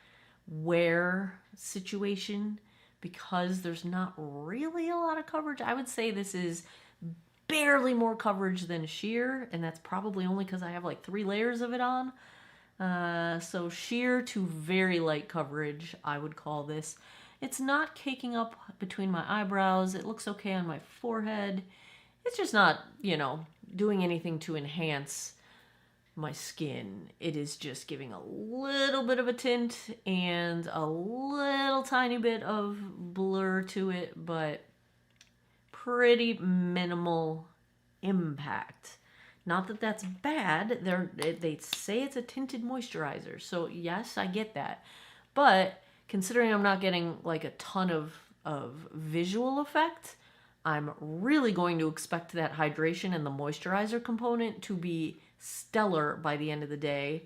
wear situation, because there's not really a lot of coverage. I would say this is barely more coverage than sheer, and that's probably only because I have like 3 layers of it on. So sheer to very light coverage, I would call this. It's not caking up between my eyebrows. It looks okay on my forehead. It's just not, doing anything to enhance my skin. It is just giving a little bit of a tint and a little tiny bit of blur to it, but pretty minimal impact. Not that that's bad. They say it's a tinted moisturizer. So yes, I get that. But considering I'm not getting like a ton of visual effect, I'm really going to expect that hydration and the moisturizer component to be stellar by the end of the day,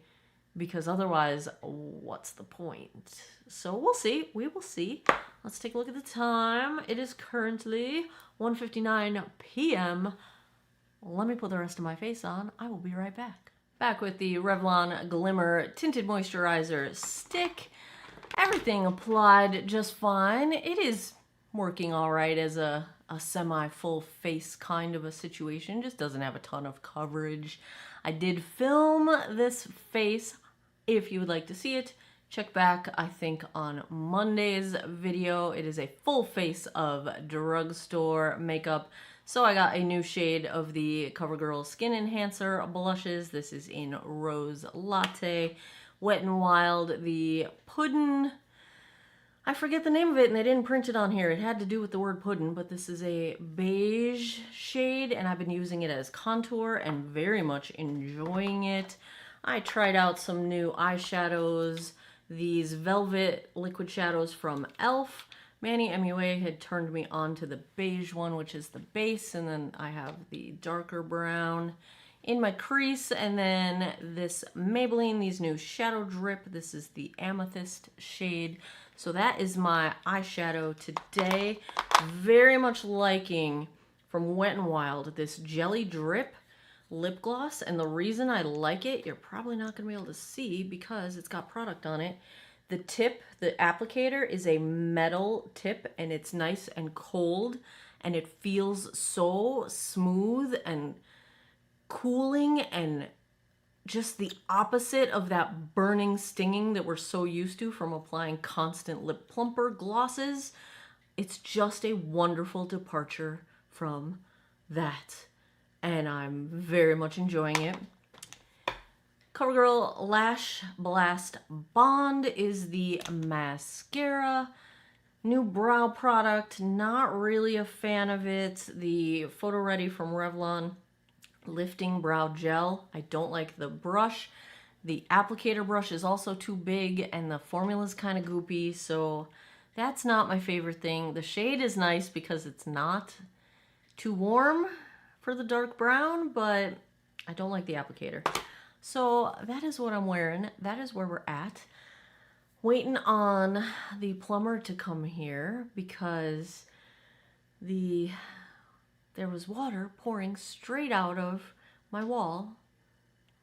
because otherwise, what's the point? So we'll see. We will see. Let's take a look at the time. It is currently 1:59 p.m. Let me put the rest of my face on. I will be right back. Back with the Revlon Glimmer Tinted Moisturizer Stick. Everything applied just fine. It is working all right as a semi-full face kind of a situation. Just doesn't have a ton of coverage. I did film this face. If you would like to see it, check back, I think, on Monday's video. It is a full face of Drugstore makeup. So I got a new shade of the CoverGirl Skin Enhancer blushes. This is in Rose Latte. Wet n Wild, the Puddin'. I forget the name of it, and they didn't print it on here. It had to do with the word puddin', but this is a beige shade, and I've been using it as contour and very much enjoying it. I tried out some new eyeshadows. These Velvet Liquid Shadows from e.l.f. Manny MUA had turned me on to the beige one, which is the base, and then I have the darker brown in my crease, and then this Maybelline, these new Shadow Drip. This is the Amethyst shade. So that is my eyeshadow today. Very much liking, from Wet n Wild, this Jelly Drip lip gloss, and the reason I like it, you're probably not going to be able to see because it's got product on it. The tip, the applicator, is a metal tip, and it's nice and cold, and it feels so smooth and cooling, and just the opposite of that burning stinging that we're so used to from applying constant lip plumper glosses. It's just a wonderful departure from that, and I'm very much enjoying it. CoverGirl Lash Blast Bond is the mascara. New brow product, not really a fan of it. The Photo Ready from Revlon Lifting Brow Gel. I don't like the brush. The applicator brush is also too big, and the formula is kind of goopy, so that's not my favorite thing. The shade is nice because it's not too warm for the dark brown, but I don't like the applicator. So that is what I'm wearing. That is where we're at. Waiting on the plumber to come here because there was water pouring straight out of my wall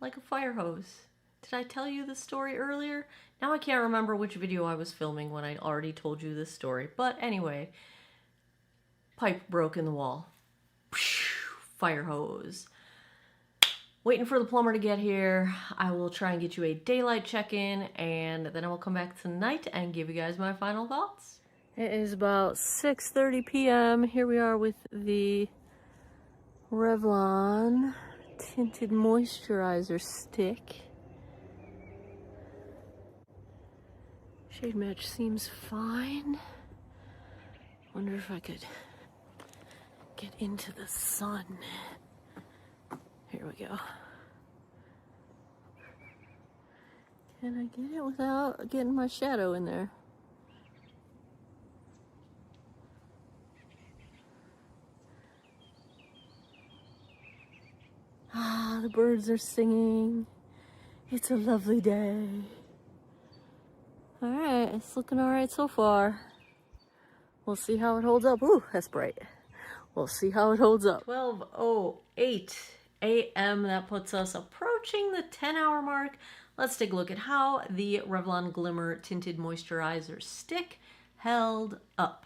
like a fire hose. Did I tell you this story earlier? Now I can't remember which video I was filming when I already told you this story. But anyway, pipe broke in the wall. Fire hose. Waiting for the plumber to get here. I will try and get you a daylight check-in, and then I will come back tonight and give you guys my final thoughts. It is about 6:30 p.m. Here we are with the Revlon Tinted Moisturizer Stick. Shade match seems fine. Wonder if I could get into the sun. Here we go. Can I get it without getting my shadow in there? Ah, the birds are singing. It's a lovely day. Alright, it's looking alright so far. We'll see how it holds up. Ooh, that's bright. We'll see how it holds up. 12:08 a.m. That puts us approaching the 10-hour mark. Let's take a look at how the Revlon Glimmer Tinted Moisturizer Stick held up.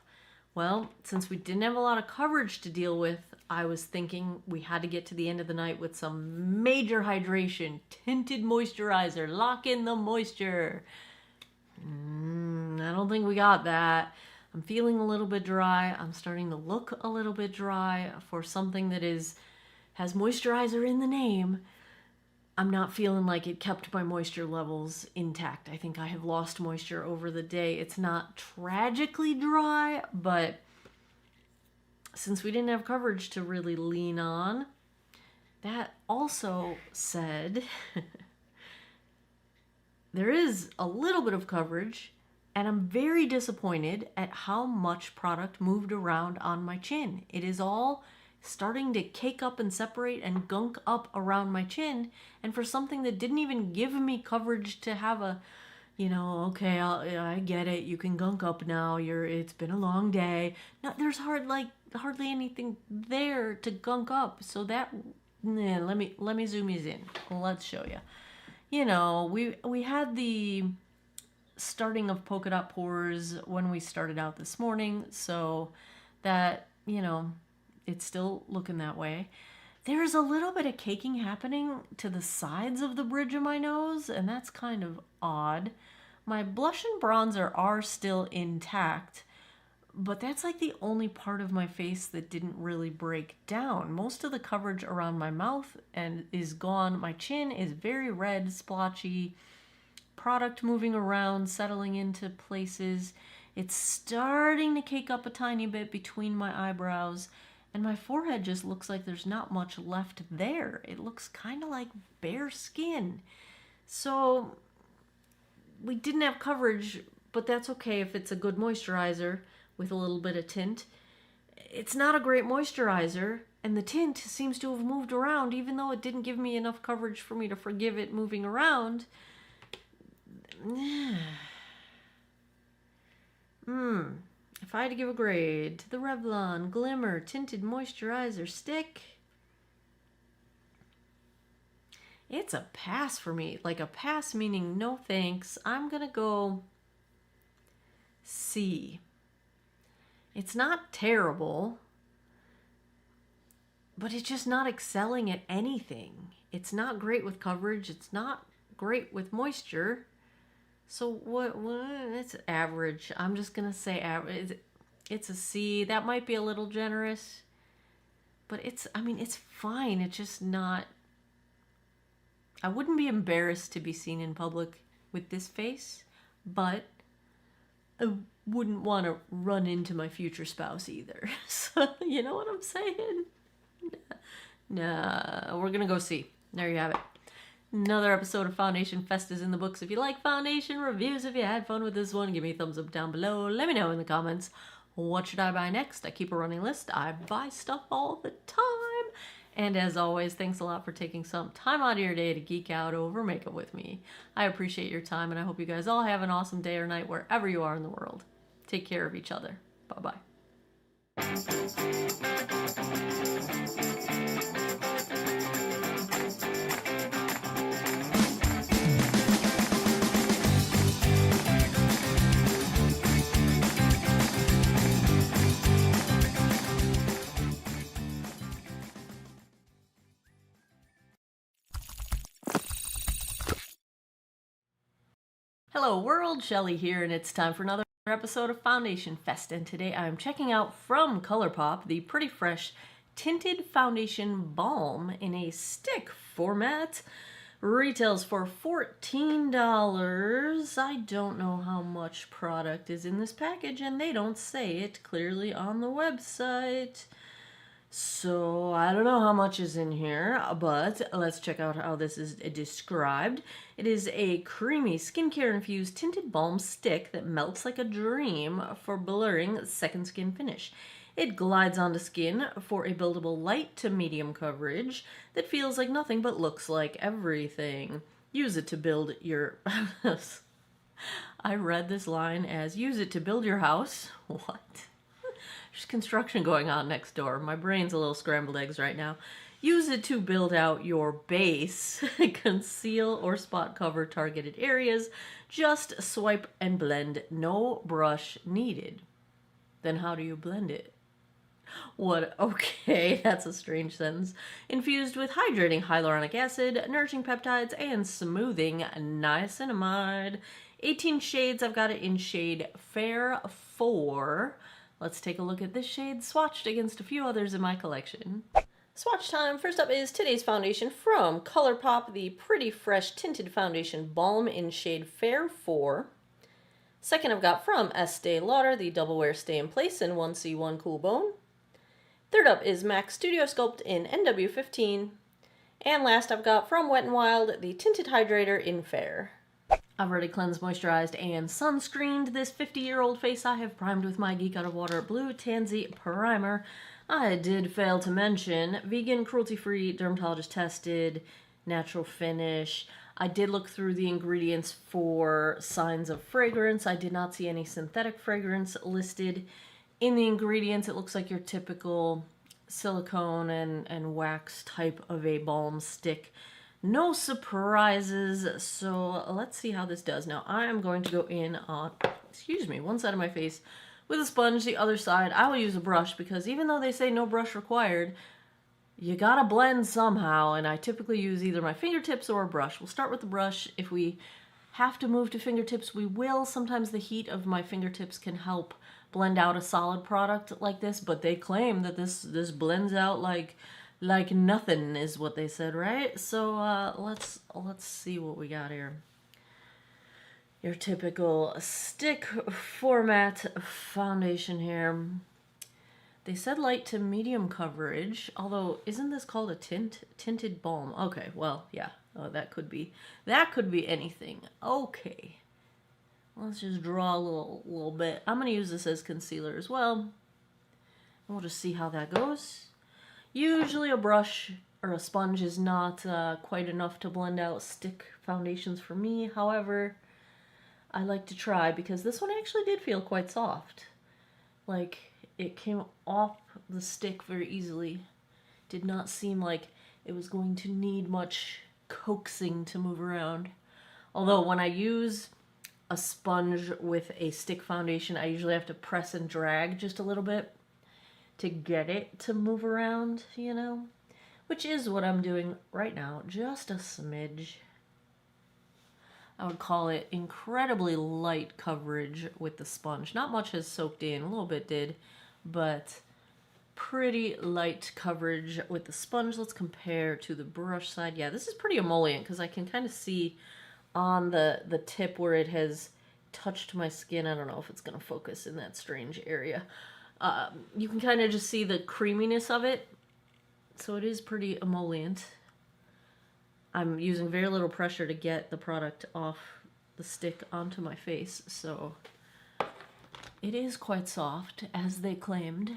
Well, since we didn't have a lot of coverage to deal with, I was thinking we had to get to the end of the night with some major hydration, tinted moisturizer, lock in the moisture. I don't think we got that. I'm feeling a little bit dry. I'm starting to look a little bit dry for something that has moisturizer in the name. I'm not feeling like it kept my moisture levels intact. I think I have lost moisture over the day. It's not tragically dry, but since we didn't have coverage to really lean on, that also said, there is a little bit of coverage, and I'm very disappointed at how much product moved around on my chin. It is all starting to cake up and separate and gunk up around my chin, and for something that didn't even give me coverage to have a, okay, I get it. You can gunk up now. It's been a long day. No, there's hardly anything there to gunk up. So that, let me zoom these in. Let's show you. We had the starting of polka dot pores when we started out this morning, so that, it's still looking that way. There's a little bit of caking happening to the sides of the bridge of my nose, and that's kind of odd. My blush and bronzer are still intact, but that's like the only part of my face that didn't really break down. Most of the coverage around my mouth is gone. My chin is very red, splotchy, product moving around, settling into places. It's starting to cake up a tiny bit between my eyebrows, and my forehead just looks like there's not much left there. It looks kind of like bare skin. So we didn't have coverage, but that's okay if it's a good moisturizer with a little bit of tint. It's not a great moisturizer, and the tint seems to have moved around, even though it didn't give me enough coverage for me to forgive it moving around. If I had to give a grade to the Revlon Glimmer Tinted Moisturizer Stick, it's a pass for me. Like a pass meaning no thanks. I'm gonna go C. It's not terrible, but it's just not excelling at anything. It's not great with coverage. It's not great with moisture. So what it's average. I'm just going to say average. It's a C. That might be a little generous, but it's fine. It's just not, I wouldn't be embarrassed to be seen in public with this face, but I wouldn't want to run into my future spouse either. So, you know what I'm saying? Nah, we're going to go C. There you have it. Another episode of Foundation Fest is in the books. If you like foundation reviews, if you had fun with this one, give me a thumbs up down below. Let me know in the comments, what should I buy next? I keep a running list. I buy stuff all the time. And as always, thanks a lot for taking some time out of your day to geek out over makeup with me. I appreciate your time, and I hope you guys all have an awesome day or night wherever you are in the world. Take care of each other. Bye-bye. Hello world, Shelly here, and it's time for another episode of Foundation Fest, and today I'm checking out from ColourPop the Pretty Fresh Tinted Foundation Balm in a stick format. Retails for $14. I don't know how much product is in this package, and they don't say it clearly on the website. So I don't know how much is in here, but let's check out how this is described. It is a creamy skincare-infused tinted balm stick that melts like a dream for blurring second skin finish. It glides onto skin for a buildable light to medium coverage that feels like nothing but looks like everything. Use it to build your... I read this line as, use it to build your house. What? There's construction going on next door. My brain's a little scrambled eggs right now. Use it to build out your base. Conceal or spot cover targeted areas. Just swipe and blend. No brush needed. Then how do you blend it? What? Okay, that's a strange sentence. Infused with hydrating hyaluronic acid, nourishing peptides, and smoothing niacinamide. 18 shades. I've got it in shade Fair 4. Let's take a look at this shade swatched against a few others in my collection. Swatch time. First up is today's foundation from ColourPop, the Pretty Fresh Tinted Foundation Balm in shade Fair 4. Second, I've got from Estee Lauder, the Double Wear Stay in Place in 1C1 Cool Bone. Third up is MAC Studio Sculpt in NW15. And last I've got from Wet n Wild, the Tinted Hydrator in Fair. I've already cleansed, moisturized, and sunscreened this 50-year-old face. I have primed with my Geek Out of Water Blue Tansy Primer. I did fail to mention vegan, cruelty-free, dermatologist tested, natural finish. I did look through the ingredients for signs of fragrance. I did not see any synthetic fragrance listed in the ingredients. It looks like your typical silicone and wax type of a balm stick. No surprises, so let's see how this does. Now I am going to go in on, one side of my face with a sponge, the other side I will use a brush, because even though they say no brush required, you gotta blend somehow, and I typically use either my fingertips or a brush. We'll start with the brush. If we have to move to fingertips, we will. Sometimes the heat of my fingertips can help blend out a solid product like this, but they claim that this blends out like nothing, is what they said, right? So let's see what we got here. Your typical stick format foundation here. They said light to medium coverage, although isn't this called a tinted balm? Okay, well, yeah. Oh, that could be anything. Okay. Let's just draw a little bit. I'm going to use this as concealer as well. And we'll just see how that goes. Usually a brush or a sponge is not quite enough to blend out stick foundations for me. However, I like to try, because this one actually did feel quite soft. Like, it came off the stick very easily. Did not seem like it was going to need much coaxing to move around. Although when I use a sponge with a stick foundation, I usually have to press and drag just a little bit to get it to move around, you know? Which is what I'm doing right now, just a smidge. I would call it incredibly light coverage with the sponge. Not much has soaked in, a little bit did, but pretty light coverage with the sponge. Let's compare to the brush side. Yeah, this is pretty emollient, because I can kind of see on the tip where it has touched my skin. I don't know if it's going to focus in that strange area. You can kind of just see the creaminess of it. So it is pretty emollient. I'm using very little pressure to get the product off the stick onto my face, so it is quite soft, as they claimed.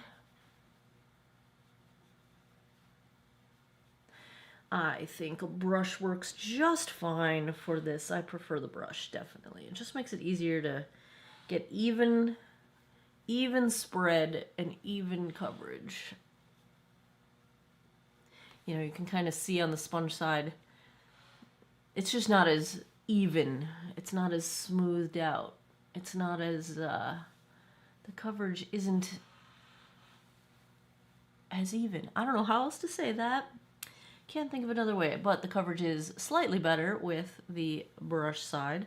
I think a brush works just fine for this. I prefer the brush, definitely. It just makes it easier to get even spread and even coverage. You know, you can kind of see on the sponge side, it's just not as even. It's not as smoothed out. It's not as, the coverage isn't as even. I don't know how else to say that. Can't think of another way, but the coverage is slightly better with the brush side,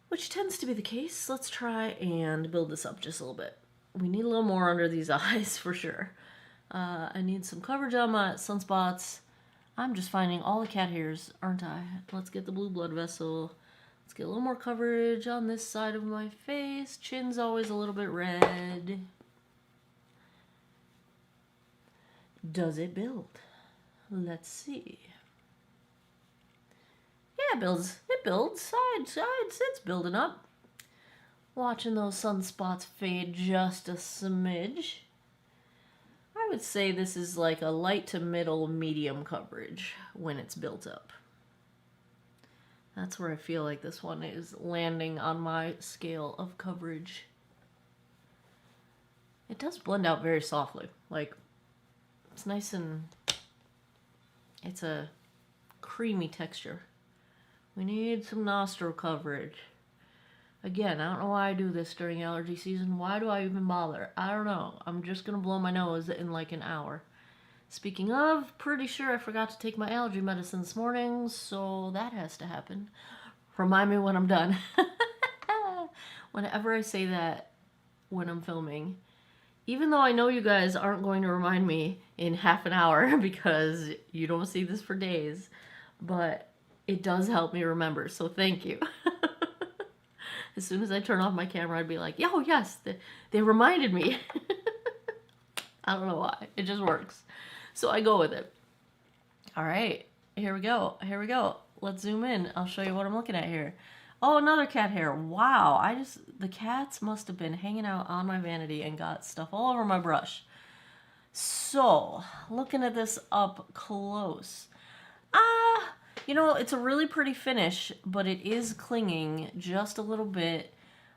which tends to be the case. Let's try and build this up just a little bit. We need a little more under these eyes for sure. I need some coverage on my sunspots. I'm just finding all the cat hairs, aren't I? Let's get the blue blood vessel. Let's get a little more coverage on this side of my face. Chin's always a little bit red. Does it build? Let's see. Yeah, it builds. It builds. Sides. It's building up. Watching those sunspots fade just a smidge. I would say this is like a light to middle medium coverage when it's built up. That's where I feel like this one is landing on my scale of coverage. It does blend out very softly. Like, it's nice and it's a creamy texture. We need some nostril coverage. Again, I don't know why I do this during allergy season. Why do I even bother? I don't know. I'm just going to blow my nose in like an hour. Speaking of, pretty sure I forgot to take my allergy medicine this morning, so that has to happen. Remind me when I'm done. Whenever I say that when I'm filming, even though I know you guys aren't going to remind me in half an hour because you don't see this for days, but it does help me remember, so thank you. As soon as I turn off my camera, I'd be like, "Yo, yes, they reminded me." I don't know why. It just works. So I go with it. All right, here we go. Here we go. Let's zoom in. I'll show you what I'm looking at here. Oh, another cat hair. Wow, the cats must have been hanging out on my vanity and got stuff all over my brush. So, looking at this up close. It's a really pretty finish, but it is clinging just a little bit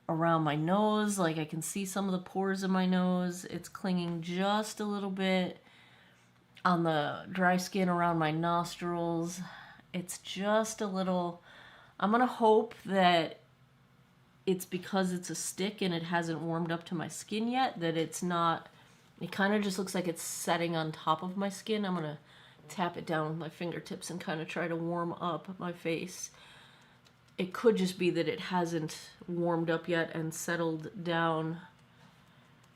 around my nose. Like I can see some of the pores in my nose. It's clinging just a little bit on the dry skin around my nostrils. It's just a little... I'm going to hope that it's because it's a stick and it hasn't warmed up to my skin yet, that it's not... It kind of just looks like it's setting on top of my skin. I'm going to tap it down with my fingertips and kind of try to warm up my face. It could just be that it hasn't warmed up yet and settled down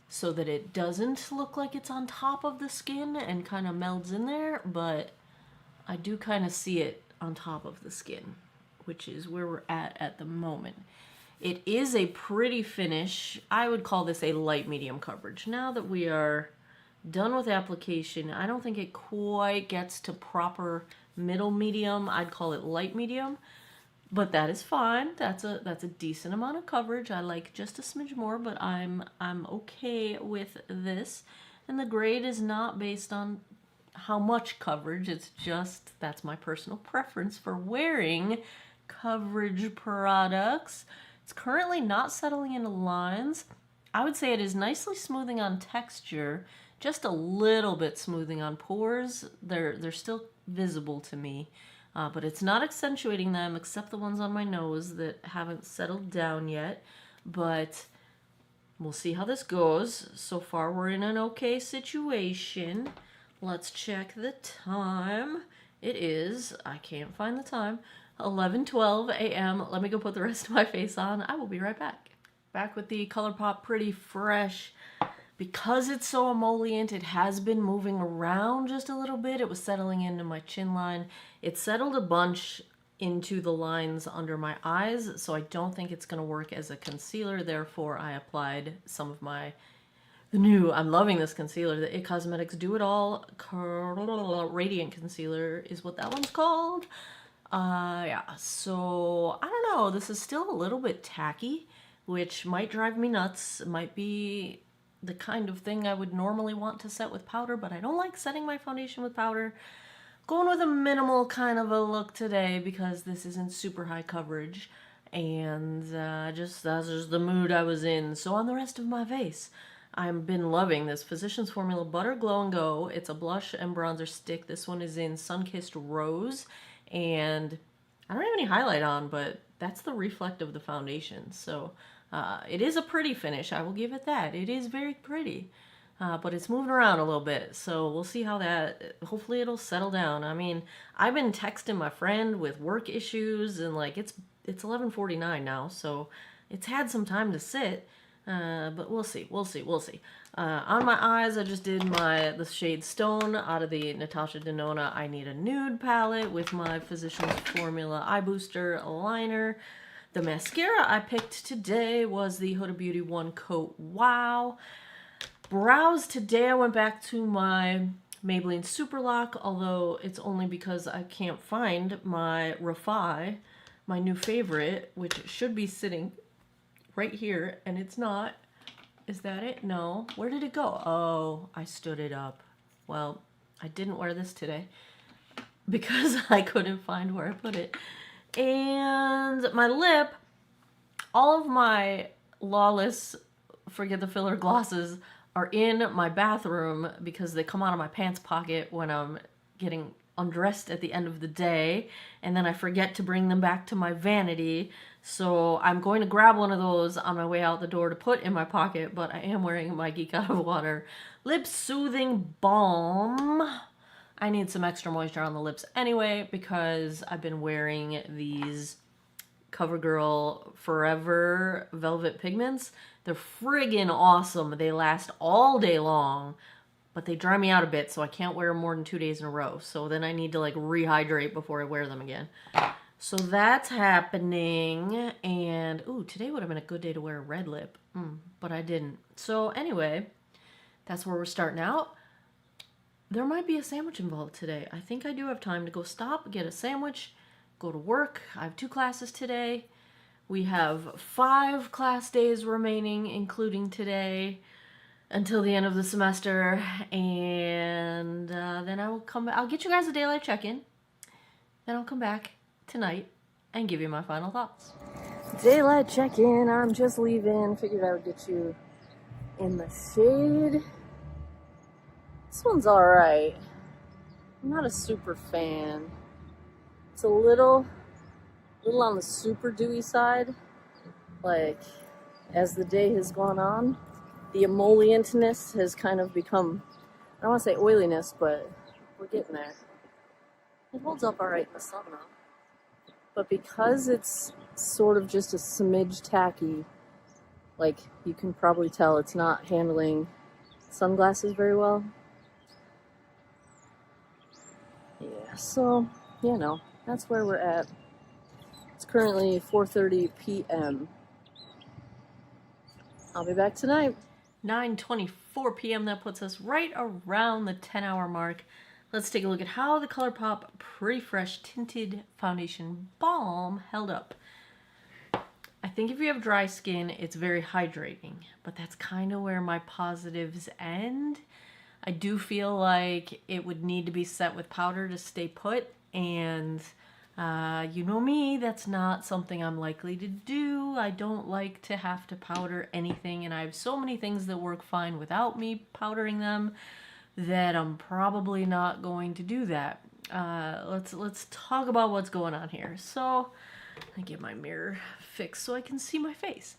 so that it doesn't look like it's on top of the skin and kind of melds in there, but I do kind of see it on top of the skin, which is where we're at the moment. It is a pretty finish. I would call this a light medium coverage. Now that we are done with application, I don't think it quite gets to proper middle medium. I'd call it light medium, but that is fine. That's a decent amount of coverage. I like just a smidge more, but I'm okay with this. And the grade is not based on how much coverage. It's just that's my personal preference for wearing coverage products. It's currently not settling into lines. I would say it is nicely smoothing on texture, just a little bit smoothing on pores. They're still visible to me, but it's not accentuating them except the ones on my nose that haven't settled down yet. But we'll see how this goes. So far, we're in an okay situation. Let's check the time. It is, I can't find the time, 11:12 a.m. Let me go put the rest of my face on. I will be right back. Back with the ColourPop Pretty Fresh. Because it's so emollient, it has been moving around just a little bit. It was settling into my chin line. It settled a bunch into the lines under my eyes, so I don't think it's going to work as a concealer. Therefore, I applied some of I'm loving this concealer, the IT Cosmetics Do It All Radiant Concealer is what that one's called. Yeah, so I don't know. This is still a little bit tacky, which might drive me nuts. It might be the kind of thing I would normally want to set with powder, but I don't like setting my foundation with powder. Going with a minimal kind of a look today because this isn't super high coverage, and that's just the mood I was in. So on the rest of my face, I've been loving this Physicians Formula Butter Glow and Go. It's a blush and bronzer stick. This one is in Sunkissed Rose, and I don't have any highlight on, but that's the reflect of the foundation. So it is a pretty finish. I will give it that. It is very pretty, but it's moving around a little bit. So we'll see how that, hopefully it'll settle down. I mean, I've been texting my friend with work issues, and like it's 11:49 now, so it's had some time to sit. But we'll see. On my eyes, I just did the shade Stone out of the Natasha Denona I Need a Nude palette with my Physicians Formula Eye Booster liner. The mascara I picked today was the Huda Beauty One Coat Wow. Brows today, I went back to my Maybelline Superlock, although it's only because I can't find my Refi, my new favorite, which should be sitting right here, and it's not. Is that it? No. Where did it go? Oh, I stood it up. Well, I didn't wear this today because I couldn't find where I put it. And my lip, all of my Lawless Forget the Filler glosses are in my bathroom because they come out of my pants pocket when I'm getting undressed at the end of the day, and then I forget to bring them back to my vanity. So I'm going to grab one of those on my way out the door to put in my pocket, but I am wearing my Geek Out of Water Lip Soothing Balm. I need some extra moisture on the lips anyway because I've been wearing these CoverGirl Forever Velvet Pigments. They're friggin' awesome. They last all day long, but they dry me out a bit, so I can't wear them more than 2 days in a row. So then I need to like rehydrate before I wear them again. So that's happening. And ooh, today would have been a good day to wear a red lip, but I didn't. So anyway, that's where we're starting out. there might be a sandwich involved today. I think I do have time to go stop, get a sandwich, go to work. I have 2 classes today. We have 5 class days remaining, including today, until the end of the semester. And then I will come back. I'll get you guys a daylight check-in. Then I'll come back tonight and give you my final thoughts. Daylight check-in. I'm just leaving. Figured I would get you in the shade. This one's alright. I'm not a super fan. It's a little on the super dewy side. Like, as the day has gone on, the emollientness has kind of become, I don't want to say oiliness, but we're getting there. It holds up alright in the sun though. But because it's sort of just a smidge tacky, like, you can probably tell it's not handling sunglasses very well. Yeah, so, you know, that's where we're at. It's currently 4:30 p.m. I'll be back tonight. 9:24 p.m. That puts us right around the 10-hour mark. Let's take a look at how the ColourPop Pretty Fresh Tinted Foundation Balm held up. I think if you have dry skin, it's very hydrating, but that's kind of where my positives end. I do feel like it would need to be set with powder to stay put, and you know me, that's not something I'm likely to do. I don't like to have to powder anything, and I have so many things that work fine without me powdering them that I'm probably not going to do that. Let's talk about what's going on here. So, I get my mirror fixed so I can see my face.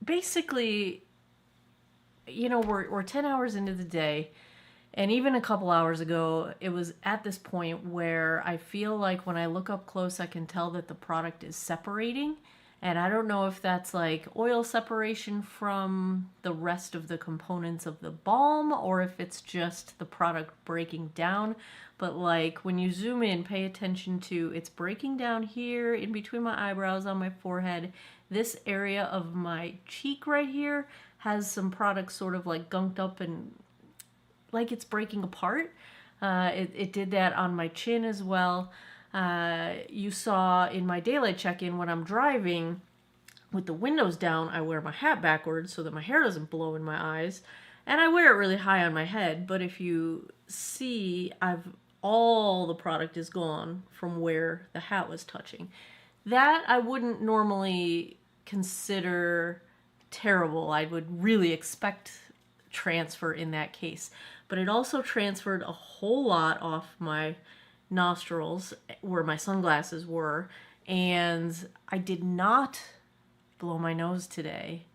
Basically, you know, we're 10 hours into the day, and even a couple hours ago, it was at this point where I feel like when I look up close, I can tell that the product is separating. And I don't know if that's like oil separation from the rest of the components of the balm, or if it's just the product breaking down. But like when you zoom in, pay attention to it's breaking down here in between my eyebrows on my forehead. This area of my cheek right here has some product sort of like gunked up and like it's breaking apart. It did that on my chin as well. You saw in my daylight check-in when I'm driving with the windows down, I wear my hat backwards so that my hair doesn't blow in my eyes, and I wear it really high on my head. But if you see, all the product is gone from where the hat was touching. That I wouldn't normally consider terrible. I would really expect transfer in that case, but it also transferred a whole lot off my nostrils where my sunglasses were, and I did not blow my nose today,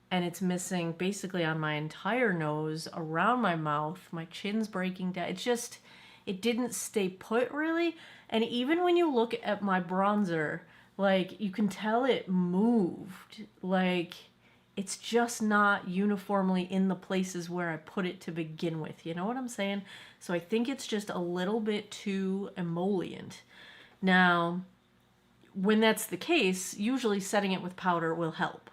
and it's missing basically on my entire nose, around my mouth, my chin's breaking down. It didn't stay put really. And even when you look at my bronzer, like, you can tell it moved. Like, it's just not uniformly in the places where I put it to begin with. You know what I'm saying? So I think it's just a little bit too emollient. Now, when that's the case, usually setting it with powder will help.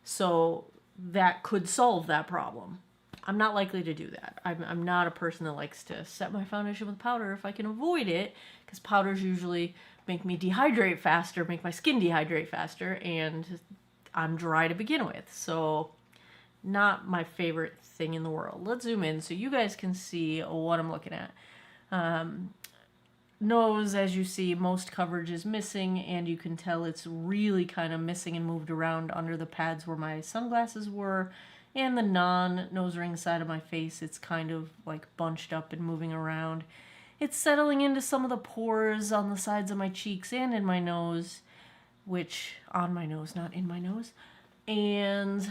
So that could solve that problem. I'm not likely to do that. I'm not a person that likes to set my foundation with powder if I can avoid it, because powders usually make me dehydrate faster, make my skin dehydrate faster, and I'm dry to begin with. So not my favorite thing in the world. Let's zoom in so you guys can see what I'm looking at. Nose, as you see, most coverage is missing, and you can tell it's really kind of missing and moved around under the pads where my sunglasses were. And the non-nose ring side of my face, it's kind of like bunched up and moving around. It's settling into some of the pores on the sides of my cheeks and in my nose, which, on my nose, not in my nose. And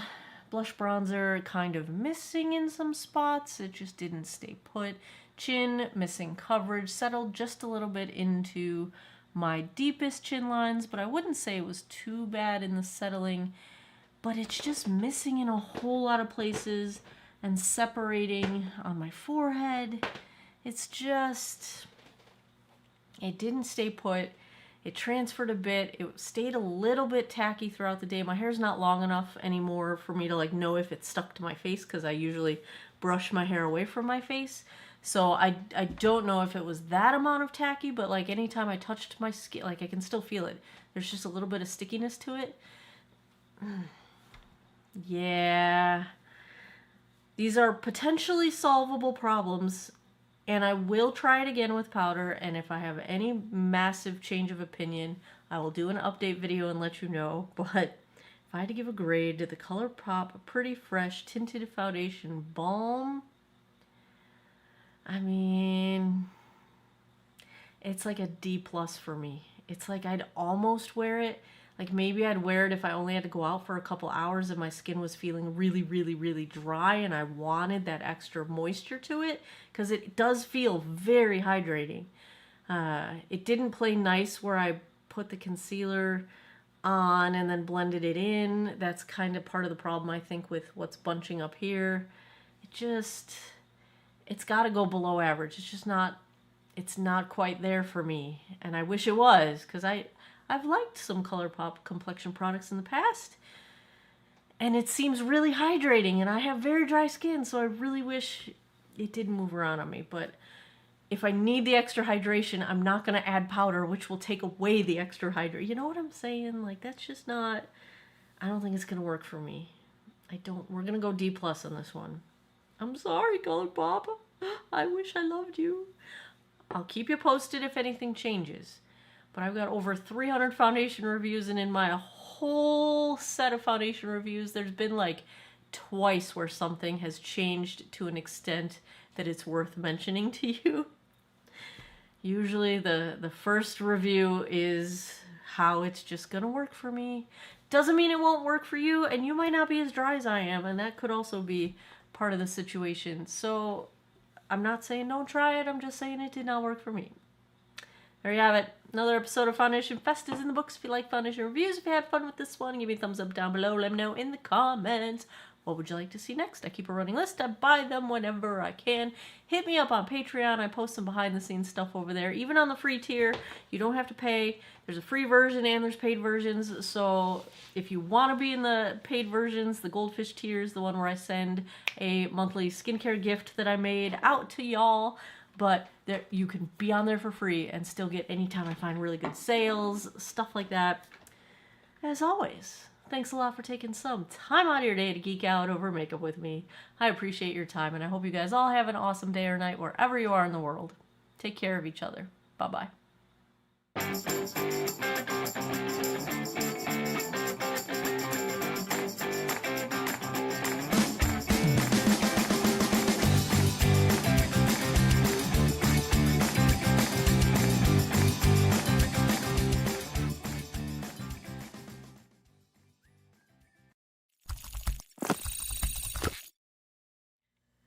blush bronzer kind of missing in some spots. It just didn't stay put. Chin, missing coverage, settled just a little bit into my deepest chin lines, but I wouldn't say it was too bad in the settling. But it's just missing in a whole lot of places and separating on my forehead. It's just, it didn't stay put. It transferred a bit. It stayed a little bit tacky throughout the day. My hair's not long enough anymore for me to like know if it's stuck to my face because I usually brush my hair away from my face. So I don't know if it was that amount of tacky, but like anytime I touched my skin, like I can still feel it. There's just a little bit of stickiness to it. Yeah. These are potentially solvable problems, and I will try it again with powder, and if I have any massive change of opinion, I will do an update video and let you know. But if I had to give a grade to the ColourPop Pretty Fresh Tinted Foundation Balm, I mean, it's like a D plus for me. It's like I'd almost wear it. Like maybe I'd wear it if I only had to go out for a couple hours and my skin was feeling really, really, really dry and I wanted that extra moisture to it, because it does feel very hydrating. It didn't play nice where I put the concealer on and then blended it in. That's kind of part of the problem, I think, with what's bunching up here. It's got to go below average. It's not quite there for me. And I wish it was, because I've liked some ColourPop complexion products in the past. And it seems really hydrating, and I have very dry skin, so I really wish it didn't move around on me. But if I need the extra hydration, I'm not going to add powder, which will take away the extra hydration. You know what I'm saying? Like, that's just not... I don't think it's going to work for me. We're going to go D plus on this one. I'm sorry, ColourPop. I wish I loved you. I'll keep you posted if anything changes. But I've got over 300 foundation reviews, and in my whole set of foundation reviews, there's been like twice where something has changed to an extent that it's worth mentioning to you. Usually the first review is how it's just going to work for me. Doesn't mean it won't work for you, and you might not be as dry as I am, and that could also be part of the situation. So I'm not saying don't try it, I'm just saying it did not work for me. There you have it. Another episode of Foundation Fest is in the books. If you like foundation reviews, if you had fun with this one, give me a thumbs up down below. Let me know in the comments. What would you like to see next? I keep a running list. I buy them whenever I can. Hit me up on Patreon. I post some behind the scenes stuff over there. Even on the free tier, you don't have to pay. There's a free version and there's paid versions. So if you want to be in the paid versions, the Goldfish tier is the one where I send a monthly skincare gift that I made out to y'all. But there, you can be on there for free and still get anytime I find really good sales, stuff like that. As always, thanks a lot for taking some time out of your day to geek out over makeup with me. I appreciate your time, and I hope you guys all have an awesome day or night wherever you are in the world. Take care of each other. Bye-bye.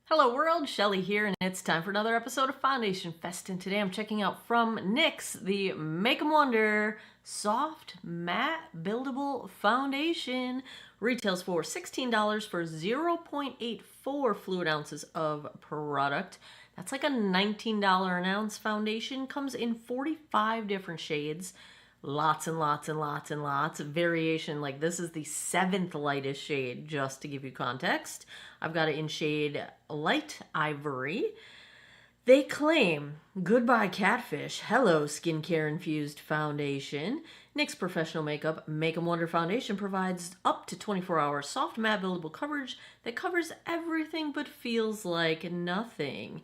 Hello world, Shelly here, and it's time for another episode of Foundation Fest, and today I'm checking out from NYX the Make 'em Wonder Soft Matte Buildable Foundation. Retails for $16 for 0.84 fluid ounces of product. That's like a $19 an ounce foundation. Comes in 45 different shades. Lots and lots and lots and lots of variation. Like this is the 7th lightest shade, just to give you context. I've got it in shade Light Ivory. They claim, goodbye catfish, hello skincare infused foundation. NYX Professional Makeup Make 'em Wonder Foundation provides up to 24-hour soft matte buildable coverage that covers everything but feels like nothing.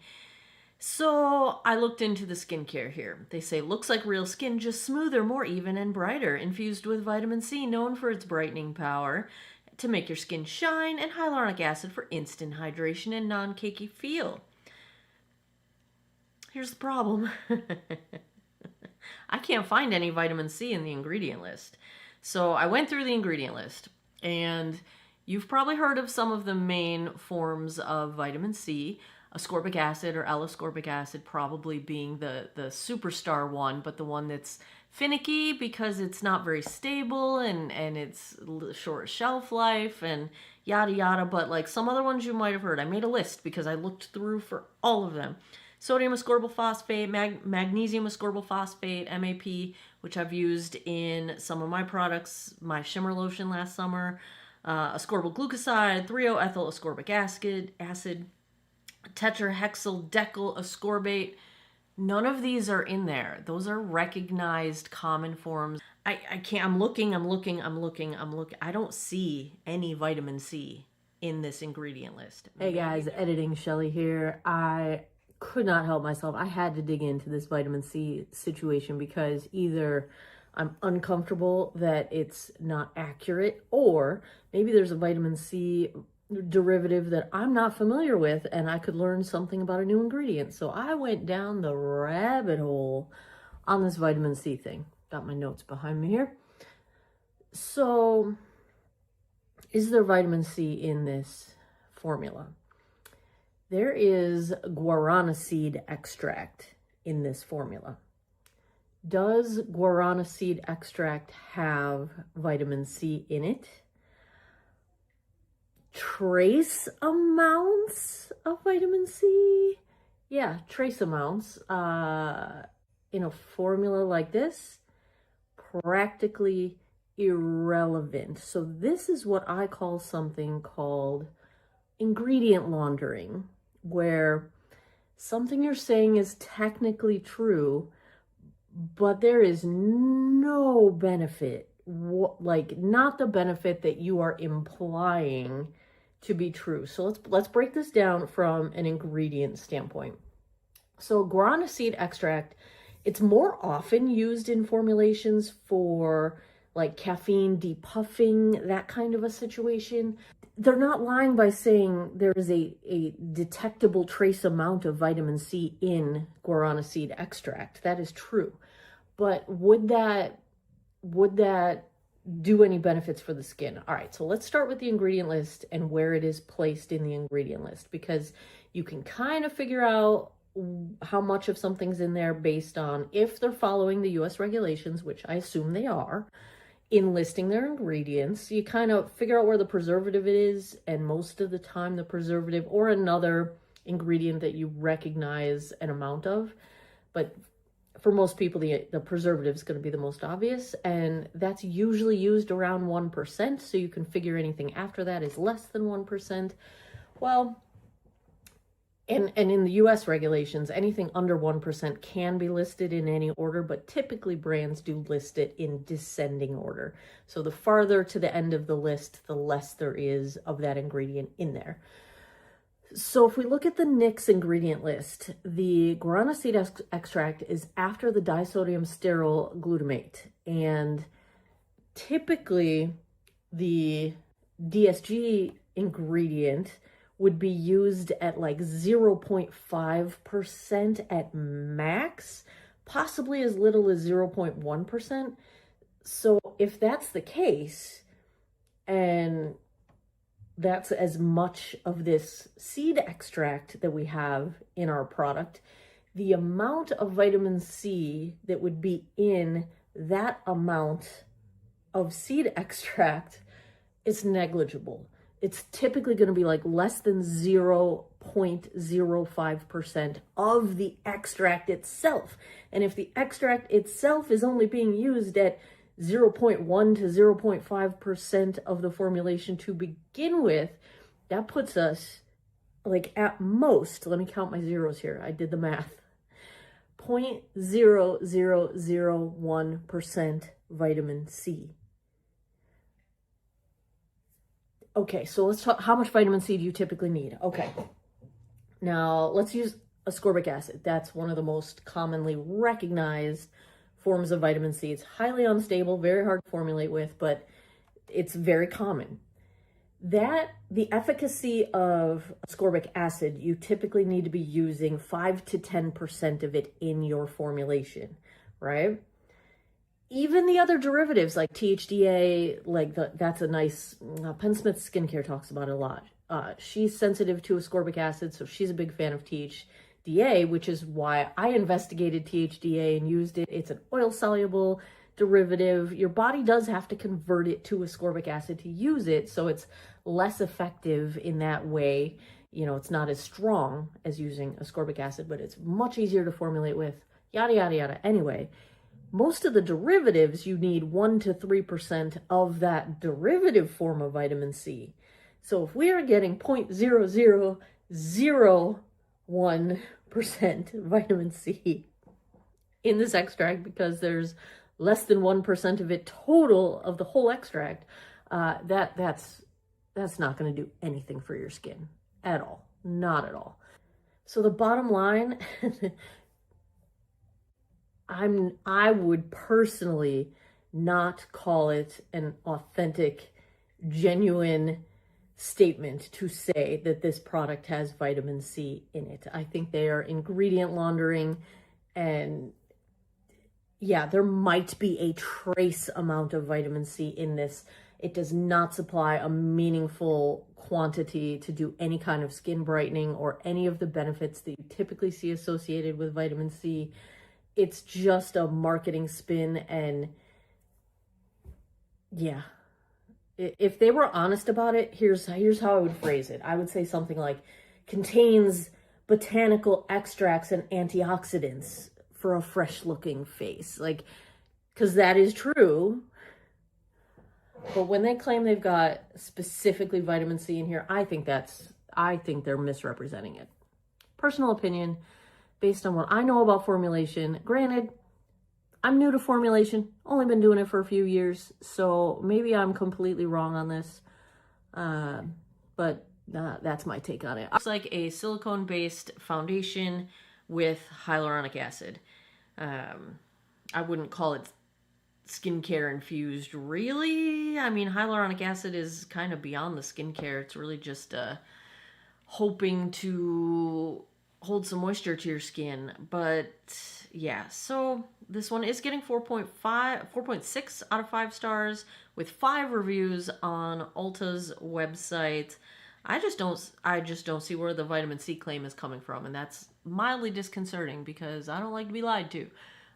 So I looked into the skincare here. They say looks like real skin, just smoother, more even, and brighter, infused with vitamin C, known for its brightening power to make your skin shine, and hyaluronic acid for instant hydration and non-cakey feel. Here's the problem. I can't find any vitamin C in the ingredient list. So I went through the ingredient list, and you've probably heard of some of the main forms of vitamin C. Ascorbic acid or L-ascorbic acid probably being the superstar one, but the one that's finicky because it's not very stable and it's short shelf life and yada yada. But like some other ones you might have heard. I made a list because I looked through for all of them. Sodium ascorbyl phosphate, magnesium ascorbyl phosphate, MAP, which I've used in some of my products, my shimmer lotion last summer, ascorbyl glucoside, 3-O-ethyl ascorbic acid, tetrahexyl decyl ascorbate. None of these are in there. Those are recognized common forms. I can't, I'm looking. I don't see any vitamin C in this ingredient list. Hey guys, editing Shelly here. I could not help myself. I had to dig into this vitamin C situation because either I'm uncomfortable that it's not accurate, or maybe there's a vitamin C derivative that I'm not familiar with and I could learn something about a new ingredient. So I went down the rabbit hole on this vitamin C thing. Got my notes behind me here. So, is there vitamin C in this formula? There is guarana seed extract in this formula. Does guarana seed extract have vitamin C in it? Trace amounts of vitamin C? Yeah, trace amounts. In a formula like this, practically irrelevant. So this is what I call something called ingredient laundering, where something you're saying is technically true, but there is no benefit, like not the benefit that you are implying to be true. So let's break this down from an ingredient standpoint. So guarana seed extract, it's more often used in formulations for like caffeine depuffing, that kind of a situation. They're not lying by saying there is a detectable trace amount of vitamin C in guarana seed extract. That is true. But would that do any benefits for the skin? All right, so let's start with the ingredient list and where it is placed in the ingredient list, because you can kind of figure out how much of something's in there based on if they're following the US regulations, which I assume they are, in listing their ingredients. You kind of figure out where the preservative is, and most of the time the preservative or another ingredient that you recognize an amount of, but for most people the preservative is going to be the most obvious, and that's usually used around 1%, so you can figure anything after that is less than 1%. Well, and in the US regulations, anything under 1% can be listed in any order, but typically brands do list it in descending order. So the farther to the end of the list, the less there is of that ingredient in there. So if we look at the NYX ingredient list, the guarana seed extract is after the disodium stearyl glutamate. And typically the DSG ingredient would be used at like 0.5% at max, possibly as little as 0.1%. So if that's the case, and that's as much of this seed extract that we have in our product, the amount of vitamin C that would be in that amount of seed extract is negligible. It's typically going to be like less than 0.05% of the extract itself. And if the extract itself is only being used at 0.1 to 0.5% of the formulation to begin with, that puts us like at most, let me count my zeros here, I did the math, 0.0001% vitamin C. Okay, so let's talk, how much vitamin C do you typically need? Okay, now let's use ascorbic acid. That's one of the most commonly recognized forms of vitamin C. It's highly unstable, very hard to formulate with, but it's very common. The efficacy of ascorbic acid, you typically need to be using 5 to 10% of it in your formulation, right? Even the other derivatives like THDA, that's a nice, Penn Smith Skincare talks about it a lot. She's sensitive to ascorbic acid, so she's a big fan of THDA, which is why I investigated THDA and used it. It's an oil-soluble derivative. Your body does have to convert it to ascorbic acid to use it, so it's less effective in that way. You know, it's not as strong as using ascorbic acid, but it's much easier to formulate with, yada, yada, yada. Anyway, Most of the derivatives, you need 1 to 3% of that derivative form of vitamin C. So if we are getting 0.0001% vitamin C in this extract, because there's less than 1% of it total of the whole extract, that's not going to do anything for your skin at all. Not at all. So the bottom line, I would personally not call it an authentic, genuine statement to say that this product has vitamin C in it. I think they are ingredient laundering, and yeah, there might be a trace amount of vitamin C in this. It does not supply a meaningful quantity to do any kind of skin brightening or any of the benefits that you typically see associated with vitamin C. It's just a marketing spin, and yeah, if they were honest about it, here's how I would phrase it. I would say something like, contains botanical extracts and antioxidants for a fresh looking face. Like, because that is true. But when they claim they've got specifically vitamin C in here, I think they're misrepresenting it. Personal opinion, based on what I know about formulation. Granted, I'm new to formulation, only been doing it for a few years, so maybe I'm completely wrong on this, but that's my take on it. It's like a silicone-based foundation with hyaluronic acid. I wouldn't call it skincare infused, really. I mean, hyaluronic acid is kind of beyond the skincare. It's really just hoping to hold some moisture to your skin. But yeah, so this one is getting 4.6 out of 5 stars with 5 reviews on Ulta's website. I just don't see where the vitamin C claim is coming from, and that's mildly disconcerting because I don't like to be lied to.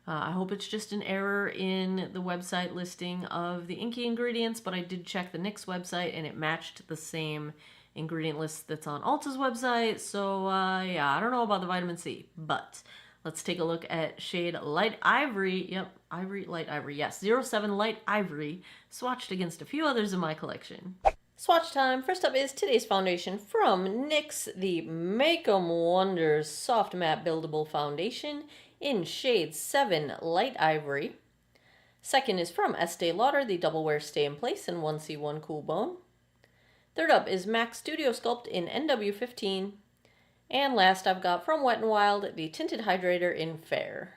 I hope it's just an error in the website listing of the inky ingredients, but I did check the NYX website and it matched the same ingredient list that's on Ulta's website. So yeah, I don't know about the vitamin C, but let's take a look at shade Light Ivory. Yep, Light Ivory. Yes, 07 Light Ivory, swatched against a few others in my collection. Swatch time. First up is today's foundation from NYX, the Make 'em Wonders Soft Matte Buildable Foundation in shade 7 Light Ivory. Second is from Estee Lauder, the Double Wear Stay in Place in 1C1 Cool Bone. Third up is MAC Studio Sculpt in NW15. And last I've got from Wet n Wild, the Tinted Hydrator in Fair.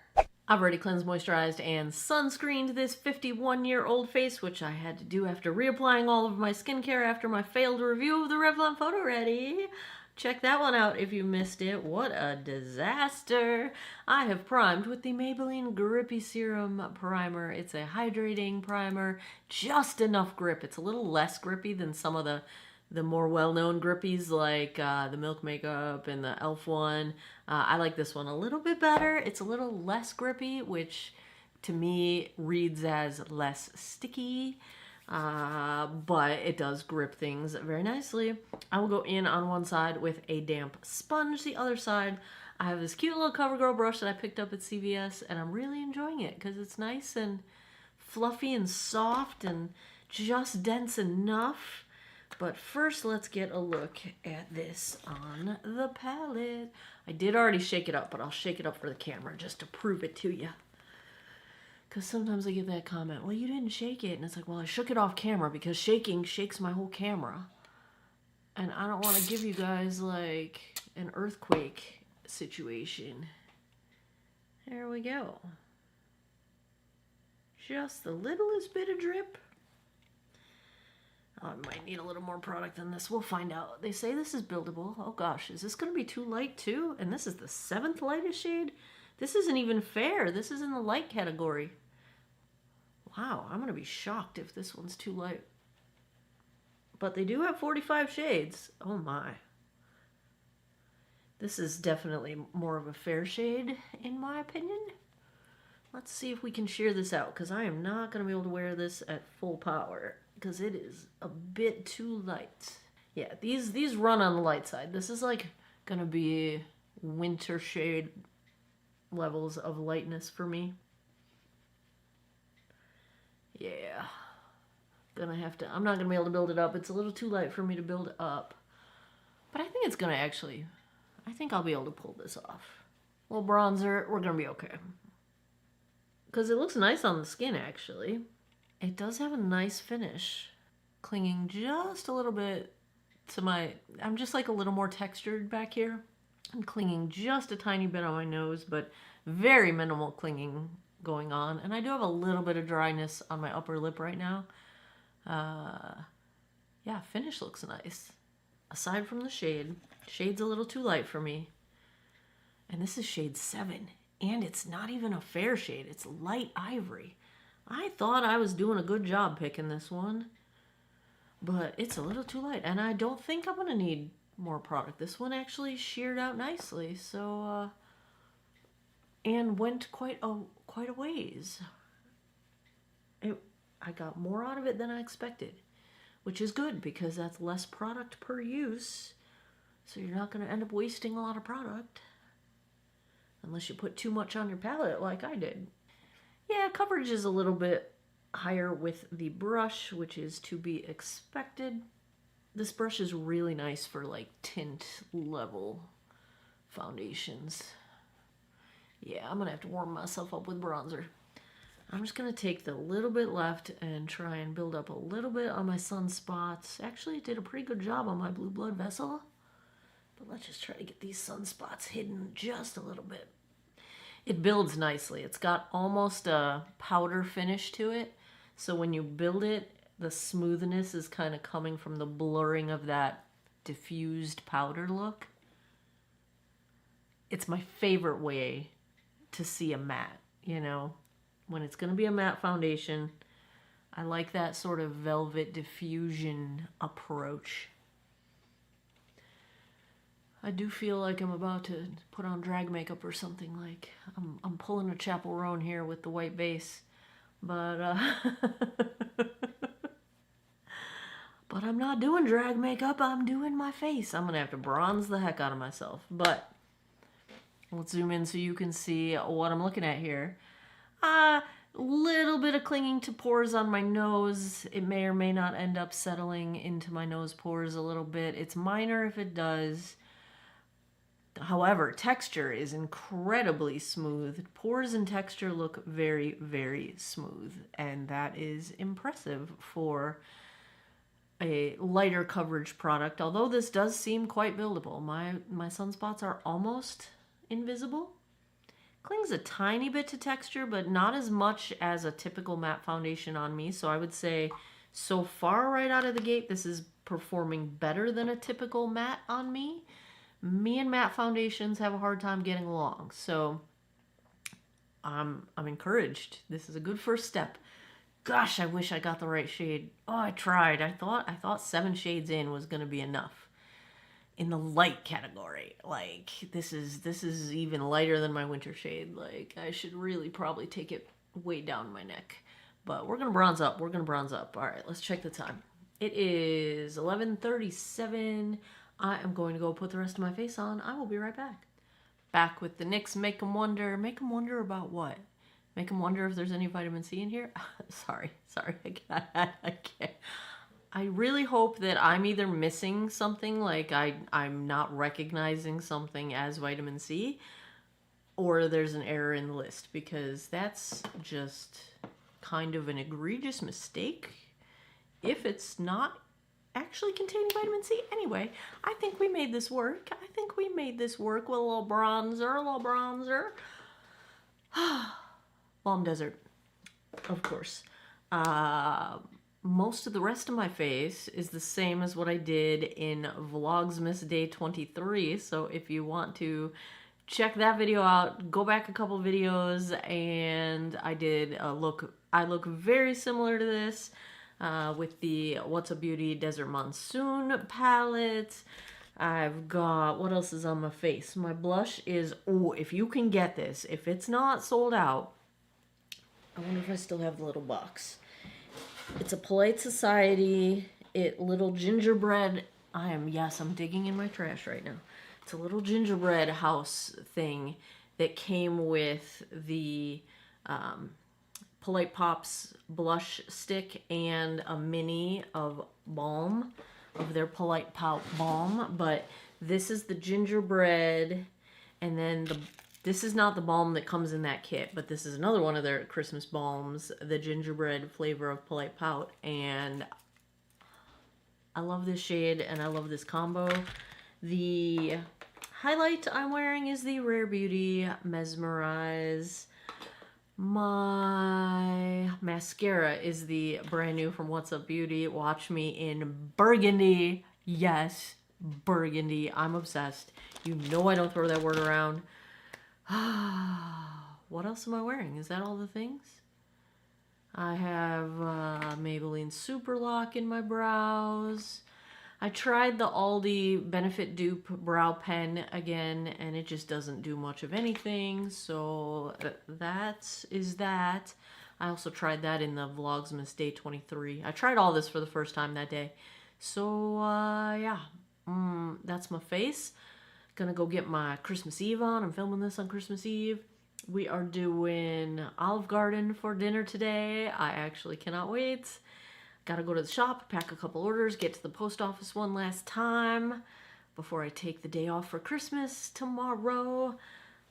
I've already cleansed, moisturized, and sunscreened this 51-year-old face, which I had to do after reapplying all of my skincare after my failed review of the Revlon Photo Ready. Check that one out if you missed it. What a disaster. I have primed with the Maybelline Grippy Serum Primer. It's a hydrating primer, just enough grip. It's a little less grippy than some of the more well-known grippies like the Milk Makeup and the e.l.f. one. I like this one a little bit better. It's a little less grippy, which to me reads as less sticky. But it does grip things very nicely. I will go in on one side with a damp sponge. The other side, I have this cute little CoverGirl brush that I picked up at CVS, and I'm really enjoying it because it's nice and fluffy and soft and just dense enough. But first, let's get a look at this on the palette. I did already shake it up, but I'll shake it up for the camera just to prove it to you. Because sometimes I get that comment, well, you didn't shake it. And it's like, well, I shook it off camera because shaking shakes my whole camera. And I don't want to give you guys, like, an earthquake situation. There we go. Just the littlest bit of drip. Oh, I might need a little more product than this. We'll find out. They say this is buildable. Oh, gosh. Is this going to be too light, too? And this is the 7th lightest shade? This isn't even fair. This is in the light category. Wow, I'm going to be shocked if this one's too light. But they do have 45 shades. Oh my. This is definitely more of a fair shade, in my opinion. Let's see if we can sheer this out, because I am not going to be able to wear this at full power, because it is a bit too light. Yeah, these run on the light side. This is like going to be winter shade levels of lightness for me. Yeah. I'm not gonna be able to build it up. It's a little too light for me to build up. But I think I think I'll be able to pull this off. A little bronzer, we're gonna be okay. Because it looks nice on the skin, actually. It does have a nice finish. Clinging just a little bit to I'm just like a little more textured back here. I'm clinging just a tiny bit on my nose, but very minimal clinging going on. And I do have a little bit of dryness on my upper lip right now. Yeah, finish looks nice. Aside from the shade's a little too light for me. And this is shade 7. And it's not even a fair shade. It's light ivory. I thought I was doing a good job picking this one. But it's a little too light. And I don't think I'm going to need more product. This one actually sheared out nicely. So, and went quite a ways. I got more out of it than I expected. Which is good because that's less product per use. So you're not going to end up wasting a lot of product. Unless you put too much on your palette like I did. Yeah, coverage is a little bit higher with the brush, which is to be expected. This brush is really nice for like tint level foundations. Yeah, I'm going to have to warm myself up with bronzer. I'm just going to take the little bit left and try and build up a little bit on my sunspots. Actually, it did a pretty good job on my blue blood vessel. But let's just try to get these sunspots hidden just a little bit. It builds nicely. It's got almost a powder finish to it. So when you build it, the smoothness is kind of coming from the blurring of that diffused powder look. It's my favorite way to see a matte, you know. When it's going to be a matte foundation, I like that sort of velvet diffusion approach. I do feel like I'm about to put on drag makeup or something. Like I'm pulling a Chapel Roan here with the white base, but but I'm not doing drag makeup. I'm doing my face. I'm gonna have to bronze the heck out of myself. But let's zoom in so you can see what I'm looking at here. Little bit of clinging to pores on my nose. It may or may not end up settling into my nose pores a little bit. It's minor if it does. However, texture is incredibly smooth. Pores and texture look very, very smooth. And that is impressive for a lighter coverage product. Although this does seem quite buildable. My sunspots are almost invisible. Clings a tiny bit to texture, but not as much as a typical matte foundation on me. So I would say so far right out of the gate, this is performing better than a typical matte on me. Me and matte foundations have a hard time getting along. So I'm encouraged. This is a good first step. Gosh, I wish I got the right shade. Oh, I tried. I thought 7 shades in was going to be enough. In the light category, like this is even lighter than my winter shade. Like I should really probably take it way down my neck, but we're gonna bronze up. All right, let's check the time. It is 11:37. I am going to go put the rest of my face on. I will be right back. Back with the NYX Make 'em Wonder. Make 'em wonder about what? Make 'em wonder if there's any vitamin C in here. sorry, I can't. I really hope that I'm either missing something, like I'm not recognizing something as vitamin C, or there's an error in the list, because that's just kind of an egregious mistake if it's not actually containing vitamin C. Anyway, I think we made this work. With a little bronzer. Balm Desert, of course. Most of the rest of my face is the same as what I did in Vlogmas Day 23. So if you want to check that video out, go back a couple videos, and I look very similar to this with the What's a Beauty Desert Monsoon palette. I've got, what else is on my face? My blush is, if you can get this, if it's not sold out, I wonder if I still have the little box. It's a Polite Society, little gingerbread. I'm digging in my trash right now. It's a little gingerbread house thing that came with the Polite Pop's blush stick and a mini of balm, of their Polite Pop balm. But this is the gingerbread, and then this is not the balm that comes in that kit, but this is another one of their Christmas balms, the gingerbread flavor of Polite Pout, and I love this shade and I love this combo. The highlight I'm wearing is the Rare Beauty Mesmerize. My mascara is the brand new from What's Up Beauty. Watch Me in Burgundy. Yes, burgundy. I'm obsessed. You know I don't throw that word around. What else am I wearing? Is that all the things? I have Maybelline Super Lock in my brows. I tried the Aldi Benefit Dupe brow pen again, and it just doesn't do much of anything. So that is that. I also tried that in the Vlogmas Day 23. I tried all this for the first time that day. So yeah, that's my face. Gonna go get my Christmas Eve on. I'm filming this on Christmas Eve. We are doing Olive Garden for dinner today. I actually cannot wait. Gotta go to the shop, pack a couple orders, get to the post office one last time before I take the day off for Christmas tomorrow.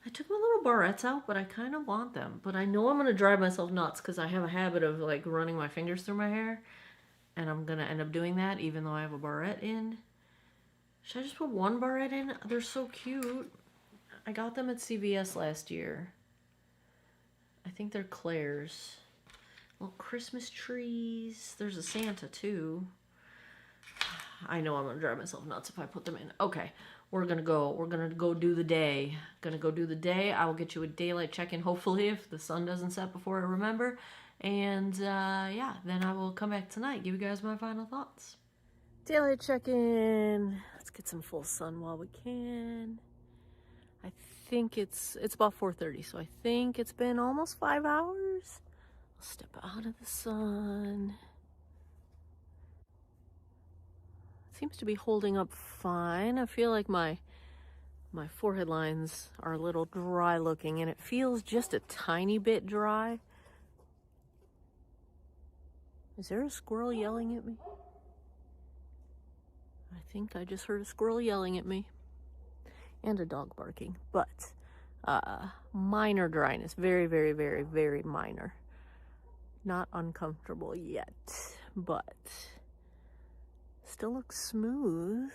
I took my little barrettes out, but I kind of want them. But I know I'm gonna drive myself nuts because I have a habit of like running my fingers through my hair. And I'm gonna end up doing that even though I have a barrette in. Should I just put one barrette in? They're so cute. I got them at CVS last year. I think they're Claire's. Little Christmas trees. There's a Santa too. I know I'm gonna drive myself nuts if I put them in. Okay, we're gonna go do the day. Gonna go do the day. I will get you a daylight check-in hopefully if the sun doesn't set before I remember. And yeah, then I will come back tonight, give you guys my final thoughts. Daylight check-in. Let's get some full sun while we can. I think it's about 4:30, so I think it's been almost 5 hours. I'll step out of the sun. It seems to be holding up fine. I feel like my forehead lines are a little dry looking, and it feels just a tiny bit dry. Is there a squirrel yelling at me? I think I just heard a squirrel yelling at me. And a dog barking. But minor dryness. Very, very, very, very minor. Not uncomfortable yet. But still looks smooth.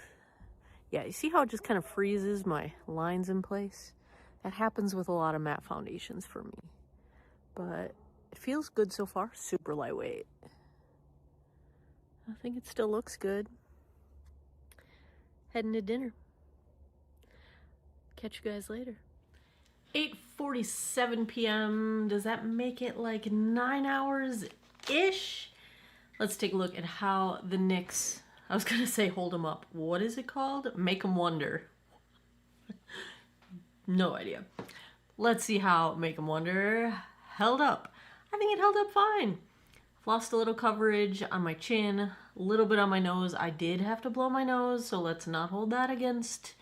Yeah, you see how it just kind of freezes my lines in place? That happens with a lot of matte foundations for me. But it feels good so far. Super lightweight. I think it still looks good. Heading to dinner. Catch you guys later. 8:47 p.m. Does that make it like 9 hours-ish? Let's take a look at how the Knicks, I was gonna say hold them up. What is it called? Make them wonder. No idea. Let's see how Make them Wonder held up. I think it held up fine. I've lost a little coverage on my chin, a little bit on my nose. I did have to blow my nose, so let's not hold that against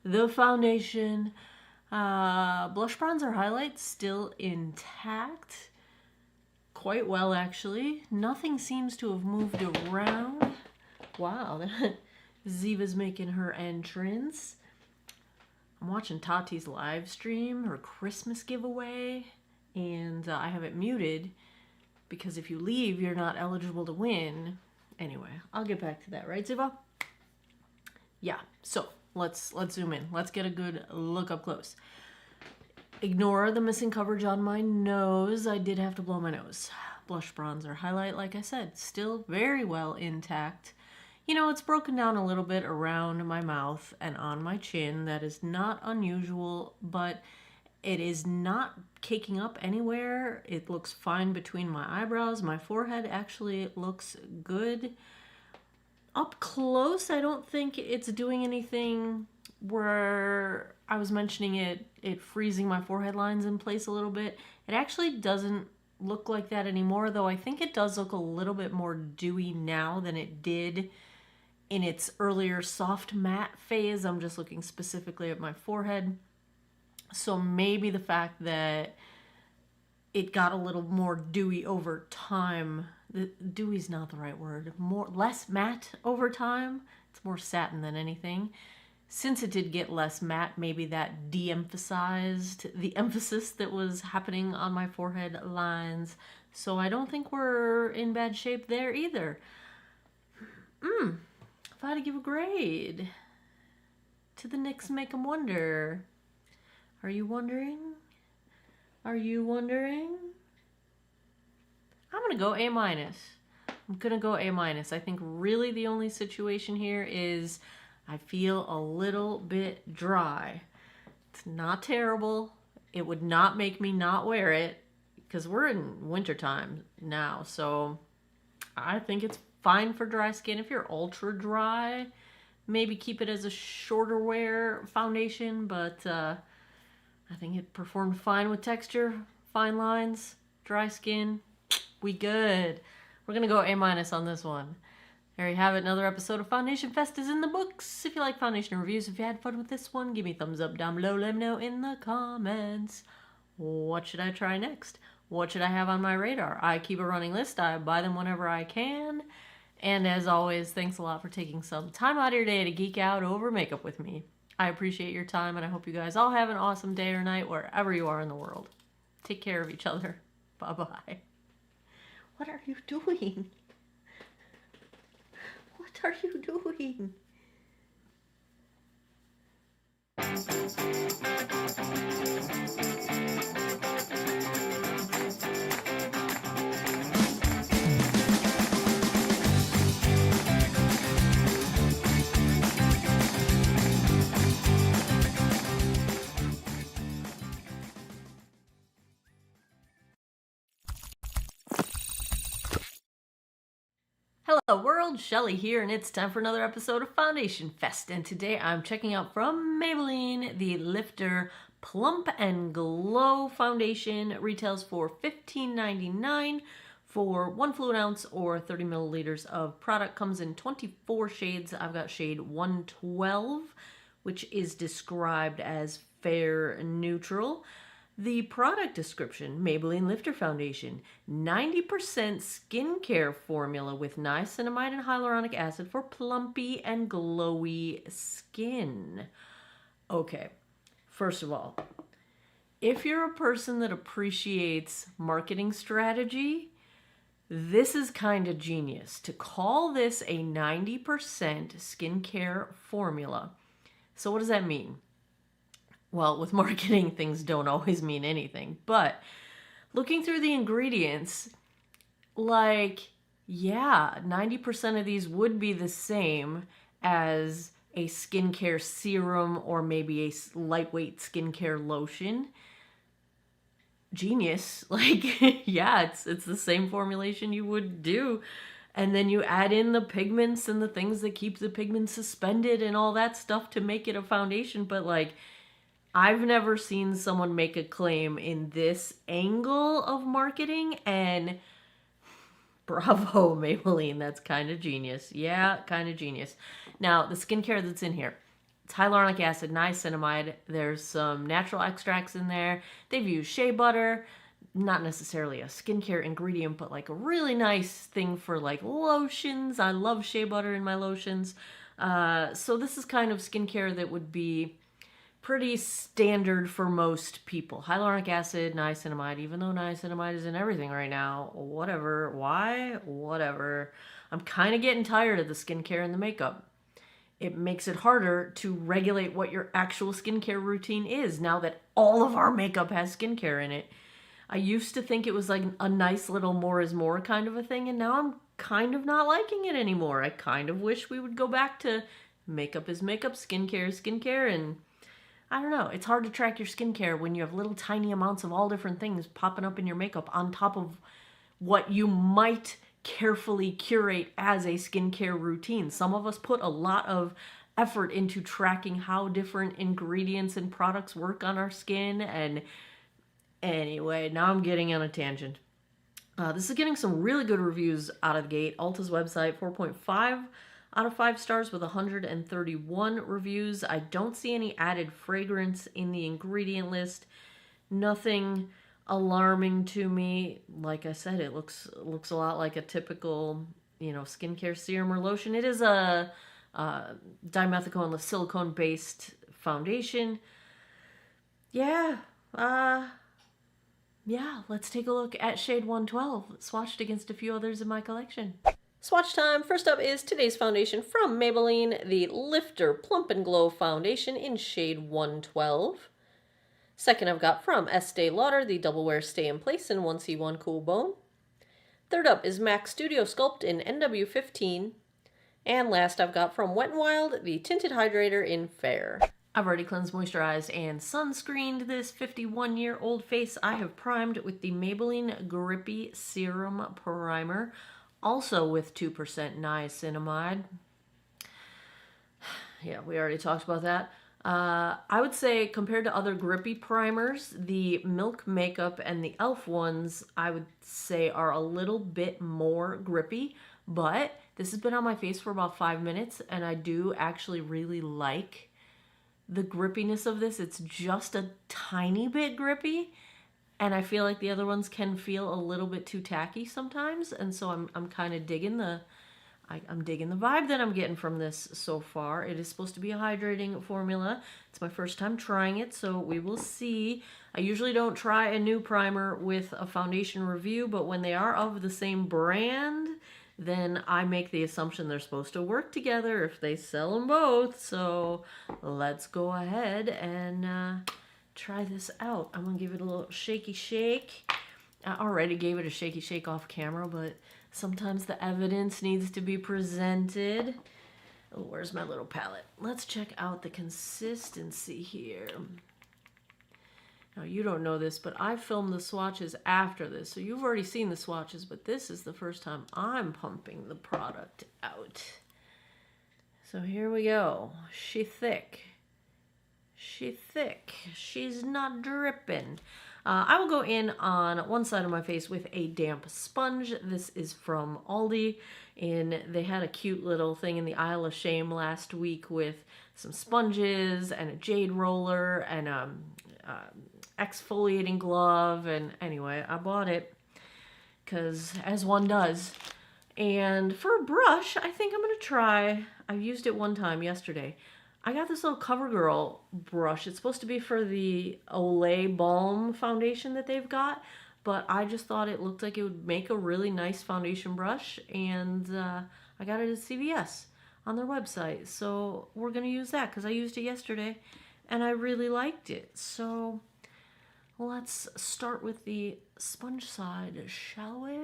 the foundation. Blush bronzer highlight still intact. Quite well, actually. Nothing seems to have moved around. Wow, Ziva's making her entrance. I'm watching Tati's live stream, her Christmas giveaway, and I have it muted because if you leave, you're not eligible to win. Anyway, I'll get back to that, right, Ziva? Yeah, so let's zoom in. Let's get a good look up close. Ignore the missing coverage on my nose. I did have to blow my nose. Blush bronzer highlight, like I said, still very well intact. You know, it's broken down a little bit around my mouth and on my chin. That is not unusual, but it is not caking up anywhere. It looks fine between my eyebrows. My forehead actually looks good. Up close, I don't think it's doing anything where I was mentioning it freezing my forehead lines in place a little bit. It actually doesn't look like that anymore, though I think it does look a little bit more dewy now than it did in its earlier soft matte phase. I'm just looking specifically at my forehead. So maybe the fact that it got a little more dewy over time. Dewy's not the right word. Less matte over time. It's more satin than anything. Since it did get less matte, maybe that de-emphasized the emphasis that was happening on my forehead lines. So I don't think we're in bad shape there either. If I had to give a grade to the NYX Make 'em Wonder, are you wondering? Are you wondering? I'm gonna go A minus. I'm gonna go A minus. I think really the only situation here is I feel a little bit dry. It's not terrible. It would not make me not wear it because we're in wintertime now. So I think it's fine for dry skin. If you're ultra dry, maybe keep it as a shorter wear foundation, but I think it performed fine with texture, fine lines, dry skin. We good. We're gonna go A minus on this one. There you have it. Another episode of Foundation Fest is in the books. If you like foundation reviews, if you had fun with this one, give me a thumbs up down below. Let me know in the comments. What should I try next? What should I have on my radar? I keep a running list. I buy them whenever I can. And as always, thanks a lot for taking some time out of your day to geek out over makeup with me. I appreciate your time, and I hope you guys all have an awesome day or night wherever you are in the world. Take care of each other. Bye-bye. What are you doing? What are you doing? Hello world, Shelly here, and it's time for another episode of Foundation Fest. And today I'm checking out from Maybelline the Lifter Plump and Glow Foundation. It retails for $15.99 for 1 fluid ounce or 30 milliliters of product. Comes in 24 shades. I've got shade 112, which is described as fair neutral. The product description: Maybelline Lifter Foundation, 90% skincare formula with niacinamide and hyaluronic acid for plumpy and glowy skin. Okay, first of all, if you're a person that appreciates marketing strategy, this is kind of genius to call this a 90% skincare formula. So what does that mean? Well, with marketing, things don't always mean anything. But looking through the ingredients, like, yeah, 90% of these would be the same as a skincare serum or maybe a lightweight skincare lotion. Genius. Like, yeah, it's the same formulation you would do. And then you add in the pigments and the things that keep the pigments suspended and all that stuff to make it a foundation. But, like, I've never seen someone make a claim in this angle of marketing, and bravo, Maybelline. That's kind of genius. Yeah, kind of genius. Now, the skincare that's in here, it's hyaluronic acid, niacinamide. There's some natural extracts in there. They've used shea butter. Not necessarily a skincare ingredient, but like a really nice thing for like lotions. I love shea butter in my lotions. So this is kind of skincare that would be pretty standard for most people. Hyaluronic acid, niacinamide, even though niacinamide is in everything right now. Whatever. Why? Whatever. I'm kind of getting tired of the skincare and the makeup. It makes it harder to regulate what your actual skincare routine is now that all of our makeup has skincare in it. I used to think it was like a nice little more is more kind of a thing, and now I'm kind of not liking it anymore. I kind of wish we would go back to makeup is makeup, skincare is skincare, and I don't know. It's hard to track your skincare when you have little tiny amounts of all different things popping up in your makeup on top of what you might carefully curate as a skincare routine. Some of us put a lot of effort into tracking how different ingredients and products work on our skin. And anyway, now I'm getting on a tangent. This is getting some really good reviews out of the gate. Ulta's website, 4.5 out of 5 stars with 131 reviews. I don't see any added fragrance in the ingredient list. Nothing alarming to me. Like I said, it looks a lot like a typical, skincare serum or lotion. It is a dimethyl and silicone based foundation. Yeah, yeah, let's take a look at shade 112, swatched against a few others in my collection. Swatch time. First up is today's foundation from Maybelline, the Lifter Plump and Glow Foundation in shade 112. Second, I've got from Estee Lauder, the Double Wear Stay in Place in 1C1 Cool Bone. Third up is MAC Studio Sculpt in NW15. And last, I've got from Wet n Wild, the Tinted Hydrator in Fair. I've already cleansed, moisturized, and sunscreened this 51-year-old face. I have primed with the Maybelline Grippy Serum Primer, also with 2% niacinamide. Yeah, we already talked about that. I would say compared to other grippy primers, the Milk Makeup and the e.l.f. ones, I would say are a little bit more grippy, but this has been on my face for about 5 minutes, and I do actually really like the grippiness of this. It's just a tiny bit grippy, and I feel like the other ones can feel a little bit too tacky sometimes, and so I'm kind of digging I'm digging the vibe that I'm getting from this so far. It is supposed to be a hydrating formula. It's my first time trying it, so we will see. I usually don't try a new primer with a foundation review, but when they are of the same brand, then I make the assumption they're supposed to work together if they sell them both. So let's go ahead and try this out. I'm going to give it a little shaky shake. I already gave it a shaky shake off camera, but sometimes the evidence needs to be presented. Oh, where's my little palette? Let's check out the consistency here. Now, you don't know this, but I filmed the swatches after this, so you've already seen the swatches, but this is the first time I'm pumping the product out. So here we go. She's thick. She's thick. She's not dripping. I will go in on one side of my face with a damp sponge. This is from Aldi, and they had a cute little thing in the aisle of shame last week with some sponges and a jade roller and exfoliating glove. And anyway, I bought it because as one does. And for a brush, I think I'm going to try, I used it one time yesterday. I got this little CoverGirl brush. It's supposed to be for the Olay Balm foundation that they've got, but I just thought it looked like it would make a really nice foundation brush, and I got it at CVS on their website. So we're going to use that because I used it yesterday, and I really liked it. So let's start with the sponge side, shall we?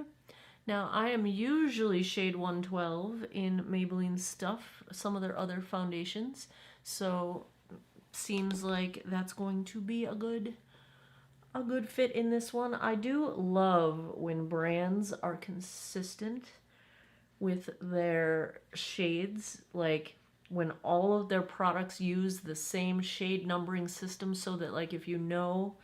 Now, I am usually shade 112 in Maybelline stuff, some of their other foundations, so seems like that's going to be a good fit in this one. I do love when brands are consistent with their shades, like when all of their products use the same shade numbering system, so that like if you know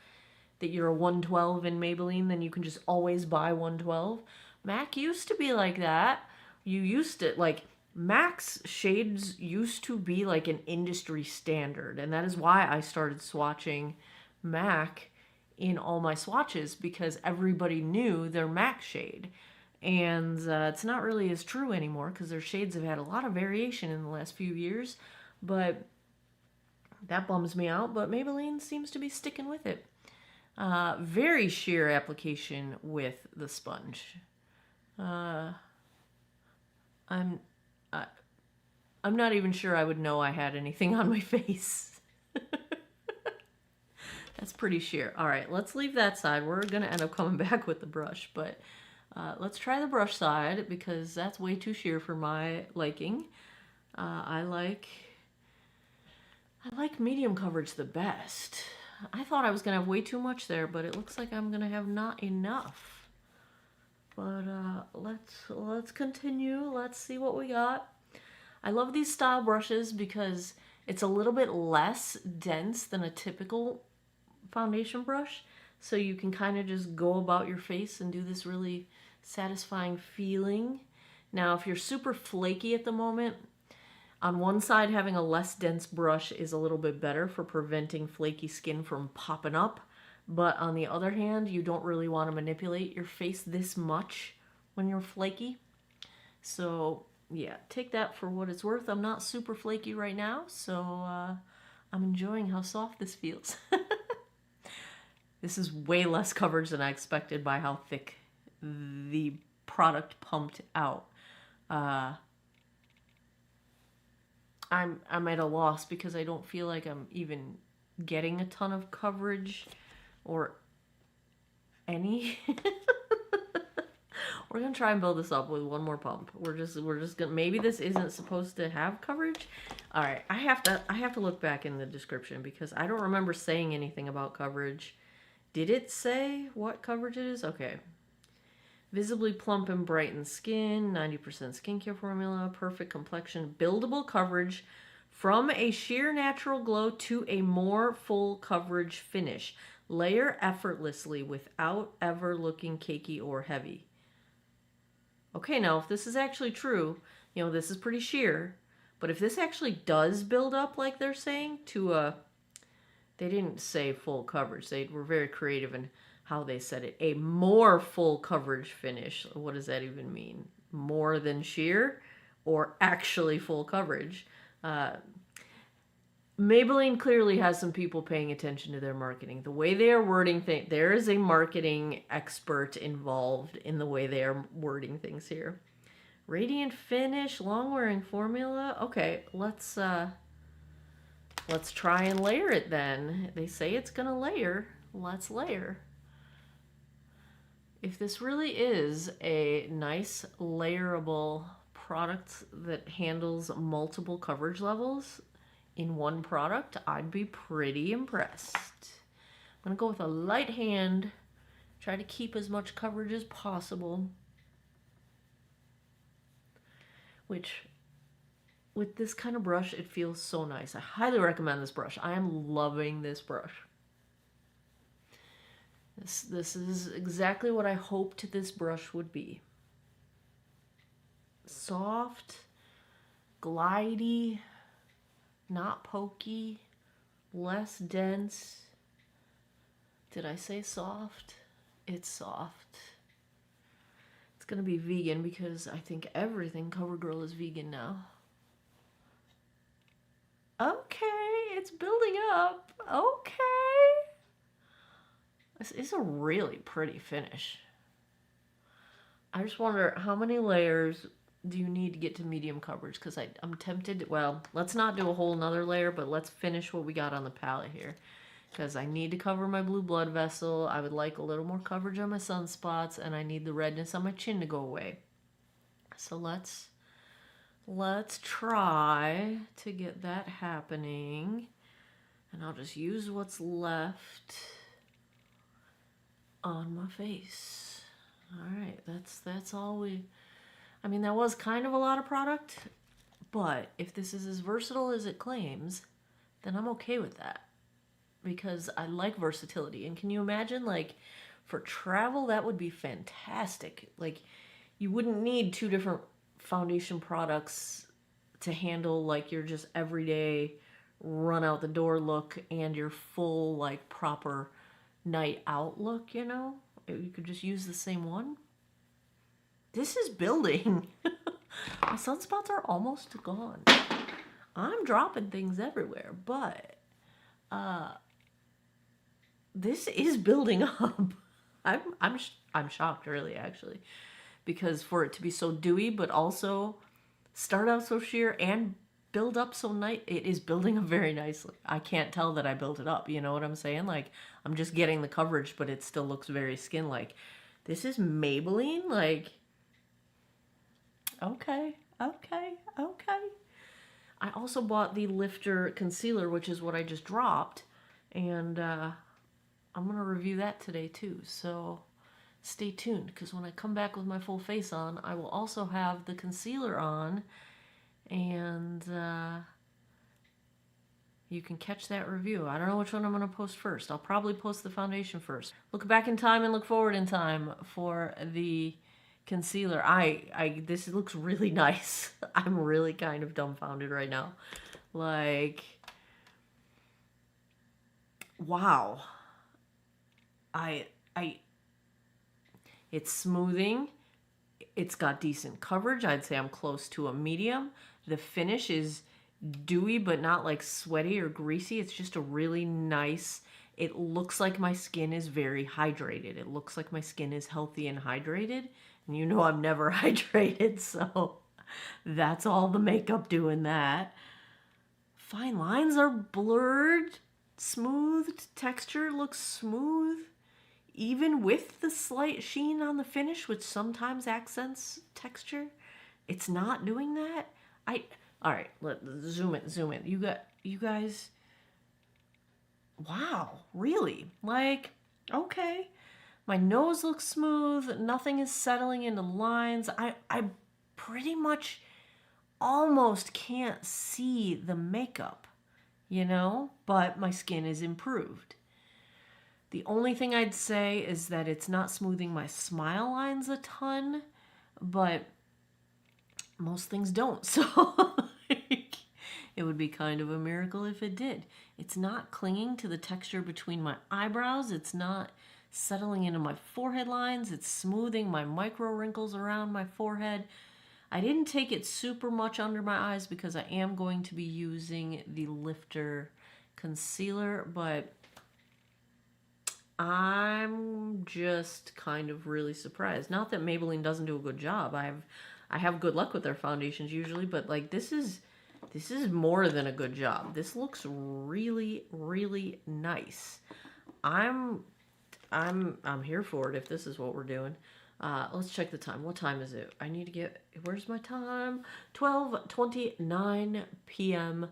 that you're a 112 in Maybelline, then you can just always buy 112. MAC used to be like that. You used to, like, MAC's shades used to be like an industry standard, and that is why I started swatching MAC in all my swatches, because everybody knew their MAC shade. And it's not really as true anymore because their shades have had a lot of variation in the last few years, but that bums me out. But Maybelline seems to be sticking with it. Very sheer application with the sponge. I'm not even sure I would know I had anything on my face. That's pretty sheer. All right, let's leave that side. We're going to end up coming back with the brush, but let's try the brush side because that's way too sheer for my liking. I like medium coverage the best. I thought I was going to have way too much there, but it looks like I'm going to have not enough. But let's continue. Let's see what we got. I love these style brushes because it's a little bit less dense than a typical foundation brush. So you can kind of just go about your face and do this really satisfying feeling. Now, if you're super flaky at the moment, on one side, having a less dense brush is a little bit better for preventing flaky skin from popping up. But on the other hand, you don't really want to manipulate your face this much when you're flaky. So yeah, take that for what it's worth. I'm not super flaky right now, so I'm enjoying how soft this feels. This is way less coverage than I expected by how thick the product pumped out. I'm at a loss because I don't feel like I'm even getting a ton of coverage or any. We're gonna try and build this up with one more pump. We're just gonna, maybe this isn't supposed to have coverage. All right, I have to look back in the description because I don't remember saying anything about coverage. Did it say what coverage it is? Okay. Visibly plump and brightened skin, 90% skincare formula, perfect complexion, buildable coverage from a sheer natural glow to a more full coverage finish. Layer effortlessly without ever looking cakey or heavy. Okay, now if this is actually true, you know, this is pretty sheer, but if this actually does build up like they're saying to a, they didn't say full coverage. They were very creative in how they said it. A more full coverage finish. What does that even mean? More than sheer or actually full coverage? Maybelline clearly has some people paying attention to their marketing. The way they are wording things, there is a marketing expert involved in the way they are wording things here. Radiant finish, long wearing formula. Okay, let's try and layer it then. They say it's gonna layer. Let's layer. If this really is a nice layerable product that handles multiple coverage levels in one product, I'd be pretty impressed. I'm gonna go with a light hand, try to keep as much coverage as possible, which with this kind of brush, it feels so nice. I highly recommend this brush. I am loving this brush. This is exactly what I hoped this brush would be. Soft, glidey, not pokey, less dense. Did I say soft? It's soft. It's gonna be vegan because I think everything CoverGirl is vegan now. Okay, it's building up. Okay. This is a really pretty finish. I just wonder how many layers do you need to get to medium coverage? Because I'm tempted. Well, let's not do a whole nother layer, but let's finish what we got on the palette here. Because I need to cover my blue blood vessel. I would like a little more coverage on my sunspots, and I need the redness on my chin to go away. So let's try to get that happening. And I'll just use what's left on my face. All right, that's all we... I mean, that was kind of a lot of product, but if this is as versatile as it claims, then I'm okay with that. Because I like versatility. And can you imagine, like, for travel, that would be fantastic. Like, you wouldn't need two different foundation products to handle, like, your just everyday run out the door look and your full, like, proper night out look, you know? You could just use the same one. This is building. My sunspots are almost gone. I'm dropping things everywhere, but this is building up. I'm shocked, really, actually, because for it to be so dewy, but also start out so sheer and build up so nice, it is building up very nicely. I can't tell that I built it up. You know what I'm saying? Like, I'm just getting the coverage, but it still looks very skin-like. This is Maybelline, like. Okay. I also bought the Lifter Concealer, which is what I just dropped, and I'm going to review that today too, so stay tuned, because when I come back with my full face on, I will also have the concealer on, and you can catch that review. I don't know which one I'm going to post first. I'll probably post the foundation first. Look back in time and look forward in time for the concealer. This looks really nice. I'm really kind of dumbfounded right now. Like, wow. I it's smoothing. It's got decent coverage. I'd say I'm close to a medium. The finish is dewy but not like sweaty or greasy. It's just a really nice, it looks like my skin is very hydrated. It looks like my skin is healthy and hydrated. And you know I'm never hydrated, so that's all the makeup doing that. Fine lines are blurred. Smoothed texture looks smooth. Even with the slight sheen on the finish, which sometimes accents texture, it's not doing that. All right, zoom in. You guys, wow, really? Like, okay. My nose looks smooth. Nothing is settling into lines. I pretty much almost can't see the makeup, but my skin is improved. The only thing I'd say is that it's not smoothing my smile lines a ton, but most things don't. So it would be kind of a miracle if it did. It's not clinging to the texture between my eyebrows. It's not settling into my forehead lines. It's smoothing my micro wrinkles around my forehead. I didn't take it super much under my eyes because I am going to be using the Lifter concealer, but I'm just kind of really surprised. Not that Maybelline doesn't do a good job. I have good luck with their foundations usually, but like this is more than a good job. This looks really, really nice. I'm here for it if this is what we're doing. Let's check the time. What time is it? I need to get, where's my time? 12:29 p.m.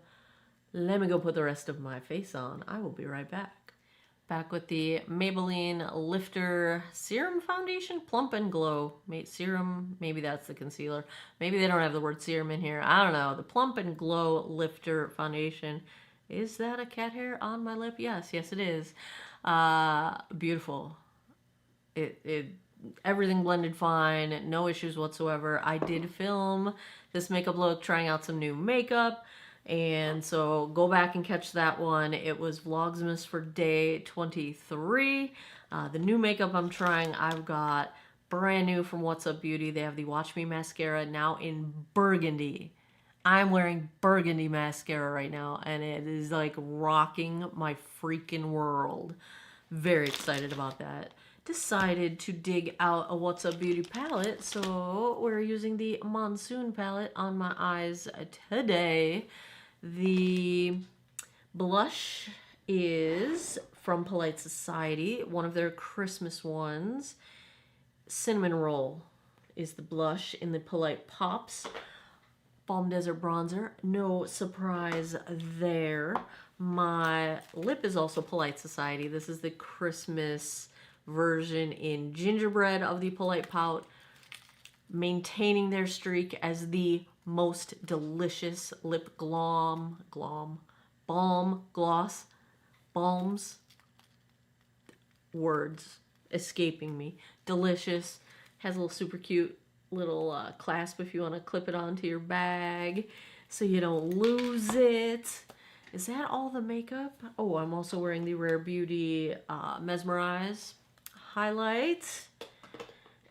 Let me go put the rest of my face on. I will be right back. Back with the Maybelline Lifter Serum Foundation, Plump and Glow. Serum, maybe that's the concealer. Maybe they don't have the word serum in here. I don't know. The Plump and Glow Lifter Foundation. Is that a cat hair on my lip? Yes, it is. Beautiful. Everything blended fine. No issues whatsoever. I did film this makeup look, trying out some new makeup. And so go back and catch that one. It was Vlogmas for day 23. The new makeup I'm trying, I've got brand new from What's Up Beauty. They have the Watch Me mascara now in burgundy. I'm wearing burgundy mascara right now, and it is like rocking my freaking world. Very excited about that. Decided to dig out a What's Up Beauty palette, so we're using the Monsoon palette on my eyes today. The blush is from Polite Society, one of their Christmas ones. Cinnamon Roll is the blush in the Polite Pops. Balm Desert Bronzer, no surprise there. My lip is also Polite Society. This is the Christmas version in gingerbread of the Polite Pout, maintaining their streak as the most delicious lip balms, words escaping me. Delicious, has a little super cute little clasp if you want to clip it onto your bag so you don't lose it. Is that all the makeup? Oh, I'm also wearing the Rare Beauty Mesmerize highlight.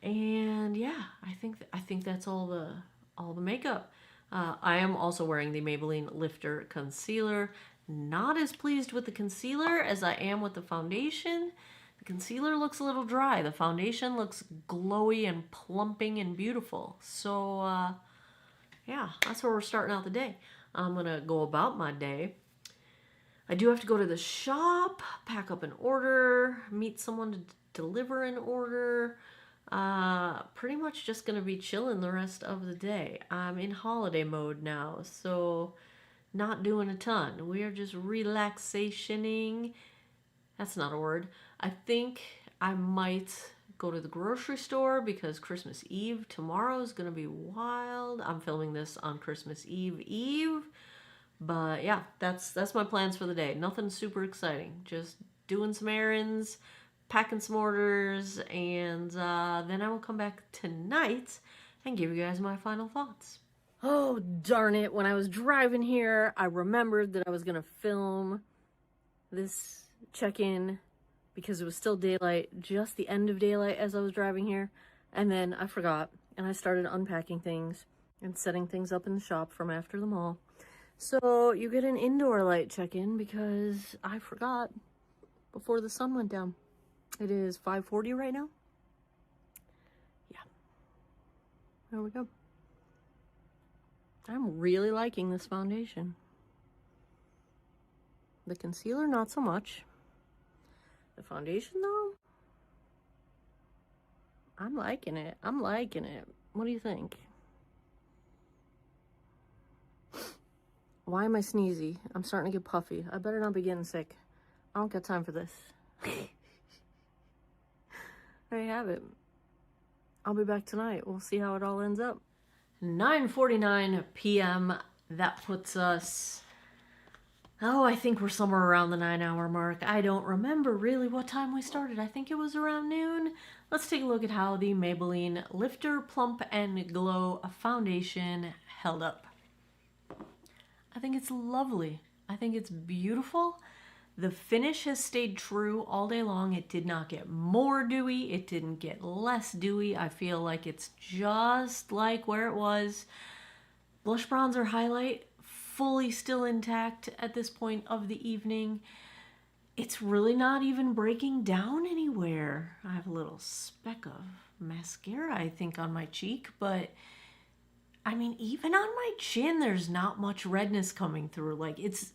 And yeah, I think that's all the makeup. I am also wearing the Maybelline Lifter concealer. Not as pleased with the concealer as I am with the foundation. The concealer looks a little dry. The foundation looks glowy and plumping and beautiful. So yeah, that's where we're starting out the day. I'm gonna go about my day. I do have to go to the shop, pack up an order, meet someone to deliver an order. Pretty much just gonna be chilling the rest of the day. I'm in holiday mode now, so not doing a ton. We are just relaxationing. That's not a word. I think I might go to the grocery store because Christmas Eve tomorrow is gonna be wild. I'm filming this on Christmas Eve. But yeah, that's my plans for the day. Nothing super exciting. Just doing some errands, packing some orders, and then I will come back tonight and give you guys my final thoughts. Oh, darn it. When I was driving here, I remembered that I was going to film this check-in because it was still daylight, just the end of daylight as I was driving here. And then I forgot, and I started unpacking things and setting things up in the shop from after the mall. So you get an indoor light check-in because I forgot before the sun went down. It is 5:40 right now. Yeah. There we go. I'm really liking this foundation. The concealer, not so much. The foundation, though, I'm liking it. I'm liking it. What do you think? Why am I sneezy? I'm starting to get puffy. I better not be getting sick. I don't got time for this. There you have it. I'll be back tonight. We'll see how it all ends up. 9:49 p.m. That puts us... Oh, I think we're somewhere around the 9-hour mark. I don't remember really what time we started. I think it was around noon. Let's take a look at how the Maybelline Lifter Plump and Glow foundation held up. I think it's lovely. I think it's beautiful. The finish has stayed true all day long. It did not get more dewy. It didn't get less dewy. I feel like it's just like where it was. Blush, bronzer, highlight, fully still intact at this point of the evening. It's really not even breaking down anywhere. I have a little speck of mascara, I think, on my cheek, but I mean, even on my chin, there's not much redness coming through. Like, it's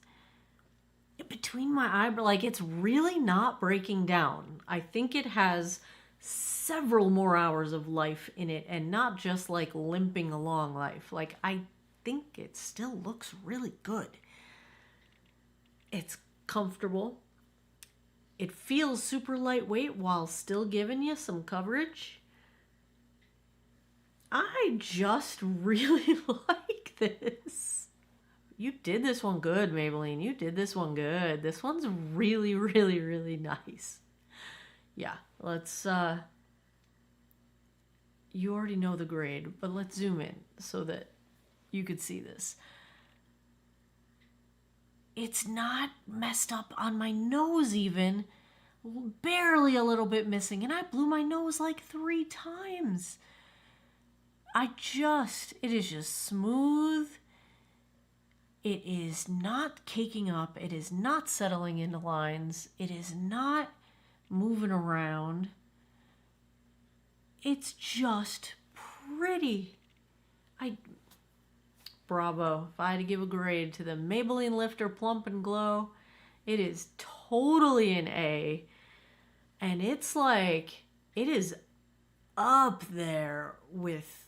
between my eyebrows, like, it's really not breaking down. I think it has several more hours of life in it and not just like limping along life. Like, I think it still looks really good. It's comfortable. It feels super lightweight while still giving you some coverage. I just really like this. You did this one good, Maybelline. You did this one good. This one's really, really, really nice. Yeah, let's, you already know the grade, but let's zoom in so that you could see this. It's not messed up on my nose even. Barely a little bit missing, and I blew my nose like 3 times. It is just smooth. It is not caking up. It is not settling into lines. It is not moving around. It's just pretty. Bravo. If I had to give a grade to the Maybelline Lifter Plump and Glow, it is totally an A. And it's like, it is up there with...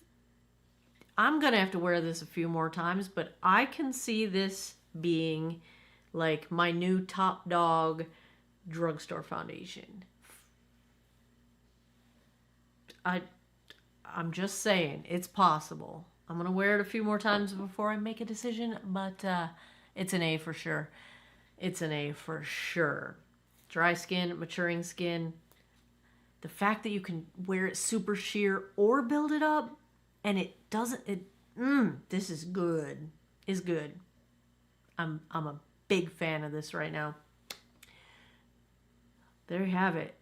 I'm going to have to wear this a few more times, but I can see this being like my new top dog drugstore foundation. I'm just saying, it's possible. I'm going to wear it a few more times before I make a decision, but it's an A for sure. It's an A for sure. Dry skin, maturing skin. The fact that you can wear it super sheer or build it up, and it doesn't, this is good. Is good. I'm a big fan of this right now. There you have it.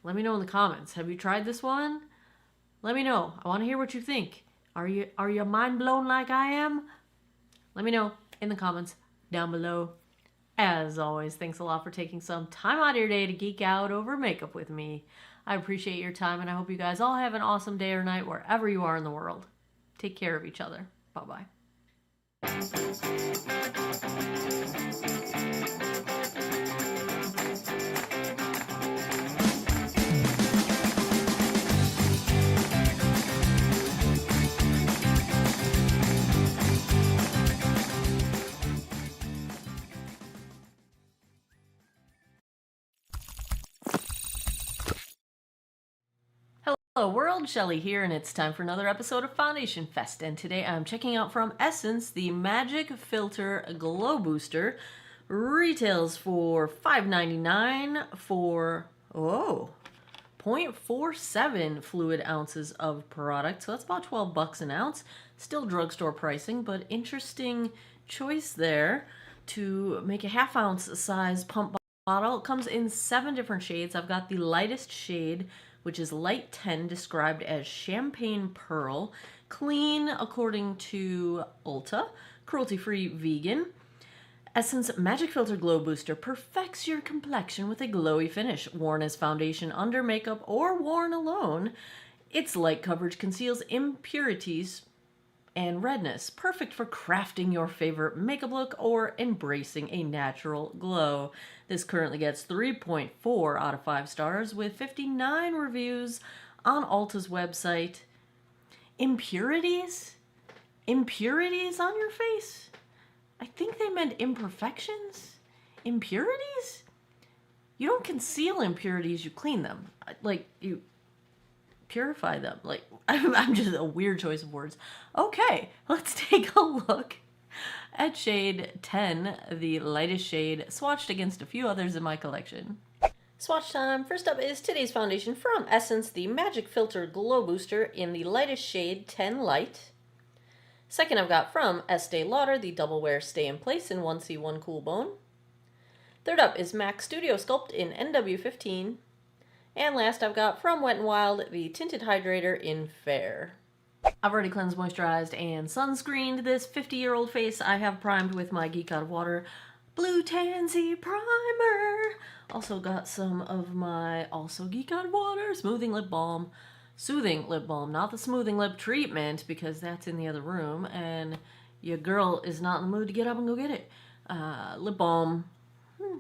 Let me know in the comments. Have you tried this one? Let me know. I want to hear what you think. Are you mind blown like I am? Let me know in the comments down below. As always, thanks a lot for taking some time out of your day to geek out over makeup with me. I appreciate your time, and I hope you guys all have an awesome day or night wherever you are in the world. Take care of each other. Bye-bye. Hello world, Shelly here, and it's time for another episode of Foundation Fest, and today I'm checking out from Essence the Magic Filter Glow Booster. Retails for $5.99 for, 0.47 fluid ounces of product, so that's about 12 bucks an ounce. Still drugstore pricing, but interesting choice there to make a half ounce size pump Bottle comes in 7 different shades. I've got the lightest shade, which is light 10, described as champagne pearl, clean according to Ulta, cruelty-free vegan. Essence Magic Filter Glow Booster perfects your complexion with a glowy finish. Worn as foundation under makeup or worn alone, its light coverage conceals impurities and redness, perfect for crafting your favorite makeup look or embracing a natural glow. This currently gets 3.4 out of 5 stars with 59 reviews on Ulta's website. Impurities? Impurities on your face? I think they meant imperfections? Impurities? You don't conceal impurities, you clean them. Like, you purify them. Like, I'm just a weird choice of words. Okay, let's take a look at shade 10, the lightest shade, swatched against a few others in my collection. Swatch time. First up is today's foundation from Essence, the Magic Filter Glow Booster in the lightest shade 10 Light. Second, I've got from Estee Lauder, the Double Wear Stay in Place in 1C1 Cool Bone. Third up is MAC Studio Sculpt in NW15. And last, I've got from Wet n Wild, the Tinted Hydrator in Fair. I've already cleansed, moisturized, and sunscreened this 50-year-old face. I have primed with my Geek Out of Water Blue Tansy Primer. Also got some of my also Geek Out of Water Smoothing Lip Balm. Soothing lip balm, not the smoothing lip treatment, because that's in the other room, and your girl is not in the mood to get up and go get it. Lip balm.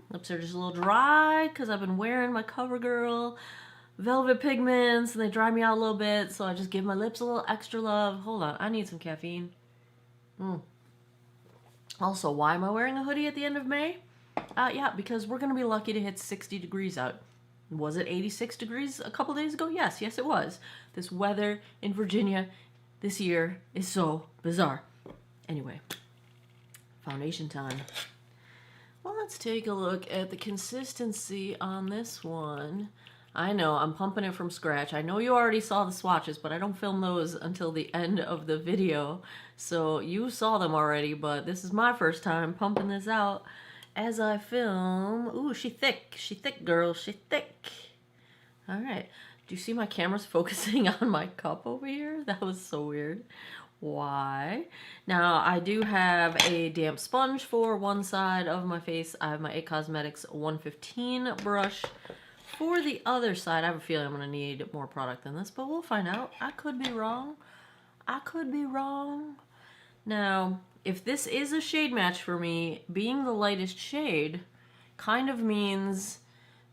Lips are just a little dry, because I've been wearing my CoverGirl Velvet Pigments, and they dry me out a little bit, so I just give my lips a little extra love. Hold on, I need some caffeine. Also, why am I wearing a hoodie at the end of May? Yeah, because we're going to be lucky to hit 60 degrees out. Was it 86 degrees a couple days ago? Yes, it was. This weather in Virginia this year is so bizarre. Anyway, foundation time. Well, let's take a look at the consistency on this one. I know, I'm pumping it from scratch. I know you already saw the swatches, but I don't film those until the end of the video. So you saw them already, but this is my first time pumping this out as I film. Ooh, she thick, girl, she thick. All right, do you see my camera's focusing on my cup over here? That was so weird. Why? Now, I do have a damp sponge for one side of my face. I have my IT Cosmetics 115 brush. For the other side, I have a feeling I'm going to need more product than this, but we'll find out. I could be wrong. Now, if this is a shade match for me, being the lightest shade kind of means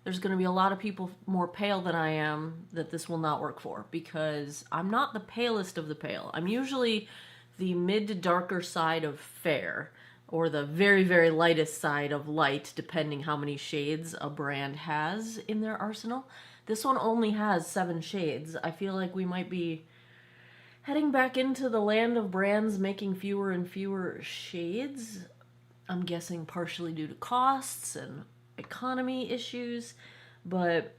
there's going to be a lot of people more pale than I am that this will not work for, because I'm not the palest of the pale. I'm usually the mid to darker side of fair, or the very, very lightest side of light, depending how many shades a brand has in their arsenal. This one only has 7 shades. I feel like we might be heading back into the land of brands making fewer and fewer shades. I'm guessing partially due to costs and economy issues, but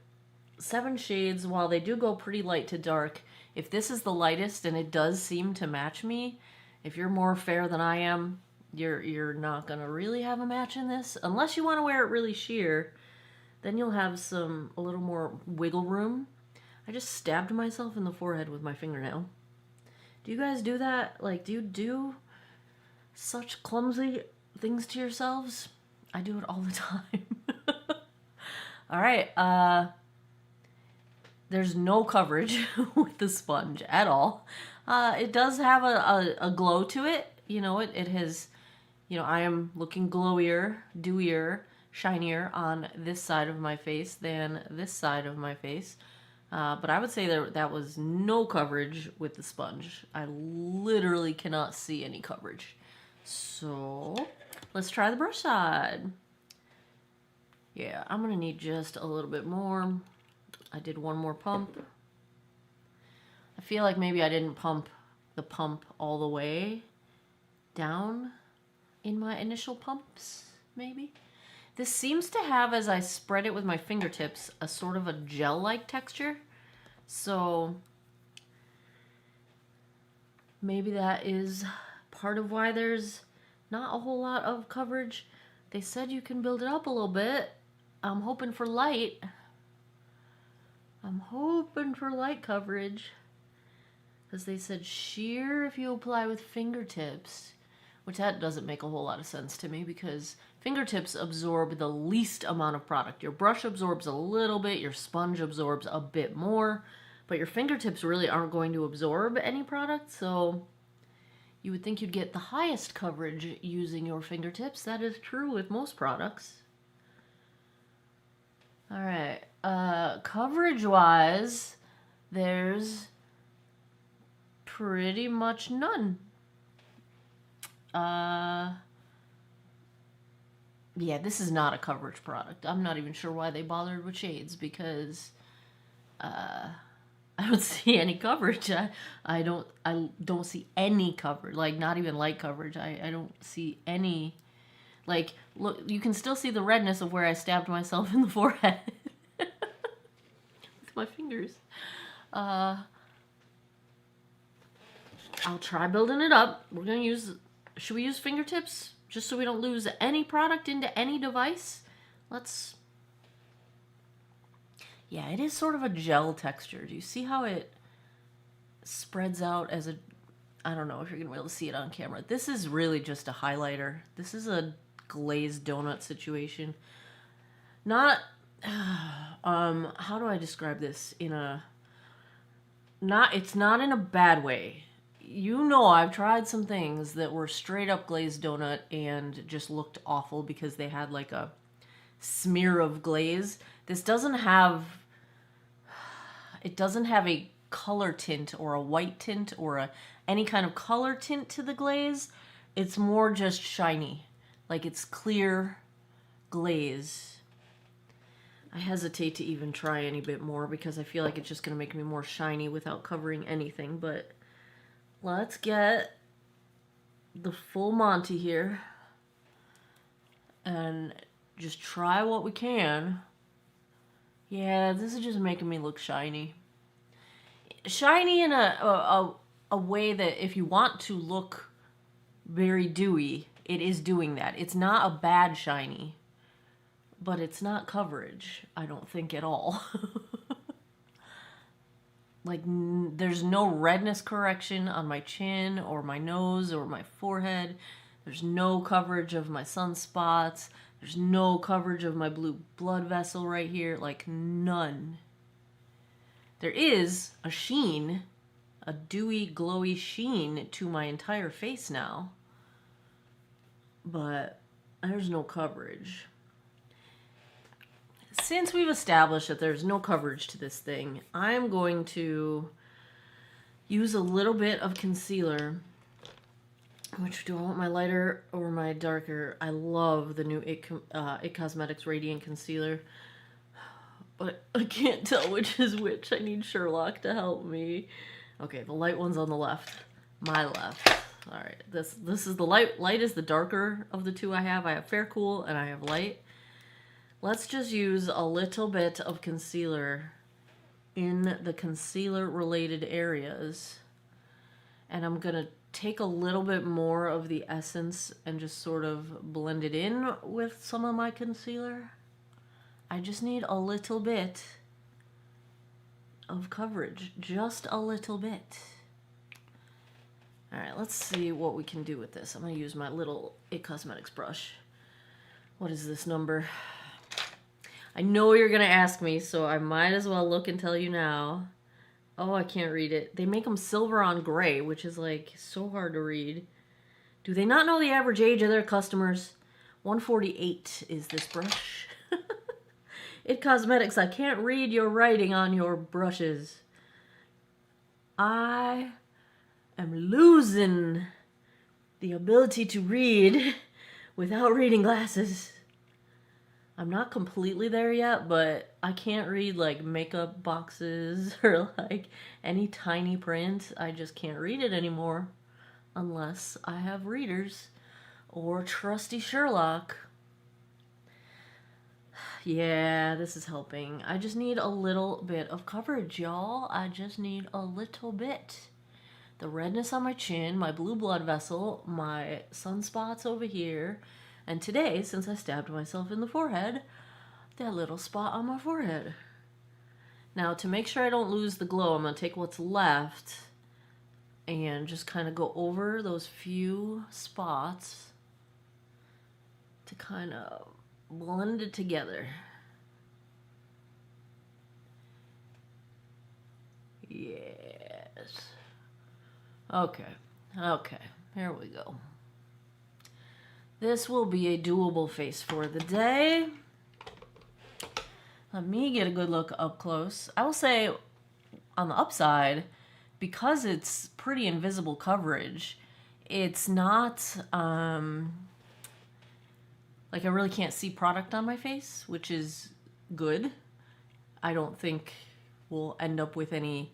7 shades, while they do go pretty light to dark, if this is the lightest and it does seem to match me, if you're more fair than I am, you're not gonna really have a match in this, unless you want to wear it really sheer. Then you'll have a little more wiggle room. I just stabbed myself in the forehead with my fingernail. Do you guys do that? Like, do you do such clumsy things to yourselves? I do it all the time. All right, there's no coverage with the sponge at all. It does have a glow to it. You know, it has, I am looking glowier, dewier, shinier on this side of my face than this side of my face. But I would say that was no coverage with the sponge. I literally cannot see any coverage. So let's try the brush side. Yeah, I'm gonna need just a little bit more. I did one more pump. I feel like maybe I didn't pump the pump all the way down in my initial pumps, maybe. This seems to have, as I spread it with my fingertips, a sort of a gel-like texture. So maybe that is part of why there's not a whole lot of coverage. They said you can build it up a little bit. I'm hoping for light. I'm hoping for light coverage. Because they said sheer if you apply with fingertips. Which that doesn't make a whole lot of sense to me because fingertips absorb the least amount of product. Your brush absorbs a little bit, your sponge absorbs a bit more, but your fingertips really aren't going to absorb any product, so you would think you'd get the highest coverage using your fingertips. That is true with most products. All right, coverage-wise, there's pretty much none. Yeah, this is not a coverage product. I'm not even sure why they bothered with shades because I don't see any coverage. I don't see any coverage, like not even light coverage. I don't see any, like, look, you can still see the redness of where I stabbed myself in the forehead with my fingers. I'll try building it up. We're gonna use, should we use fingertips? Just so we don't lose any product into any device? Let's... Yeah, it is sort of a gel texture. Do you see how it spreads out as a... I don't know if you're going to be able to see it on camera. This is really just a highlighter. This is a glazed donut situation. Not... how do I describe this in a... It's not in a bad way. You know, I've tried some things that were straight up glazed donut and just looked awful because they had like a smear of glaze. This doesn't have, it doesn't have a color tint or a white tint or any kind of color tint to the glaze. It's more just shiny, like it's clear glaze. I hesitate to even try any bit more because I feel like it's just going to make me more shiny without covering anything, but let's get the full Monty here and just try what we can. Yeah, this is just making me look shiny. Shiny in a way that if you want to look very dewy, it is doing that. It's not a bad shiny, but it's not coverage, I don't think at all. Like, there's no redness correction on my chin or my nose or my forehead. There's no coverage of my sunspots. There's no coverage of my blue blood vessel right here. Like, none. There is a sheen, a dewy, glowy sheen to my entire face now. But there's no coverage. Since we've established that there's no coverage to this thing, I'm going to use a little bit of concealer. Which, do I want my lighter or my darker? I love the new It Cosmetics Radiant Concealer. But I can't tell which is which. I need Sherlock to help me. Okay, the light one's on the left. My left. Alright, this is the light. Light is the darker of the two I have. I have Fair Cool and I have Light. Let's just use a little bit of concealer in the concealer-related areas. And I'm going to take a little bit more of the essence and just sort of blend it in with some of my concealer. I just need a little bit of coverage. Just a little bit. Alright, let's see what we can do with this. I'm going to use my little It Cosmetics brush. What is this number? I know you're going to ask me, so I might as well look and tell you now. Oh, I can't read it. They make them silver on gray, which is like so hard to read. Do they not know the average age of their customers? 148 is this brush. It Cosmetics, I can't read your writing on your brushes. I am losing the ability to read without reading glasses. I'm not completely there yet, but I can't read like makeup boxes or like any tiny print. I just can't read it anymore unless I have readers or trusty Sherlock. Yeah, this is helping. I just need a little bit of coverage, y'all. I just need a little bit. The redness on my chin, my blue blood vessel, my sunspots over here. And today, since I stabbed myself in the forehead, that little spot on my forehead. Now, to make sure I don't lose the glow, I'm going to take what's left and just kind of go over those few spots to kind of blend it together. Yes. Okay. Here we go. This will be a doable face for the day. Let me get a good look up close. I will say, on the upside, because it's pretty invisible coverage, it's not, like I really can't see product on my face, which is good. I don't think we'll end up with any...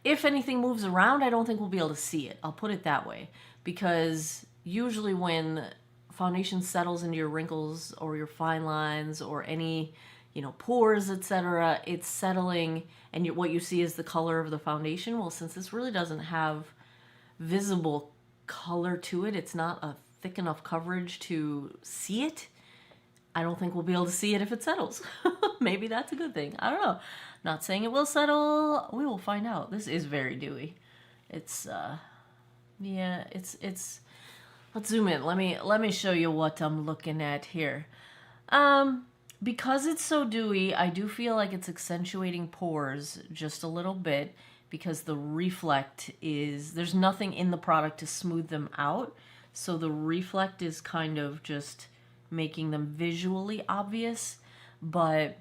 If anything moves around, I don't think we'll be able to see it. I'll put it that way. Because usually when foundation settles into your wrinkles or your fine lines or any, pores, etc., it's settling, and what you see is the color of the foundation. Well, since this really doesn't have visible color to it, it's not a thick enough coverage to see it. I don't think we'll be able to see it if it settles. Maybe that's a good thing. I don't know. Not saying it will settle. We will find out. This is very dewy. It's it's let's zoom in. Let me show you what I'm looking at here. Because it's so dewy, I do feel like it's accentuating pores just a little bit because the reflect there's nothing in the product to smooth them out. So the reflect is kind of just making them visually obvious, but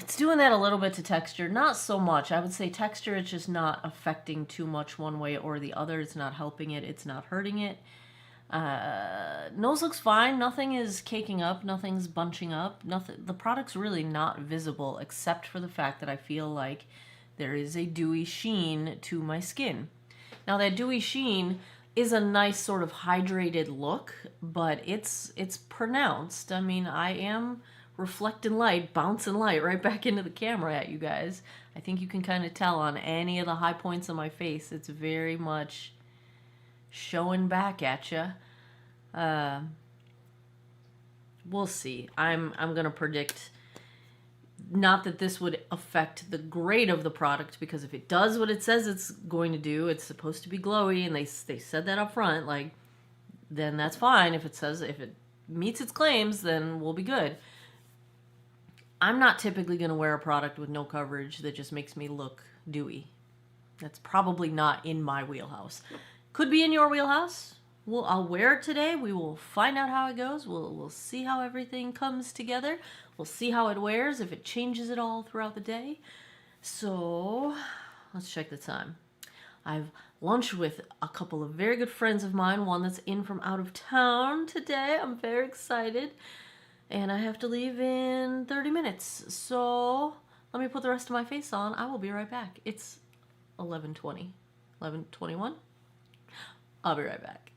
it's doing that a little bit to texture. Not so much. I would say texture, it's just not affecting too much one way or the other. It's not helping it. It's not hurting it. Nose looks fine. Nothing is caking up. Nothing's bunching up. Nothing. The product's really not visible except for the fact that I feel like there is a dewy sheen to my skin. Now that dewy sheen is a nice sort of hydrated look, but it's pronounced. I mean, I am reflecting light, bouncing light right back into the camera at you guys. I think you can kind of tell on any of the high points on my face. It's very much showing back at you. We'll see. I'm gonna predict, not that this would affect the grade of the product, because if it does what it says it's going to do, it's supposed to be glowy, and they said that up front, like, then that's fine. If it meets its claims, then we'll be good. I'm not typically going to wear a product with no coverage that just makes me look dewy. That's probably not in my wheelhouse. Could be in your wheelhouse. I'll wear it today. We will find out how it goes. We'll see how everything comes together. We'll see how it wears, if it changes at all throughout the day. So let's check the time. I've lunched with a couple of very good friends of mine, one that's in from out of town today. I'm very excited. And I have to leave in 30 minutes. So let me put the rest of my face on. I will be right back. It's 11:20. 11:21. I'll be right back.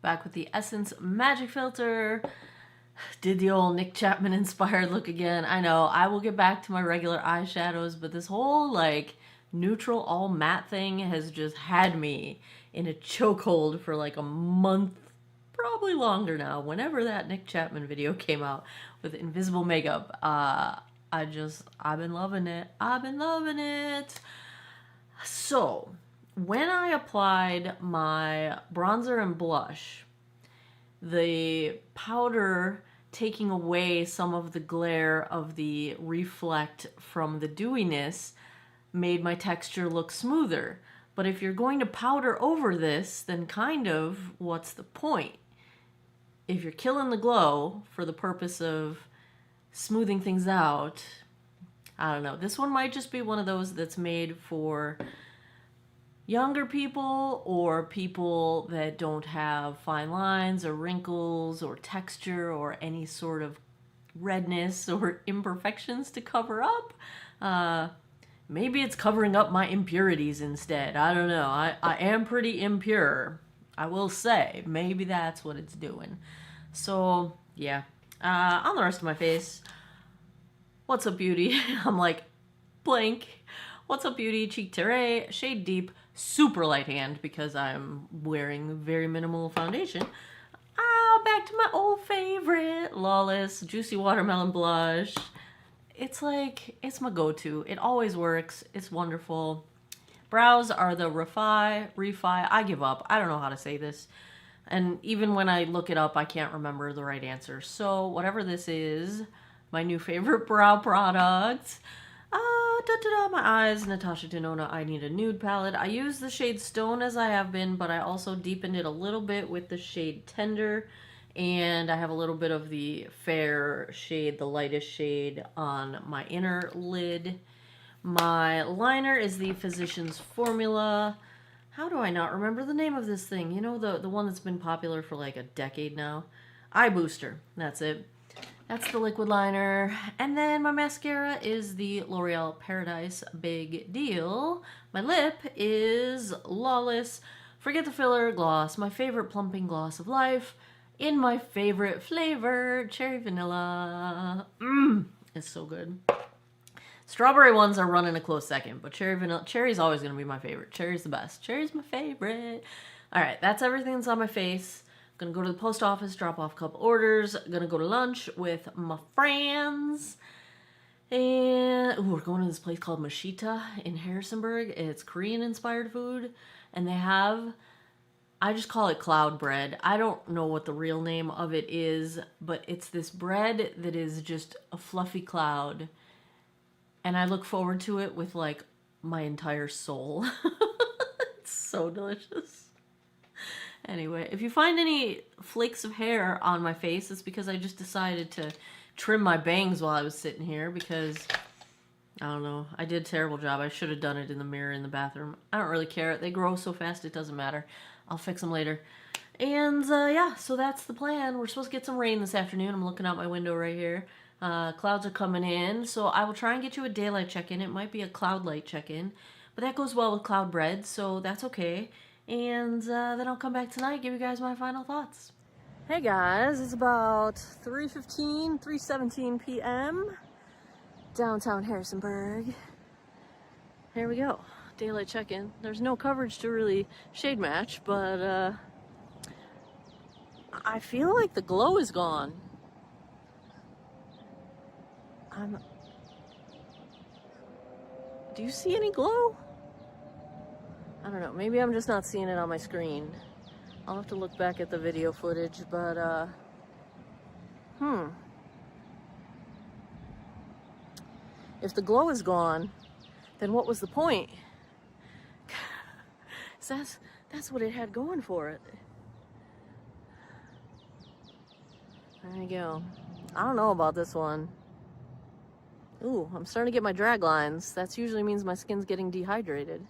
Back with the Essence Magic Filter. Did the old Nick Chapman inspired look again. I know, I will get back to my regular eyeshadows, but this whole neutral all matte thing has just had me in a chokehold for a month, probably longer now. Whenever that Nick Chapman video came out with invisible makeup, I've been loving it. I've been loving it. So when I applied my bronzer and blush, the powder taking away some of the glare of the reflect from the dewiness made my texture look smoother. But if you're going to powder over this, then kind of what's the point? If you're killing the glow for the purpose of smoothing things out, I don't know. This one might just be one of those that's made for younger people or people that don't have fine lines or wrinkles or texture or any sort of redness or imperfections to cover up. Maybe it's covering up my impurities instead. I don't know. I am pretty impure, I will say. Maybe that's what it's doing. So, yeah. On the rest of my face, what's up, beauty? I'm blank. What's up, beauty? Cheek Terre, shade deep, super light hand because I'm wearing very minimal foundation. Back to my my old favorite, Lawless Juicy Watermelon Blush. It's like, it's my go-to. It always works. It's wonderful. Brows are the refi. I give up. I don't know how to say this. And even when I look it up, I can't remember the right answer. So whatever this is, my new favorite brow product. My eyes, Natasha Denona, I Need a Nude palette. I use the shade Stone as I have been, but I also deepened it a little bit with the shade Tender. And I have a little bit of the fair shade, the lightest shade, on my inner lid. My liner is the Physicians Formula. How do I not remember the name of this thing? You know, the one that's been popular for like a decade now? Eye Booster. That's it. That's the liquid liner. And then my mascara is the L'Oreal Paradise Big Deal. My lip is Lawless Forget the Filler Gloss, my favorite plumping gloss of life, in my favorite flavor, cherry vanilla. It's so good. Strawberry ones are running a close second, but cherry's always going to be my favorite. Cherry's the best. Cherry's my favorite. All right, that's everything that's on my face. Gonna go to the post office, drop off a couple orders. Gonna go to lunch with my friends. And we're going to this place called Mashita in Harrisonburg. It's Korean-inspired food. And they have, I just call it cloud bread. I don't know what the real name of it is, but it's this bread that is just a fluffy cloud. And I look forward to it with, like, my entire soul. It's so delicious. Anyway, if you find any flakes of hair on my face, it's because I just decided to trim my bangs while I was sitting here because, I don't know, I did a terrible job. I should have done it in the mirror in the bathroom. I don't really care. They grow so fast it doesn't matter. I'll fix them later. And, yeah, so that's the plan. We're supposed to get some rain this afternoon. I'm looking out my window right here. Clouds are coming in, so I will try and get you a daylight check-in. It might be a cloud light check-in, but that goes well with cloud bread, so that's okay. And then I'll come back tonight, give you guys my final thoughts. Hey guys, it's about 3:17 p.m. downtown Harrisonburg. Here we go, daylight check-in. There's no coverage to really shade match, but I feel like the glow is gone. Do you see any glow? I don't know, maybe I'm just not seeing it on my screen. I'll have to look back at the video footage, but, if the glow is gone, then what was the point? So that's what it had going for it. There you go. I don't know about this one. Ooh, I'm starting to get my drag lines. That usually means my skin's getting dehydrated.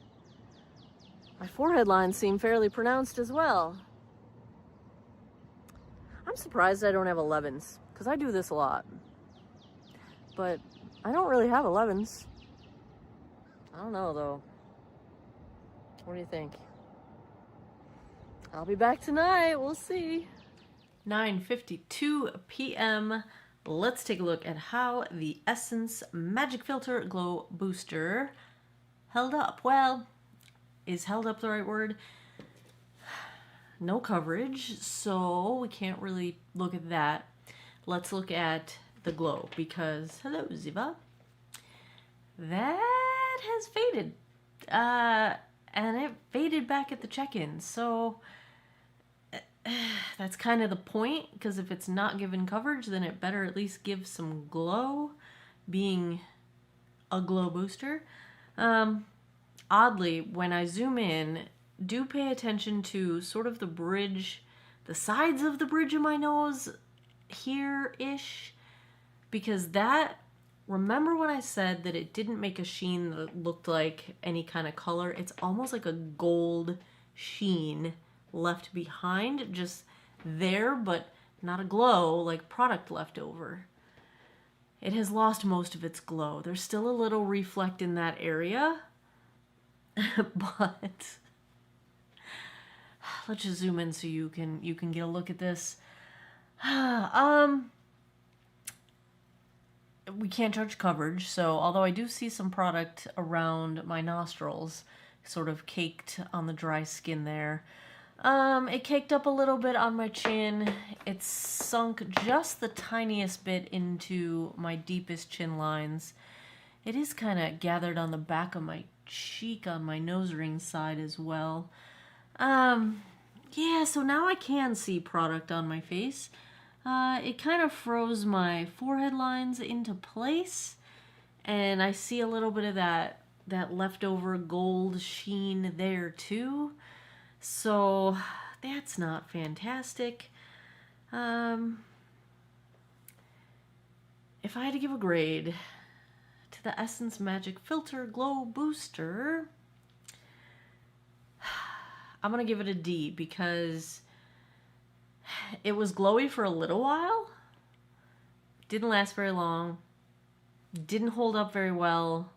My forehead lines seem fairly pronounced as well. I'm surprised I don't have 11s, because I do this a lot. But I don't really have 11s. I don't know, though. What do you think? I'll be back tonight. We'll see. 9:52 p.m. Let's take a look at how the Essence Magic Filter Glow Booster held up. Well, is held up the right word? No coverage, so we can't really look at that. Let's look at the glow, because, hello Ziva, that has faded. And it faded back at the check-in, so that's kind of the point, because if it's not given coverage, then it better at least give some glow, being a glow booster. Oddly, when I zoom in, do pay attention to sort of the bridge, the sides of the bridge of my nose here-ish, because that, remember when I said that it didn't make a sheen that looked like any kind of color? It's almost like a gold sheen left behind, just there, but not a glow, like product left over. It has lost most of its glow. There's still a little reflect in that area, but let's just zoom in so you can get a look at this. We can't judge coverage, so although I do see some product around my nostrils, sort of caked on the dry skin there, It caked up a little bit on my chin. It sunk just the tiniest bit into my deepest chin lines. It is kind of gathered on the back of my cheek on my nose ring side as well. Yeah, so now I can see product on my face. It kind of froze my forehead lines into place, and I see a little bit of that leftover gold sheen there too. So that's not fantastic. If I had to give a grade to the Essence Magic Filter Glow Booster, I'm going to give it a D because it was glowy for a little while. Didn't last very long. Didn't hold up very well.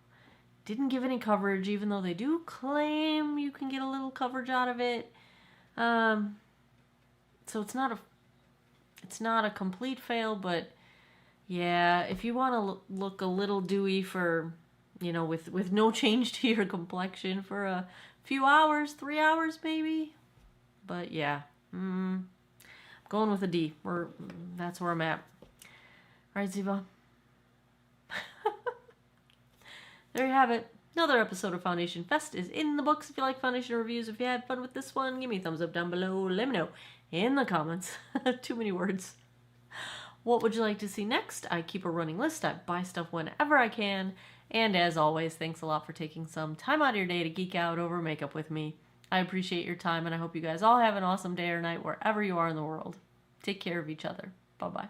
Didn't give any coverage, even though they do claim you can get a little coverage out of it. So it's not a complete fail, but yeah, if you want to look a little dewy for, with no change to your complexion for a few hours, 3 hours maybe. But yeah, going with a D. That's where I'm at. All right, Ziva. There you have it. Another episode of Foundation Fest is in the books. If you like foundation reviews, if you had fun with this one, give me a thumbs up down below. Let me know in the comments. Too many words. What would you like to see next? I keep a running list. I buy stuff whenever I can. And as always, thanks a lot for taking some time out of your day to geek out over makeup with me. I appreciate your time, and I hope you guys all have an awesome day or night wherever you are in the world. Take care of each other. Bye-bye.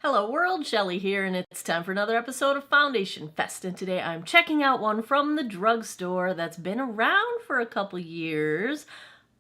Hello world, Shelly here, and it's time for another episode of Foundation Fest, and today I'm checking out one from the drugstore that's been around for a couple years,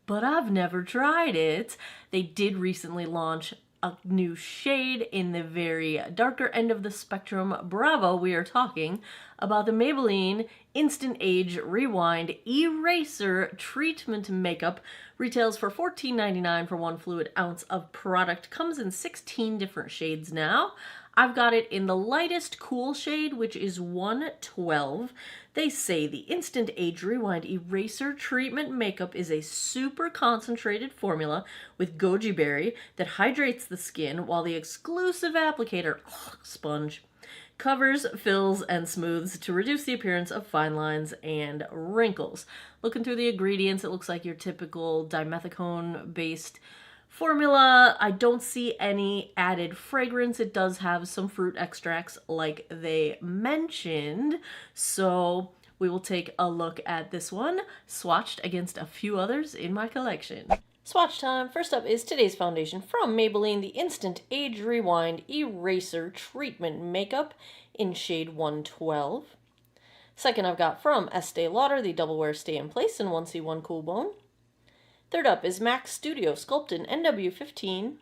but I've never tried it. They did recently launch a new shade in the very darker end of the spectrum. Bravo, we are talking about the Maybelline Instant Age Rewind Eraser Treatment Makeup. Retails for $14.99 for 1 fluid ounce of product. Comes in 16 different shades now. I've got it in the lightest cool shade, which is 112. They say the Instant Age Rewind Eraser Treatment Makeup is a super concentrated formula with goji berry that hydrates the skin, while the exclusive applicator sponge covers, fills, and smooths to reduce the appearance of fine lines and wrinkles. Looking through the ingredients, it looks like your typical dimethicone-based formula. I don't see any added fragrance. It does have some fruit extracts like they mentioned. So we will take a look at this one, swatched against a few others in my collection. Swatch time. First up is today's foundation from Maybelline, the Instant Age Rewind Eraser Treatment Makeup in shade 112. Second, I've got from Estee Lauder, the Double Wear Stay in Place in 1C1 Cool Bone. Third up is MAC Studio Sculptin NW15.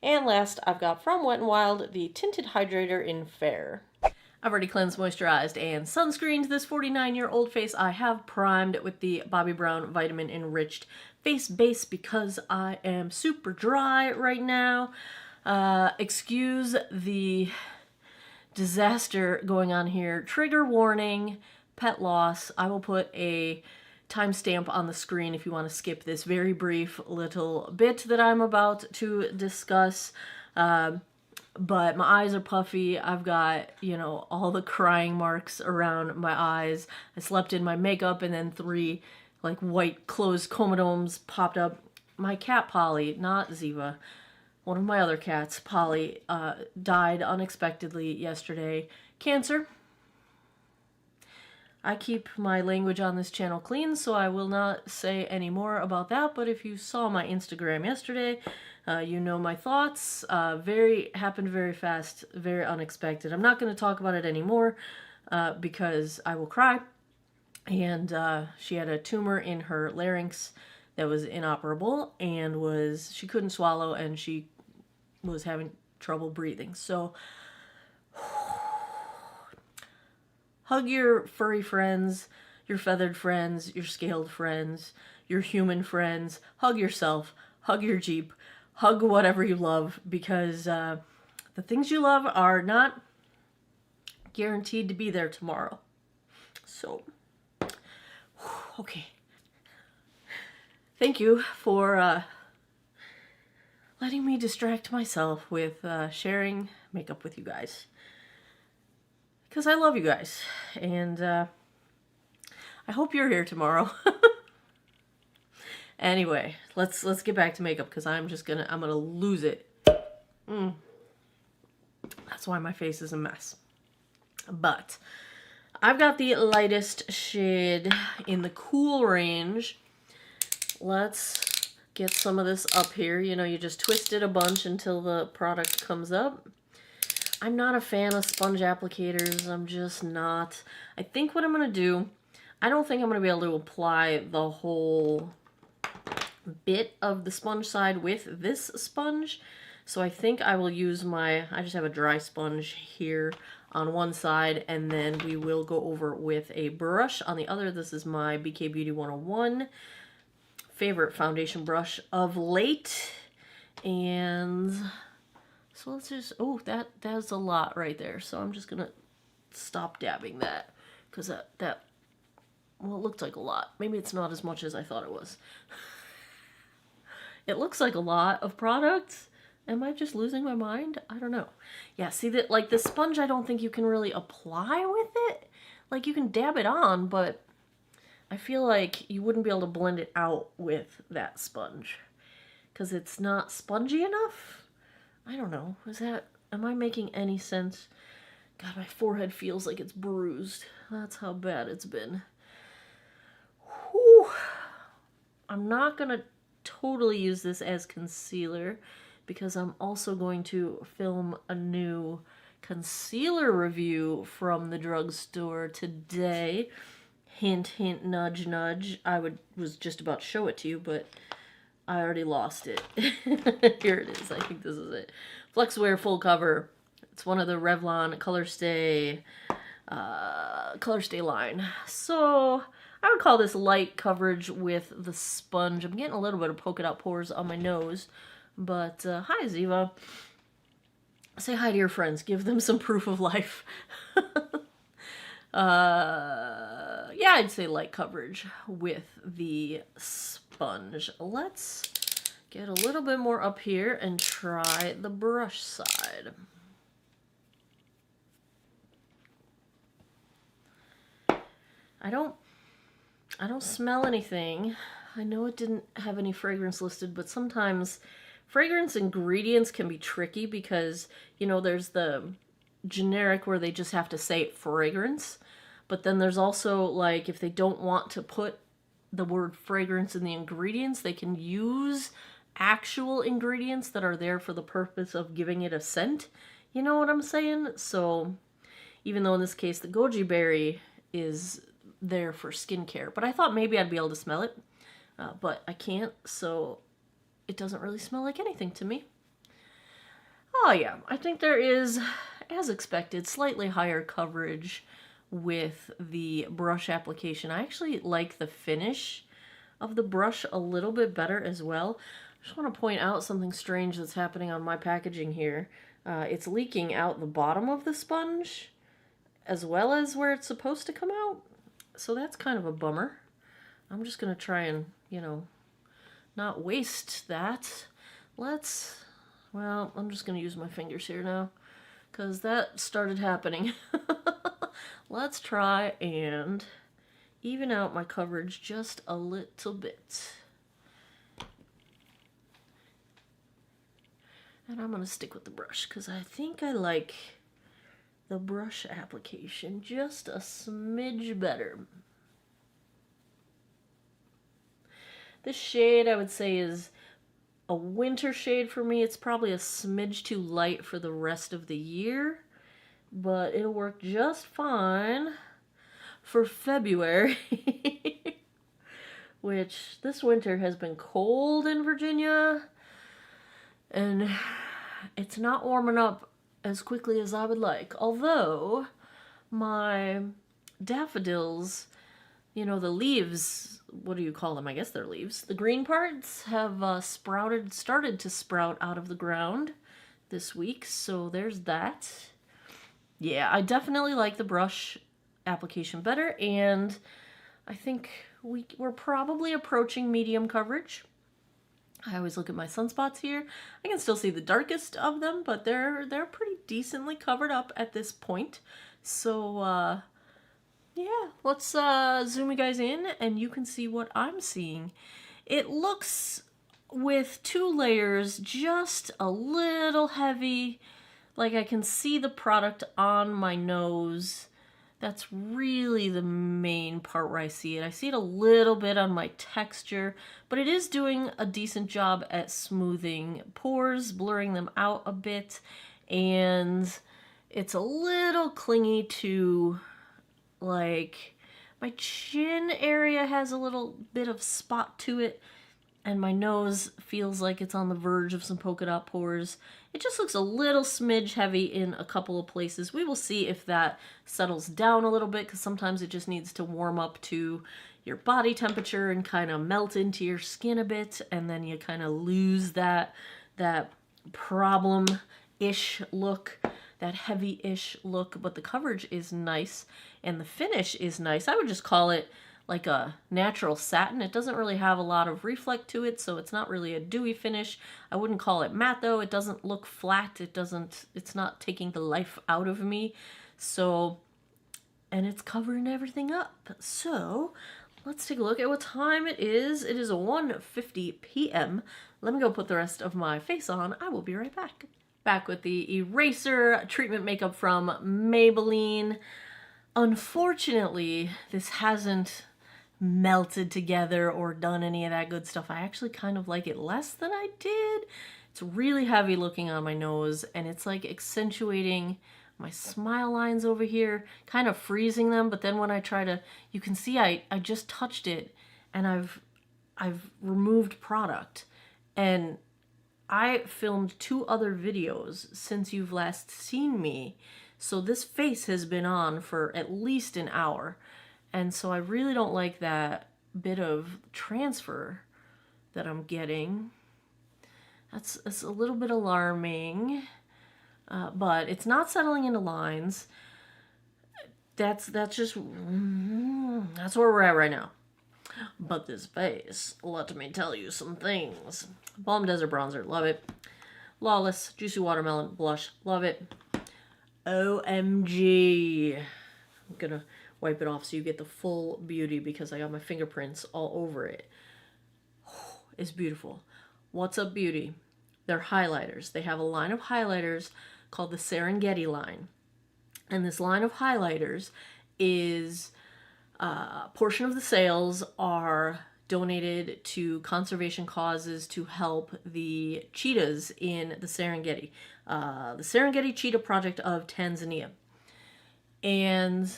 And last, I've got from Wet n Wild, the Tinted Hydrator in Fair. I've already cleansed, moisturized, and sunscreened this 49-year-old face. I have primed with the Bobbi Brown Vitamin Enriched Face Base because I am super dry right now. Excuse the disaster going on here. Trigger warning, pet loss. I will put a timestamp on the screen if you want to skip this very brief little bit that I'm about to discuss. But my eyes are puffy. I've got, all the crying marks around my eyes. I slept in my makeup, and then 3 white closed comedones popped up. My cat Polly, not Ziva, one of my other cats, Polly, died unexpectedly yesterday. Cancer. I keep my language on this channel clean, so I will not say any more about that, but if you saw my Instagram yesterday, you know my thoughts. Happened very fast, very unexpected. I'm not going to talk about it anymore because I will cry. And she had a tumor in her larynx that was inoperable, and she couldn't swallow, and she was having trouble breathing. So hug your furry friends, your feathered friends, your scaled friends, your human friends. Hug yourself, hug your Jeep, hug whatever you love, because the things you love are not guaranteed to be there tomorrow. So, okay. Thank you for letting me distract myself with sharing makeup with you guys. Because I love you guys. And I hope you're here tomorrow. Anyway, let's get back to makeup, because I'm gonna lose it. That's why my face is a mess. But I've got the lightest shade in the cool range. Let's get some of this up here. You know, you just twist it a bunch until the product comes up. I'm not a fan of sponge applicators. I'm just not. I think what I'm going to do, I don't think I'm going to be able to apply the whole bit of the sponge side with this sponge. So I think I will use I just have a dry sponge here on one side, and then we will go over with a brush on the other. This is my BK Beauty 101 favorite foundation brush of late. And so let's just, that's a lot right there. So I'm just going to stop dabbing that, because that, well, it looked like a lot. Maybe it's not as much as I thought it was. It looks like a lot of product. Am I just losing my mind? I don't know. Yeah, see that, like the sponge, I don't think you can really apply with it. Like you can dab it on, but I feel like you wouldn't be able to blend it out with that sponge, because it's not spongy enough. I don't know. Am I making any sense? God, my forehead feels like it's bruised. That's how bad it's been. Whew. I'm not going to totally use this as concealer, because I'm also going to film a new concealer review from the drugstore today. Hint, hint, nudge, nudge. Was just about to show it to you, but I already lost it. Here it is. I think this is it. Flexwear Full Cover. It's one of the Revlon Color Stay line. So I would call this light coverage with the sponge. I'm getting a little bit of polka dot pores on my nose. But hi, Ziva. Say hi to your friends. Give them some proof of life. Yeah, I'd say light coverage with the sponge. Let's get a little bit more up here and try the brush side. I don't smell anything. I know it didn't have any fragrance listed, but sometimes fragrance ingredients can be tricky, because, you know, there's the generic where they just have to say fragrance, but then there's also, like, if they don't want to put the word fragrance in the ingredients, they can use actual ingredients that are there for the purpose of giving it a scent. You know what I'm saying? So even though in this case the goji berry is there for skincare, but I thought maybe I'd be able to smell it, but I can't, so it doesn't really smell like anything to me. Oh yeah, I think there is, as expected, slightly higher coverage with the brush application. I actually like the finish of the brush a little bit better as well. I just want to point out something strange that's happening on my packaging here. It's leaking out the bottom of the sponge as well as where it's supposed to come out. So that's kind of a bummer. I'm just going to try and, you know, not waste that. Well, I'm just going to use my fingers here now, because that started happening. Let's try and even out my coverage just a little bit. And I'm going to stick with the brush, because I think I like the brush application just a smidge better. This shade, I would say, is a winter shade for me. It's probably a smidge too light for the rest of the year, but it'll work just fine for February, which this winter has been cold in Virginia, and it's not warming up as quickly as I would like. Although my daffodils, you know, the leaves, what do you call them? I guess they're leaves. The green parts have started to sprout out of the ground this week. So there's that. Yeah, I definitely like the brush application better. And I think we're probably approaching medium coverage. I always look at my sunspots here. I can still see the darkest of them, but they're pretty decently covered up at this point. So yeah, let's zoom you guys in and you can see what I'm seeing. It looks, with 2 layers, just a little heavy. Like I can see the product on my nose. That's really the main part where I see it. I see it a little bit on my texture, but it is doing a decent job at smoothing pores, blurring them out a bit, and it's a little clingy to, like, my chin area has a little bit of spot to it, and my nose feels like it's on the verge of some polka dot pores. It just looks a little smidge heavy in a couple of places. We will see if that settles down a little bit, because sometimes it just needs to warm up to your body temperature and kind of melt into your skin a bit, and then you kind of lose that problem-ish look, that heavy-ish look. But the coverage is nice, and the finish is nice. I would just call it like a natural satin. It doesn't really have a lot of reflect to it, so it's not really a dewy finish. I wouldn't call it matte though. It doesn't look flat. It's not taking the life out of me. So, and it's covering everything up. So, let's take a look at what time it is. It is 1:50 p.m. Let me go put the rest of my face on. I will be right back. Back with the Eraser Treatment Makeup from Maybelline. Unfortunately, this hasn't melted together or done any of that good stuff. I actually kind of like it less than I did. It's really heavy looking on my nose, and it's like accentuating my smile lines over here, kind of freezing them. But then when I try to, you can see I just touched it, and I've removed product. And I filmed 2 other videos since you've last seen me, so this face has been on for at least an hour. And so I really don't like that bit of transfer that I'm getting. That's a little bit alarming, but it's not settling into lines. That's just, that's where we're at right now. But this face, let me tell you some things. Balm Desert Bronzer, love it. Lawless Juicy Watermelon Blush, love it. OMG. I'm gonna wipe it off so you get the full beauty, because I got my fingerprints all over it. It's beautiful. What's Up Beauty? They're highlighters. They have a line of highlighters called the Serengeti line. And this line of highlighters is, a portion of the sales are donated to conservation causes to help the cheetahs in the Serengeti Cheetah Project of Tanzania. And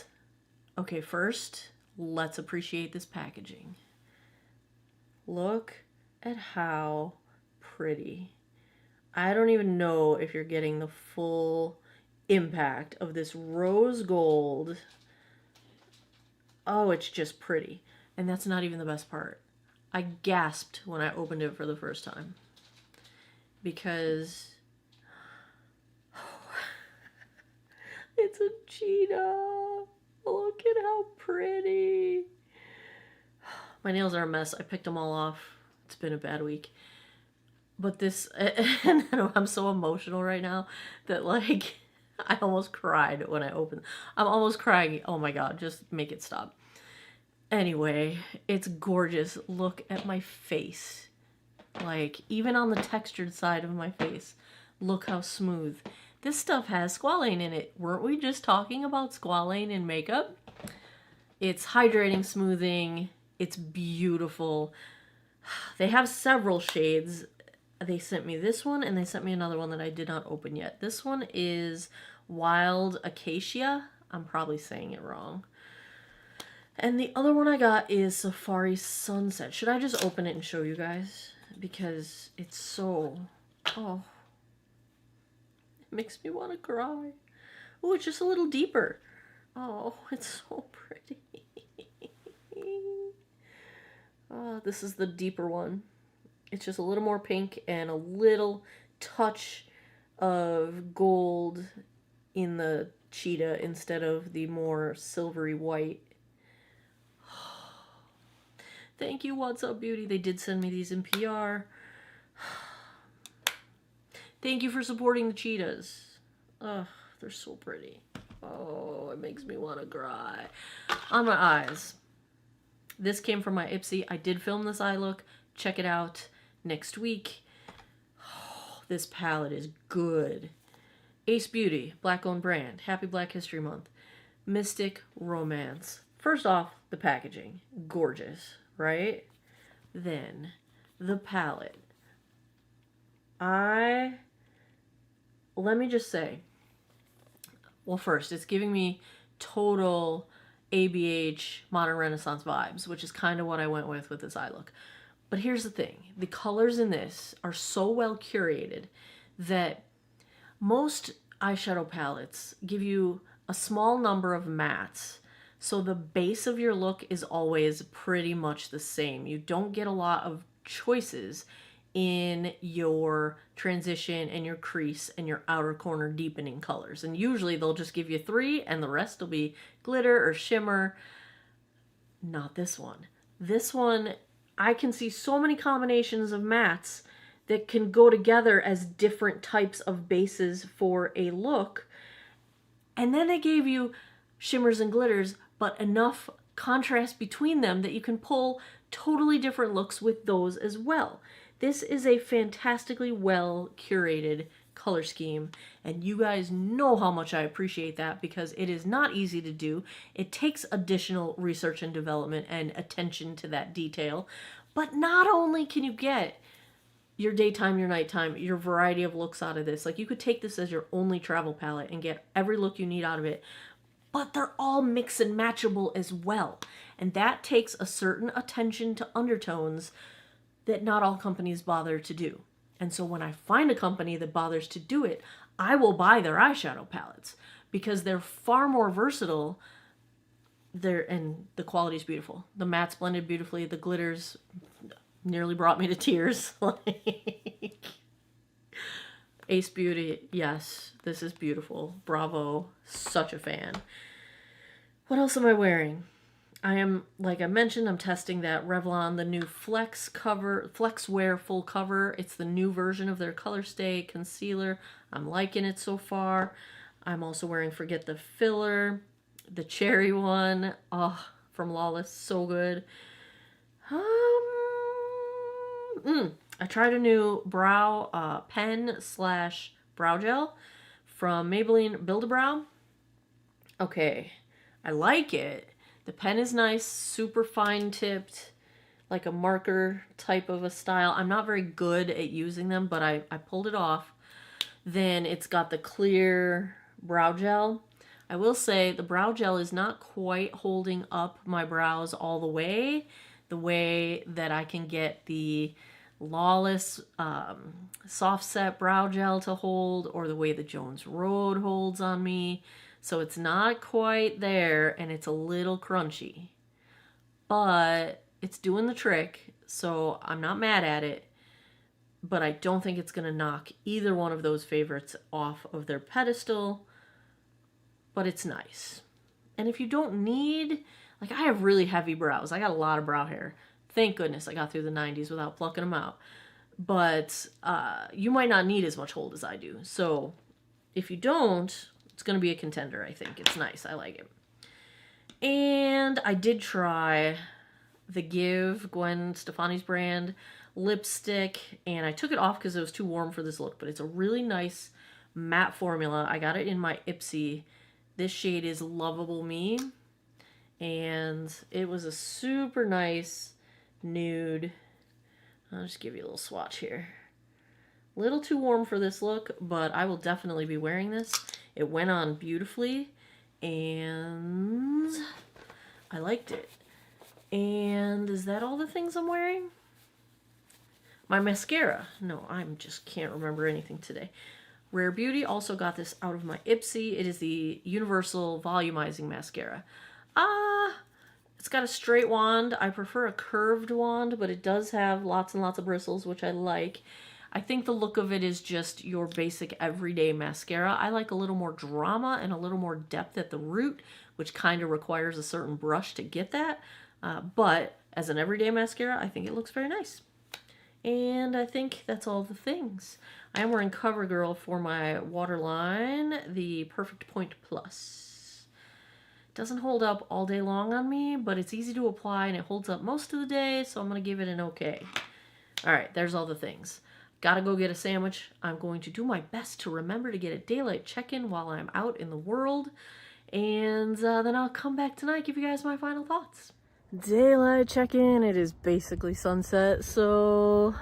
okay, first, let's appreciate this packaging. Look at how pretty. I don't even know if you're getting the full impact of this rose gold. Oh, it's just pretty. And that's not even the best part. I gasped when I opened it for the first time, because it's a cheetah. Look at how pretty. My nails are a mess. I picked them all off. It's been a bad week. But this, and I'm so emotional right now that, like, I almost cried when I opened. I'm almost crying. Oh my God, just make it stop. Anyway, it's gorgeous. Look at my face. Like, even on the textured side of my face, look how smooth. This stuff has squalane in it. Weren't we just talking about squalane in makeup? It's hydrating, smoothing. It's beautiful. They have several shades. They sent me this one, and they sent me another one that I did not open yet. This one is Wild Acacia. I'm probably saying it wrong. And the other one I got is Safari Sunset. Should I just open it and show you guys? Because it's so... Oh. Makes me want to cry. Oh, it's just a little deeper. Oh, it's so pretty. Oh, this is the deeper one. It's just a little more pink and a little touch of gold in the cheetah instead of the more silvery white. Thank you, What's Up Beauty. They did send me these in PR. Thank you for supporting the cheetahs. Ugh, they're so pretty. Oh, it makes me want to cry. On my eyes. This came from my Ipsy. I did film this eye look. Check it out next week. Oh, this palette is good. Ace Beauty, Black-owned brand. Happy Black History Month. Mystic Romance. First off, the packaging. Gorgeous, right? Then, the palette. Let me just say, well, first, it's giving me total ABH Modern Renaissance vibes, which is kind of what I went with this eye look. But here's the thing. The colors in this are so well curated that most eyeshadow palettes give you a small number of mattes. So the base of your look is always pretty much the same. You don't get a lot of choices in your transition and your crease and your outer corner deepening colors. And usually they'll just give you 3 and the rest will be glitter or shimmer. Not this one. This one, I can see so many combinations of mattes that can go together as different types of bases for a look. And then they gave you shimmers and glitters, but enough contrast between them that you can pull totally different looks with those as well. This is a fantastically well curated color scheme, and you guys know how much I appreciate that because it is not easy to do. It takes additional research and development and attention to that detail, but not only can you get your daytime, your nighttime, your variety of looks out of this. Like, you could take this as your only travel palette and get every look you need out of it, but they're all mix and matchable as well. And that takes a certain attention to undertones that not all companies bother to do. And so when I find a company that bothers to do it, I will buy their eyeshadow palettes because they're far more versatile. And the quality is beautiful. The mattes blended beautifully. The glitters nearly brought me to tears. Like, Ace Beauty, yes, this is beautiful. Bravo. Such a fan. What else am I wearing? I am, like I mentioned, I'm testing that Revlon, the new Flex Wear full cover. It's the new version of their Color Stay concealer. I'm liking it so far. I'm also wearing Forget the Filler, the cherry one. Oh, from Lawless, so good. I tried a new brow pen / brow gel from Maybelline Build-A-Brow. Okay, I like it. The pen is nice, super fine tipped, like a marker type of a style. I'm not very good at using them, but I pulled it off. Then it's got the clear brow gel. I will say the brow gel is not quite holding up my brows all the way that I can get the Lawless soft set brow gel to hold, or the way the Jones Road holds on me. So it's not quite there, and it's a little crunchy. But it's doing the trick, so I'm not mad at it. But I don't think it's going to knock either one of those favorites off of their pedestal. But it's nice. And if you don't need... Like, I have really heavy brows. I got a lot of brow hair. Thank goodness I got through the 90s without plucking them out. But you might not need as much hold as I do. So if you don't... It's going to be a contender, I think. It's nice. I like it. And I did try the Give Gwen Stefani's brand lipstick, and I took it off because it was too warm for this look, but it's a really nice matte formula. I got it in my Ipsy. This shade is Lovable Me, and it was a super nice nude. I'll just give you a little swatch here. A little too warm for this look, but I will definitely be wearing this. It went on beautifully, and I liked it. And is that all the things I'm wearing? My mascara. No, I just can't remember anything today. Rare Beauty also got this out of my Ipsy. It is the Universal Volumizing Mascara. It's got a straight wand. I prefer a curved wand, but it does have lots and lots of bristles, which I like. I think the look of it is just your basic everyday mascara. I like a little more drama and a little more depth at the root, which kind of requires a certain brush to get that. But as an everyday mascara, I think it looks very nice. And I think that's all the things. I am wearing CoverGirl for my waterline, the Perfect Point Plus. Doesn't hold up all day long on me, but it's easy to apply and it holds up most of the day, so I'm going to give it an okay. All right, there's all the things. Gotta go get a sandwich. I'm going to do my best to remember to get a daylight check-in while I'm out in the world, and then I'll come back tonight, give you guys my final thoughts. Daylight check-in. It is basically sunset, so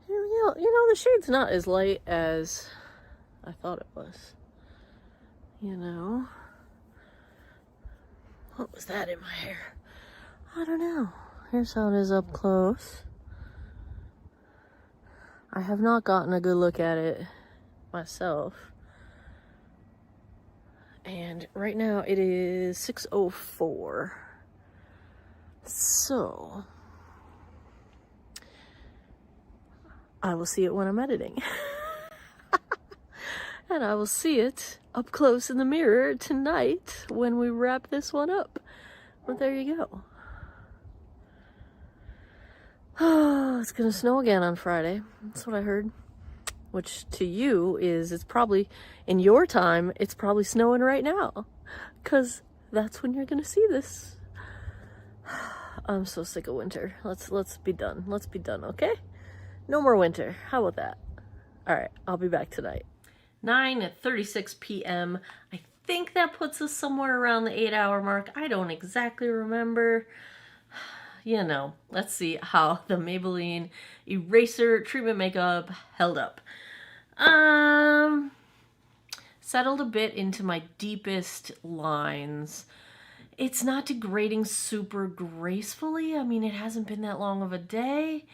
you know the shade's not as light as I thought it was. You know. What was that in my hair? I don't know. Here's how it is up close. I have not gotten a good look at it myself. And right now it is 6:04. So I will see it when I'm editing. And I will see it up close in the mirror tonight when we wrap this one up. But there you go. Oh, it's gonna snow again on Friday. That's what I heard. Which to you is, it's probably, in your time, it's probably snowing right now. 'Cause that's when you're gonna see this. I'm so sick of winter. Let's be done. Let's be done, okay? No more winter. How about that? Alright, I'll be back tonight. 9:36 p.m. I think that puts us somewhere around the 8-hour mark. I don't exactly remember. You know, let's see how the Maybelline Eraser Treatment Makeup held up. Settled a bit into my deepest lines. It's not degrading super gracefully. I mean, it hasn't been that long of a day.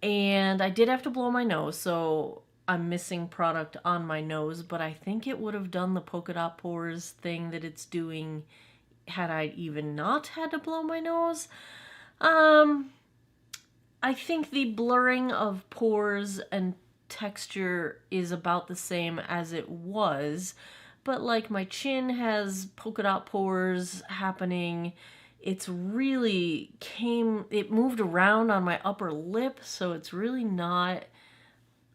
And I did have to blow my nose, so I'm missing product on my nose, but I think it would have done the polka dot pores thing that it's doing had I even not had to blow my nose. I think the blurring of pores and texture is about the same as it was, but like my chin has polka dot pores happening. It's really it moved around on my upper lip, so it's really not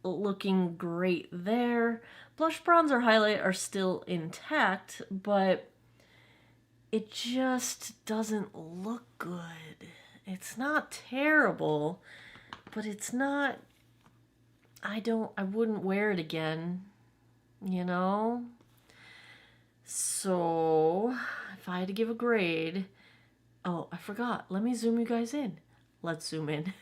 looking great there. Blush, bronzer, highlight are still intact, but it just doesn't look good. It's not terrible, but it's not, I wouldn't wear it again, you know? So, if I had to give a grade, oh, I forgot. Let me zoom you guys in. Let's zoom in.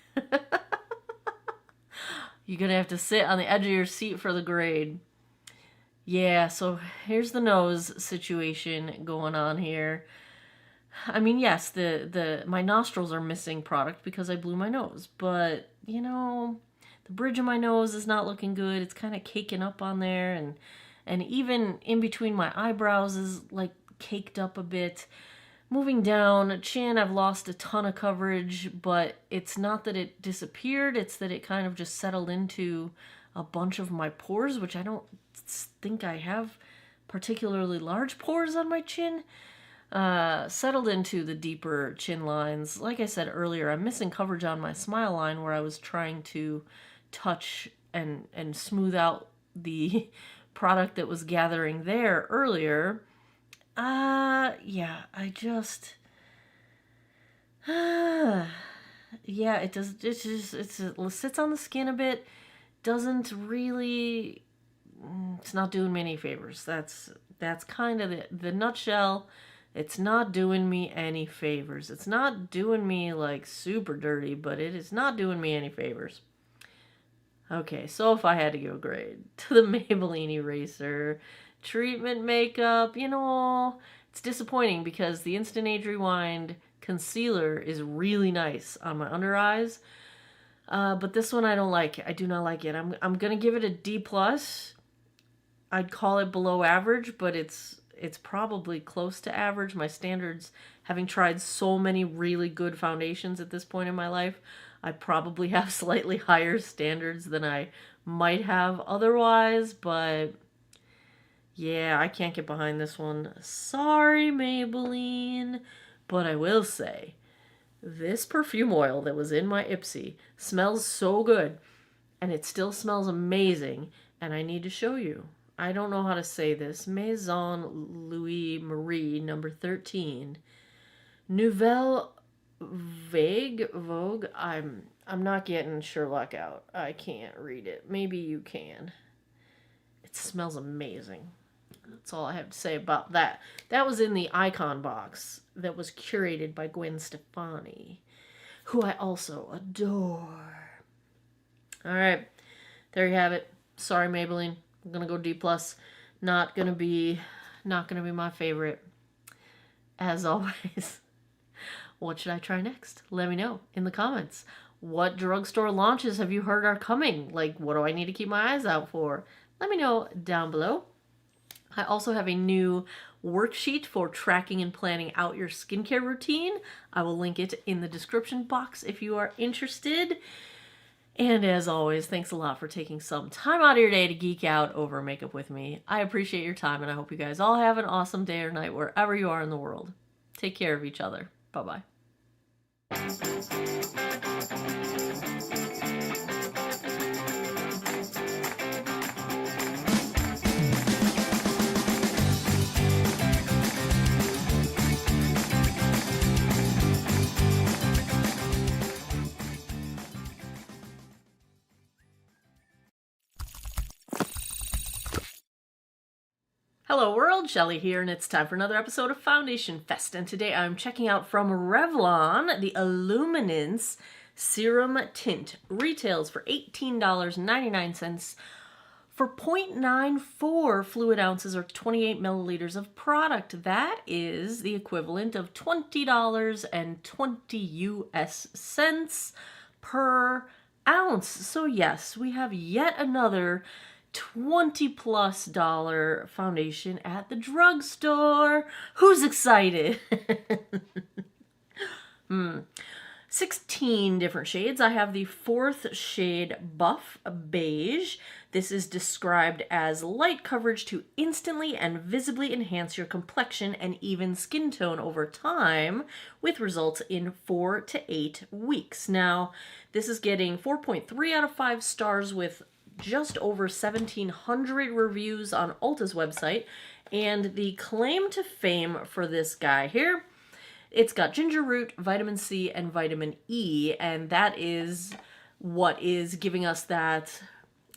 You're gonna have to sit on the edge of your seat for the grade. Yeah, so here's the nose situation going on here. I mean, yes, my nostrils are missing product because I blew my nose, but you know, the bridge of my nose is not looking good. It's kind of caking up on there, and even in between my eyebrows is like caked up a bit. Moving down, chin, I've lost a ton of coverage, but it's not that it disappeared, it's that it kind of just settled into a bunch of my pores, which I don't think I have particularly large pores on my chin. Settled into the deeper chin lines. Like I said earlier, I'm missing coverage on my smile line where I was trying to touch and smooth out the product that was gathering there earlier. Yeah, yeah, it sits on the skin a bit, doesn't really, it's not doing me any favors. That's kind of the nutshell. It's not doing me any favors. It's not doing me like super dirty, but it is not doing me any favors. Okay, so if I had to give a grade to the Maybelline Eraser Treatment Makeup, you know, it's disappointing because the Instant Age Rewind concealer is really nice on my under eyes. But this one I don't like. I do not like it. I'm gonna give it a D plus. I'd call it below average, but it's probably close to average. My standards, having tried so many really good foundations at this point in my life, I probably have slightly higher standards than I might have otherwise, but yeah, I can't get behind this one. Sorry, Maybelline. But I will say, this perfume oil that was in my Ipsy smells so good, and it still smells amazing, and I need to show you. I don't know how to say this. Maison Louis Marie, number 13. Nouvelle Vogue. I'm not getting Sherlock out. I can't read it. Maybe you can. It smells amazing. That's all I have to say about that. That was in the icon box that was curated by Gwen Stefani, who I also adore. All right, there you have it. Sorry, Maybelline. I'm gonna go D plus. Not gonna be my favorite. As always, what should I try next? Let me know in the comments. What drugstore launches have you heard are coming? Like, what do I need to keep my eyes out for? Let me know down below. I also have a new worksheet for tracking and planning out your skincare routine. I will link it in the description box if you are interested. And as always, thanks a lot for taking some time out of your day to geek out over makeup with me. I appreciate your time, and I hope you guys all have an awesome day or night wherever you are in the world. Take care of each other. Bye-bye. Hello world, Shelly here, and it's time for another episode of Foundation Fest. And today I'm checking out from Revlon the Illuminance Serum Tint. Retails for $18.99 for 0.94 fluid ounces or 28 milliliters of product. That is the equivalent of $20.20 per ounce. So yes, we have yet another $20+ foundation at the drugstore. Who's excited? 16 different shades. I have the 4th shade Buff Beige. This is described as light coverage to instantly and visibly enhance your complexion and even skin tone over time, with results in 4 to 8 weeks. Now, this is getting 4.3 out of 5 stars with just over 1,700 reviews on Ulta's website, and the claim to fame for this guy here, it's got ginger root, vitamin C, and vitamin E, and that is what is giving us that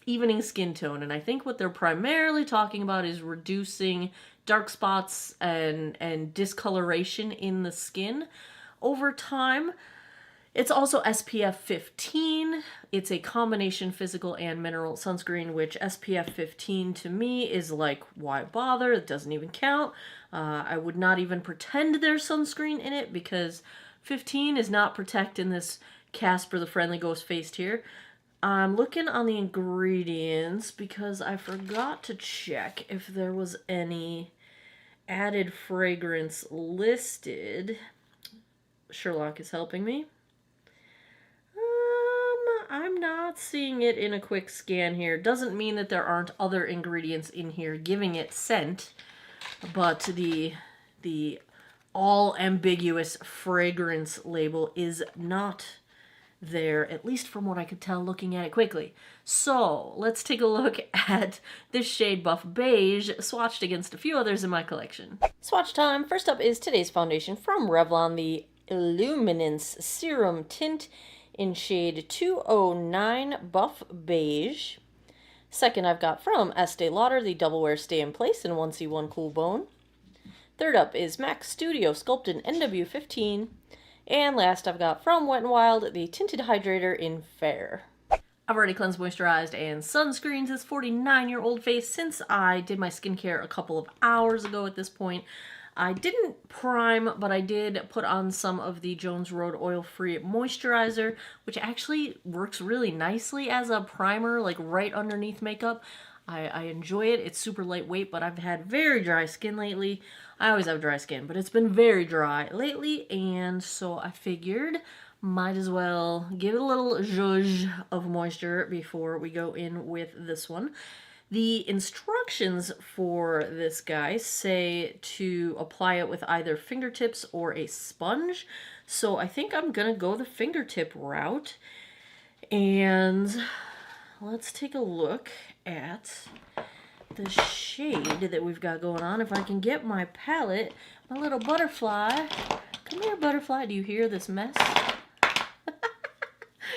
evening skin tone. And I think what they're primarily talking about is reducing dark spots and discoloration in the skin over time. It's also SPF 15. It's a combination physical and mineral sunscreen, which SPF 15 to me is like, why bother? It doesn't even count. I would not even pretend there's sunscreen in it because 15 is not protecting this Casper the Friendly Ghost faced here. I'm looking on the ingredients because I forgot to check if there was any added fragrance listed. Sherlock is helping me. I'm not seeing it in a quick scan here. Doesn't mean that there aren't other ingredients in here giving it scent, but the all ambiguous fragrance label is not there, at least from what I could tell looking at it quickly. So let's take a look at this shade Buff Beige swatched against a few others in my collection. Swatch time. First up is today's foundation from Revlon, the Illuminance Serum Tint in shade 209 Buff Beige. Second, I've got from Estee Lauder the Double Wear Stay in Place in 1C1 Cool Bone. Third up is MAC Studio Sculpted NW15. And last, I've got from Wet n Wild the Tinted Hydrator in Fair. I've already cleansed, moisturized, and sunscreened this 49-year-old face since I did my skincare a couple of hours ago at this point. I didn't prime, but I did put on some of the Jones Road oil-free moisturizer, which actually works really nicely as a primer, like right underneath makeup. I enjoy it. It's super lightweight, but I've had very dry skin lately. I always have dry skin, but it's been very dry lately, and so I figured might as well give it a little zhuzh of moisture before we go in with this one. The instructions for this guy say to apply it with either fingertips or a sponge. So I think I'm going to go the fingertip route. And let's take a look at the shade that we've got going on. If I can get my palette, my little butterfly. Come here, butterfly. Do you hear this mess?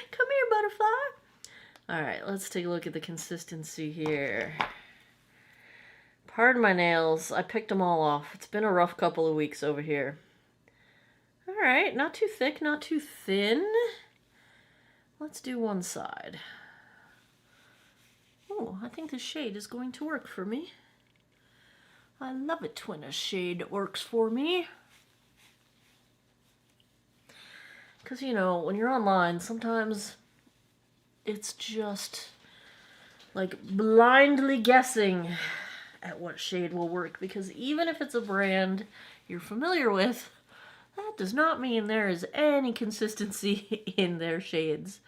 Come here, butterfly. All right, let's take a look at the consistency here. Pardon my nails. I picked them all off. It's been a rough couple of weeks over here. All right, not too thick, not too thin. Let's do one side. Oh, I think the shade is going to work for me. I love it when a shade works for me. Because, you know, when you're online, sometimes it's just like blindly guessing at what shade will work, because even if it's a brand you're familiar with, that does not mean there is any consistency in their shades.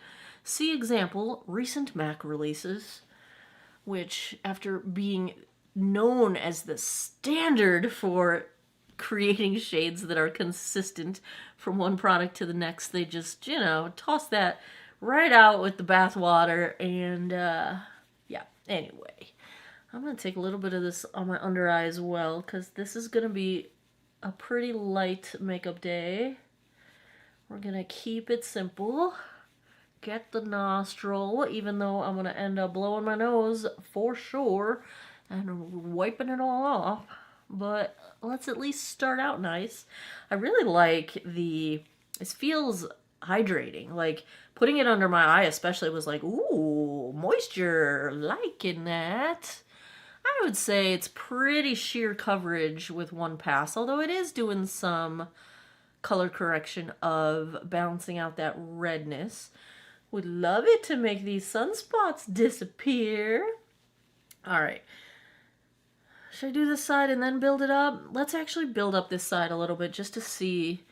See example, recent MAC releases, which after being known as the standard for creating shades that are consistent from one product to the next, they just, you know, toss that right out with the bathwater. And yeah, anyway, I'm going to take a little bit of this on my under eye as well, because this is going to be a pretty light makeup day. We're going to keep it simple. Get the nostril, even though I'm going to end up blowing my nose for sure and wiping it all off. But let's at least start out nice. I really like this feels hydrating. Like, putting it under my eye especially was like, ooh, moisture, liking that. I would say it's pretty sheer coverage with one pass, although it is doing some color correction of balancing out that redness. Would love it to make these sunspots disappear. All right. Should I do this side and then build it up? Let's actually build up this side a little bit just to see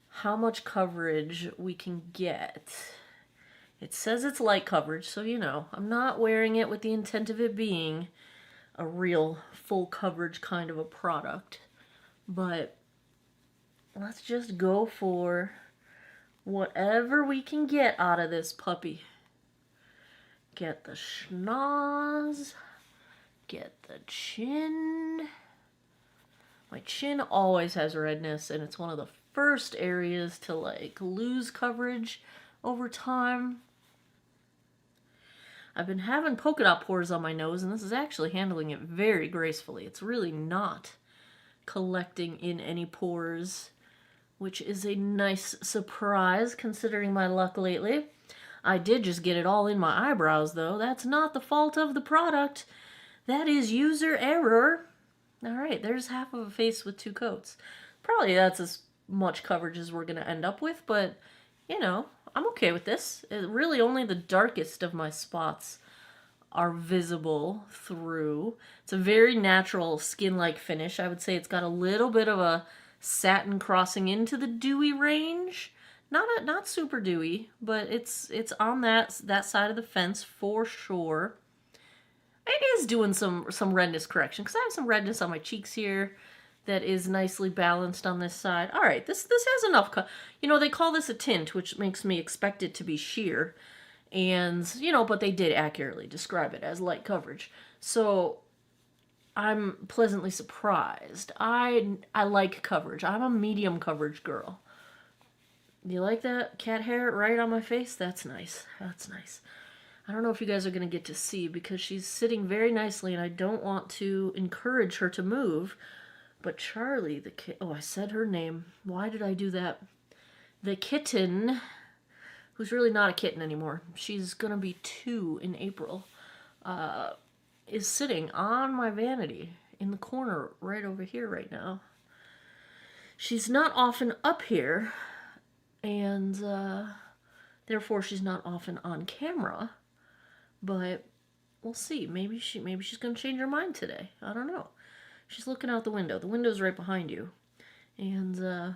how much coverage we can get. It says it's light coverage, so you know, I'm not wearing it with the intent of it being a real full coverage kind of a product. But let's just go for whatever we can get out of this puppy. Get the schnoz. Get the chin. My chin always has redness, and it's one of the first areas to like lose coverage over time. I've been having polka dot pores on my nose, and this is actually handling it very gracefully. It's really not collecting in any pores, which is a nice surprise considering my luck lately. I did just get it all in my eyebrows, though. That's not the fault of the product. That is user error. All right, there's half of a face with two coats. Probably that's as much coverage as we're going to end up with, but, you know, I'm okay with this. Really only the darkest of my spots are visible through. It's a very natural skin-like finish. I would say it's got a little bit of a satin crossing into the dewy range. Not super dewy, but it's on that side of the fence for sure. It is doing some redness correction, because I have some redness on my cheeks here that is nicely balanced on this side. All right, this has enough. You know, they call this a tint, which makes me expect it to be sheer. And, you know, but they did accurately describe it as light coverage. So I'm pleasantly surprised. I like coverage. I'm a medium coverage girl. Do you like that cat hair right on my face? That's nice. That's nice. I don't know if you guys are going to get to see because she's sitting very nicely and I don't want to encourage her to move. But Charlie, the kitten... Oh, I said her name. Why did I do that? The kitten, who's really not a kitten anymore. She's going to be 2 in April. Is sitting on my vanity in the corner right over here right now. she's not often up here, and therefore she's not often on camera. But we'll see. Maybe she's gonna change her mind today. I don't know. She's looking out the window. The window's right behind you, and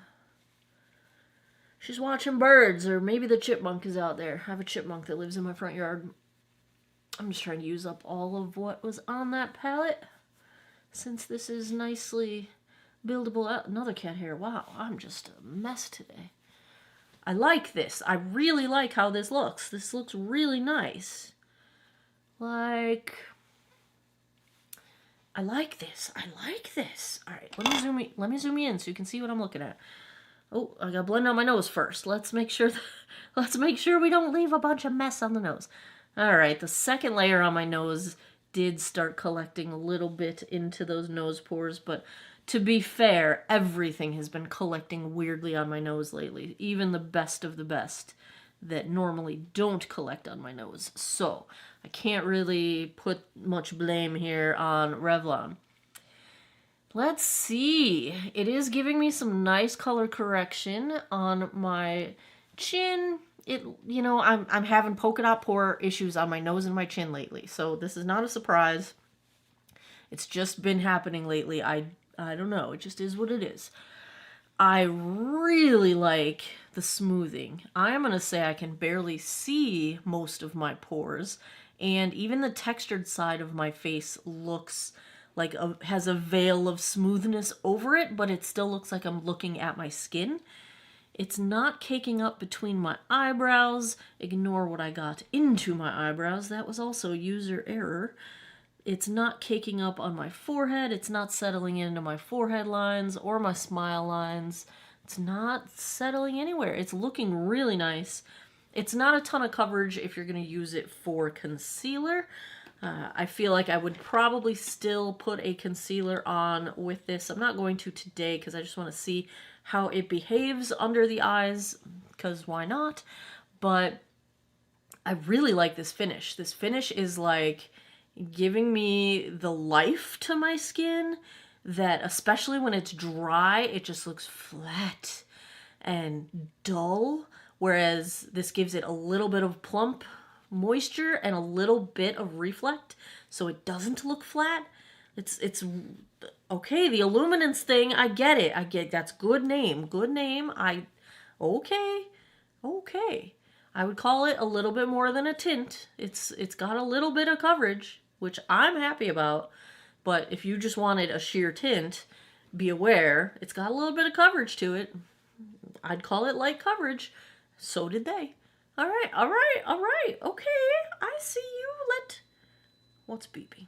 she's watching birds, or maybe the chipmunk is out there. I have a chipmunk that lives in my front yard. I'm just trying to use up all of what was on that pallet, since this is nicely buildable. Another cat hair. Wow, I'm just a mess today. I like this. I really like how this looks. This looks really nice. Like, I like this. I like this. All right, let me zoom in so you can see what I'm looking at. Oh, I gotta blend out my nose first. Let's make sure we don't leave a bunch of mess on the nose. All right, the second layer on my nose did start collecting a little bit into those nose pores, but to be fair, everything has been collecting weirdly on my nose lately. Even the best of the best that normally don't collect on my nose. So I can't really put much blame here on Revlon. Let's see. It is giving me some nice color correction on my chin. I'm having polka dot pore issues on my nose and my chin lately. So this is not a surprise. It's just been happening lately. I don't know. It just is what it is. I really like the smoothing. I am going to say I can barely see most of my pores, and even the textured side of my face looks like has a veil of smoothness over it, but it still looks like I'm looking at my skin. It's not caking up between my eyebrows. Ignore what I got into my eyebrows. That was also user error. It's not caking up on my forehead. It's not settling into my forehead lines or my smile lines. It's not settling anywhere. It's looking really nice. It's not a ton of coverage if you're going to use it for concealer. I feel like I would probably still put a concealer on with this. I'm not going to today because I just want to see how it behaves under the eyes, because why not? But I really like this finish. This finish is like giving me the life to my skin that, especially when it's dry, it just looks flat and dull, whereas this gives it a little bit of plump moisture and a little bit of reflect, so it doesn't look flat. It's okay. The illuminance thing, I get it. That's good name. Okay. I would call it a little bit more than a tint. It's got a little bit of coverage, which I'm happy about. But if you just wanted a sheer tint, be aware it's got a little bit of coverage to it. I'd call it light coverage. So did they. All right. Okay, I see you. What's beeping?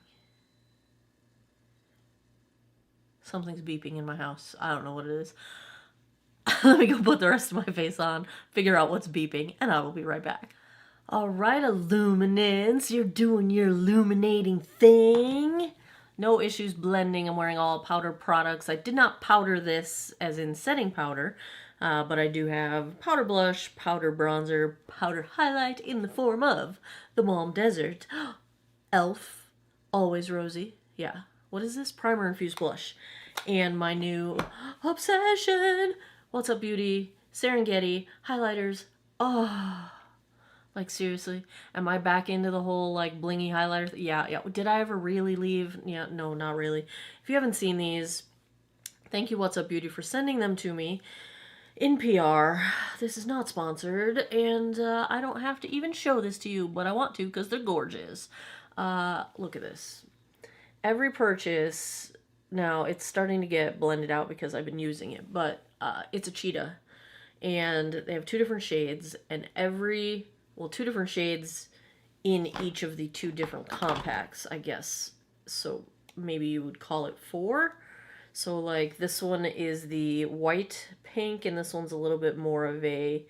Something's beeping in my house. I don't know what it is. Let me go put the rest of my face on, figure out what's beeping, and I will be right back. All right, Illuminance, you're doing your illuminating thing. No issues blending. I'm wearing all powder products. I did not powder this as in setting powder, but I do have powder blush, powder bronzer, powder highlight in the form of the Malm Desert. Elf, Always Rosy. Yeah. What is this? Primer Infused Blush. And my new obsession. What's Up Beauty, Serengeti, highlighters. Oh, like seriously? Am I back into the whole like blingy highlighter? Yeah. Did I ever really leave? Yeah, no, not really. If you haven't seen these, thank you, What's Up Beauty, for sending them to me in PR. This is not sponsored, and I don't have to even show this to you, but I want to because they're gorgeous. Look at this. Every purchase, now it's starting to get blended out because I've been using it, but it's a cheetah, and they have two different shades, and two different shades in each of the two different compacts, I guess. So maybe you would call it 4. So like this one is the white pink, and this one's a little bit more of a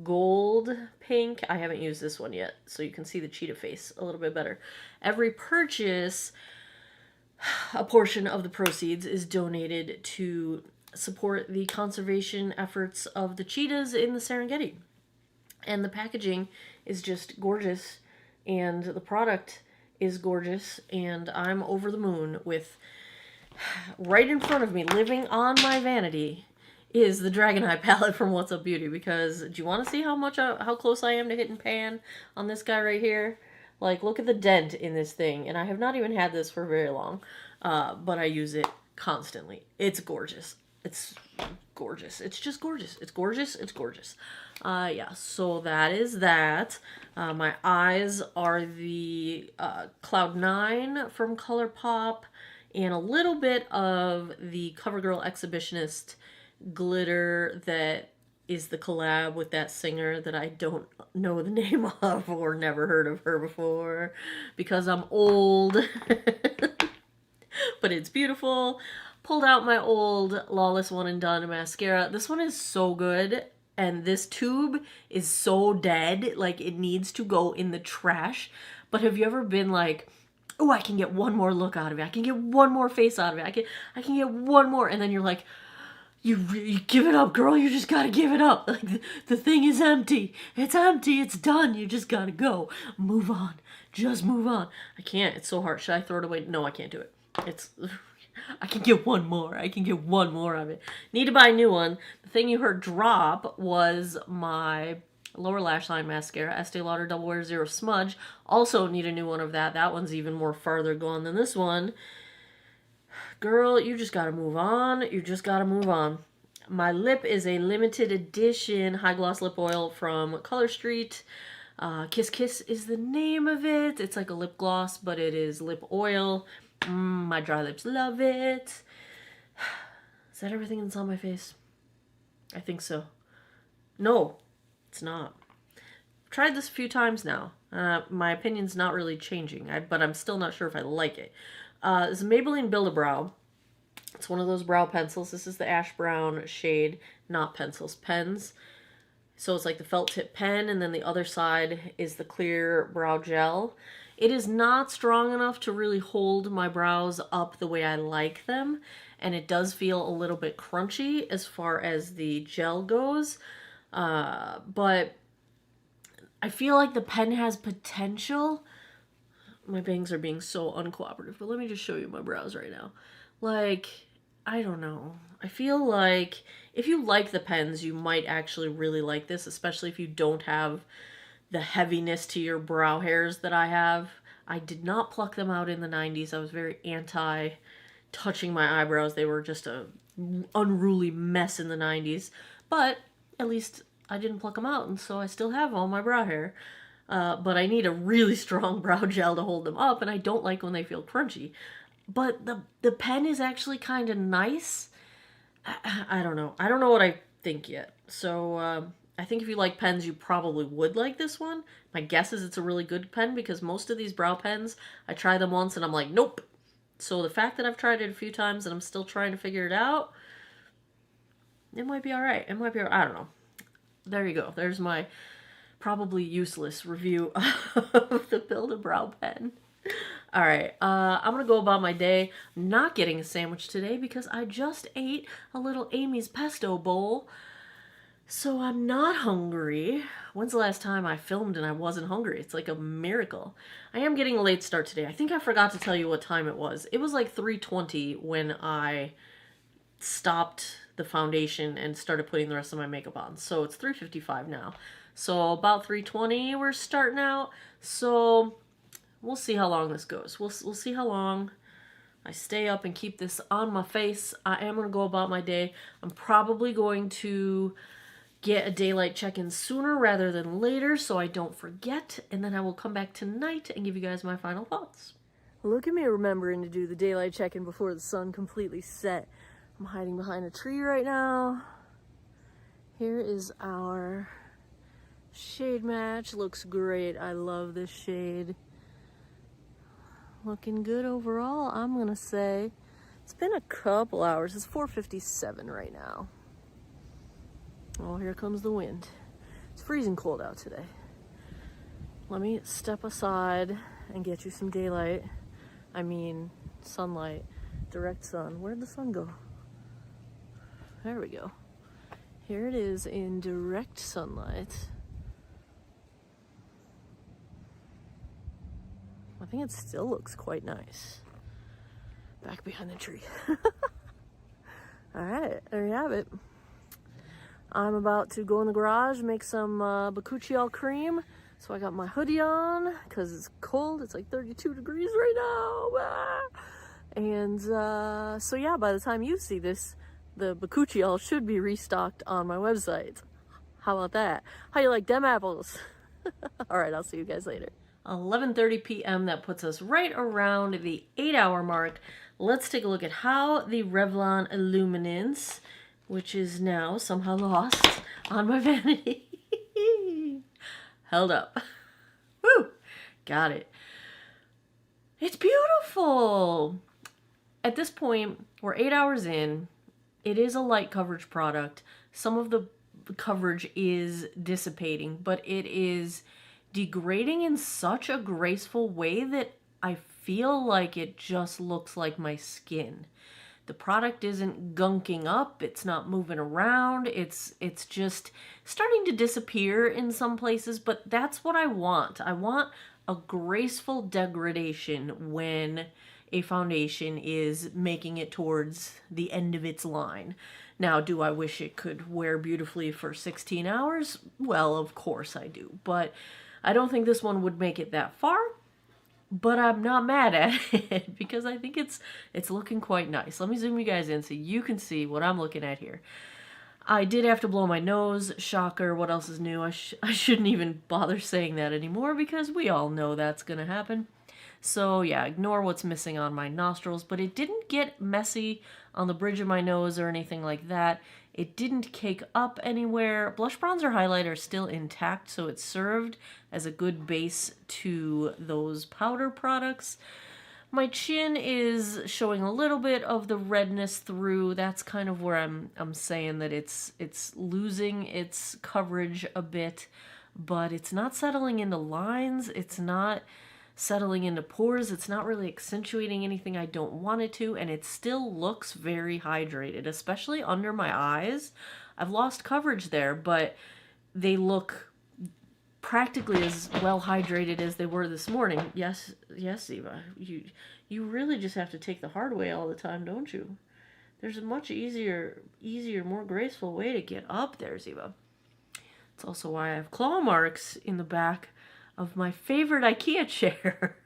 gold pink. I haven't used this one yet, so you can see the cheetah face a little bit better. Every purchase, a portion of the proceeds is donated to support the conservation efforts of the cheetahs in the Serengeti. And the packaging is just gorgeous, and the product is gorgeous, and I'm over the moon with, right in front of me, living on my vanity, is the Dragon Eye palette from What's Up Beauty, because do you want to see how close I am to hitting pan on this guy right here? Like, look at the dent in this thing, and I have not even had this for very long, but I use it constantly. It's gorgeous. It's gorgeous. It's just gorgeous. It's gorgeous. It's gorgeous. Yeah, so that is that. My eyes are the Cloud 9 from ColourPop, and a little bit of the CoverGirl Exhibitionist glitter that is the collab with that singer that I don't know the name of or never heard of her before because I'm old. But it's beautiful. Pulled out my old Lawless One and Done mascara. This one is so good, and this tube is so dead, like it needs to go in the trash. But have you ever been like, oh, I can get one more look out of it. I can get one more face out of it. I can get one more. And then you're like, you give it up, girl. You just gotta give it up. Like the thing is empty. It's empty. It's done. You just gotta go. Move on. Just move on. I can't. It's so hard. Should I throw it away? No, I can't do it. I can get one more. I can get one more of it. Need to buy a new one. The thing you heard drop was my lower lash line mascara, Estee Lauder Double Wear Zero Smudge. Also need a new one of that. That one's even more farther gone than this one. Girl, you just gotta move on. You just gotta move on. My lip is a limited edition high gloss lip oil from Color Street. Kiss Kiss is the name of it. It's like a lip gloss, but it is lip oil. My dry lips love it. Is that everything that's on my face? I think so. No, it's not. I've tried this a few times now. My opinion's not really changing, but I'm still not sure if I like it. This is Maybelline Build-A-Brow. It's one of those brow pencils. This is the ash brown shade, not pencils, pens. So it's like the felt tip pen, and then the other side is the clear brow gel. It is not strong enough to really hold my brows up the way I like them, and it does feel a little bit crunchy as far as the gel goes, but I feel like the pen has potential. My bangs are being so uncooperative, but let me just show you my brows right now. Like, I don't know. I feel like if you like the pens, you might actually really like this, especially if you don't have the heaviness to your brow hairs that I have. I did not pluck them out in the 90s. I was very anti touching my eyebrows. They were just a unruly mess in the 90s. But at least I didn't pluck them out, and so I still have all my brow hair. But I need a really strong brow gel to hold them up, and I don't like when they feel crunchy. But the pen is actually kind of nice. I don't know. I don't know what I think yet. So I think if you like pens, you probably would like this one. My guess is it's a really good pen because most of these brow pens, I try them once and I'm like, nope. So the fact that I've tried it a few times and I'm still trying to figure it out, it might be all right. It might be all right. I don't know. There you go. There's my probably useless review of the Build-A-Brow pen. All right, I'm gonna go about my day. I'm not getting a sandwich today because I just ate a little Amy's pesto bowl, so I'm not hungry. When's the last time I filmed and I wasn't hungry? It's like a miracle. I am getting a late start today. I think I forgot to tell you what time it was. It was like 3:20 when I stopped the foundation and started putting the rest of my makeup on. So it's 3:55 now. So about 3:20 we're starting out. So we'll see how long this goes. We'll see how long I stay up and keep this on my face. I am going to go about my day. I'm probably going to get a daylight check-in sooner rather than later so I don't forget. And then I will come back tonight and give you guys my final thoughts. Look at me remembering to do the daylight check-in before the sun completely set. I'm hiding behind a tree right now. Here is our shade match. Looks great. I love this shade. Looking good overall, I'm gonna say. It's been a couple hours. It's 4:57 right now. Oh, here comes the wind. It's freezing cold out today. Let me step aside and get you some daylight. I mean, sunlight. Direct sun. Where'd the sun go? There we go. Here it is in direct sunlight. I think it still looks quite nice. Back behind the tree. All right, there you have it. I'm about to go in the garage, make some bakuchiol cream. So I got my hoodie on because it's cold. It's like 32 degrees right now. Ah! And so yeah, by the time you see this, the bakuchiol should be restocked on my website. How about that? How you like them apples? All right, I'll see you guys later. 11:30 p.m. That puts us right around the 8-hour mark. Let's take a look at how the Revlon Illuminance, which is now somehow lost on my vanity, held up. Woo! Got it. It's beautiful. At this point, we're 8 hours in. It is a light coverage product. Some of the coverage is dissipating, but it is degrading in such a graceful way that I feel like it just looks like my skin. The product isn't gunking up, it's not moving around, it's just starting to disappear in some places, but that's what I want. I want a graceful degradation when a foundation is making it towards the end of its line. Now, do I wish it could wear beautifully for 16 hours? Well, of course I do, but I don't think this one would make it that far. But I'm not mad at it because I think it's looking quite nice. Let me zoom you guys in so you can see what I'm looking at here. I did have to blow my nose. Shocker. What else is new? I shouldn't even bother saying that anymore because we all know that's going to happen. So yeah, ignore what's missing on my nostrils, but it didn't get messy on the bridge of my nose or anything like that. It didn't cake up anywhere. Blush, bronzer, highlighter are still intact, so it served as a good base to those powder products. My chin is showing a little bit of the redness through. That's kind of where I'm saying that it's losing its coverage a bit, but it's not settling into lines. It's not settling into pores. It's not really accentuating anything I don't want it to, and it still looks very hydrated, especially under my eyes. I've lost coverage there, but they look practically as well hydrated as they were this morning. Yes, Eva. You really just have to take the hard way all the time, don't you? There's a much easier, more graceful way to get up there, Eva. It's also why I have claw marks in the back of my favorite IKEA chair.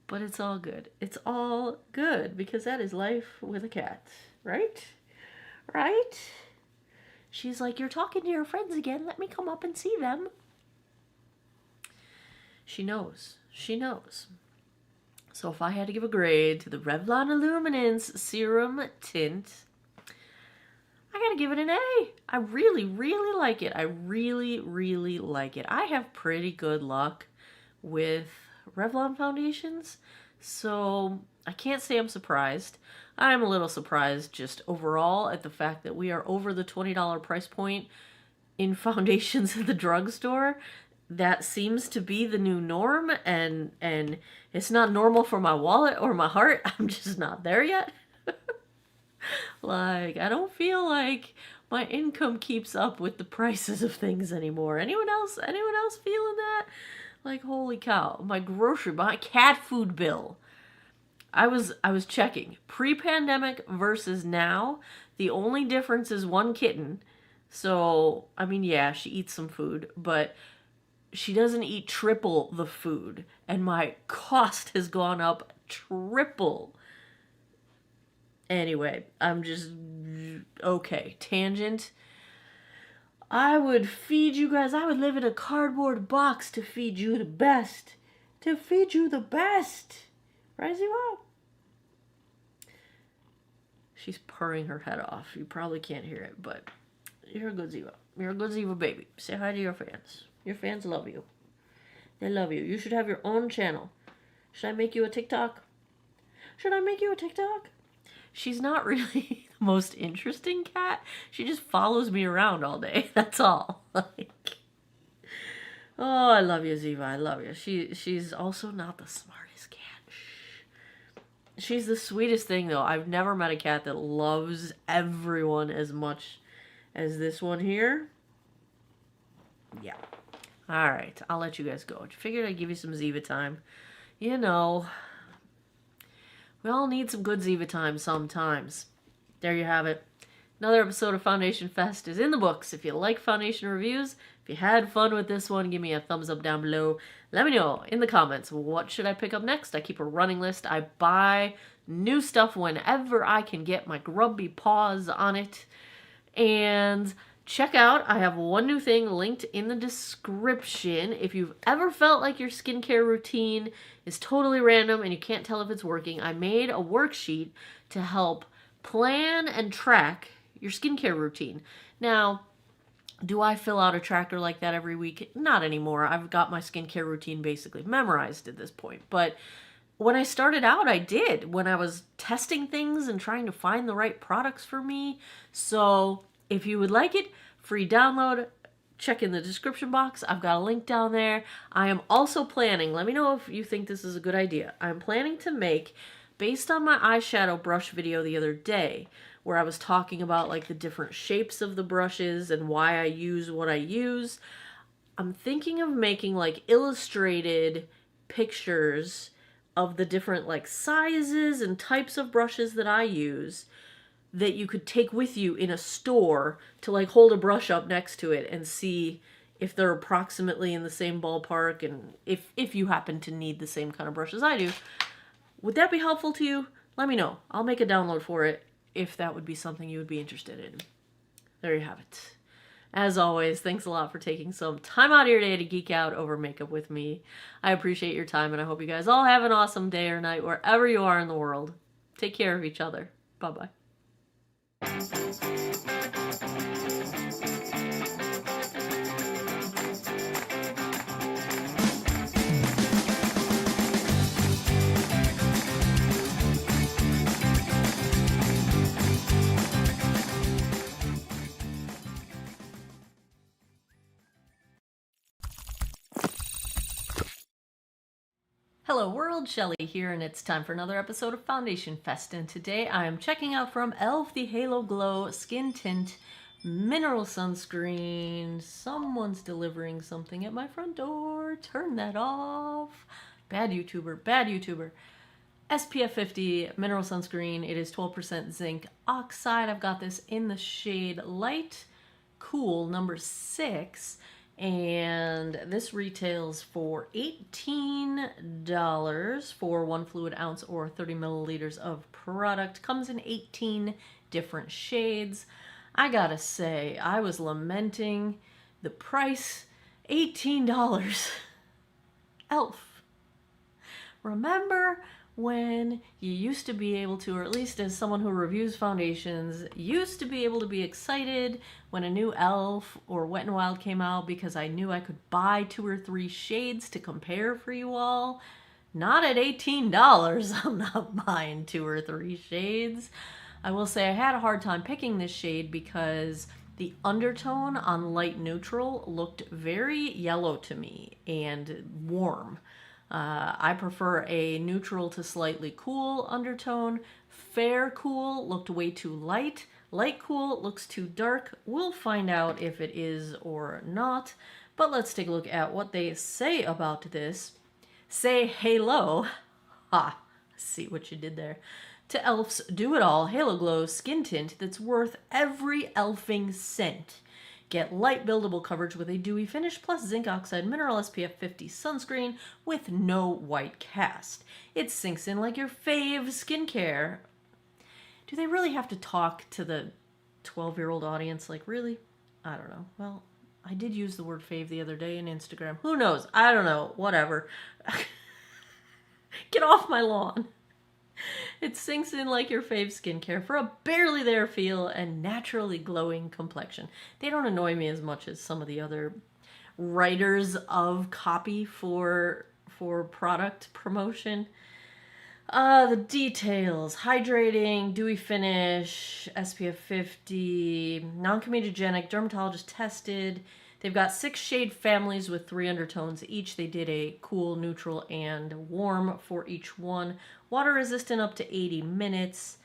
But it's all good. It's all good because that is life with a cat, right? Right? She's like, you're talking to your friends again. Let me come up and see them. She knows. She knows. So if I had to give a grade to the Revlon Illuminance Serum Tint, I gotta give it an A. I really, really like it. I really, really like it. I have pretty good luck with Revlon foundations, so I can't say I'm surprised. I'm a little surprised just overall at the fact that we are over the $20 price point in foundations at the drugstore. That seems to be the new norm, and it's not normal for my wallet or my heart. I'm just not there yet. Like, I don't feel like my income keeps up with the prices of things anymore. Anyone else feeling that? Like, holy cow, my cat food bill. I was checking pre-pandemic versus now. The only difference is one kitten. So, I mean, yeah, she eats some food, but she doesn't eat triple the food, and my cost has gone up triple. Anyway, I'm just... Okay, tangent. I would feed you guys... I would live in a cardboard box to feed you the best. To feed you the best. Right, Ziva? She's purring her head off. You probably can't hear it, but you're a good Ziva. You're a good Ziva baby. Say hi to your fans. Your fans love you. They love you. You should have your own channel. Should I make you a TikTok? Should I make you a TikTok? She's not really the most interesting cat. She just follows me around all day. That's all. Like, oh, I love you, Ziva. I love you. She's also not the smartest cat. Shh. She's the sweetest thing, though. I've never met a cat that loves everyone as much as this one here. Yeah. All right. I'll let you guys go. I figured I'd give you some Ziva time. You know... We all need some good Ziva time sometimes. There you have it. Another episode of Foundation Fest is in the books. If you like foundation reviews, if you had fun with this one, give me a thumbs up down below. Let me know in the comments, what should I pick up next? I keep a running list. I buy new stuff whenever I can get my grubby paws on it. And check out, I have one new thing linked in the description. If you've ever felt like your skincare routine is totally random and you can't tell if it's working, I made a worksheet to help plan and track your skincare routine. Now, do I fill out a tracker like that every week? Not anymore. I've got my skincare routine basically memorized at this point. But when I started out, I did. When I was testing things and trying to find the right products for me. So if you would like it, free download, check in the description box. I've got a link down there. I am also planning, let me know if you think this is a good idea. I'm planning to make, based on my eyeshadow brush video the other day, where I was talking about like the different shapes of the brushes and why I use what I use, I'm thinking of making like illustrated pictures of the different like sizes and types of brushes that I use that you could take with you in a store to like hold a brush up next to it and see if they're approximately in the same ballpark, and if you happen to need the same kind of brush as I do. Would that be helpful to you? Let me know. I'll make a download for it if that would be something you would be interested in. There you have it. As always, thanks a lot for taking some time out of your day to geek out over makeup with me. I appreciate your time, and I hope you guys all have an awesome day or night wherever you are in the world. Take care of each other. Bye-bye. Hello world, Shelly here, and it's time for another episode of Foundation Fest, and today I am checking out from e.l.f. the Halo Glow Skin Tint Mineral Sunscreen. Someone's delivering something at my front door. Turn that off. Bad YouTuber, bad YouTuber. SPF 50 Mineral Sunscreen. It is 12% zinc oxide. I've got this in the shade Light Cool number 6. And this retails for $18 for 1 fluid ounce or 30 milliliters of product. Comes in 18 different shades. I gotta say, I was lamenting the price. $18. e.l.f. Remember when you used to be able to, or at least as someone who reviews foundations, used to be able to be excited when a new e.l.f. or Wet n Wild came out because I knew I could buy 2 or 3 shades to compare for you all. Not at $18. I'm not buying 2 or 3 shades. I will say I had a hard time picking this shade because the undertone on light neutral looked very yellow to me and warm. I prefer a neutral to slightly cool undertone. Fair cool looked way too light. Light cool looks too dark. We'll find out if it is or not. But let's take a look at what they say about this. Say hello. Ha, see what you did there. To e.l.f.'s Do It All Halo Glow Skin Tint that's worth every elfing cent. Get light buildable coverage with a dewy finish plus zinc oxide mineral SPF 50 sunscreen with no white cast. It sinks in like your fave skincare. Do they really have to talk to the 12-year-old audience? Like, really? I don't know. Well, I did use the word fave the other day in Instagram. Who knows? I don't know. Whatever. Get off my lawn. It sinks in like your fave skincare for a barely there feel and naturally glowing complexion. They don't annoy me as much as some of the other writers of copy for product promotion. The details: hydrating, dewy finish, SPF 50, non-comedogenic, dermatologist tested. They've got 6 shade families with 3 undertones each. They did a cool, neutral, and warm for each one. Water resistant up to 80 minutes.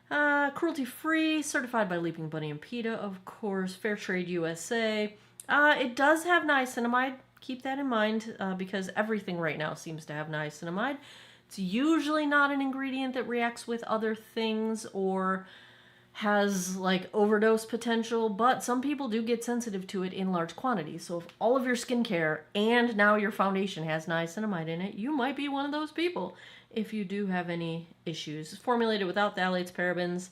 Cruelty free, certified by Leaping Bunny and PETA, of course. Fair Trade USA. It does have niacinamide. Keep that in mind because everything right now seems to have niacinamide. It's usually not an ingredient that reacts with other things or has like overdose potential, but some people do get sensitive to it in large quantities. So if all of your skincare and now your foundation has niacinamide in it, you might be one of those people if you do have any issues. It's formulated without phthalates, parabens.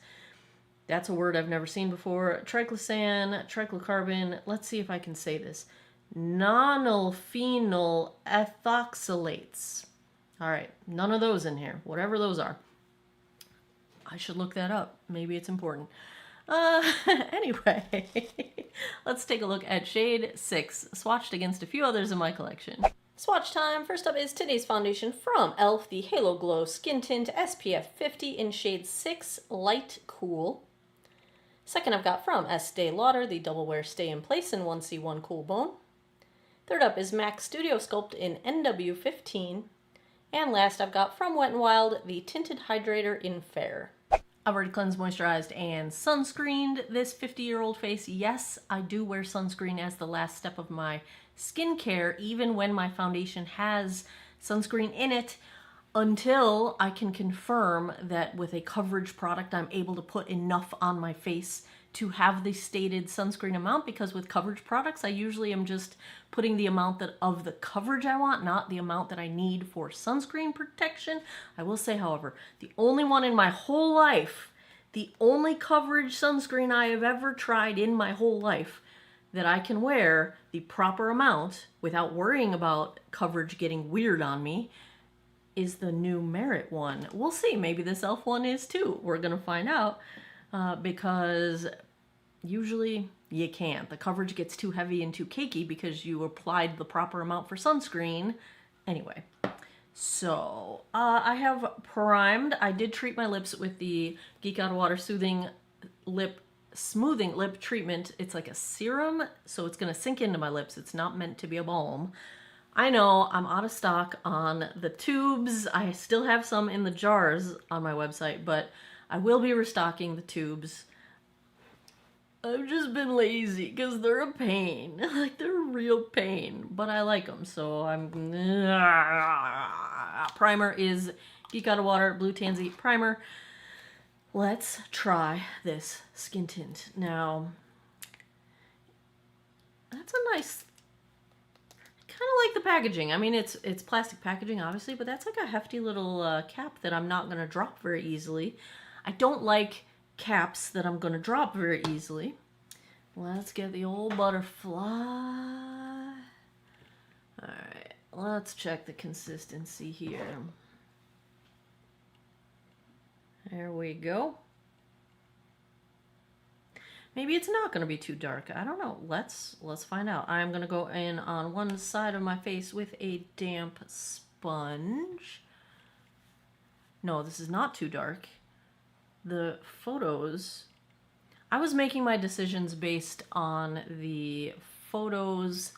That's a word I've never seen before. Triclosan, triclocarbon. Let's see if I can say this. Nonylphenol ethoxylates. All right, none of those in here, whatever those are. I should look that up. Maybe it's important. Anyway, let's take a look at shade 6, swatched against a few others in my collection. Swatch time. First up is today's foundation from e.l.f. the Halo Glow Skin Tint SPF 50 in shade 6, Light Cool. Second, I've got from Estee Lauder the Double Wear Stay in Place in 1C1 Cool Bone. Third up is MAC Studio Sculpt in NW15. And last, I've got from Wet n Wild the Tinted Hydrator in Fair. I've already cleansed, moisturized, and sunscreened this 50-year-old face. Yes, I do wear sunscreen as the last step of my skincare, even when my foundation has sunscreen in it, until I can confirm that with a coverage product, I'm able to put enough on my face to have the stated sunscreen amount, because with coverage products, I usually am just putting the amount of the coverage I want, not the amount that I need for sunscreen protection. I will say, however, the only one in my whole life, the only coverage sunscreen I have ever tried in my whole life that I can wear the proper amount without worrying about coverage getting weird on me is the new Merit one. We'll see, maybe this e.l.f. one is too. We're gonna find out. Because usually you can't. The coverage gets too heavy and too cakey because you applied the proper amount for sunscreen. Anyway, so I have primed. I did treat my lips with the Geek Out of Water Smoothing Lip Treatment. It's like a serum, so it's going to sink into my lips. It's not meant to be a balm. I know I'm out of stock on the tubes. I still have some in the jars on my website, but I will be restocking the tubes. I've just been lazy because they're a pain. Like, they're a real pain, but I like them, so I'm... Primer is Geek Out of Water Blue Tansy Primer. Let's try this skin tint. Now, that's a nice... kind of like the packaging. I mean, it's plastic packaging, obviously, but that's like a hefty little cap that I'm not going to drop very easily. I don't like caps that I'm going to drop very easily. Let's get the old butterfly. Alright, let's check the consistency here. There we go. Maybe it's not going to be too dark. I don't know. Let's find out. I'm going to go in on one side of my face with a damp sponge. No, this is not too dark. The photos, I was making my decisions based on the photos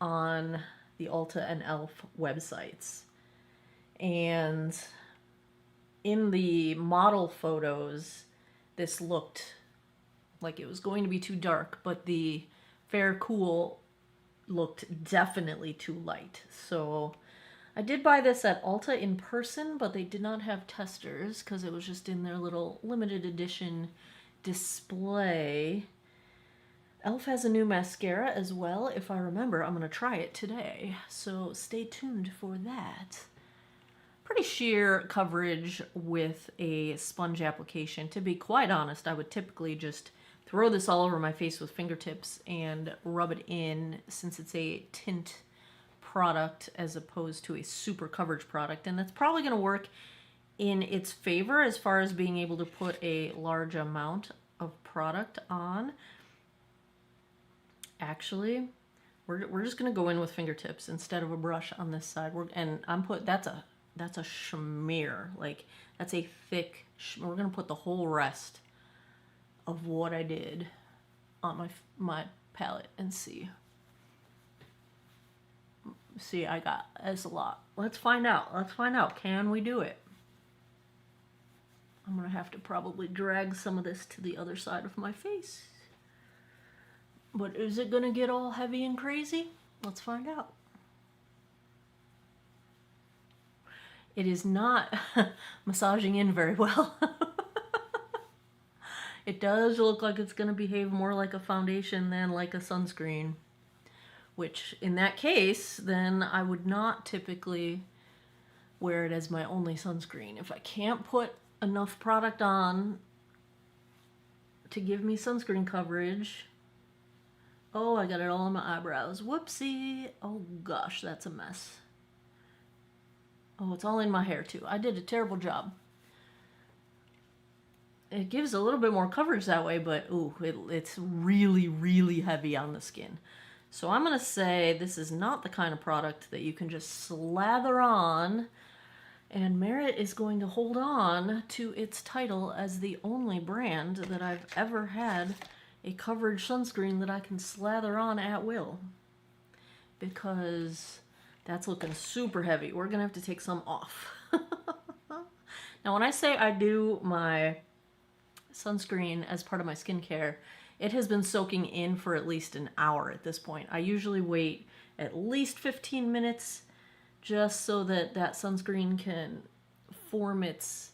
on the Ulta and e.l.f. websites. And in the model photos, this looked like it was going to be too dark, but the Fair Cool looked definitely too light. So I did buy this at Ulta in person, but they did not have testers because it was just in their little limited edition display. e.l.f. has a new mascara as well. If I remember, I'm going to try it today, so stay tuned for that. Pretty sheer coverage with a sponge application. To be quite honest, I would typically just throw this all over my face with fingertips and rub it in, since it's a tint product as opposed to a super coverage product, and that's probably going to work in its favor as far as being able to put a large amount of product on. Actually, we're just going to go in with fingertips instead of a brush on this side. That's a schmear, like that's a thick. We're going to put the whole rest of what I did on my palette and see. See, that's a lot. Let's find out. Can we do it? I'm gonna have to probably drag some of this to the other side of my face. But is it gonna get all heavy and crazy? Let's find out. It is not massaging in very well. It does look like it's going to behave more like a foundation than like a sunscreen, which in that case, then I would not typically wear it as my only sunscreen. If I can't put enough product on to give me sunscreen coverage. Oh, I got it all on my eyebrows. Whoopsie. Oh gosh, that's a mess. Oh, it's all in my hair too. I did a terrible job. It gives a little bit more coverage that way, but ooh, it's really, really heavy on the skin. So I'm going to say this is not the kind of product that you can just slather on, and Merit is going to hold on to its title as the only brand that I've ever had a coverage sunscreen that I can slather on at will, because that's looking super heavy. We're going to have to take some off. Now, when I say I do my sunscreen as part of my skincare, it has been soaking in for at least an hour at this point. I usually wait at least 15 minutes just so that that sunscreen can form its,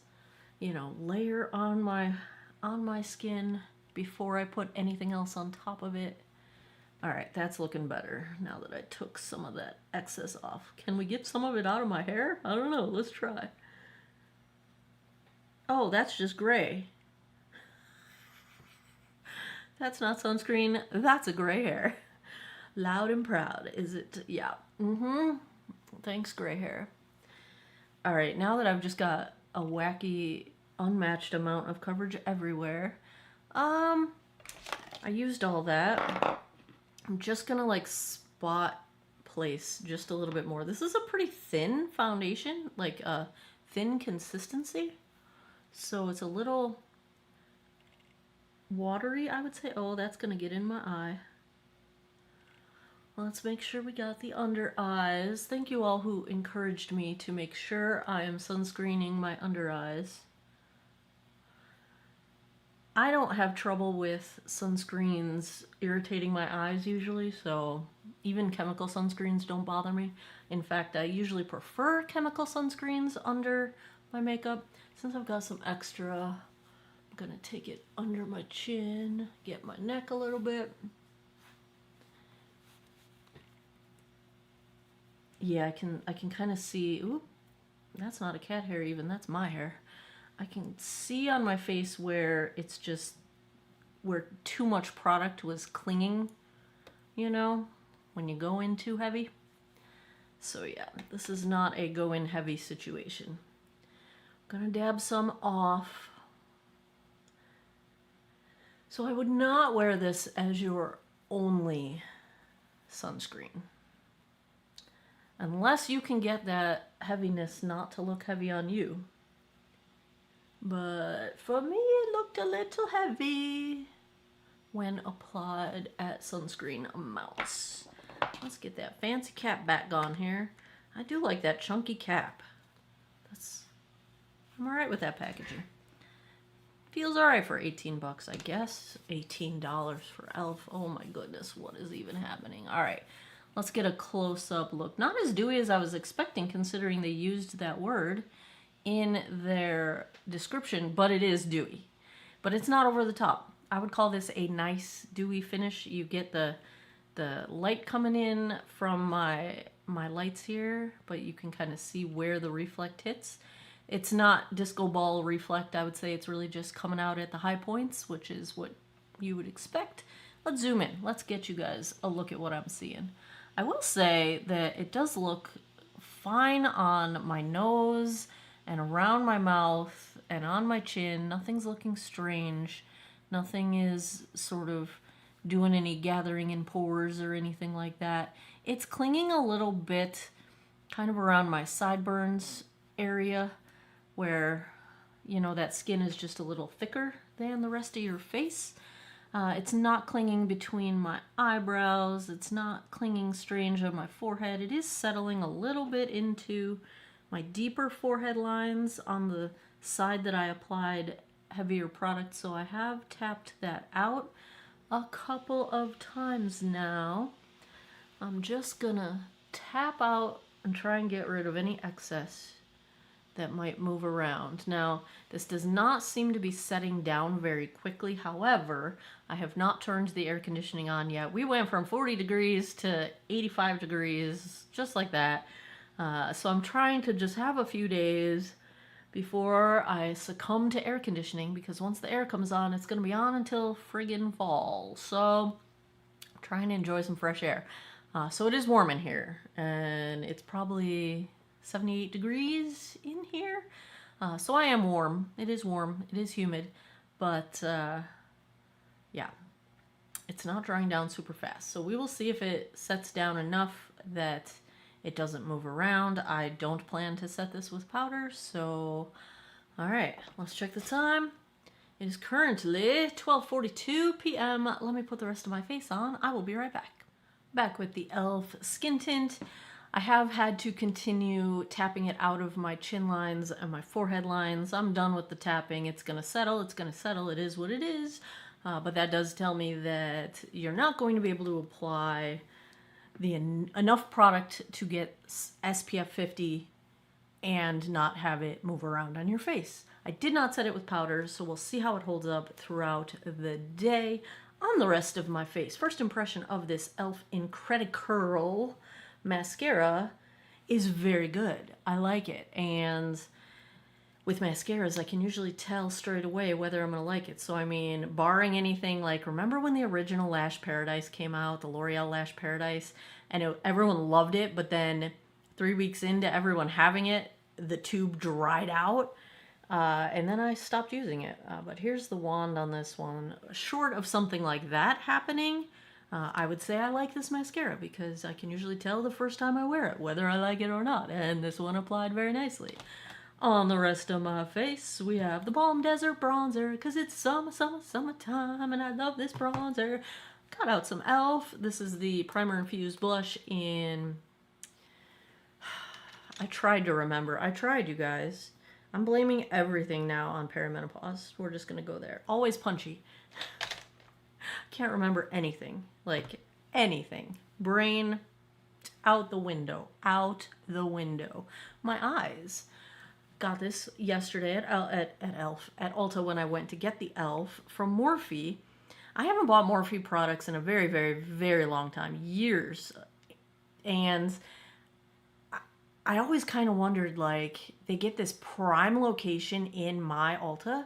layer on my skin before I put anything else on top of it. All right, that's looking better now that I took some of that excess off. Can we get some of it out of my hair? I don't know. Let's try. Oh, that's just gray. That's not sunscreen. That's a gray hair. Loud and proud. Is it? Yeah. Thanks, gray hair. All right, now that I've just got a wacky, unmatched amount of coverage everywhere, I used all that. I'm just gonna spot place just a little bit more. This is a pretty thin foundation, like a thin consistency. So it's a little watery, I would say. Oh, that's gonna get in my eye. Let's make sure we got the under eyes. Thank you all who encouraged me to make sure I am sunscreening my under eyes. I don't have trouble with sunscreens irritating my eyes usually, so even chemical sunscreens don't bother me. In fact, I usually prefer chemical sunscreens under my makeup. Since I've got some extra, I'm gonna take it under my chin, get my neck a little bit. Yeah, I can kind of see, ooh, that's not a cat hair even, that's my hair. I can see on my face where it's just, where too much product was clinging, when you go in too heavy. So yeah, this is not a go in heavy situation. I'm gonna dab some off. So I would not wear this as your only sunscreen. Unless you can get that heaviness not to look heavy on you. But for me, it looked a little heavy when applied at sunscreen amounts. Let's get that fancy cap back on here. I do like that chunky cap. I'm alright with that packaging. Feels alright for 18 bucks, I guess. $18 for e.l.f. Oh my goodness, what is even happening? Alright, let's get a close-up look. Not as dewy as I was expecting, considering they used that word in their description, but it is dewy. But it's not over the top. I would call this a nice dewy finish. You get the light coming in from my lights here, but you can kind of see where the reflect hits. It's not disco ball reflect. I would say it's really just coming out at the high points, which is what you would expect. Let's zoom in. Let's get you guys a look at what I'm seeing. I will say that it does look fine on my nose and around my mouth and on my chin. Nothing's looking strange. Nothing is sort of doing any gathering in pores or anything like that. It's clinging a little bit kind of around my sideburns area where, that skin is just a little thicker than the rest of your face. It's not clinging between my eyebrows. It's not clinging strange on my forehead. It is settling a little bit into my deeper forehead lines on the side that I applied heavier product. So I have tapped that out a couple of times now. I'm just gonna tap out and try and get rid of any excess that might move around. Now, this does not seem to be setting down very quickly. However, I have not turned the air conditioning on yet. We went from 40 degrees to 85 degrees, just like that. So I'm trying to just have a few days before I succumb to air conditioning, because once the air comes on, it's going to be on until friggin' fall. So I'm trying to enjoy some fresh air. So it is warm in here, and it's probably 78 degrees in here. So I am warm. It is warm. It is humid. But yeah, it's not drying down super fast. So we will see if it sets down enough that it doesn't move around. I don't plan to set this with powder. So, all right, let's check the time. It is currently 12:42 p.m. Let me put the rest of my face on. I will be right back. Back with the e.l.f. skin tint. I have had to continue tapping it out of my chin lines and my forehead lines. I'm done with the tapping. It's going to settle. It's going to settle. It is what it is. But that does tell me that you're not going to be able to apply enough product to get SPF 50 and not have it move around on your face. I did not set it with powder, so we'll see how it holds up throughout the day on the rest of my face. First impression of this e.l.f. Incredicurl mascara is very good. I like it, and with mascaras I can usually tell straight away whether I'm gonna like it. So I mean, barring anything like, remember when the original Lash Paradise came out, the L'Oreal Lash Paradise, and everyone loved it, but then 3 weeks into everyone having it, the tube dried out, and then I stopped using it. But here's the wand on this one. Short of something like that happening, I would say I like this mascara, because I can usually tell the first time I wear it whether I like it or not, and this one applied very nicely. On the rest of my face, we have the Balm Desert Bronzer, because it's summertime, and I love this bronzer. Got out some e.l.f. This is the Primer Infused Blush in... I tried to remember. I tried, you guys. I'm blaming everything now on perimenopause. We're just going to go there. Always punchy. Can't remember anything. Like, anything. Brain out the window. Out the window. My eyes. Got this yesterday at e.l.f. at Ulta when I went to get the e.l.f. from Morphe. I haven't bought Morphe products in a very, very, very long time. Years. And I always kind of wondered, like, they get this prime location in my Ulta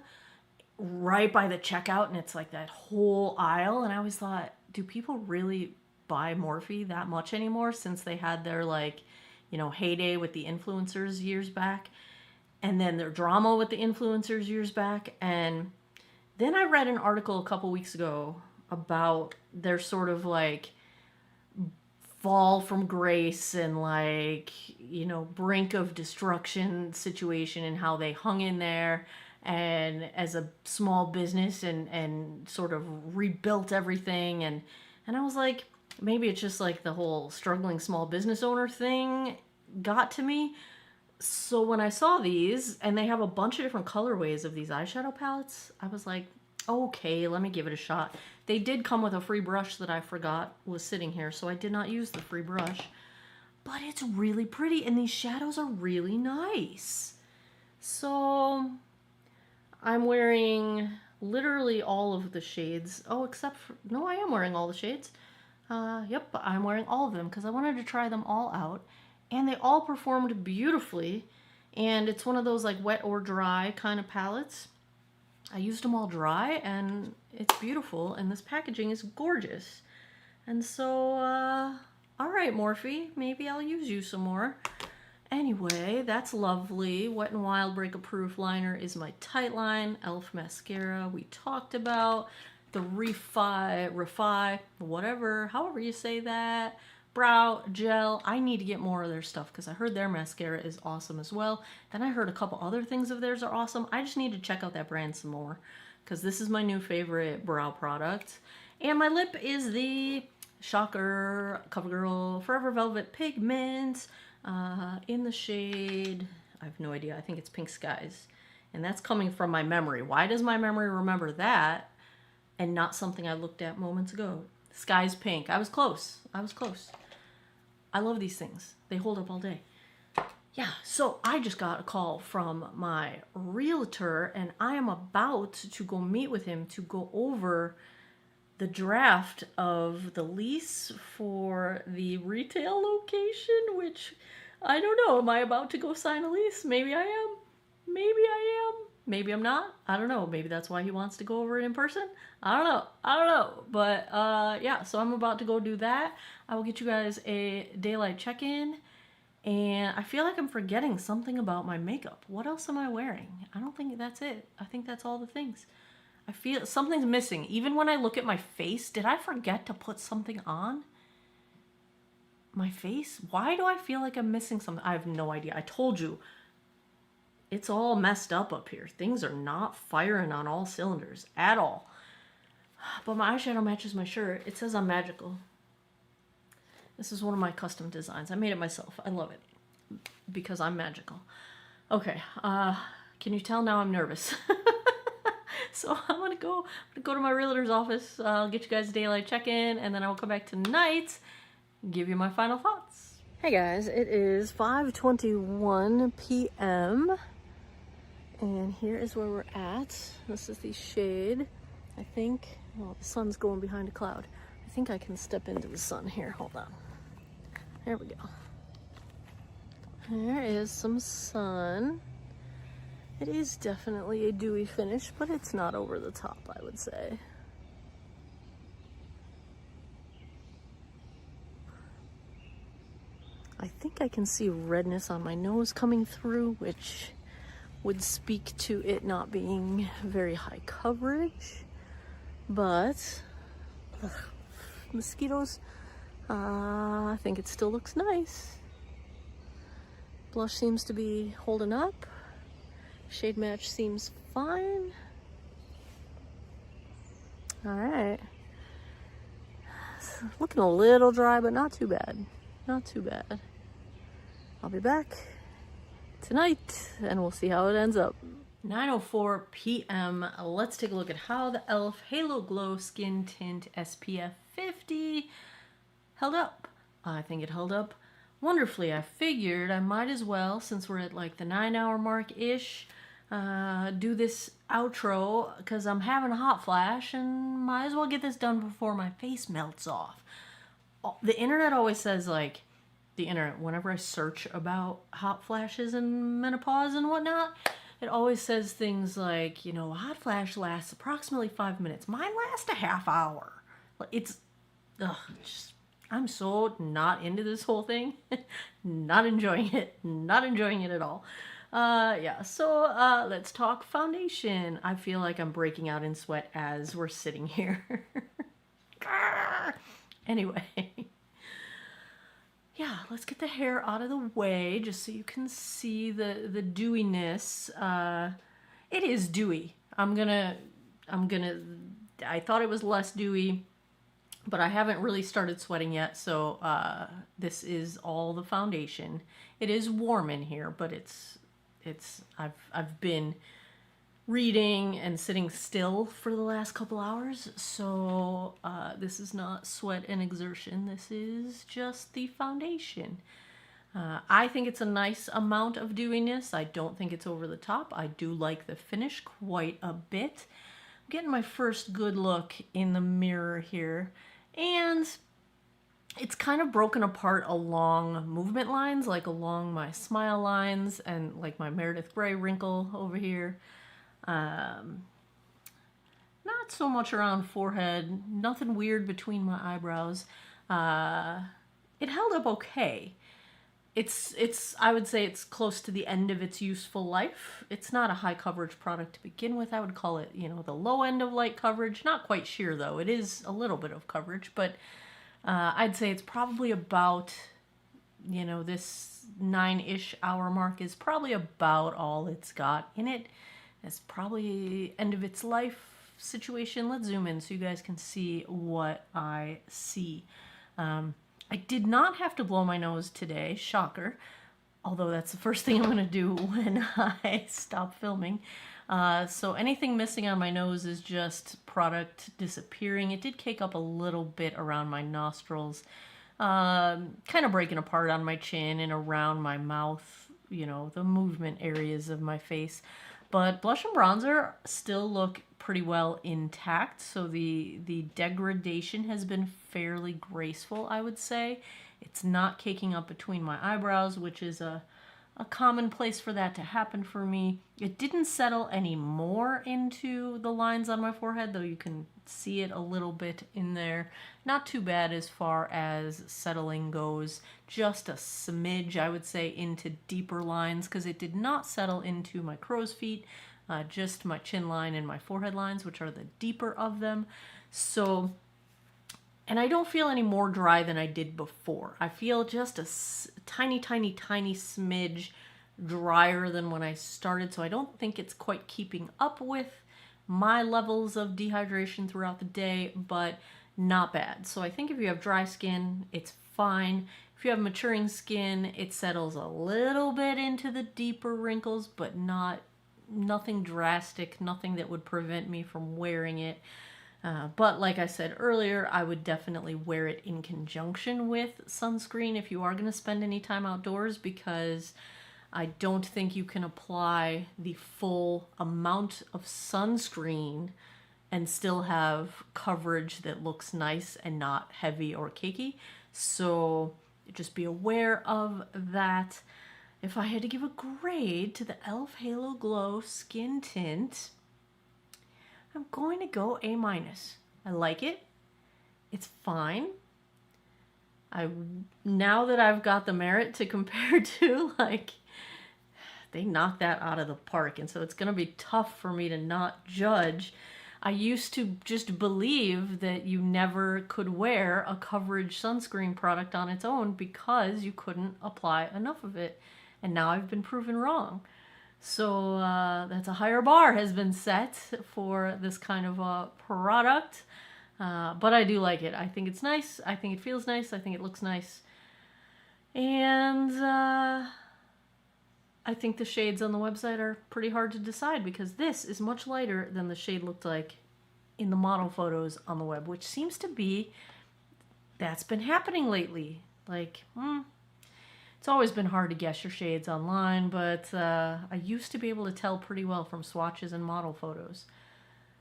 right by the checkout, and it's like that whole aisle, and I always thought, do people really buy Morphe that much anymore, since they had their, like, you know, heyday with the influencers years back, and then their drama with the influencers years back? And then I read an article a couple weeks ago about their sort of, like, fall from grace and, like, you know, brink of destruction situation, and how they hung in there and as a small business and sort of rebuilt everything. And I was like, maybe it's just like the whole struggling small business owner thing got to me. So when I saw these, and they have a bunch of different colorways of these eyeshadow palettes, I was like, okay, let me give it a shot. They did come with a free brush that I forgot was sitting here, so I did not use the free brush. But it's really pretty, and these shadows are really nice. So I'm wearing literally all of the shades. Oh, except for, no, I am wearing all the shades. Yep, I'm wearing all of them because I wanted to try them all out. And they all performed beautifully. And it's one of those like wet or dry kind of palettes. I used them all dry, and it's beautiful, and this packaging is gorgeous. And so, all right, Morphe, maybe I'll use you some more. Anyway, that's lovely. Wet n Wild Breakup Proof Liner is my tight line. e.l.f. mascara we talked about. The Refi, whatever, however you say that. Brow gel. I need to get more of their stuff because I heard their mascara is awesome as well. Then I heard a couple other things of theirs are awesome. I just need to check out that brand some more because this is my new favorite brow product. And my lip is the Shocker CoverGirl Forever Velvet Pigment in the shade, I have no idea, I think it's Pink Skies. And that's coming from my memory. Why does my memory remember that and not something I looked at moments ago? Skies Pink. I was close. I was close. I love these things. They hold up all day. Yeah, so I just got a call from my realtor, and I am about to go meet with him to go over the draft of the lease for the retail location, which I don't know. Am I about to go sign a lease? Maybe I am. Maybe I am. Maybe I'm not. I don't know. Maybe that's why he wants to go over it in person. I don't know. I don't know. But yeah, so I'm about to go do that. I will get you guys a daylight check-in. And I feel like I'm forgetting something about my makeup. What else am I wearing? I don't think that's it. I think that's all the things. I feel something's missing. Even when I look at my face, did I forget to put something on? My face? Why do I feel like I'm missing something? I have no idea. I told you. It's all messed up here. Things are not firing on all cylinders at all. But my eyeshadow matches my shirt. It says I'm magical. This is one of my custom designs. I made it myself. I love it because I'm magical. Okay, can you tell now I'm nervous? So I'm gonna go to my realtor's office. I'll get you guys a daylight check-in, and then I'll come back tonight and give you my final thoughts. Hey guys, it is 5:21 p.m. and here is where we're at. This is the shade. I think, well, the sun's going behind a cloud. I think I can step into the sun here. Hold on. There we go. There is some sun. It is definitely a dewy finish, but it's not over the top, I would say. I think I can see redness on my nose coming through, which would speak to it not being very high coverage. But mosquitoes, I think it still looks nice. Blush seems to be holding up. Shade match seems fine. All right. Looking a little dry, but not too bad. Not too bad. I'll be back tonight and we'll see how it ends up. 9:04 p.m. Let's take a look at how the e.l.f. Halo Glow Skin Tint SPF 50 held up. I think it held up wonderfully. I figured I might as well, since we're at like the 9-hour mark-ish, do this outro because I'm having a hot flash and might as well get this done before my face melts off. The internet always says, like, whenever I search about hot flashes and menopause and whatnot, it always says things like, you know, a hot flash lasts approximately 5 minutes. Mine lasts a half hour. I'm so not into this whole thing. Not enjoying it. Not enjoying it at all. Yeah, so let's talk foundation. I feel like I'm breaking out in sweat as we're sitting here. Anyway. Yeah, let's get the hair out of the way just so you can see the dewiness. It is dewy. I thought it was less dewy, but I haven't really started sweating yet, so this is all the foundation. It is warm in here, but I've been reading and sitting still for the last couple hours, so this is not sweat and exertion. This is just the foundation. I think it's a nice amount of dewiness. I don't think it's over the top. I do like the finish quite a bit. I'm getting my first good look in the mirror here, and it's kind of broken apart along movement lines, like along my smile lines and like my Meredith Grey wrinkle over here. Not so much around forehead, nothing weird between my eyebrows. It held up okay. I would say it's close to the end of its useful life. It's not a high coverage product to begin with. I would call it, you know, the low end of light coverage. Not quite sheer though. It is a little bit of coverage, but I'd say it's probably about, you know, this 9-ish hour mark is probably about all it's got in it. It's probably end of its life situation. Let's zoom in so you guys can see what I see. I did not have to blow my nose today, shocker, although that's the first thing I'm going to do when I stop filming. So anything missing on my nose is just product disappearing. It did cake up a little bit around my nostrils, kind of breaking apart on my chin and around my mouth you know, the movement areas of my face. But blush and bronzer still look pretty well intact, so the degradation has been fairly graceful, I would say. It's not caking up between my eyebrows, which is a common place for that to happen for me. It didn't settle any more into the lines on my forehead, though you can see it a little bit in there. Not too bad as far as settling goes. Just a smidge, I would say, into deeper lines, because it did not settle into my crow's feet, just my chin line and my forehead lines, which are the deeper of them. So, and I don't feel any more dry than I did before. I feel just a tiny, tiny, tiny smidge drier than when I started, so I don't think it's quite keeping up with my levels of dehydration throughout the day, but not bad. So I think if you have dry skin, it's fine. If you have maturing skin, it settles a little bit into the deeper wrinkles, but nothing drastic, nothing that would prevent me from wearing it. But like I said earlier, I would definitely wear it in conjunction with sunscreen if you are going to spend any time outdoors, because I don't think you can apply the full amount of sunscreen and still have coverage that looks nice and not heavy or cakey. So just be aware of that. If I had to give a grade to the e.l.f. Halo Glow Skin Tint, I'm going to go A-. I like it. It's fine. Now that I've got the Merit to compare to, like, they knocked that out of the park, and so it's going to be tough for me to not judge. I used to just believe that you never could wear a coverage sunscreen product on its own because you couldn't apply enough of it, and now I've been proven wrong. So that's a higher bar has been set for this kind of a product. But I do like it. I think it's nice. I think it feels nice. I think it looks nice. And I think the shades on the website are pretty hard to decide, because this is much lighter than the shade looked like in the model photos on the web, which seems to be, that's been happening lately. Like, it's always been hard to guess your shades online, but I used to be able to tell pretty well from swatches and model photos.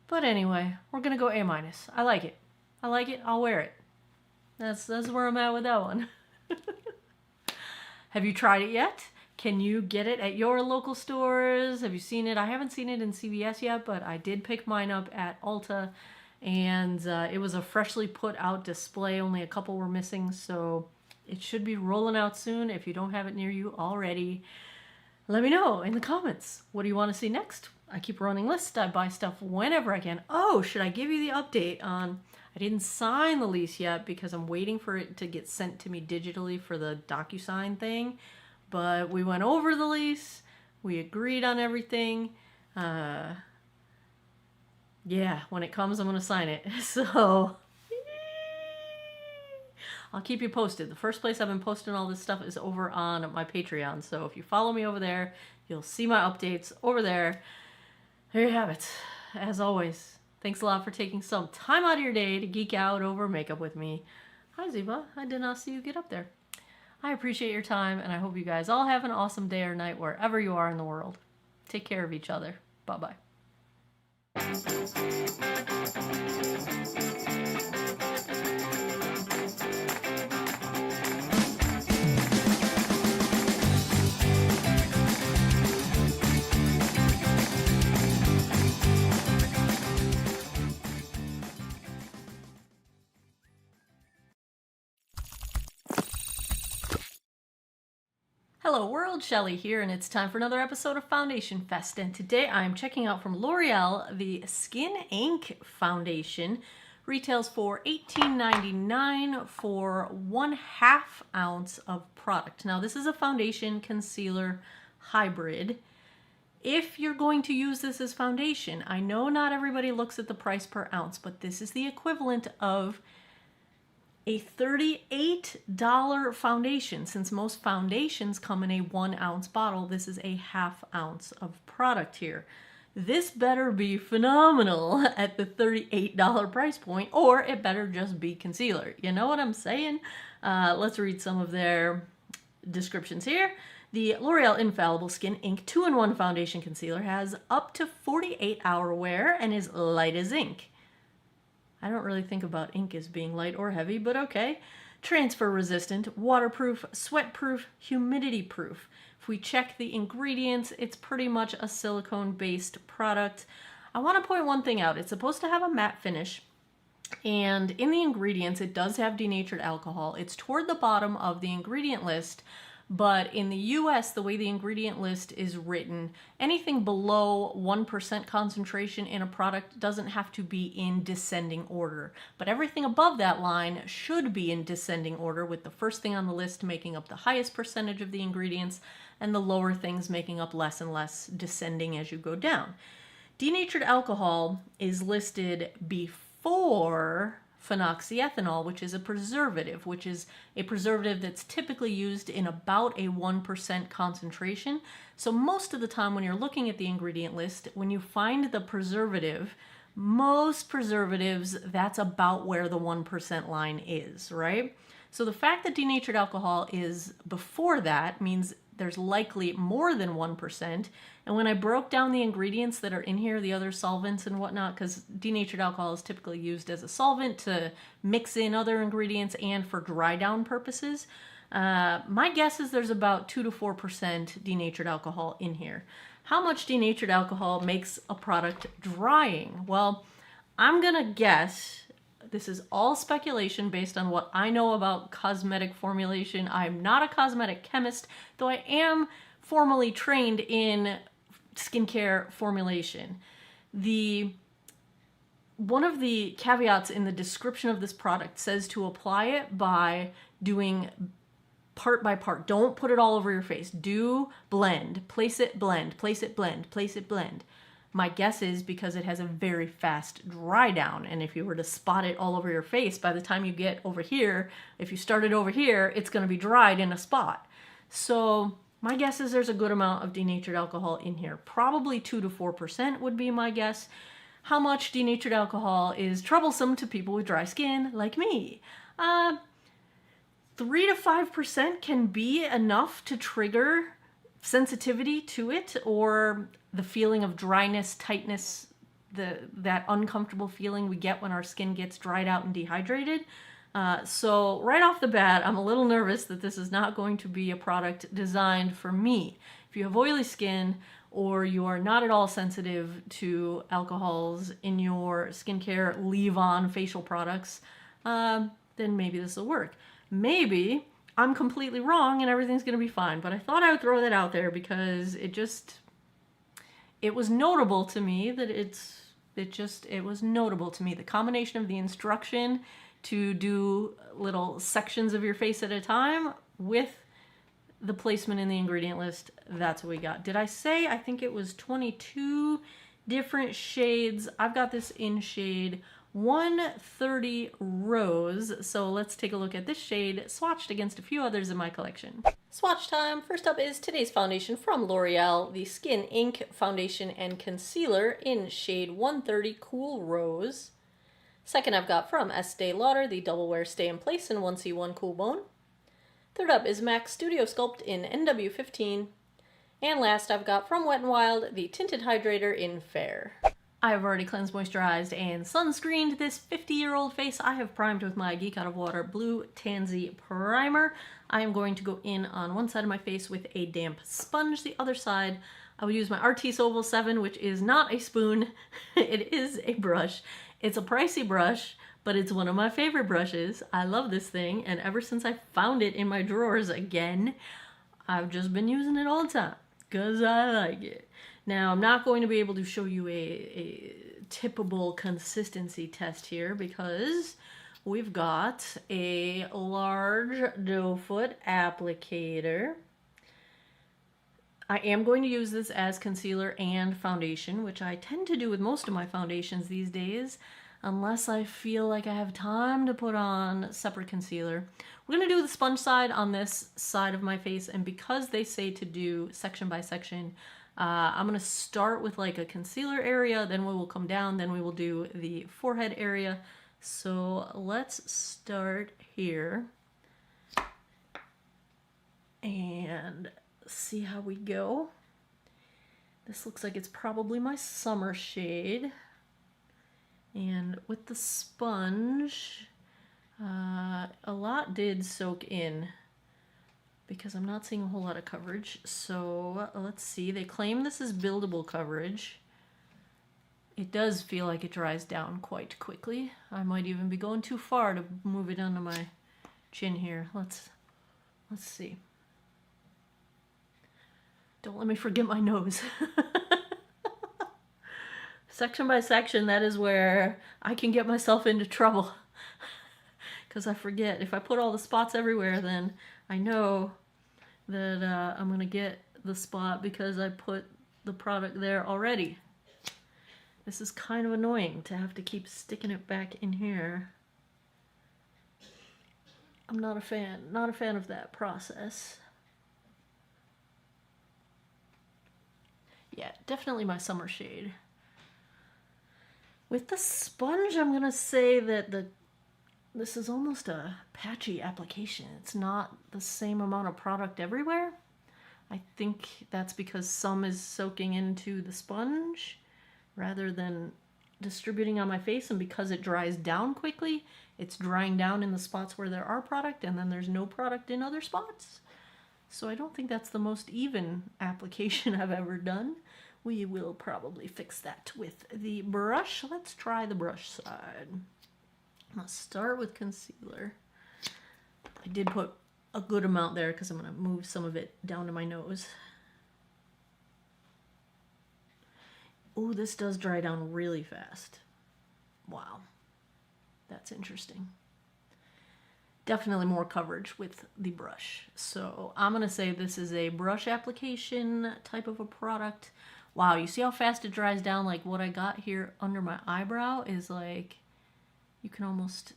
But anyway, we're going to go A-. I like it. I like it. I'll wear it. That's where I'm at with that one. Have you tried it yet? Can you get it at your local stores? Have you seen it? I haven't seen it in CVS yet, but I did pick mine up at Ulta, and it was a freshly put out display. Only a couple were missing, so it should be rolling out soon. If you don't have it near you already, let me know in the comments. What do you want to see next? I keep running lists. I buy stuff whenever I can. Oh, should I give you the update on... I didn't sign the lease yet because I'm waiting for it to get sent to me digitally for the DocuSign thing. But we went over the lease. We agreed on everything. Yeah, when it comes, I'm going to sign it. So... I'll keep you posted. The first place I've been posting all this stuff is over on my Patreon. So if you follow me over there, you'll see my updates over there. There you have it. As always, thanks a lot for taking some time out of your day to geek out over makeup with me. Hi, Ziva. I did not see you get up there. I appreciate your time, and I hope you guys all have an awesome day or night wherever you are in the world. Take care of each other. Bye-bye. Hello world, Shelly here, and it's time for another episode of Foundation Fest. And today I am checking out from L'Oreal the Skin Ink Foundation. Retails for $18.99 for 1/2 ounce of product. Now this is a foundation concealer hybrid. If you're going to use this as foundation, I know not everybody looks at the price per ounce, but this is the equivalent of a $38 foundation. Since most foundations come in a 1 ounce bottle, this is a 1/2 ounce of product here. This better be phenomenal at the $38 price point, or it better just be concealer. You know what I'm saying? Let's read some of their descriptions here. The L'Oreal Infallible Skin Ink 2-in-1 Foundation Concealer has up to 48-hour wear and is light as ink. I don't really think about ink as being light or heavy, but okay. Transfer resistant, waterproof, sweat proof, humidity proof. If we check the ingredients, it's pretty much a silicone based product. I want to point one thing out. It's supposed to have a matte finish, and in the ingredients it does have denatured alcohol. It's toward the bottom of the ingredient list, but in the US, the way the ingredient list is written, anything below 1% concentration in a product doesn't have to be in descending order. But everything above that line should be in descending order, with the first thing on the list making up the highest percentage of the ingredients and the lower things making up less and less, descending as you go down. Denatured alcohol is listed before phenoxyethanol, which is a preservative, that's typically used in about a 1% concentration. So most of the time when you're looking at the ingredient list, when you find the preservative, most preservatives, that's about where the 1% line is, right? So the fact that denatured alcohol is before that means there's likely more than 1%. And when I broke down the ingredients that are in here, the other solvents and whatnot, because denatured alcohol is typically used as a solvent to mix in other ingredients and for dry down purposes, my guess is there's about 2 to 4% denatured alcohol in here. How much denatured alcohol makes a product drying? Well, I'm gonna guess, this is all speculation based on what I know about cosmetic formulation. I'm not a cosmetic chemist, though I am formally trained in skincare formulation. One of the caveats in the description of this product says to apply it by doing part by part. Don't put it all over your face. Do blend, place it, blend, place it, blend, place it, blend. My guess is because it has a very fast dry down, and if you were to spot it all over your face, by the time you get over here, if you started over here, it's going to be dried in a spot. So my guess is there's a good amount of denatured alcohol in here. Probably 2 to 4% would be my guess. How much denatured alcohol is troublesome to people with dry skin like me? 3 to 5% can be enough to trigger sensitivity to it, or the feeling of dryness, tightness, that uncomfortable feeling we get when our skin gets dried out and dehydrated. So right off the bat, I'm a little nervous that this is not going to be a product designed for me. If you have oily skin, or you are not at all sensitive to alcohols in your skincare leave-on facial products, then maybe this will work. Maybe I'm completely wrong and everything's going to be fine, but I thought I would throw that out there because it was notable to me that it was notable to me. The combination of the instruction to do little sections of your face at a time with the placement in the ingredient list, that's what we got. Did I say I think it was 22 different shades? I've got this in shade 130 Rose. So let's take a look at this shade swatched against a few others in my collection. Swatch time. First up is today's foundation from L'Oreal, the Skin Ink Foundation and Concealer in shade 130 Cool Rose. Second, I've got from Estee Lauder, the Double Wear Stay in Place in 1C1 Cool Bone. Third up is MAC Studio Sculpt in NW15. And last, I've got from Wet n Wild, the Tinted Hydrator in Fair. I've already cleansed, moisturized, and sunscreened this 50-year-old face. I have primed with my Geek Out of Water Blue Tansy Primer. I am going to go in on one side of my face with a damp sponge. The other side, I will use my Artis Oval 7, which is not a spoon. It is a brush. It's a pricey brush, but it's one of my favorite brushes. I love this thing, and ever since I found it in my drawers again, I've just been using it all the time because I like it. Now, I'm not going to be able to show you a tippable consistency test here because we've got a large doe foot applicator. I am going to use this as concealer and foundation, which I tend to do with most of my foundations these days, unless I feel like I have time to put on separate concealer. We're going to do the sponge side on this side of my face, and because they say to do section by section, I'm going to start with like a concealer area, then we will come down, then we will do the forehead area. So let's start here and see how we go. This looks like it's probably my summer shade. And with the sponge, a lot did soak in because I'm not seeing a whole lot of coverage. So let's see. They claim this is buildable coverage. It does feel like it dries down quite quickly. I might even be going too far to move it onto my chin here. Let's see. Don't let me forget my nose. Section by section, that is where I can get myself into trouble. Because I forget. If I put all the spots everywhere, then I know that I'm going to get the spot because I put the product there already. This is kind of annoying to have to keep sticking it back in here. I'm not a fan of that process. Yeah, definitely my summer shade. With the sponge, I'm gonna say that this is almost a patchy application. It's not the same amount of product everywhere. I think that's because some is soaking into the sponge rather than distributing on my face, and because it dries down quickly, it's drying down in the spots where there are product, and then there's no product in other spots. So I don't think that's the most even application I've ever done. We will probably fix that with the brush. Let's try the brush side. Let's start with concealer. I did put a good amount there because I'm going to move some of it down to my nose. Oh, this does dry down really fast. Wow. That's interesting. Definitely more coverage with the brush. So I'm going to say this is a brush application type of a product. Wow, you see how fast it dries down? Like what I got here under my eyebrow is like, you can almost,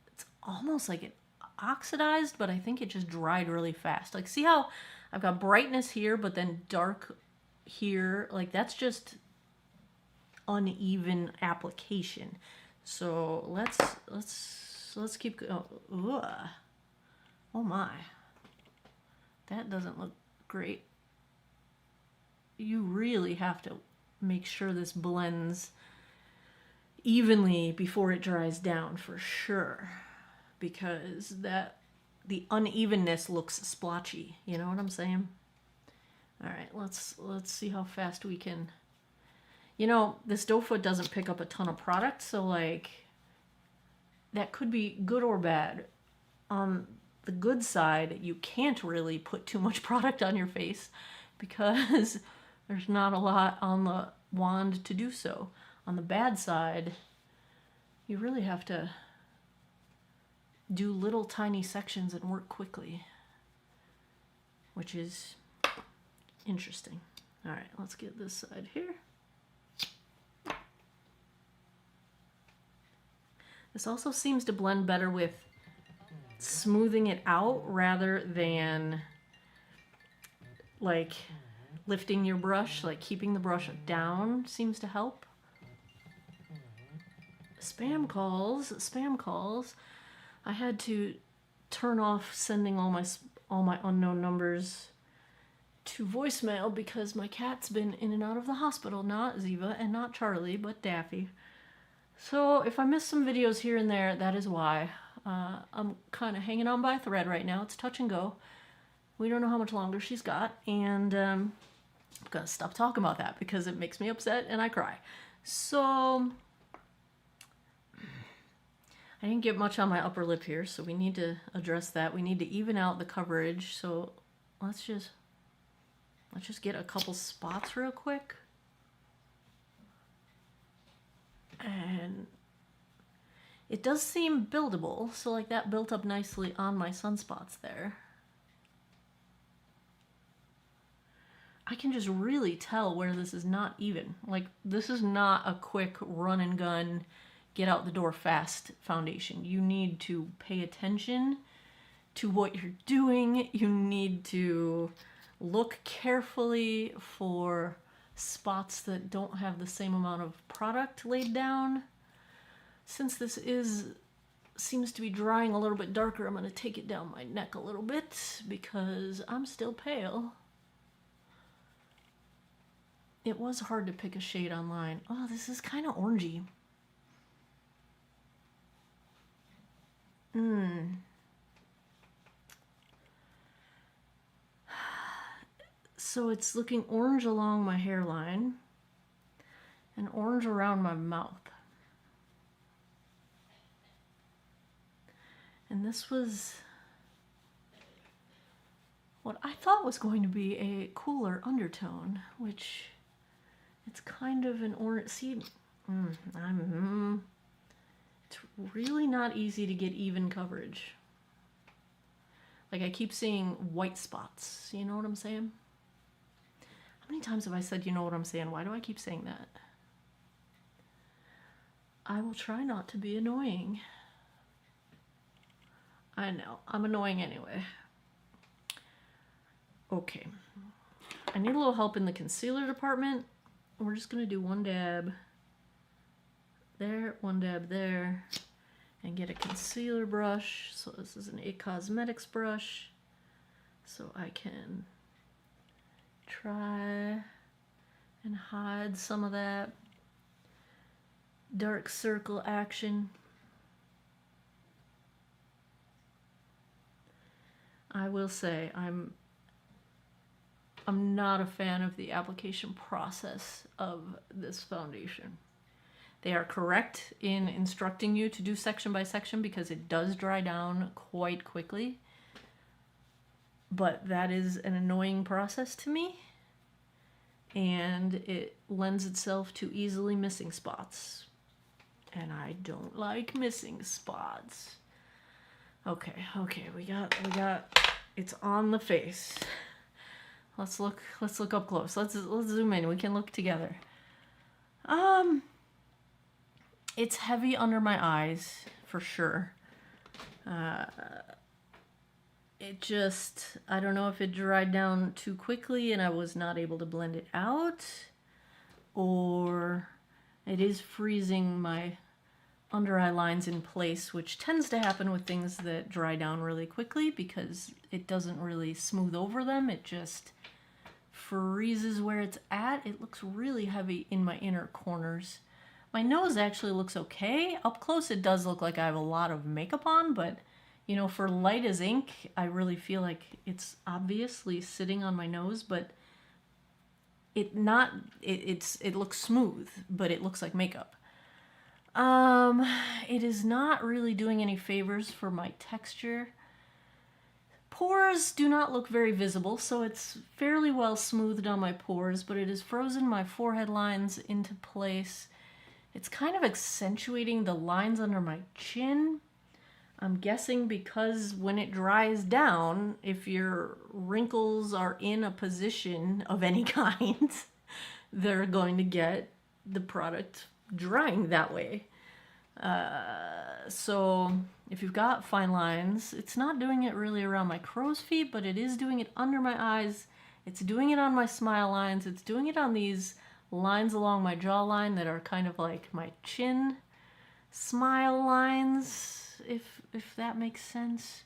it's almost like it oxidized, but I think it just dried really fast. Like see how I've got brightness here, but then dark here. Like that's just uneven application. So let's keep going. Oh my, that doesn't look great. You really have to make sure this blends evenly before it dries down for sure, because the unevenness looks splotchy. You know what I'm saying? All right, let's see how fast we can. You know, this doe foot doesn't pick up a ton of product, so like that could be good or bad. On the good side, you can't really put too much product on your face because there's not a lot on the wand to do so. On the bad side, you really have to do little tiny sections and work quickly, which is interesting. All right, let's get this side here. This also seems to blend better with smoothing it out rather than like lifting your brush, like keeping the brush down seems to help. Spam calls. I had to turn off sending all my unknown numbers to voicemail because my cat's been in and out of the hospital. Not Ziva and not Charlie, but Daffy. So if I miss some videos here and there, that is why. I'm kind of hanging on by a thread right now. It's touch and go. We don't know how much longer she's got, and I'm gonna stop talking about that because it makes me upset and I cry. So I didn't get much on my upper lip here, so we need to address that. We need to even out the coverage. So let's just get a couple spots real quick. And it does seem buildable, so like that built up nicely on my sunspots there. I can just really tell where this is not even. Like this is not a quick run and gun, get out the door fast foundation. You need to pay attention to what you're doing. You need to look carefully for spots that don't have the same amount of product laid down. Since this is seems to be drying a little bit darker. I'm going to take it down my neck a little bit because I'm still pale. It was hard to pick a shade online. Oh, this is kind of orangey. So it's looking orange along my hairline and orange around my mouth. And this was what I thought was going to be a cooler undertone, which it's kind of an orange. See, it's really not easy to get even coverage. Like I keep seeing white spots. You know what I'm saying? How many times have I said, you know what I'm saying? Why do I keep saying that? I will try not to be annoying. I know, I'm annoying anyway. Okay. I need a little help in the concealer department. We're just gonna do one dab there, one dab there, and get a concealer brush. So this is an IT Cosmetics brush. So I can try and hide some of that dark circle action. I will say I'm not a fan of the application process of this foundation. They are correct in instructing you to do section by section because it does dry down quite quickly. But that is an annoying process to me, and it lends itself to easily missing spots. And I don't like missing spots. Okay, we got it's on the face. Let's look up close. Let's zoom in. We can look together. It's heavy under my eyes for sure. It just, I don't know if it dried down too quickly and I was not able to blend it out, or it is freezing my under eye lines in place, which tends to happen with things that dry down really quickly because it doesn't really smooth over them. It just freezes where it's at. It looks really heavy in my inner corners. My nose actually looks okay. Up close it does look like I have a lot of makeup on, but you know, for light as ink, I really feel like it's obviously sitting on my nose, but it looks smooth, but it looks like makeup. It is not really doing any favors for my texture. Pores do not look very visible, so it's fairly well smoothed on my pores, but it has frozen my forehead lines into place. It's kind of accentuating the lines under my chin. I'm guessing because when it dries down, if your wrinkles are in a position of any kind, they're going to get the product drying that way. So if you've got fine lines, it's not doing it really around my crow's feet, but it is doing it under my eyes. It's doing it on my smile lines. It's doing it on these lines along my jawline that are kind of like my chin smile lines, if that makes sense.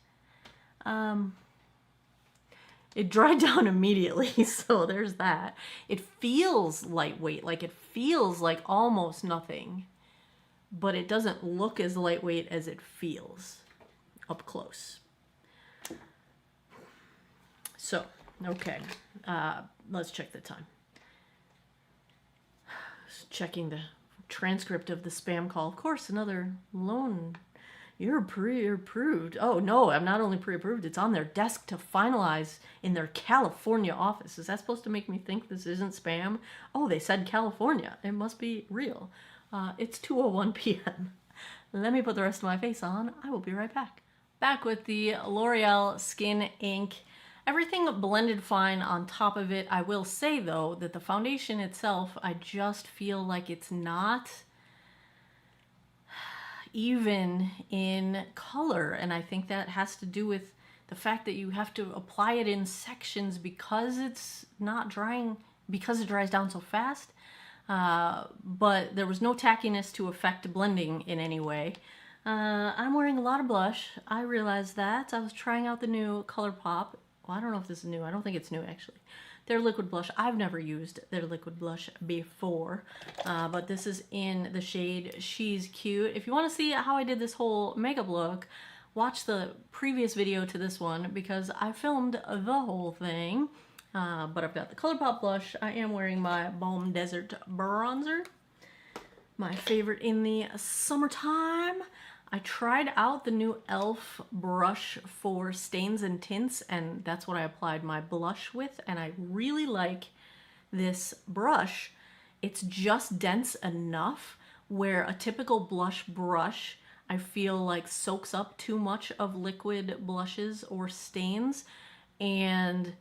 It dried down immediately, so there's that. It feels lightweight, like it feels like almost nothing, but it doesn't look as lightweight as it feels up close. So, okay, let's check the time. Just checking the transcript of the spam call. Of course, another loan. You're pre-approved. Oh no, I'm not only pre-approved, it's on their desk to finalize in their California office. Is that supposed to make me think this isn't spam? Oh, they said California. It must be real. It's 2:01 p.m. Let me put the rest of my face on. I will be right back. Back with the L'Oreal Skin Ink. Everything blended fine on top of it. I will say though that the foundation itself, I just feel like it's not even in color, and I think that has to do with the fact that you have to apply it in sections because it's not drying, because it dries down so fast. But there was no tackiness to affect blending in any way. I'm wearing a lot of blush. I realized that. I was trying out the new ColourPop. Well, I don't know if this is new. I don't think it's new, actually. Their liquid blush. I've never used their liquid blush before, but this is in the shade She's Cute. If you want to see how I did this whole makeup look, watch the previous video to this one because I filmed the whole thing. But I've got the ColourPop blush. I am wearing my Balm Desert bronzer, my favorite in the summertime. I tried out the new e.l.f. brush for stains and tints, and that's what I applied my blush with, and I really like this brush. It's just dense enough where a typical blush brush, I feel like, soaks up too much of liquid blushes or stains, and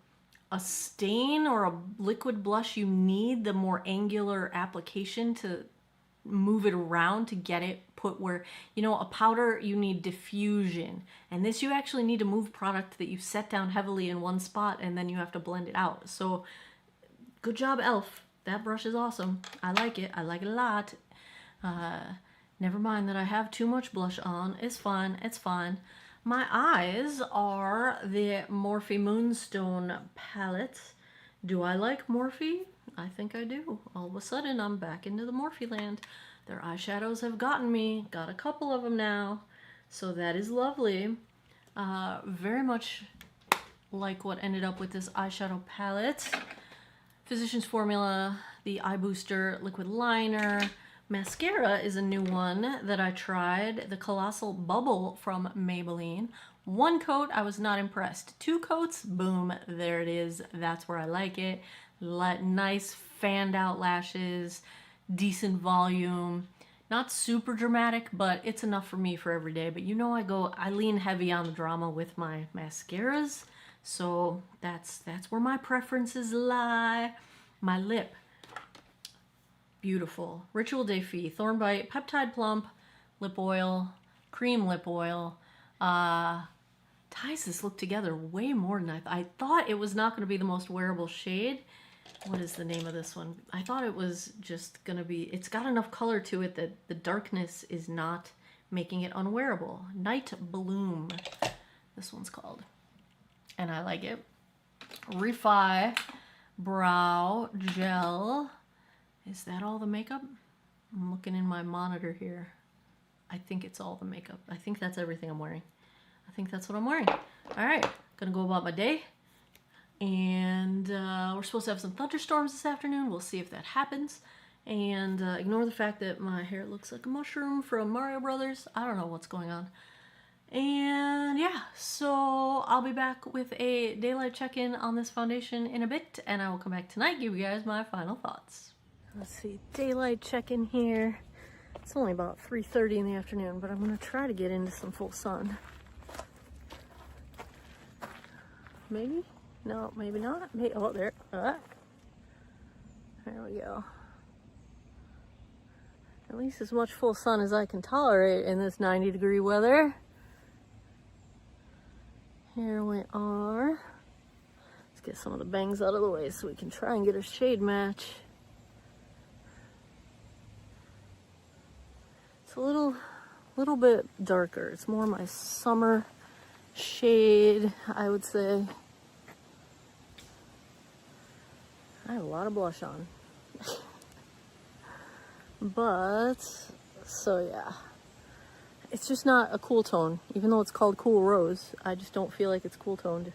a stain or a liquid blush, you need the more angular application to move it around to get it put where, you know, a powder, you need diffusion, and this you actually need to move product that you set down heavily in one spot and then you have to blend it out. So good job, e.l.f. That brush is awesome. I like it a lot. Never mind that I have too much blush on. It's fine, it's fine. My eyes are the Morphe Moonstone palette. Do I like Morphe? I think I do. All of a sudden, I'm back into the Morphe land. Their eyeshadows have gotten me. Got a couple of them now. So that is lovely. Very much like what ended up with this eyeshadow palette. Physicians Formula, the Eye Booster Liquid Liner. Mascara is a new one that I tried. The Colossal Bubble from Maybelline. One coat, I was not impressed. 2 coats, boom, there it is. That's where I like it. Nice fanned out lashes, decent volume. Not super dramatic, but it's enough for me for every day. But you know I lean heavy on the drama with my mascaras. So that's where my preferences lie. My lip. Beautiful. Ritual Day Fee, Thornbite, Peptide Plump, lip oil, cream lip oil. Ties this look together way more than I thought. It was not going to be the most wearable shade. What is the name of this one? I thought it was just going to be, it's got enough color to it that the darkness is not making it unwearable. Night Bloom, this one's called. And I like it. Refi Brow Gel. Is that all the makeup? I'm looking in my monitor here. I think it's all the makeup. I think that's everything I'm wearing. I think that's what I'm wearing. All right, gonna go about my day. And we're supposed to have some thunderstorms this afternoon. We'll see if that happens. And ignore the fact that my hair looks like a mushroom from Mario Brothers. I don't know what's going on. And yeah, so I'll be back with a daylight check-in on this foundation in a bit. And I will come back tonight, give you guys my final thoughts. Let's see, daylight check-in here. It's only about 3:30 in the afternoon, but I'm gonna try to get into some full sun. Maybe? No, maybe not. Oh, there. There we go. At least as much full sun as I can tolerate in this 90-degree weather. Here we are. Let's get some of the bangs out of the way so we can try and get a shade match. It's a little bit darker. It's more my summer shade, I would say. I have a lot of blush on. But, so yeah. It's just not a cool tone. Even though it's called Cool Rose, I just don't feel like it's cool toned.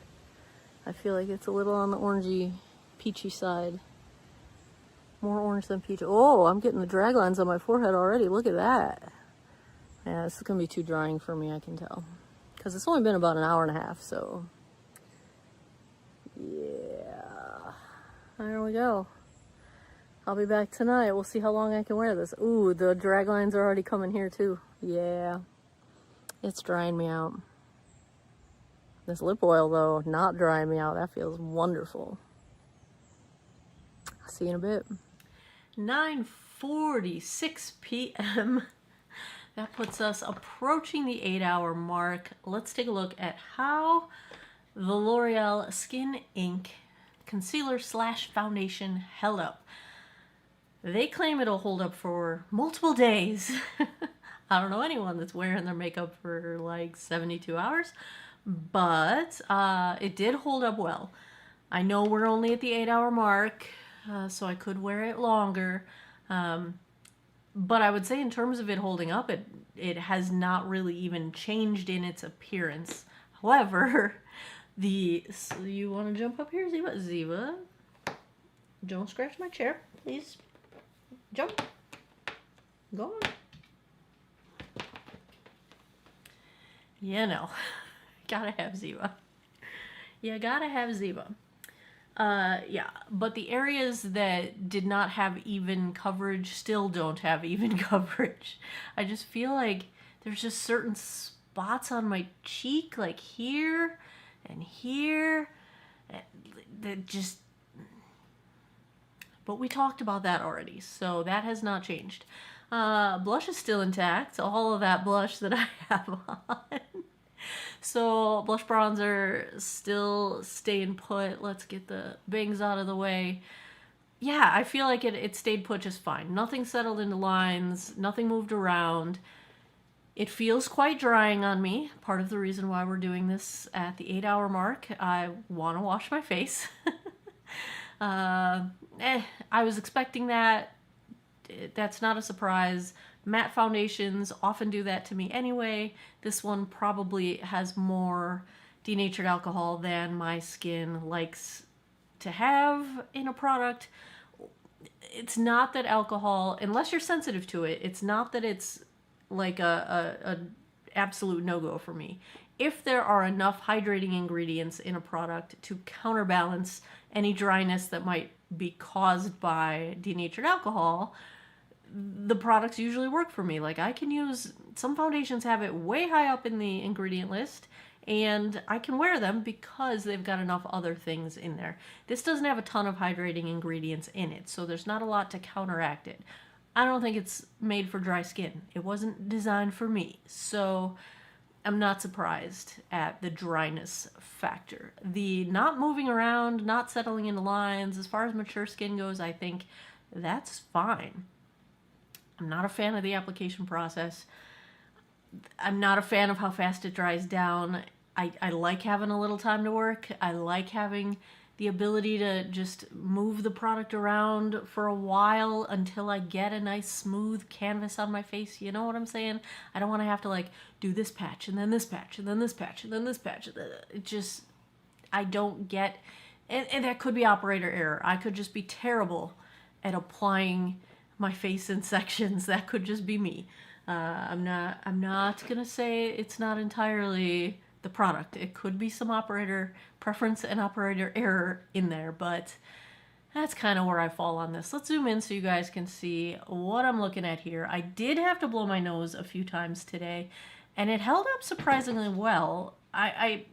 I feel like it's a little on the orangey, peachy side. More orange than peach. Oh, I'm getting the drag lines on my forehead already. Look at that. Yeah, this is going to be too drying for me, I can tell. Because it's only been about an hour and a half, so. Yeah. There we go. I'll be back tonight. We'll see how long I can wear this. Ooh, the drag lines are already coming here too. Yeah. It's drying me out. This lip oil, though, not drying me out. That feels wonderful. I'll see you in a bit. 9:46 p.m. That puts us approaching the 8-hour mark. Let's take a look at how the L'Oreal Skin Ink concealer / foundation held up. They claim it'll hold up for multiple days. I don't know anyone that's wearing their makeup for like 72 hours, but it did hold up well. I know we're only at the 8-hour mark, so I could wear it longer. But I would say in terms of it holding up, it has not really even changed in its appearance. However, so you want to jump up here, Ziva? Ziva, don't scratch my chair, please. Jump. Go on. Gotta have Ziva. You gotta have Ziva. Yeah, but the areas that did not have even coverage still don't have even coverage. I just feel like there's just certain spots on my cheek, like here and here, that just... But we talked about that already, so that has not changed. Blush is still intact, all of that blush that I have on. So blush bronzer still staying put. Let's get the bangs out of the way. Yeah, I feel like it stayed put just fine. Nothing settled into lines, nothing moved around. It feels quite drying on me. Part of the reason why we're doing this at the 8-hour mark. I want to wash my face. I was expecting that. That's not a surprise. Matte foundations often do that to me anyway. This one probably has more denatured alcohol than my skin likes to have in a product. It's not that alcohol, unless you're sensitive to it, it's not that it's like a absolute no-go for me. If there are enough hydrating ingredients in a product to counterbalance any dryness that might be caused by denatured alcohol, the products usually work for me. Like, I can use, some foundations have it way high up in the ingredient list, and I can wear them because they've got enough other things in there. This doesn't have a ton of hydrating ingredients in it, so there's not a lot to counteract it. I don't think it's made for dry skin. It wasn't designed for me, so I'm not surprised at the dryness factor. The not moving around, not settling into lines, as far as mature skin goes, I think that's fine. I'm not a fan of the application process. I'm not a fan of how fast it dries down. I like having a little time to work. I like having the ability to just move the product around for a while until I get a nice smooth canvas on my face. You know what I'm saying? I don't want to have to like do this patch and then this patch and then this patch and then this patch. It just, I don't get, and that could be operator error. I could just be terrible at applying my face in sections. That could just be me. I'm not gonna say it's not entirely the product. It could be some operator preference and operator error in there, but that's kind of where I fall on this. Let's zoom in so you guys can see what I'm looking at here. I did have to blow my nose a few times today, and it held up surprisingly well. I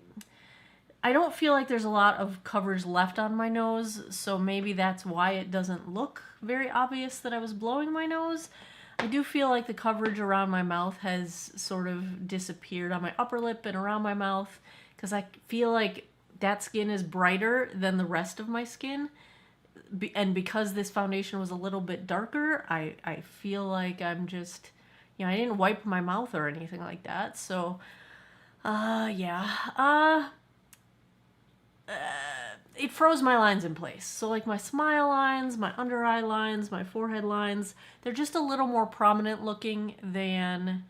don't feel like there's a lot of coverage left on my nose, so maybe that's why it doesn't look very obvious that I was blowing my nose. I do feel like the coverage around my mouth has sort of disappeared on my upper lip and around my mouth, because I feel like that skin is brighter than the rest of my skin. And because this foundation was a little bit darker, I feel like I'm just, I didn't wipe my mouth or anything like that. So, yeah. It froze my lines in place. So like my smile lines, my under eye lines, my forehead lines, they're just a little more prominent looking than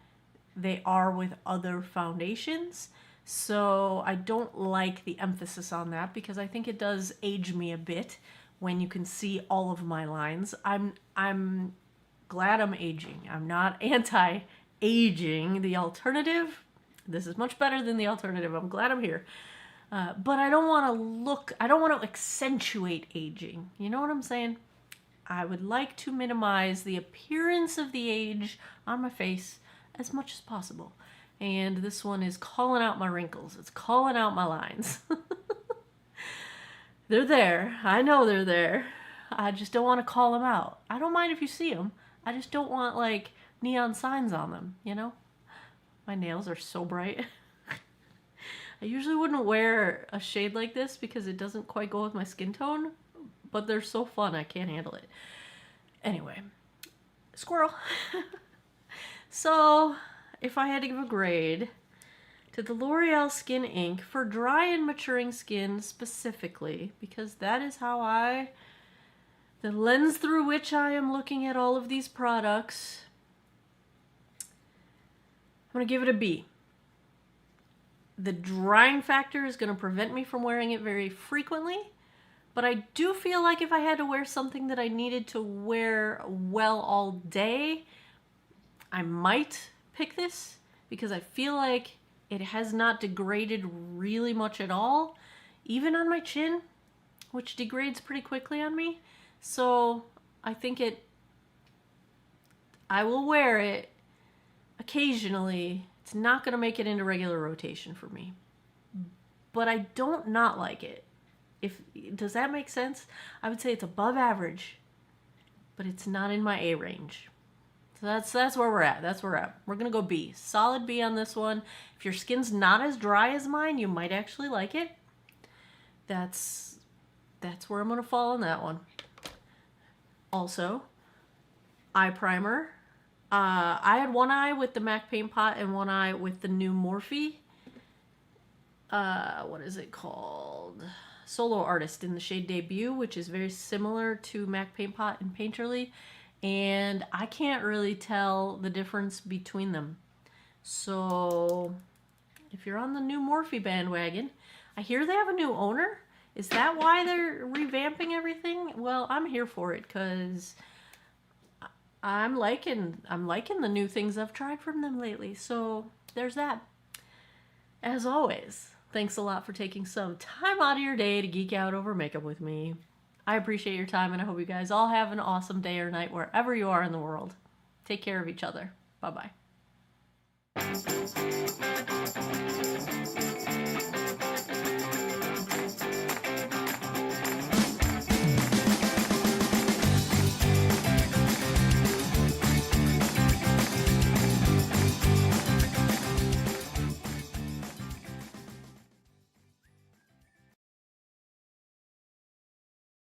they are with other foundations. So I don't like the emphasis on that because I think it does age me a bit when you can see all of my lines. I'm glad I'm aging. I'm not anti-aging. The alternative, this is much better than the alternative. I'm glad I'm here. But I don't want to accentuate aging. You know what I'm saying? I would like to minimize the appearance of the age on my face as much as possible. And this one is calling out my wrinkles. It's calling out my lines. They're there. I know they're there. I just don't want to call them out. I don't mind if you see them. I just don't want like neon signs on them, you know? My nails are so bright. I usually wouldn't wear a shade like this because it doesn't quite go with my skin tone, but they're so fun, I can't handle it. Anyway, squirrel. So, if I had to give a grade to the L'Oreal Skin Ink for dry and maturing skin specifically, because that is how the lens through which I am looking at all of these products, I'm going to give it a B. The drying factor is going to prevent me from wearing it very frequently, but I do feel like if I had to wear something that I needed to wear well all day, I might pick this because I feel like it has not degraded really much at all, even on my chin, which degrades pretty quickly on me. So I think I will wear it occasionally. It's not going to make it into regular rotation for me. But I don't not like it. Does that make sense? I would say it's above average, but it's not in my A range. So that's where we're at. That's where we're at. We're going to go B. Solid B on this one. If your skin's not as dry as mine, you might actually like it. That's where I'm going to fall on that one. Also, eye primer. I had one eye with the MAC Paint Pot and one eye with the new Morphe. What is it called? Solo Artist in the shade Debut, which is very similar to MAC Paint Pot and Painterly. And I can't really tell the difference between them. So if you're on the new Morphe bandwagon, I hear they have a new owner. Is that why they're revamping everything? Well, I'm here for it because I'm liking the new things I've tried from them lately. So there's that. As always, thanks a lot for taking some time out of your day to geek out over makeup with me. I appreciate your time, and I hope you guys all have an awesome day or night wherever you are in the world. Take care of each other. Bye-bye.